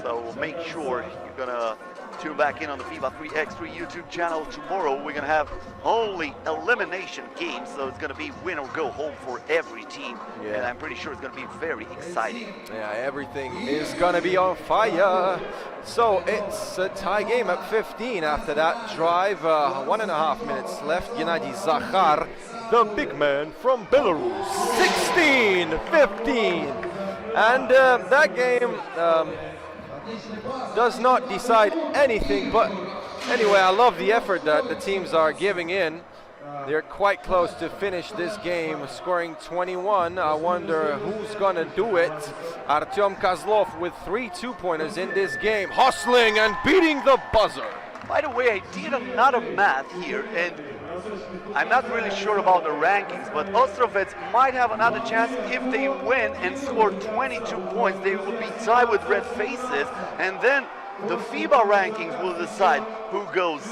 So make sure you're going to tune back in on the FIBA 3x3 YouTube channel tomorrow. We're going to have only elimination games, so it's going to be win or go home for every team. Yeah. And I'm pretty sure it's going to be very exciting. Yeah, everything is going to be on fire. So it's a tie game at 15 after that drive. 1.5 minutes left. Gennady Zahar, the big man from Belarus. 16-15. And that game does not decide anything, but anyway, I love the effort that the teams are giving in. They're quite close to finish this game, scoring 21. I wonder who's gonna do it. Artyom Kozlov with 3 2-pointers in this game, hustling and beating the buzzer. By the way, I did another math here, and I'm not really sure about the rankings, but Ostrovets might have another chance if they win and score 22 points. They will be tied with Red Faces, and then the FIBA rankings will decide who goes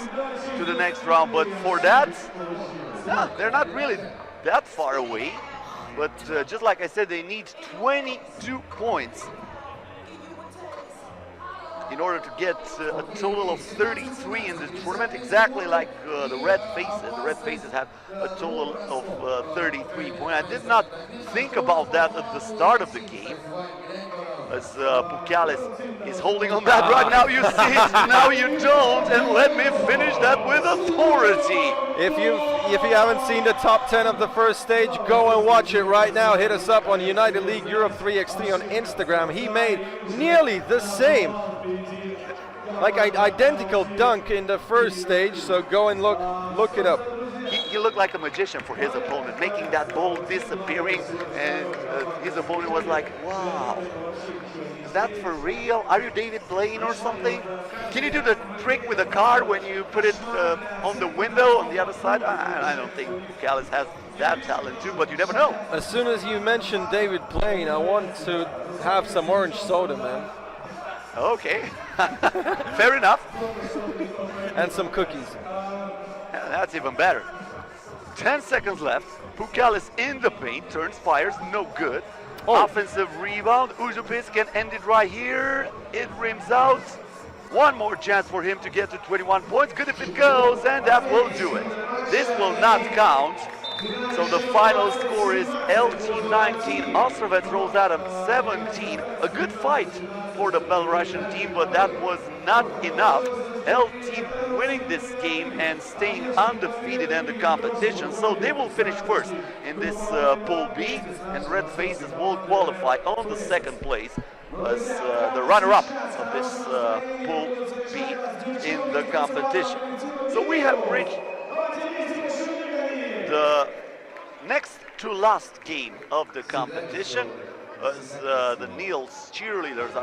to the next round. But for that, they're not really that far away. But just like I said, they need 22 points in order to get a total of 33 in the tournament, exactly like the Red Faces. The Red Faces have a total of 33 points. I did not think about that at the start of the game, as Bukal is holding on that right now. You see it, now you don't, and let me finish that with authority. If you haven't seen the top 10 of the first stage, go and watch it right now. Hit us up on United League Europe 3x3 on Instagram. He made nearly the same, like identical dunk in the first stage, so go and look it up. he looked like a magician for his opponent, making that ball disappearing, and his opponent was like, wow, is that for real? Are you David Blaine or something? Can you do the trick with a card when you put it on the window on the other side? I don't think Callis has that talent too, but you never know. As soon as you mentioned David Blaine, I want to have some orange soda, man. Okay, fair enough. And some cookies. Yeah, that's even better. 10 seconds left. Pukalis in the paint, turns, fires, no good. Oh. Offensive rebound. Ujupis can end it right here. It rims out. One more chance for him to get to 21 points. Good if it goes, and that will do it. This will not count. So the final score is LT 19, Ostrovets Rosenerggo Adam 17. A good fight for the Belarusian team, but that was not enough. LT winning this game and staying undefeated in the competition, so they will finish first in this Pool B, and Red Faces will qualify on the second place as the runner-up of this Pool B in the competition. So we have reached the next to last game of the competition, as the Niels cheerleaders are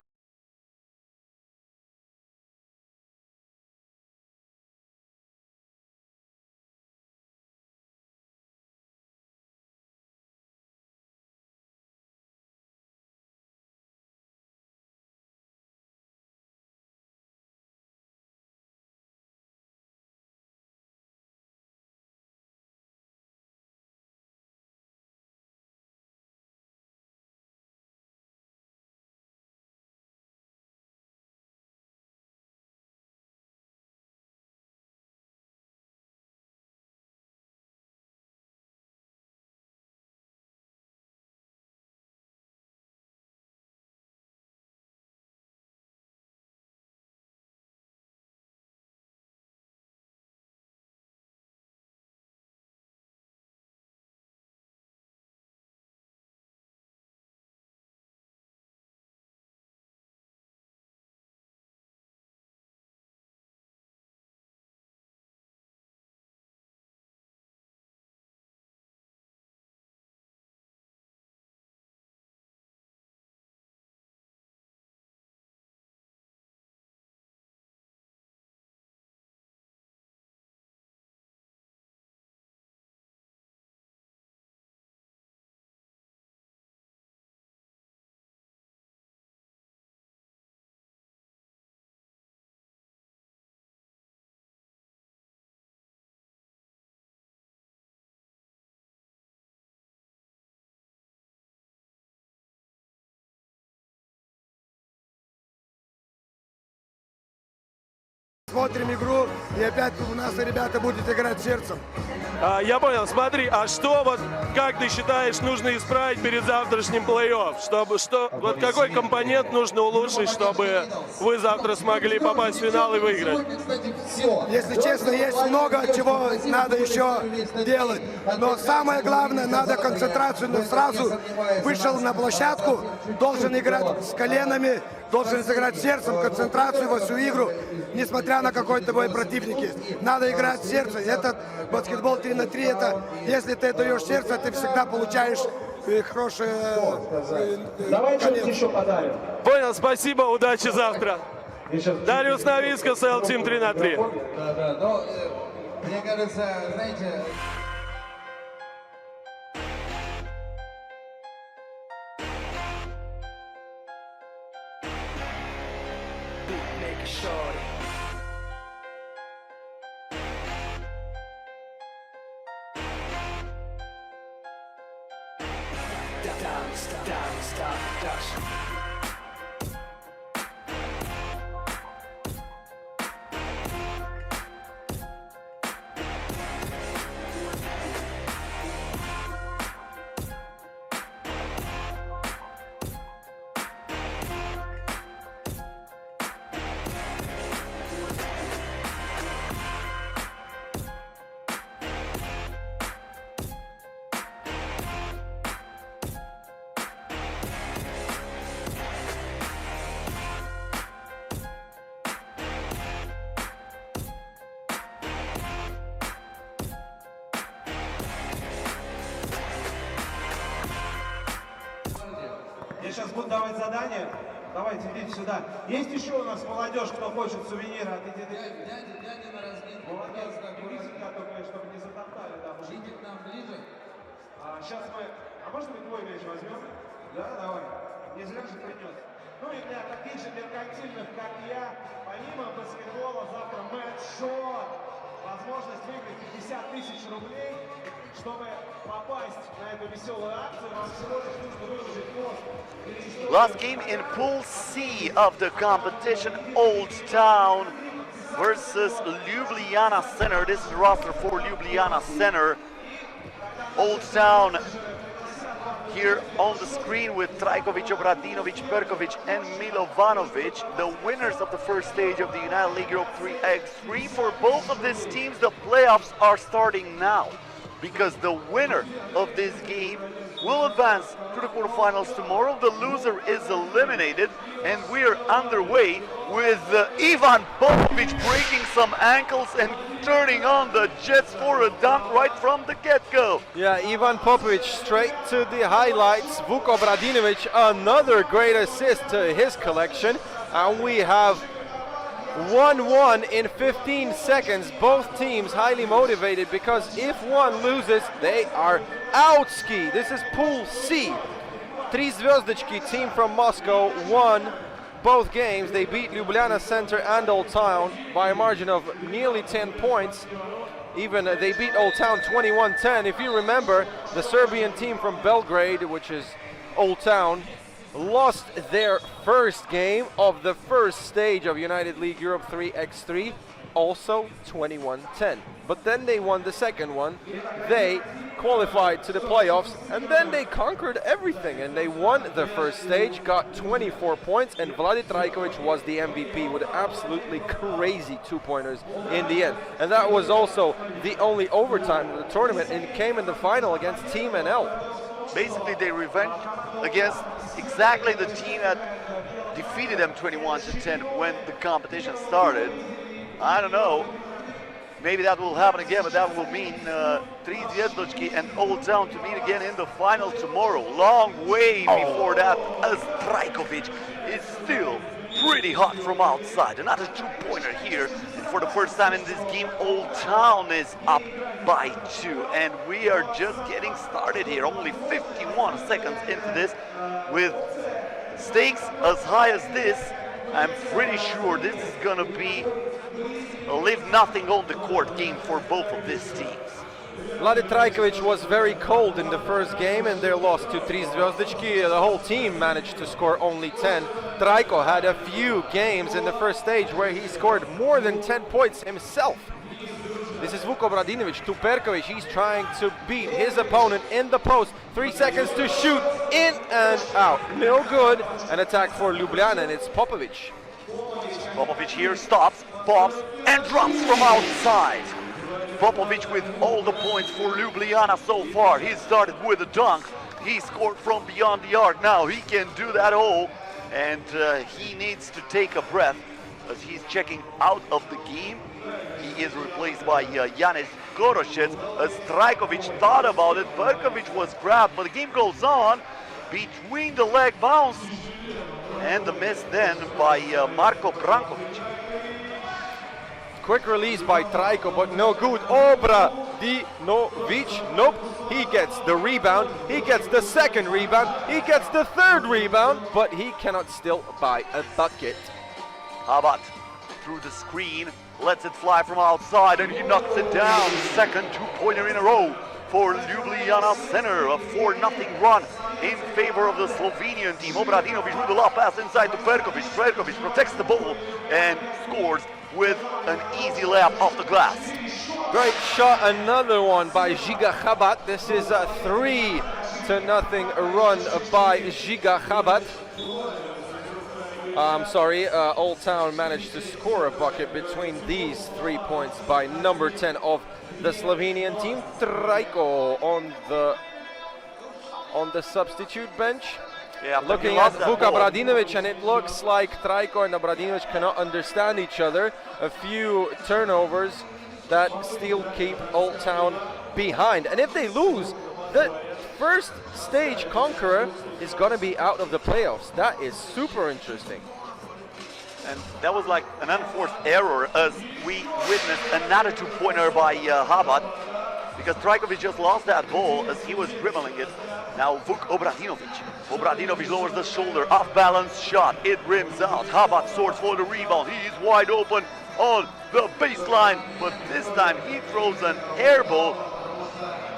Смотрим игру, и опять у нас ребята будут играть сердцем. Я понял. Смотри, а что вот, как ты считаешь, нужно исправить перед завтрашним плей-офф? Вот какой компонент нужно улучшить, чтобы вы завтра смогли попасть в финал и выиграть? Если честно, есть много чего надо еще делать. Но самое главное, надо концентрацию. Но сразу вышел на площадку, должен играть с коленами, должен сыграть сердцем, концентрацию во всю игру, несмотря на какой-то бой противники. Надо играть сердцем. Этот баскетбол 3 на 3, это если ты даешь сердце, ты всегда получаешь хорошее. Давай что-нибудь еще подарим. Понял, спасибо, удачи завтра. Дариус Новискас, L-Team 3 на 3. Да, но мне кажется, знаете... Я сейчас буду давать задание. Давайте, идите сюда. Есть еще у нас молодежь, кто хочет сувениры от этой... Дядя на разминку. Молодец, иди сюда, только чтобы не затоптали, да, мужики. Идите к нам ближе. Сейчас мы... А можно мы твой мяч возьмем? Да, давай. Не зря же принес. Ну и для таких же меркантильных, как я, помимо баскетбола, завтра матч-шоу. Возможность выиграть 50 тысяч рублей. Чтобы попасть на эту веселую акцию, вам всего лишь нужно выложить пост. Last game in Pool C of the competition, Oldtown versus Ljubljana Center. This is the roster for Ljubljana Center. Oldtown here on the screen with Trajkovic, Obradinovic, Perkovic, and Milovanovic, the winners of the first stage of the United League Europe 3x3. For both of these teams, the playoffs are starting now, because the winner of this game will advance to the quarterfinals tomorrow. The loser is eliminated, and we are underway with Ivan Popovic breaking some ankles and turning on the Jets for a dunk right from the get-go. Yeah, Ivan Popovic straight to the highlights. Vuk Obradinovic, another great assist to his collection. And we have 1-1 in 15 seconds. Both teams highly motivated, because if one loses, they are out ski. This is Pool C. Tri Zvezdichki team from Moscow won both games. They beat Ljubljana Center and Oldtown by a margin of nearly 10 points. Even they beat Oldtown 21-10. If you remember, the Serbian team from Belgrade, which is Oldtown, lost their first game of the first stage of United League Europe 3x3, also 21-10. But then they won the second one, they qualified to the playoffs, and then they conquered everything, and they won the first stage, got 24 points, and Vlade Trajkovic was the MVP with absolutely crazy two-pointers in the end. And that was also the only overtime of the tournament, and came in the final against Team NL. Basically, they revenge against exactly the team that defeated them 21-10 when the competition started. I don't know. Maybe that will happen again, but that will mean Tri Zvezdichki and Oldtown to meet again in the final tomorrow. Long way before that, as Trajkovic is still pretty hot from outside. Another two-pointer here. And for the first time in this game, Oldtown is up by 2. And we are just getting started here. Only 51 seconds into this. With stakes as high as this, I'm pretty sure this is gonna be a leave nothing on the court game for both of these teams. Vlade Trajkovic was very cold in the first game, and their loss to Tri Zvezdichki. The whole team managed to score only 10. Trajko had a few games in the first stage where he scored more than 10 points himself. This is Vuk Obradinovic to Perkovic. He's trying to beat his opponent in the post. 3 seconds to shoot, in and out. No good. An attack for Ljubljana, and it's Popovic. Popovic here stops, pops, and drops from outside. Popovic with all the points for Ljubljana so far. He started with a dunk. He scored from beyond the arc. Now he can do that all, and he needs to take a breath as he's checking out of the game. He is replaced by Yanis Goroshets. As Trajkovic thought about it, Perkovic was grabbed, but the game goes on between the leg bounce and the miss then by Marko Brankovic. Quick release by Trajko, but no good. Obradinovic, nope. He gets the rebound, he gets the second rebound, he gets the third rebound, but he cannot still buy a bucket. Habat through the screen, lets it fly from outside, and he knocks it down. Second two-pointer in a row for Ljubljana Center. A 4-0 run in favor of the Slovenian team. Obradinovic with the lob pass inside to Perkovic. Perkovic protects the ball and scores with an easy layup off the glass. Great shot, another one by Žiga Habat. This is a 3-0 run by Žiga Habat. I'm sorry, Oldtown managed to score a bucket between these 3 points by number 10 of the Slovenian team. Trajko on the substitute bench. Yeah, looking at Vuk Obradinovic, and it looks like Trajko and Obradinovic cannot understand each other. A few turnovers that still keep Oldtown behind. And if they lose, the first stage conqueror is going to be out of the playoffs. That is super interesting. And that was like an unforced error as we witnessed another two-pointer by Habat, because Trajkovic just lost that ball as he was dribbling it. Now Vuk Obradinovic. Obradinovic lowers the shoulder, off-balance shot, it rims out. Habat soars for the rebound, he is wide open on the baseline, but this time he throws an air ball,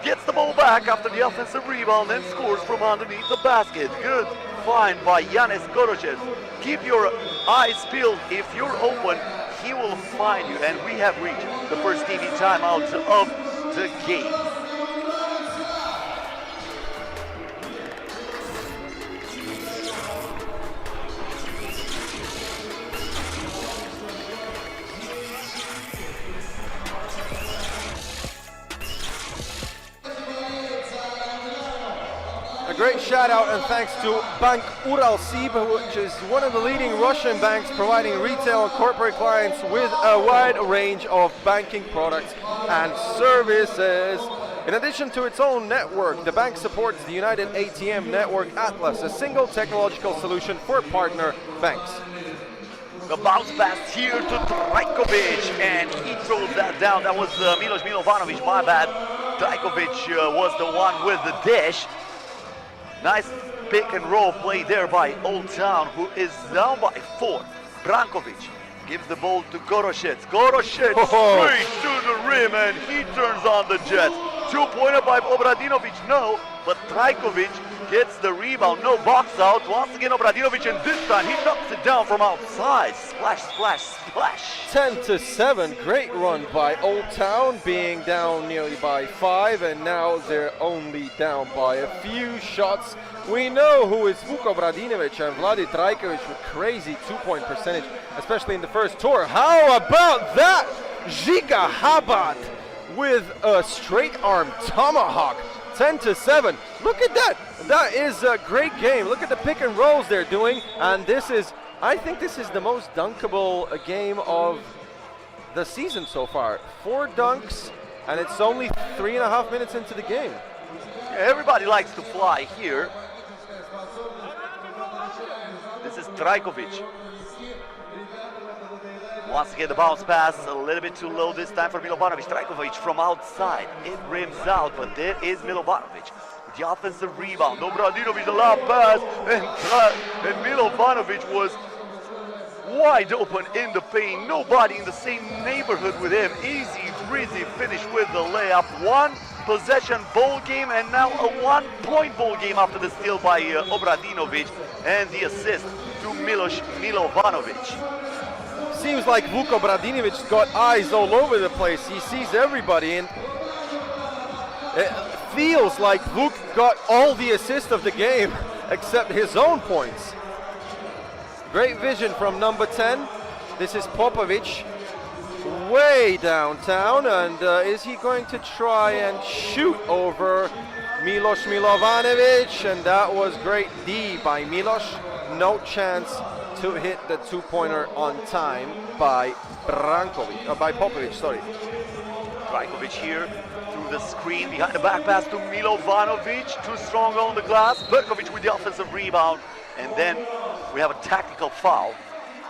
gets the ball back after the offensive rebound and scores from underneath the basket. Good find by Yanis Goroshev. Keep your eyes peeled. If you're open, he will find you. And we have reached the first TV timeout of the game. A great shout out and thanks to Bank Uralsib, which is one of the leading Russian banks providing retail and corporate clients with a wide range of banking products and services. In addition to its own network, the bank supports the United ATM Network Atlas, a single technological solution for partner banks. The bounce pass here to Trajkovic, and he throws that down. That was Milos Milovanovic, my bad. Trajkovic was the one with the dish. Nice pick and roll play there by Oldtown, who is down by 4. Brankovic gives the ball to Goroshev. Goroshev straight to the rim, and he turns on the jet. Two-pointer by Obradinovic, no, but Trajkovic gets the rebound, no box out. Once again Obradinovic, and this time he knocks it down from outside. Splash, splash, splash. 10-7, great run by Oldtown, being down nearly by 5, and now they're only down by a few shots. We know who is Vuk Obradinovic and Vladi Trajkovic with crazy two-point percentage, especially in the first tour. How about that? Žiga Habat with a straight arm tomahawk. 10-7. Look at that. That is a great game. Look at the pick and rolls they're doing, and this is, I think this is the most dunkable game of the season so far. 4 dunks, and it's only 3.5 minutes into the game. Everybody likes to fly here. This is Trajkovic. Once again, the bounce pass a little bit too low this time for Milovanovic. Trajkovic from outside. It rims out, but there is Milovanovic. The offensive rebound. Obradinovic, the lob pass, and Milovanovic was wide open in the paint. Nobody in the same neighborhood with him. Easy breezy finish with the layup. 1 possession ball game, and now a 1-point ball game after the steal by Obradinovic and the assist to Milos Milovanovic. Seems like Vuk Obradinovic got eyes all over the place. He sees everybody, and it feels like Vuk got all the assists of the game except his own points. Great vision from number 10. This is Popovic, way downtown, and is he going to try and shoot over Milos Milovanovic? And that was great D by Milos. No chance to hit the two-pointer on time by Popovic, sorry. Trajkovic here through the screen, behind the back pass to Milovanovic, too strong on the glass. Berkovic with the offensive rebound, and then we have a tactical foul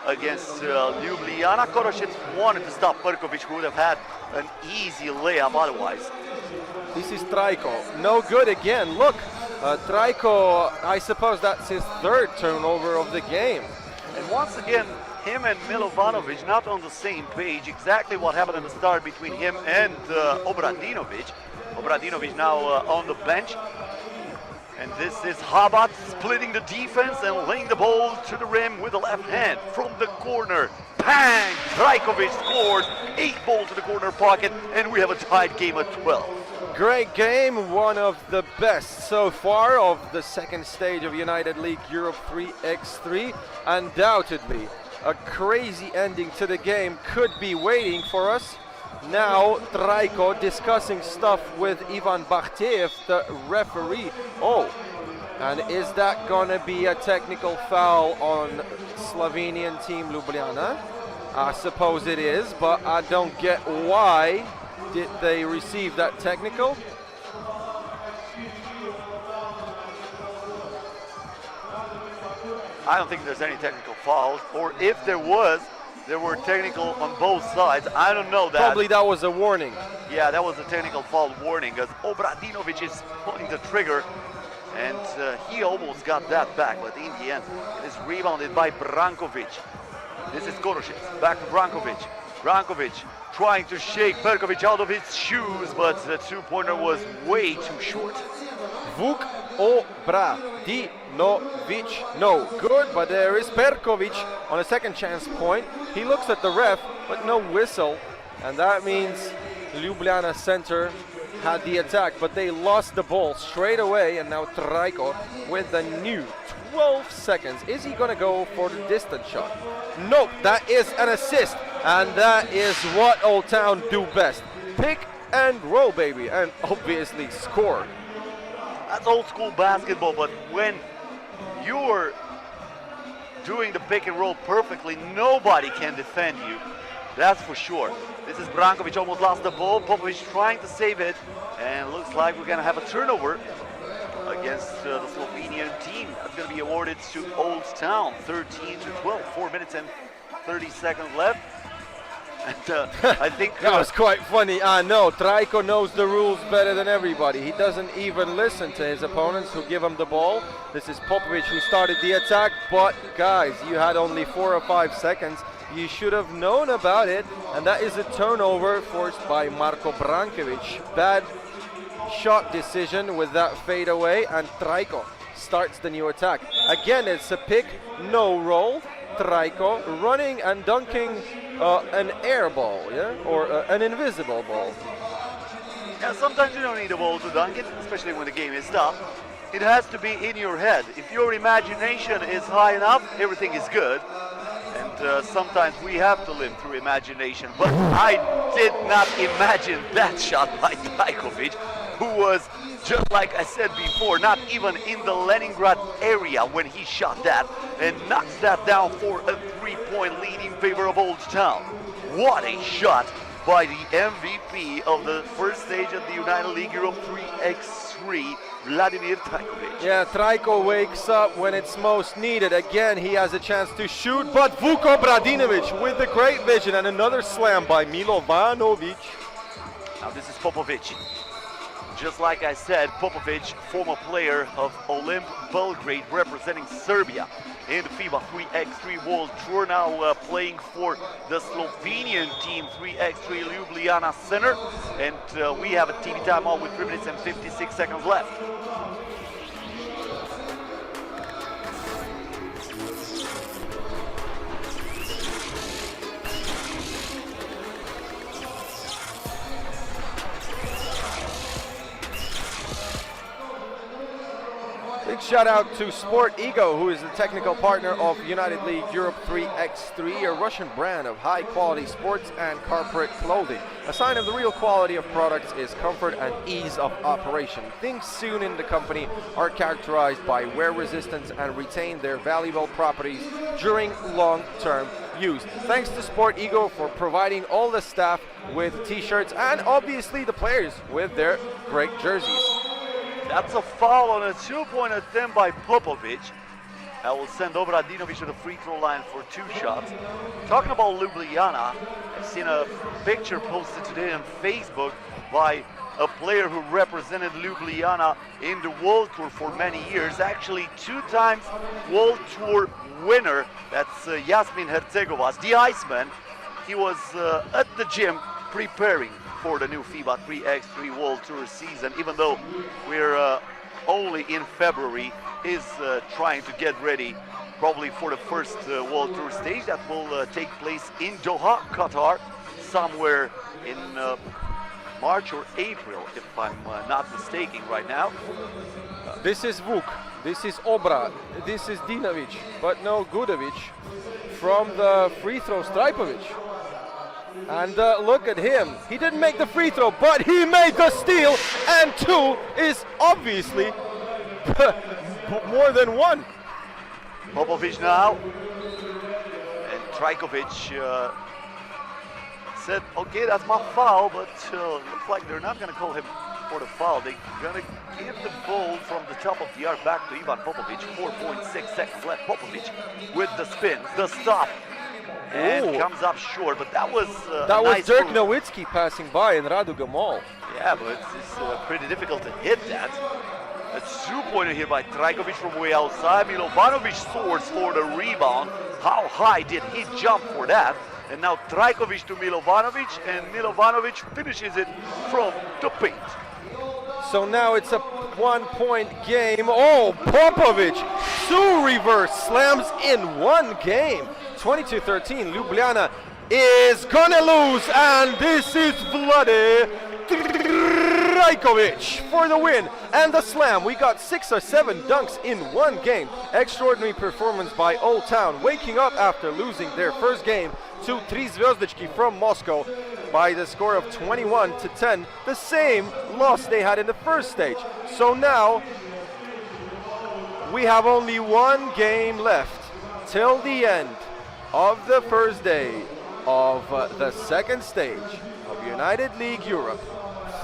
against Ljubljana. Goroshev wanted to stop Berkovic, who would have had an easy layup otherwise. This is Trajko, no good again. Look, Trajko, I suppose that's his 3rd turnover of the game. And once again, him and Milovanovic not on the same page. Exactly what happened at the start between him and Obradinovic. Obradinovic now on the bench. And this is Habat splitting the defense and laying the ball to the rim with the left hand from the corner. Bang! Trajkovic scores. 8 balls to the corner pocket, and we have a tied game at 12. Great game, one of the best so far of the second stage of United League Europe 3x3. Undoubtedly, a crazy ending to the game could be waiting for us. Now Trajko discussing stuff with Ivan Bakhteev, the referee. Oh, and is that gonna be a technical foul on Slovenian team Ljubljana? I suppose it is, but I don't get why did they receive that technical. I don't think there's any technical fouls, or if there was, there were technical on both sides. I don't know that. Probably that was a warning. Yeah, that was a technical foul warning, as Obradinovic is pulling the trigger, and he almost got that back, but in the end, it is rebounded by Brankovic. This is Koroshic, back to Brankovic. Brankovic trying to shake Perkovic out of his shoes, but the two-pointer was way too short. Vuk Obradinovic, no good, but there is Perkovic on a second chance point. He looks at the ref, but no whistle, and that means Ljubljana center had the attack, but they lost the ball straight away, and now Trajko with the new 12 seconds. Is he gonna go for the distance shot? Nope, that is an assist, and that is what Oldtown do best. Pick and roll, baby, and obviously score. That's old school basketball, but when you're doing the pick and roll perfectly, nobody can defend you. That's for sure. This is Brankovic, almost lost the ball. Popovic trying to save it, and looks like we're gonna have a turnover against the Slovenian team. That's gonna be awarded to Oldtown, 13-12, 4 minutes and 30 seconds left. And I think that was quite funny. I know Trajko knows the rules better than everybody. He doesn't even listen to his opponents who give him the ball. This is Popovic who started the attack, but guys, you had only 4 or 5 seconds. You should have known about it, and that is a turnover forced by Marko Brankovic. Bad shot decision with that fadeaway, and Trajko starts the new attack. Again, it's a pick, no roll. Trajko running and dunking an air ball, yeah, or an invisible ball. Yeah, sometimes you don't need a ball to dunk it, especially when the game is tough. It has to be in your head. If your imagination is high enough, everything is good. And sometimes we have to live through imagination. But I did not imagine that shot by Trajkovic, who was, just like I said before, not even in the Leningrad area when he shot that, and knocks that down for a 3-point lead in favor of Oldtown. What a shot by the MVP of the first stage of the United League Europe 3x3, Vladimir Trajkovic. Yeah, Trajko wakes up when it's most needed. Again, he has a chance to shoot, but Vuk Obradinovic with the great vision, and another slam by Milovanovic. Now this is Popovic. Just like I said, Popovic, former player of Olimp Belgrade, representing Serbia in the FIBA 3x3 World Tour, now playing for the Slovenian team 3x3 Ljubljana Center. And we have a TV timeout with 3 minutes and 56 seconds left. Big shout out to Sport Ego, who is the technical partner of United League Europe 3x3, a Russian brand of high quality sports and corporate clothing. A sign of the real quality of products is comfort and ease of operation. Things soon in the company are characterized by wear resistance and retain their valuable properties during long-term use. Thanks to Sport Ego for providing all the staff with t-shirts and obviously the players with their great jerseys. That's a foul on a 2-point attempt by Popovic. That will send Obradinovic to the free throw line for 2 shots. Talking about Ljubljana, I've seen a picture posted today on Facebook by a player who represented Ljubljana in the World Tour for many years. Actually, 2 times World Tour winner. That's Jasmin Hercegovas, the Iceman. He was at the gym preparing for the new FIBA 3x3 World Tour season, even though we're only in February, is trying to get ready probably for the first World Tour stage that will take place in Doha, Qatar, somewhere in March or April, if I'm not mistaken right now. This is Vuk, this is Obra, this is Dinovic, but no Gudovic. From the free throw, Strajkovic. And look at him. He didn't make the free throw, but he made the steal, and 2 is obviously more than 1. Popovic now, and Trajkovic said, okay, that's my foul, but looks like they're not going to call him for the foul. They're gonna give the ball from the top of the arc back to Ivan Popovic. 4.6 seconds left. Popovic with the spin, the stop, and comes up short. But that was that was nice Dirk move. Nowitzki passing by in Radu Gamal. Yeah, but it's pretty difficult to hit that. A two-pointer here by Trajkovic from way outside. Milovanovic soars for the rebound. How high did he jump for that? And now Trajkovic to Milovanovic, and Milovanovic finishes it from the paint. So now it's a 1-point game. Oh, Popovic, 2 reverse slams in one game. 22-13, Ljubljana is gonna lose, and this is Vlade Trajkovic for the win and the slam. We got 6 or 7 dunks in one game. Extraordinary performance by Oldtown, waking up after losing their first game to Tri Zvezdički from Moscow by the score of 21-10, the same loss they had in the first stage. So now we have only one game left till the end of the first day of the second stage of United League Europe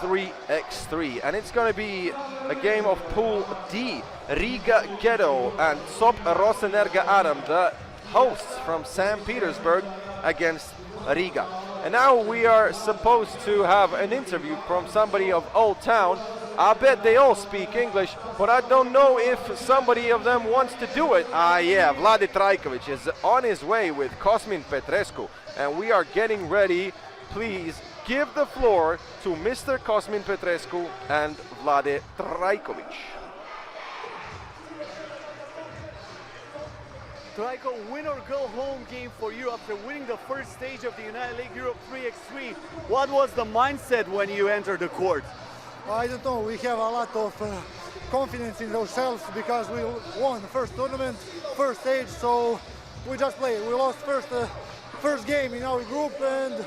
3x3, and it's going to be a game of Pool D. Riga Ghetto and SOP Rosenerggo Adam, the hosts from St. Petersburg, against Riga. And now we are supposed to have an interview from somebody of Oldtown. I bet they all speak English, but I don't know if somebody of them wants to do it. Yeah, Vlade Trajkovic is on his way with Cosmin Petrescu, and we are getting ready. Please give the floor to Mr. Cosmin Petrescu and Vlade Trajkovic. Trajko, win or go home game for you after winning the first stage of the United League Europe 3x3. What was the mindset when you entered the court? I don't know, we have a lot of confidence in ourselves because we won the first tournament, first stage, so we just played. We lost first game in our group, and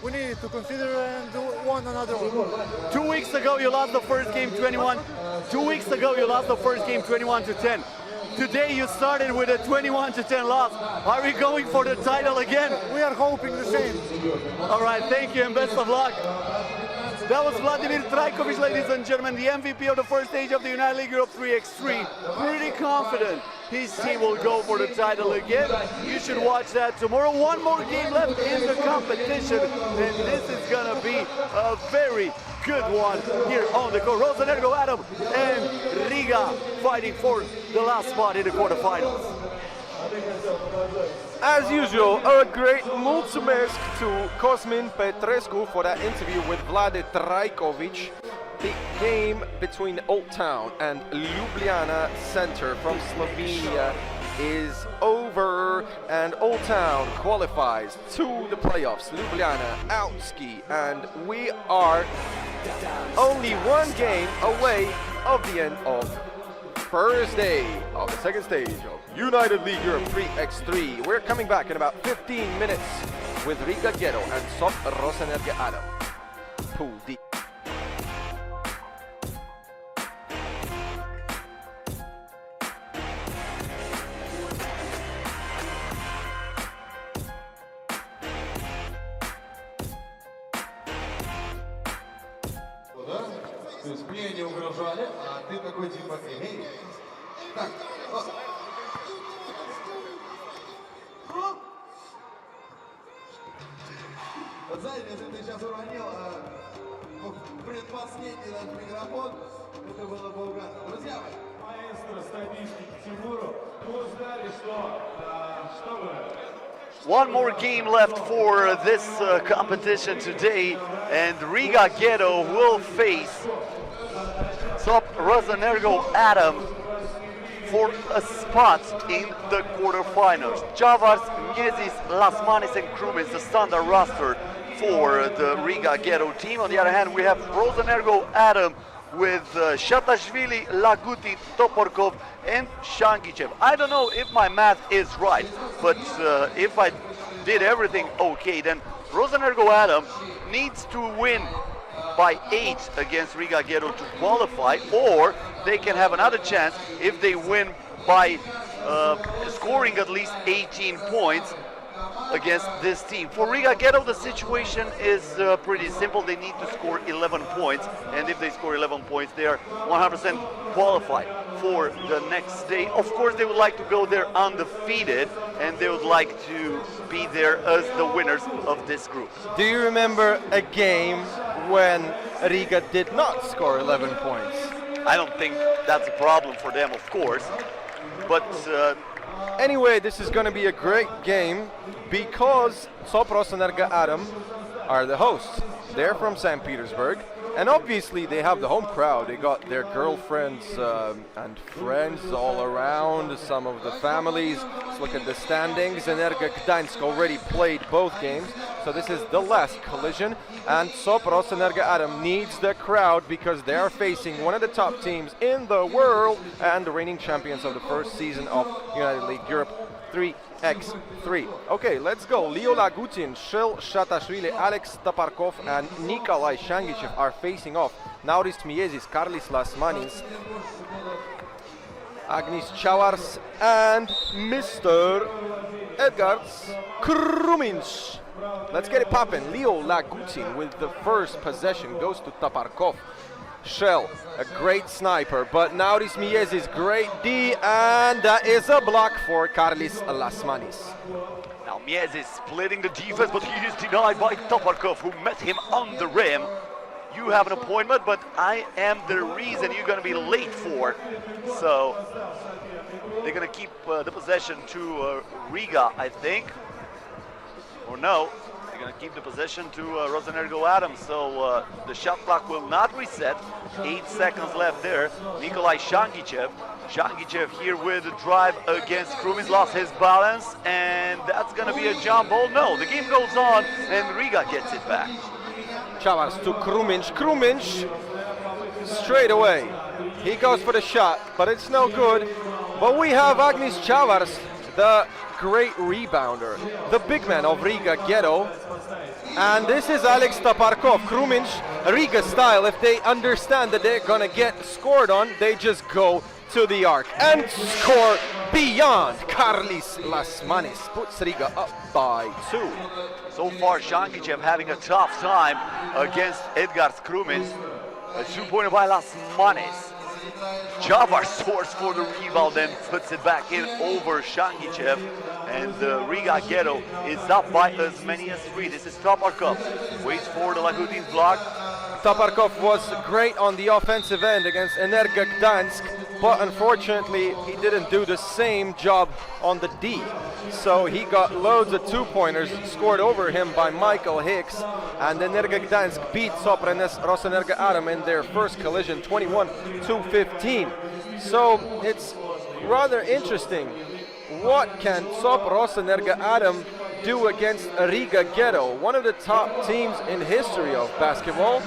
we needed to consider and won another one. 2 weeks ago you lost the first game 21. 2 weeks ago you lost the first game 21-10. Today you started with a 21-10 loss. Are we going for the title again? We are hoping the same. All right, thank you and best of luck. That was Vladimir Trajkovic, ladies and gentlemen, the MVP of the first stage of the United League Europe 3x3. Pretty confident his team will go for the title again. You should watch that tomorrow. One more game left in the competition, and this is gonna be a very good one here on the court. Rosenerggo Adam and Riga fighting for the last spot in the quarterfinals. As usual, a great mulțumesc to Cosmin Petrescu for that interview with Vlade Trajkovic. The game between Oldtown and Ljubljana Center from Slovenia is over, and Oldtown qualifies to the playoffs. Ljubljana outski, and we are only one game away of the end of first day of the second stage of United League Europe 3x3. We're coming back in about 15 minutes with Riga Ghetto and SOP Rosenerggo Adam. Pool D. То есть мне не угрожали, а ты такой типа, эй, так, вот знаете, если ты сейчас уронил предпоследний наш микрофон, это было бы угадано. Друзья мои, маэстро статистики Тимуру, мы узнали, что вы... One more game left for this competition today, and Riga Ghetto will face SOP Rosenerggo Adam for a spot in the quarterfinals. Javars, Niezis, Lasmanis and Krumis, the standard roster for the Riga Ghetto team. On the other hand, we have Rosenerggo Adam with Shatashvili, Lagutin, Toporkov and Shangichev. I don't know if my math is right, but if I did everything okay, then Rosenerggo Adam needs to win by 8 against Riga Ghetto to qualify, or they can have another chance if they win by scoring at least 18 points against this team. For Riga Ghetto, the situation is pretty simple. They need to score 11 points, and if they score 11 points, they are 100% qualified for the next day. Of course, they would like to go there undefeated, and they would like to be there as the winners of this group. Do you remember a game when Riga did not score 11 points? I don't think that's a problem for them, of course, but anyway, this is going to be a great game because Rosenerggo Adam are the hosts. They're from St. Petersburg, and obviously they have the home crowd. They got their girlfriends and friends all around, some of the families. Let's look at the standings. Ener Gagdansk already played both games, so this is the last collision. And Rosenerggo Adam needs the crowd because they are facing one of the top teams in the world and the reigning champions of the first season of United League Europe 3x3. Okay, let's go. Leo Lagutin, Shil Shatashvili, Alex Taparkov and Nikolai Shangichev are facing off. Nauris Miezis, Karlis Lasmanis, Agnis Chawars and Mr. Edgars Kruminch. Let's get it poppin'. Leo Lagutin with the first possession goes to Taparkov. Shell, a great sniper, but Nauris Miezis, great D, and that is a block for Karlis Lasmanis. Now Miezis splitting the defense, but he is denied by Taparkov, who met him on the rim. You have an appointment, but I am the reason you're going to be late for. So they're going to keep the possession to Riga, I think. Or no, they're going to keep the possession to Rosenerggo Adam. So the shot clock will not reset. 8 seconds left there. Nikolai Shangichev. Shangichev here with a drive against Krumins, lost his balance, and that's going to be a jump ball. No, the game goes on, and Riga gets it back. Chavars to Kruminch. Kruminch straight away. He goes for the shot, but it's no good. But we have Agnis Chavars, the great rebounder, the big man of Riga Ghetto. And this is Alex Taparkov. Kruminch, Riga style, if they understand that they're gonna get scored on, they just go to the arc and score beyond. Karlis Lasmanis puts Riga up by 2. So far, Shangichev having a tough time against Edgars Krumins. A 2-pointer by Lasmanis. Javar soars for the rebound and puts it back in over Shangichev. And Riga Ghetto is up by as many as 3. This is Taparkov. Waits for the Lagutin's block. Taparkov was great on the offensive end against Ener Gagdansk, but unfortunately he didn't do the same job on the D. So he got loads of 2-pointers scored over him by Michael Hicks, and Ener Gagdansk beat Rosenerggo Adam in their first collision 21-15. So it's rather interesting. What can Rosenerggo Adam do against Riga Ghetto, one of the top teams in history of basketball?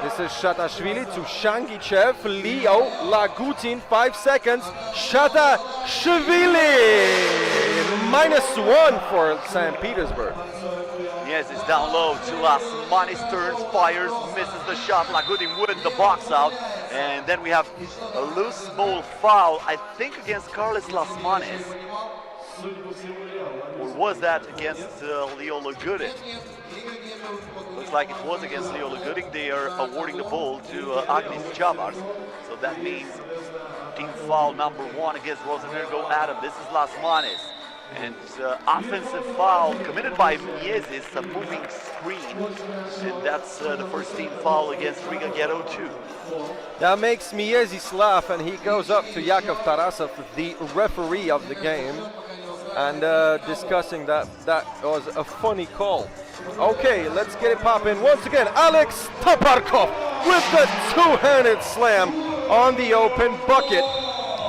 This is Shatashvili to Shangichev, Leo Lagutin, 5 seconds. Shatashvili, -1 for St. Petersburg. Yes, it's down low to Lasmanis, turns, fires, misses the shot. Lagutin with the box out. And then we have a loose ball foul, I think against Karlis Lasmanis. Or was that against Leo Lagutin? Looks like it was against Leo Lagutin. They are awarding the ball to Agnis Chavars. So that means team foul number 1 against Rosenerggo Adam. This is Lasmanis. And offensive foul committed by Miezis, a moving screen. And that's the first team foul against Riga Ghetto 2. That makes Miezis laugh, and he goes up to Yakov Tarasov, the referee of the game, and discussing that was a funny call. Okay, let's get it popping. Once again, Alex Taparkov with the 2-handed slam on the open bucket.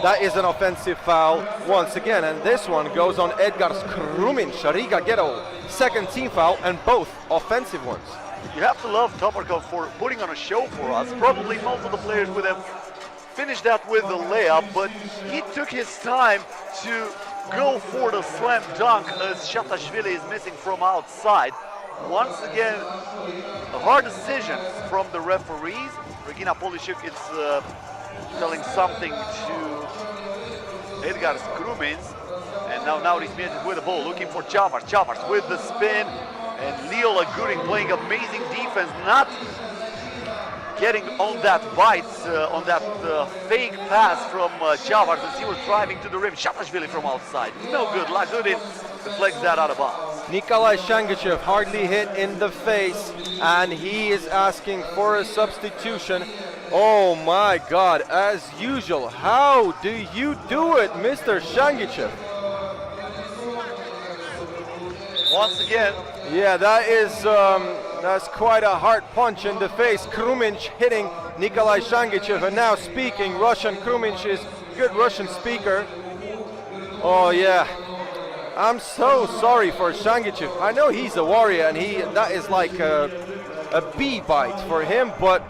That is an offensive foul once again, and this one goes on Edgars Kruminch, Riga Ghetto. Second team foul, and both offensive ones. You have to love Taparkov for putting on a show for us. Probably most of the players would have finished that with a layup, but he took his time to go for the slam dunk as Shatashvili is missing from outside. Once again, a hard decision from the referees. Regina Polishuk is telling something to Edgars Krumins, And now he's with the ball, looking for Chavars. Chavars with the spin. And Leo Lagurin playing amazing defense, not getting on that bite, on that fake pass from Chavars as he was driving to the rim. Shatashvili from outside. No good. Lagurin deflects that out of bounds. Nikolai Shangichev hardly hit in the face, and he is asking for a substitution. Oh my God, as usual, how do you do it, Mr. Shangichev? Once again. Yeah, that is that's quite a hard punch in the face. Kruminch hitting Nikolai Shangichev, and now speaking Russian. Kruminch is good Russian speaker. Oh yeah, I'm so sorry for Shangichev. I know he's a warrior, and that is like a bee bite for him, but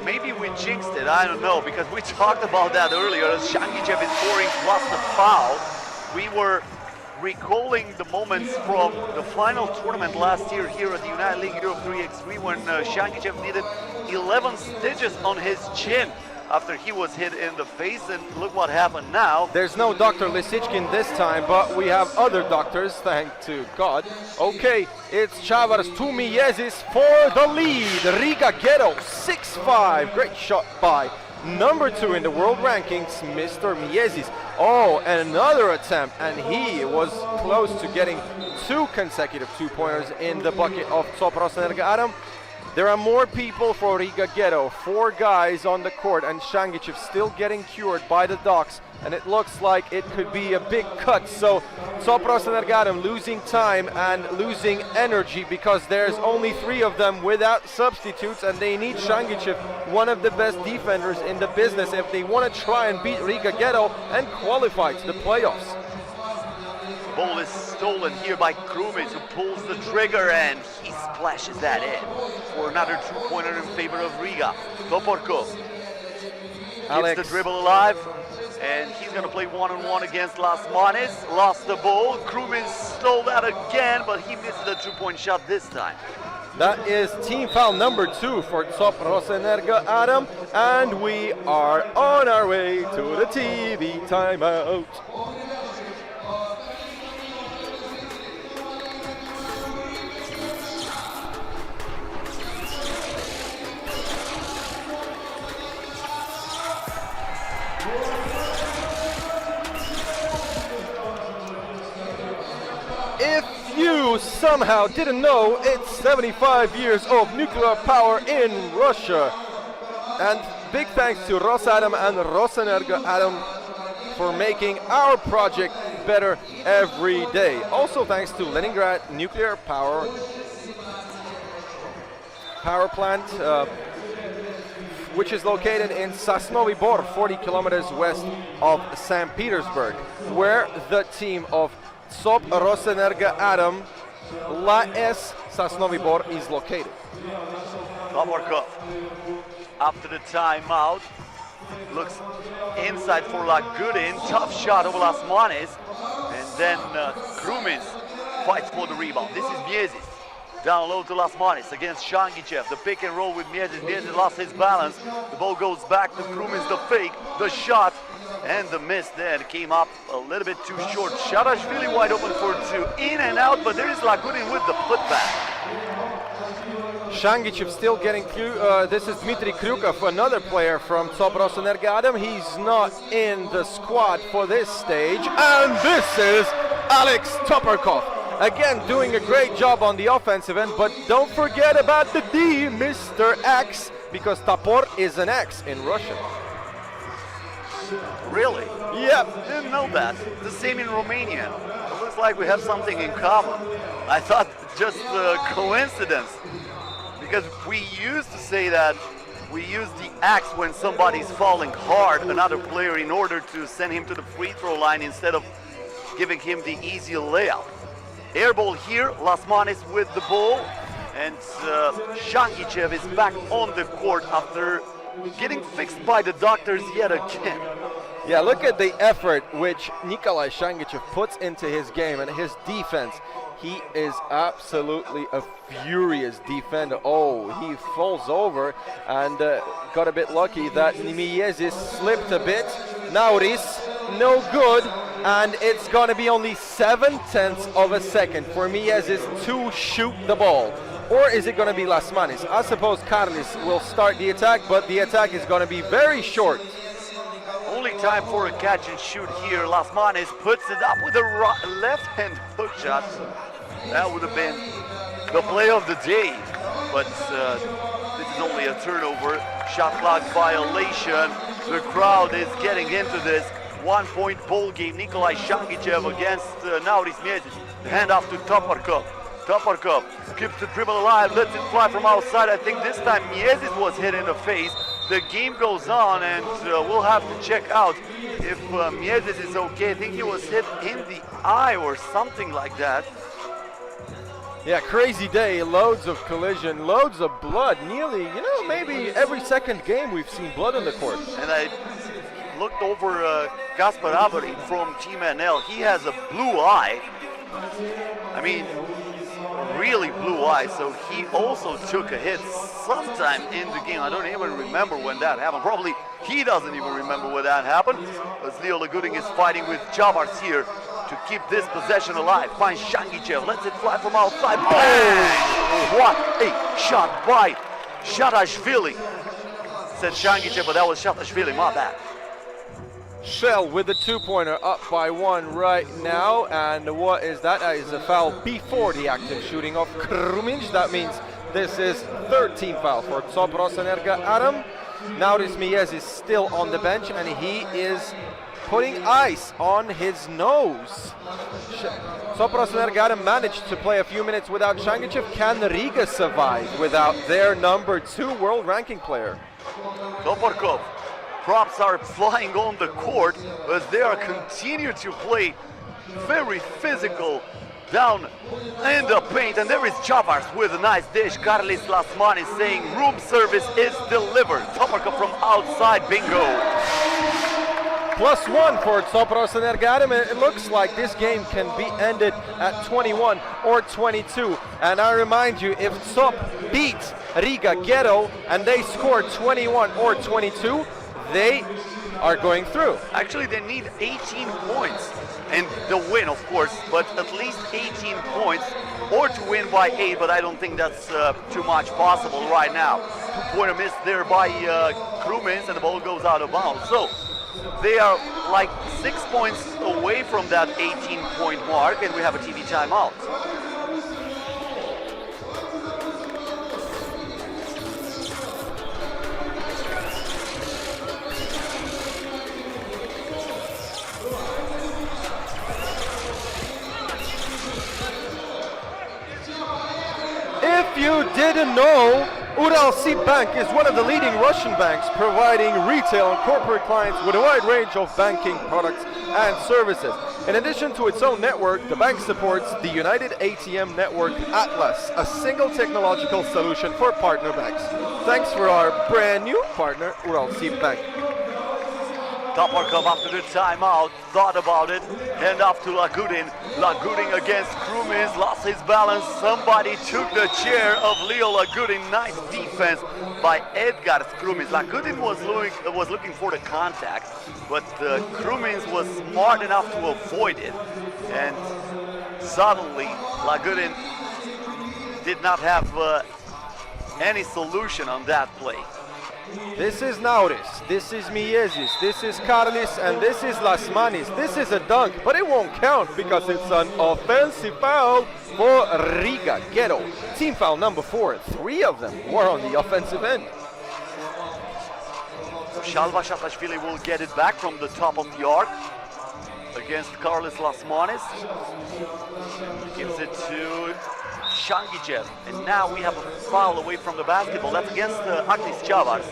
maybe we jinxed it, I don't know, because we talked about that earlier. As Shangichev is scoring plus the foul, we were recalling the moments from the final tournament last year here at the United League Europe 3x3 when Shangichev needed 11 stitches on his chin after he was hit in the face, and look what happened now. There's no Dr. Lisichkin this time, but we have other doctors, thank to God. Okay, it's Chavars to Miezis for the lead. Riga Ghetto 6-5, great shot by number 2 in the world rankings, Mr. Miezis. Oh, and another attempt, and he was close to getting 2 consecutive 2-pointers in the bucket of Rosenerggo Adam. There are more people for Riga Ghetto, 4 guys on the court, and Shangichev still getting cured by the Docs, and it looks like it could be a big cut. So Rosenerggo Adam losing time and losing energy because there's only 3 of them without substitutes, and they need Shangichev, one of the best defenders in the business, if they want to try and beat Riga Ghetto and qualify to the playoffs. Ball is stolen here by Krumic, who pulls the trigger, and he splashes that in for another 2-pointer in favor of Riga. Toporkov keeps the dribble alive, and he's going to play one-on-one against Lasmanis. Lost the ball. Krumic stole that again, but he missed the 2-point shot this time. That is team foul number 2 for Rosenerggo Adam, and we are on our way to the TV timeout. If you somehow didn't know, it's 75 years of nuclear power in Russia. And big thanks to Rosadam and Rosenerggo Adam for making our project better every day. Also thanks to Leningrad Nuclear Power Plant, which is located in Sosnovy Bor, 40 kilometers west of St. Petersburg, where the team of Rosenerggo Adam LAS Sosnovy Bor is located. Toporkov, after the timeout, looks inside for Lagurin, tough shot of Lasmanis, and then Krumic fights for the rebound. This is Miezis, down low to Lasmanis against Shangichev, the pick and roll with Miezis. Miezis lost his balance, the ball goes back to Krumic, the fake, the shot, and the miss then came up a little bit too short. Shatashvili wide open for 2, in and out, but there is Lagurin with the putback. Shangichev still getting this is Dmitry Kryukov, another player from Rosenerggo Adam. He's not in the squad for this stage. And this is Alex Toporkov. Again, doing a great job on the offensive end, but don't forget about the D, Mr. X, because Topor is an X in Russian. Really? Yep. Didn't know that. The same in Romanian. It looks like we have something in common. I thought just a coincidence. Because we used to say that we use the axe when somebody's falling hard, another player, in order to send him to the free throw line instead of giving him the easy layup. Air ball here, Lasmanis with the ball, and Shangichev is back on the court after getting fixed by the doctors yet again. Yeah, look at the effort which Nikolai Shangichev puts into his game and his defense. He is absolutely a furious defender. Oh, he falls over and got a bit lucky that Miezis slipped a bit. Nauris no good, and it's going to be only 0.7 of a second for Miezis to shoot the ball. Or is it going to be Lasmanis? I suppose Karlis will start the attack, but the attack is going to be very short. Only time for a catch and shoot here. Lasmanis puts it up with a left-hand hook shot. That would have been the play of the day, but this is only a turnover. Shot clock violation. The crowd is getting into this. 1-point ball game. Nikolai Shangichev against Nauris Miezis. Handoff to Toparkov. Toparkov keeps the dribble alive, lets it fly from outside. I think this time Miezis was hit in the face. The game goes on, and we'll have to check out if Miezis is okay. I think he was hit in the eye or something like that. Yeah, crazy day, loads of collision, loads of blood. Nearly, maybe every second game we've seen blood on the court. And I looked over Kaspar Averin from Team NL. He has a blue eye. I mean, really blue eye, so he also took a hit sometime in the game. I don't even remember when that happened. Probably he doesn't even remember when that happened. As Leo Lagudin is fighting with Chavars here to keep this possession alive. Finds Shangichev, lets it fly from outside. Oh! What a shot by Shatashvili. Said Shangichev, but that was Shatashvili, my bad. Shell with the two-pointer up by 1 right now, and what is that? That is a foul before the active shooting of Krumic. That means this is 13th foul for Rosenerggo Adam. Now this Miez is still on the bench, and he is putting ice on his nose. Rosenerggo Adam managed to play a few minutes without Shangichev. Can Riga survive without their number 2 world ranking player? Toparkov. Props are flying on the court as they are continue to play very physical down in the paint. And there is Chavars with a nice dish. Karlis Lasmanis saying room service is delivered. Toparkov from outside, bingo. +1 for Rosenerggo Adam. It looks like this game can be ended at 21 or 22. And I remind you, if Top beats Riga Ghetto and they score 21 or 22, they are going through. Actually, they need 18 points and the win, of course, but at least 18 points or to win by 8, but I don't think that's too much possible right now. Two-pointer miss there by Krumins, and the ball goes out of bounds. So they are like 6 points away from that 18-point mark, and we have a TV timeout. If you didn't know, Uralsib Bank is one of the leading Russian banks providing retail and corporate clients with a wide range of banking products and services. In addition to its own network, the bank supports the United ATM Network Atlas, a single technological solution for partner banks. Thanks for our brand new partner, Uralsib Bank. Toparkov after the timeout, thought about it, hand off to Lagudin. Lagudin against Krumins, lost his balance. Somebody took the chair of Leo Lagudin. Nice defense by Edgar Krumins. Lagudin was looking for the contact, but Krumins was smart enough to avoid it. And suddenly, Lagudin did not have any solution on that play. This is Nauris, this is Miezis, this is Karlis, and this is Lasmanis. This is a dunk, but it won't count because it's an offensive foul for Riga Ghetto. Team foul number 4, 3 of them were on the offensive end. Shalva Shatashvili will get it back from the top of the arc against Karlis Lasmanis. Gives it to Shangichev, and now we have a foul away from the basketball. That's against Aklis Chavars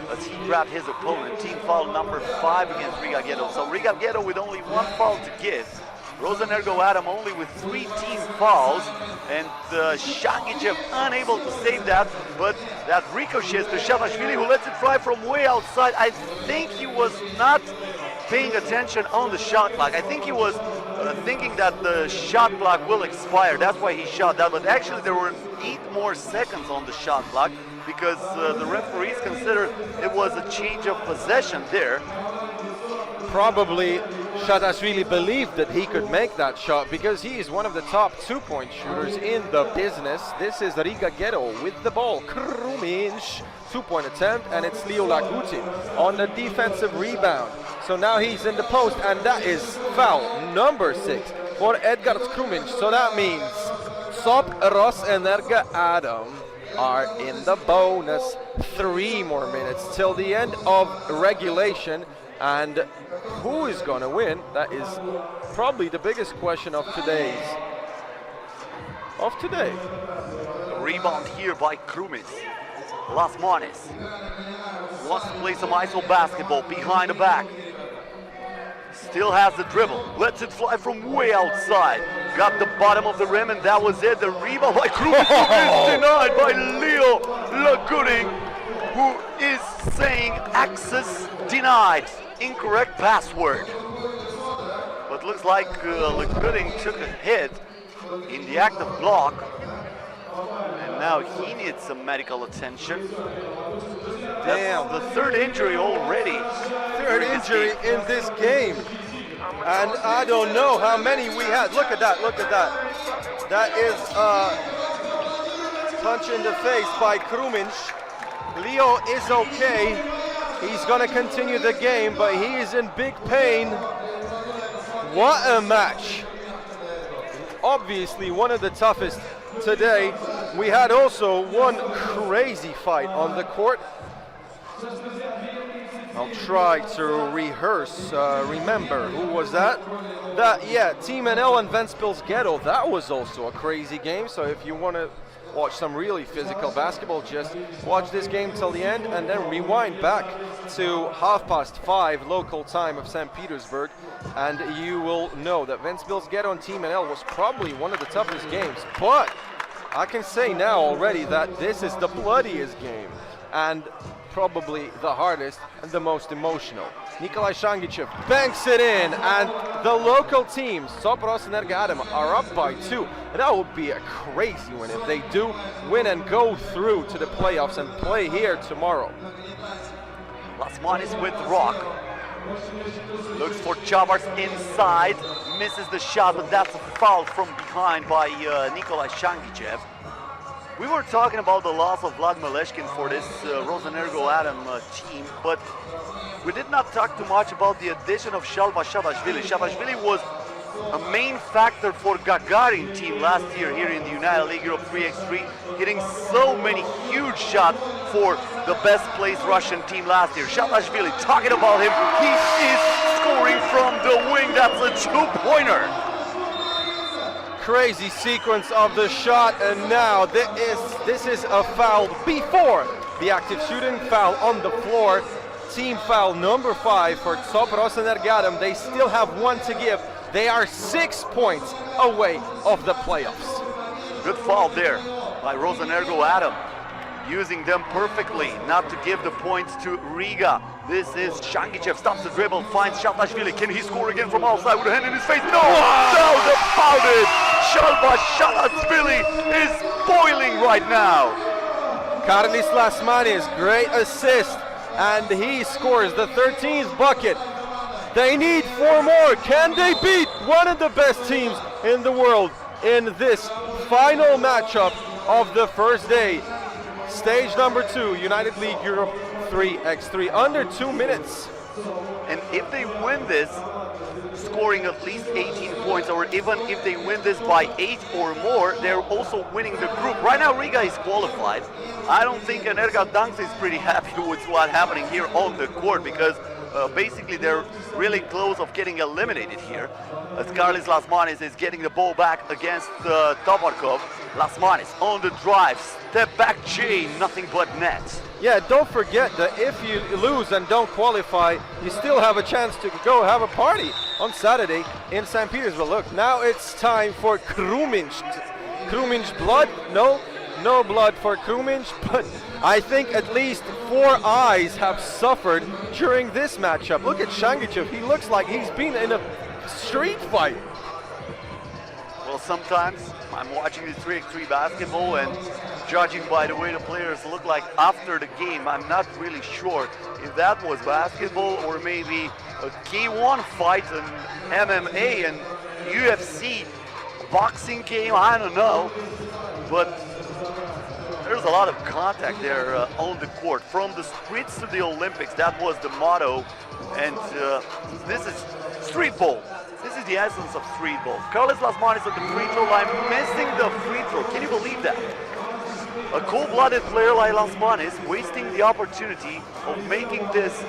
as he grabbed his opponent. Team foul number 5 against Riga Ghetto. So Riga Ghetto with only 1 foul to give. Rosenerggo Adam only with 3 team fouls, and Shangichev unable to save that, but that ricochets to Shatashvili, who lets it fly from way outside. I think he was not paying attention on the shot clock. I think he was thinking that the shot clock will expire. That's why he shot that, but actually there were 8 more seconds on the shot clock because the referees considered it was a change of possession there. probably Shatashvili believed that he could make that shot because he is one of the top 2-point shooters in the business. This is Riga Ghetto with the ball. Kruminj, 2-point attempt, and it's Leo Lagutin on the defensive rebound. So now he's in the post, and that is foul number 6 for Edgar Kruminj. So that means SOP Rosenerggo Adam are in the bonus. 3 more minutes till the end of regulation, and who is going to win? That is probably the biggest question of today. Rebound here by Kruminj. Lasmanis wants to play some ISO basketball behind the back. Still has the dribble, lets it fly from way outside. Got the bottom of the rim, and that was it. The rebound by Kruminj is denied by Leo Lagutin, who is saying access denied. Incorrect password. But looks like Lagutin took a hit in the act of block. And now he needs some medical attention. Damn. That's the 3rd injury already. 3rd injury in this game. And I don't know how many we had. Look at that, look at that. That is a punch in the face by Kruminj. Leo is okay. He's gonna continue the game, but he is in big pain. What a match. Obviously one of the toughest today. We had also one crazy fight on the court. I'll try to rehearse, remember, who was that? Yeah, Team NL and Ventspils Ghetto. That was also a crazy game. So if you want to watch some really physical basketball, just watch this game till the end and then rewind back to 5:30 local time of St. Petersburg, and you will know that Ventspils Ghetto and Team NL was probably one of the toughest games. But I can say now already that this is the bloodiest game and probably the hardest and the most emotional. Nikolai Shangichev banks it in, and the local teams, SOP Rosenerggo Adam, are up by 2. And that would be a crazy win if they do win and go through to the playoffs and play here tomorrow. Lasmanis with Rock. Looks for Chavars inside, misses the shot, but that's a foul from behind by Nikolai Shangichev. We were talking about the loss of Vlad Meleshkin for this Rosenerggo Adam team, but we did not talk too much about the addition of Shalva Shatashvili. Shatashvili was a main factor for Gagarin team last year here in the United League Europe 3x3, hitting so many huge shots for the best placed Russian team last year. Shatashvili, talking about him, he is scoring from the wing. That's a 2-pointer. Crazy sequence of the shot, and now this is a foul before the active shooting, foul on the floor. Team foul number 5 for SOP Rosenerggo Adam. They still have 1 to give. They are 6 points away of the playoffs. Good foul there by Rosenerggo Adam, using them perfectly not to give the points to Riga. This is Shangichev, stops the dribble, finds Shatashvili. Can he score again from outside with a hand in his face? No! Doubt about it! Shalva Shatashvili is boiling right now. Karlis Lasmanis, great assist, and he scores the 13th bucket. They need 4 more. Can they beat one of the best teams in the world in this final matchup of the first day? Stage number 2, United League Europe 3x3, under 2 minutes. And if they win this, scoring at least 18 points, or even if they win this by 8 or more, they're also winning the group. Right now, Riga is qualified. I don't think Ener Gagdansk is pretty happy with what's happening here on the court, because basically they're really close of getting eliminated here, as Karlis Lasmanis is getting the ball back against Tovarkov. Lasmanis on the drive, step back J, nothing but net. Yeah, don't forget that if you lose and don't qualify, you still have a chance to go have a party on Saturday in St. Petersburg. Look, now it's time for Kruminj. Kruminj blood? No blood for Kruminj, but I think at least 4 eyes have suffered during this matchup. Look at Shangichev, he looks like he's been in a street fight. Well, sometimes I'm watching this 3x3 basketball and judging by the way the players look like after the game, I'm not really sure if that was basketball or maybe a K1 fight, an MMA and UFC boxing game, I don't know. But there's a lot of contact there on the court. From the streets to the Olympics, that was the motto. And this is street ball. This is the essence of street ball. Carlos Lasmanis at the free throw line, missing the free throw. Can you believe that? A cold-blooded player like Lasmanis wasting the opportunity of making this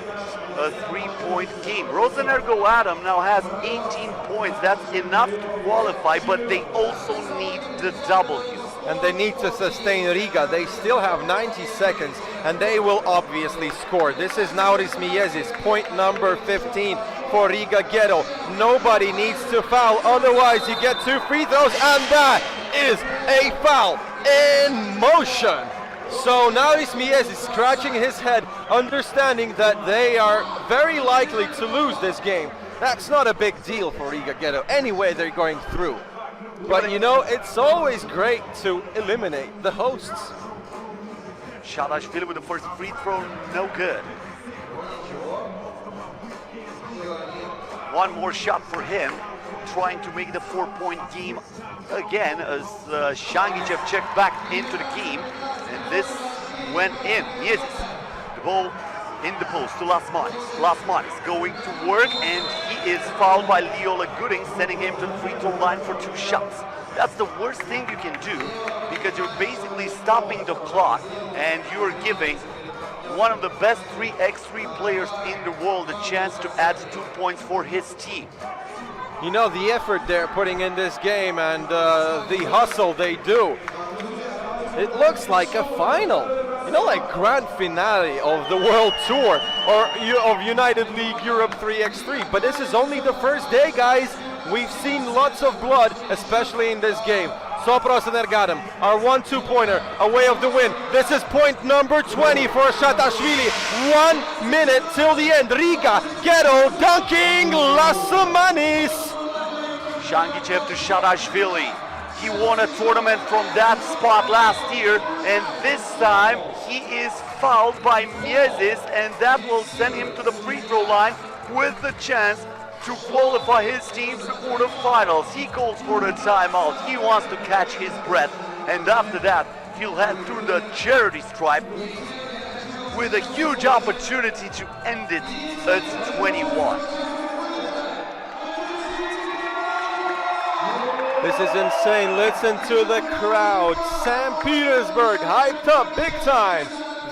a three-point game. Rosenerggo Adam now has 18 points. That's enough to qualify, but they also need the W. And they need to sustain Riga. They still have 90 seconds, and they will obviously score. This is Nauris Miezis, point number 15 for Riga Ghetto. Nobody needs to foul, otherwise you get 2 free throws, and that is a foul in motion. So Nauris Miezis scratching his head, understanding that they are very likely to lose this game. That's not a big deal for Riga Ghetto, anyway they're going through. But you know, it's always great to eliminate the hosts. Shadashvili with the first free throw, no good. One more shot for him, trying to make the 4-point game again as Shangichev checked back into the game. And this went in. Miezis, the ball in the post to Lasmanis. Lasmanis going to work, and he is fouled by Leo Legudin, sending him to the free throw line for 2 shots. That's the worst thing you can do, because you're basically stopping the clock and you're giving one of the best 3x3 players in the world a chance to add 2 points for his team. You know, the effort they're putting in this game and the hustle they do, it looks like a final. You know, like grand finale of the World Tour or of United League Europe 3x3. But this is only the first day, guys. We've seen lots of blood, especially in this game. Sopros and Ener Gagdansk, our 1-2 pointer, away of the win. This is point number 20 for Shatashvili. 1 minute till the end. Riga Ghetto dunking Lasmanis. Shangichev to Shatashvili. He won a tournament from that spot last year, and this time he is fouled by Miezis, and that will send him to the free throw line with the chance to qualify his team to quarterfinals. He calls for the timeout. He wants to catch his breath, and after that he'll head to the charity stripe with a huge opportunity to end it at 21. This is insane. Listen to the crowd. St. Petersburg hyped up big time.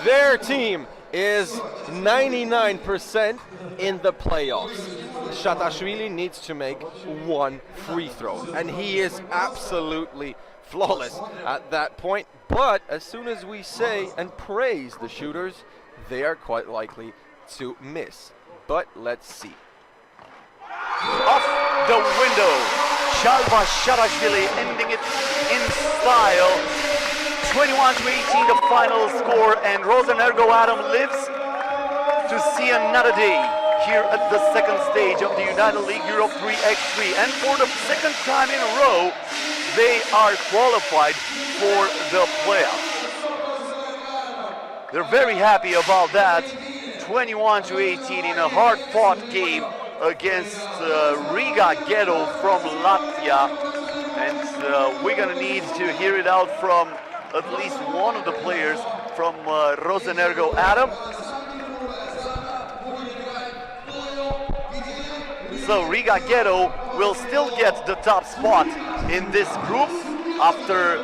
Their team is 99% in the playoffs. Shatashvili needs to make 1 free throw, and he is absolutely flawless at that point. But as soon as we say and praise the shooters, they are quite likely to miss. But let's see. Off the window. Shalva Shatashvili ending it in style. 21-18 the final score, and Rosenerggo Adam lives to see another day here at the second stage of the United League Europe 3x3, and for the second time in a row they are qualified for the playoffs. They're very happy about that. 21-18 in a hard-fought game against Riga Ghetto from Latvia, and we're gonna need to hear it out from at least one of the players from Rosenerggo Adam. So Riga Ghetto will still get the top spot in this group after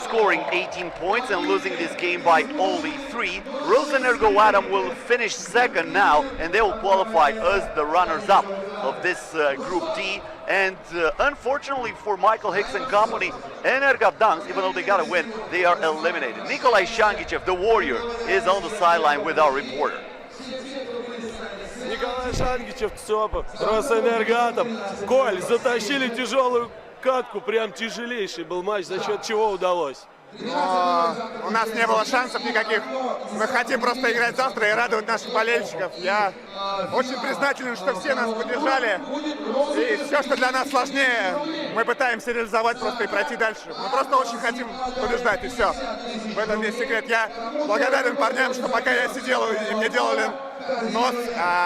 scoring 18 points and losing this game by only 3. Rosenerggo Adam will finish second now, and they will qualify as the runners-up of this Group D. And unfortunately for Michael Hicks and company, Ener Gagdansk, even though they got a win, they are eliminated. Nikolai Shangichev, the Warrior, is on the sideline with our reporter. Николай Шангичев, ЦОПа, Rosenerggo Adam. Коль, затащили тяжелую катку, прям тяжелейший был матч, за счет чего удалось? Но у нас не было шансов никаких. Мы хотим просто играть завтра и радовать наших болельщиков. Я очень признателен, что все нас поддержали. И все, что для нас сложнее, мы пытаемся реализовать просто и пройти дальше. Мы просто очень хотим побеждать, и все. В этом весь секрет. Я благодарен парням, что пока я сидел и мне делали нос,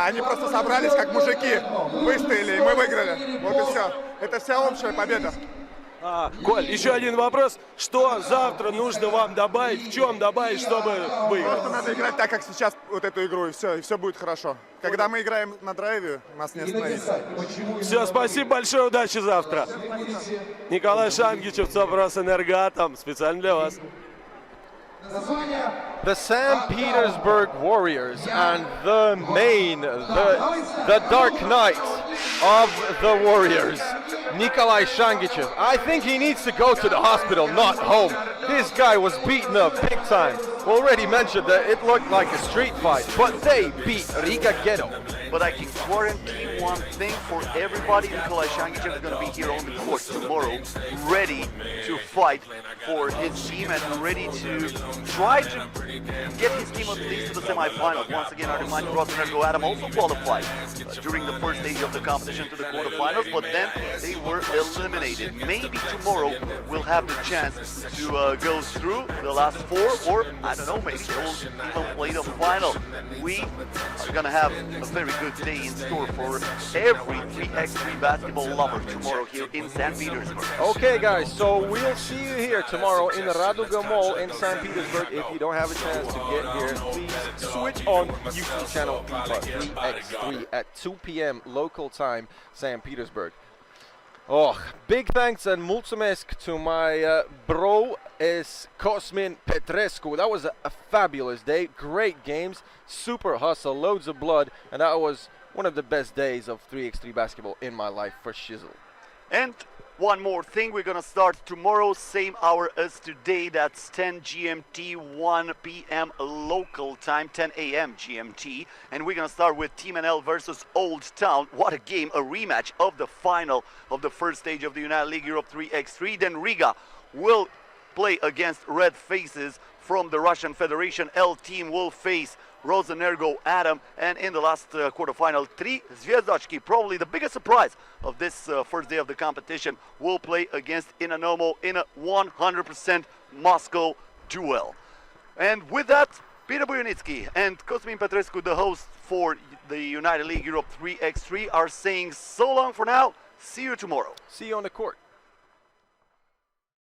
они просто собрались как мужики, выстояли, и мы выиграли. Вот и все. Это вся общая победа. Коль, еще один вопрос. Что завтра нужно вам добавить? В чем добавить, чтобы выиграть? Просто надо играть так, как сейчас вот эту игру, и все будет хорошо. Когда мы играем на драйве, нас не остановить. Все, спасибо большое, удачи завтра. Николай Шангичев, Rosenerggo Adam, специально для вас. The St. Petersburg Warriors and the Dark Knight of the Warriors, Nikolai Shangichev. I think he needs to go to the hospital, not home. This guy was beaten up big time. Already mentioned that it looked like a street fight, but they beat Riga Ghetto. But I can guarantee one thing for everybody: Nikolai Shangichev is going to be here on the court tomorrow, ready to fight for his team and ready to try to get his team at least to the semifinals. Once again, I remind you, Rosenerggo Adam also qualified during the first stage of the competition to the quarterfinals, but then they were eliminated. Maybe tomorrow we'll have the chance to go through the last four, or I don't know, maybe they'll even play the final. We are going to have a very good day in store for every 3x3 basketball lover tomorrow here in St. Petersburg. Okay, guys, so we'll see you here tomorrow in Radugga Mall in St. Petersburg. If you don't have a chance to get here, please switch on YouTube channel 3x3 at 2 p.m. local time, St. Petersburg. Oh, big thanks and mulțumesc to my bro is Cosmin Petrescu. That was a fabulous day, great games, super hustle, loads of blood, and that was one of the best days of 3x3 basketball in my life for shizzle. And one more thing, we're gonna start tomorrow, same hour as today. That's 10 GMT, 1 p.m. local time, 10 a.m. GMT. And we're gonna start with Team NL versus Oldtown. What a game, a rematch of the final of the first stage of the United League Europe 3x3. Then Riga will play against Red Faces from the Russian Federation. L team will face Rosenerggo Adam, and in the last quarterfinal, 3 Zvezdochki, probably the biggest surprise of this first day of the competition, will play against Inanomo in a 100% Moscow duel. And with that, Peter Bujunitsky and Cosmin Petrescu, the host for the United League Europe 3x3, are saying so long for now. See you tomorrow. See you on the court.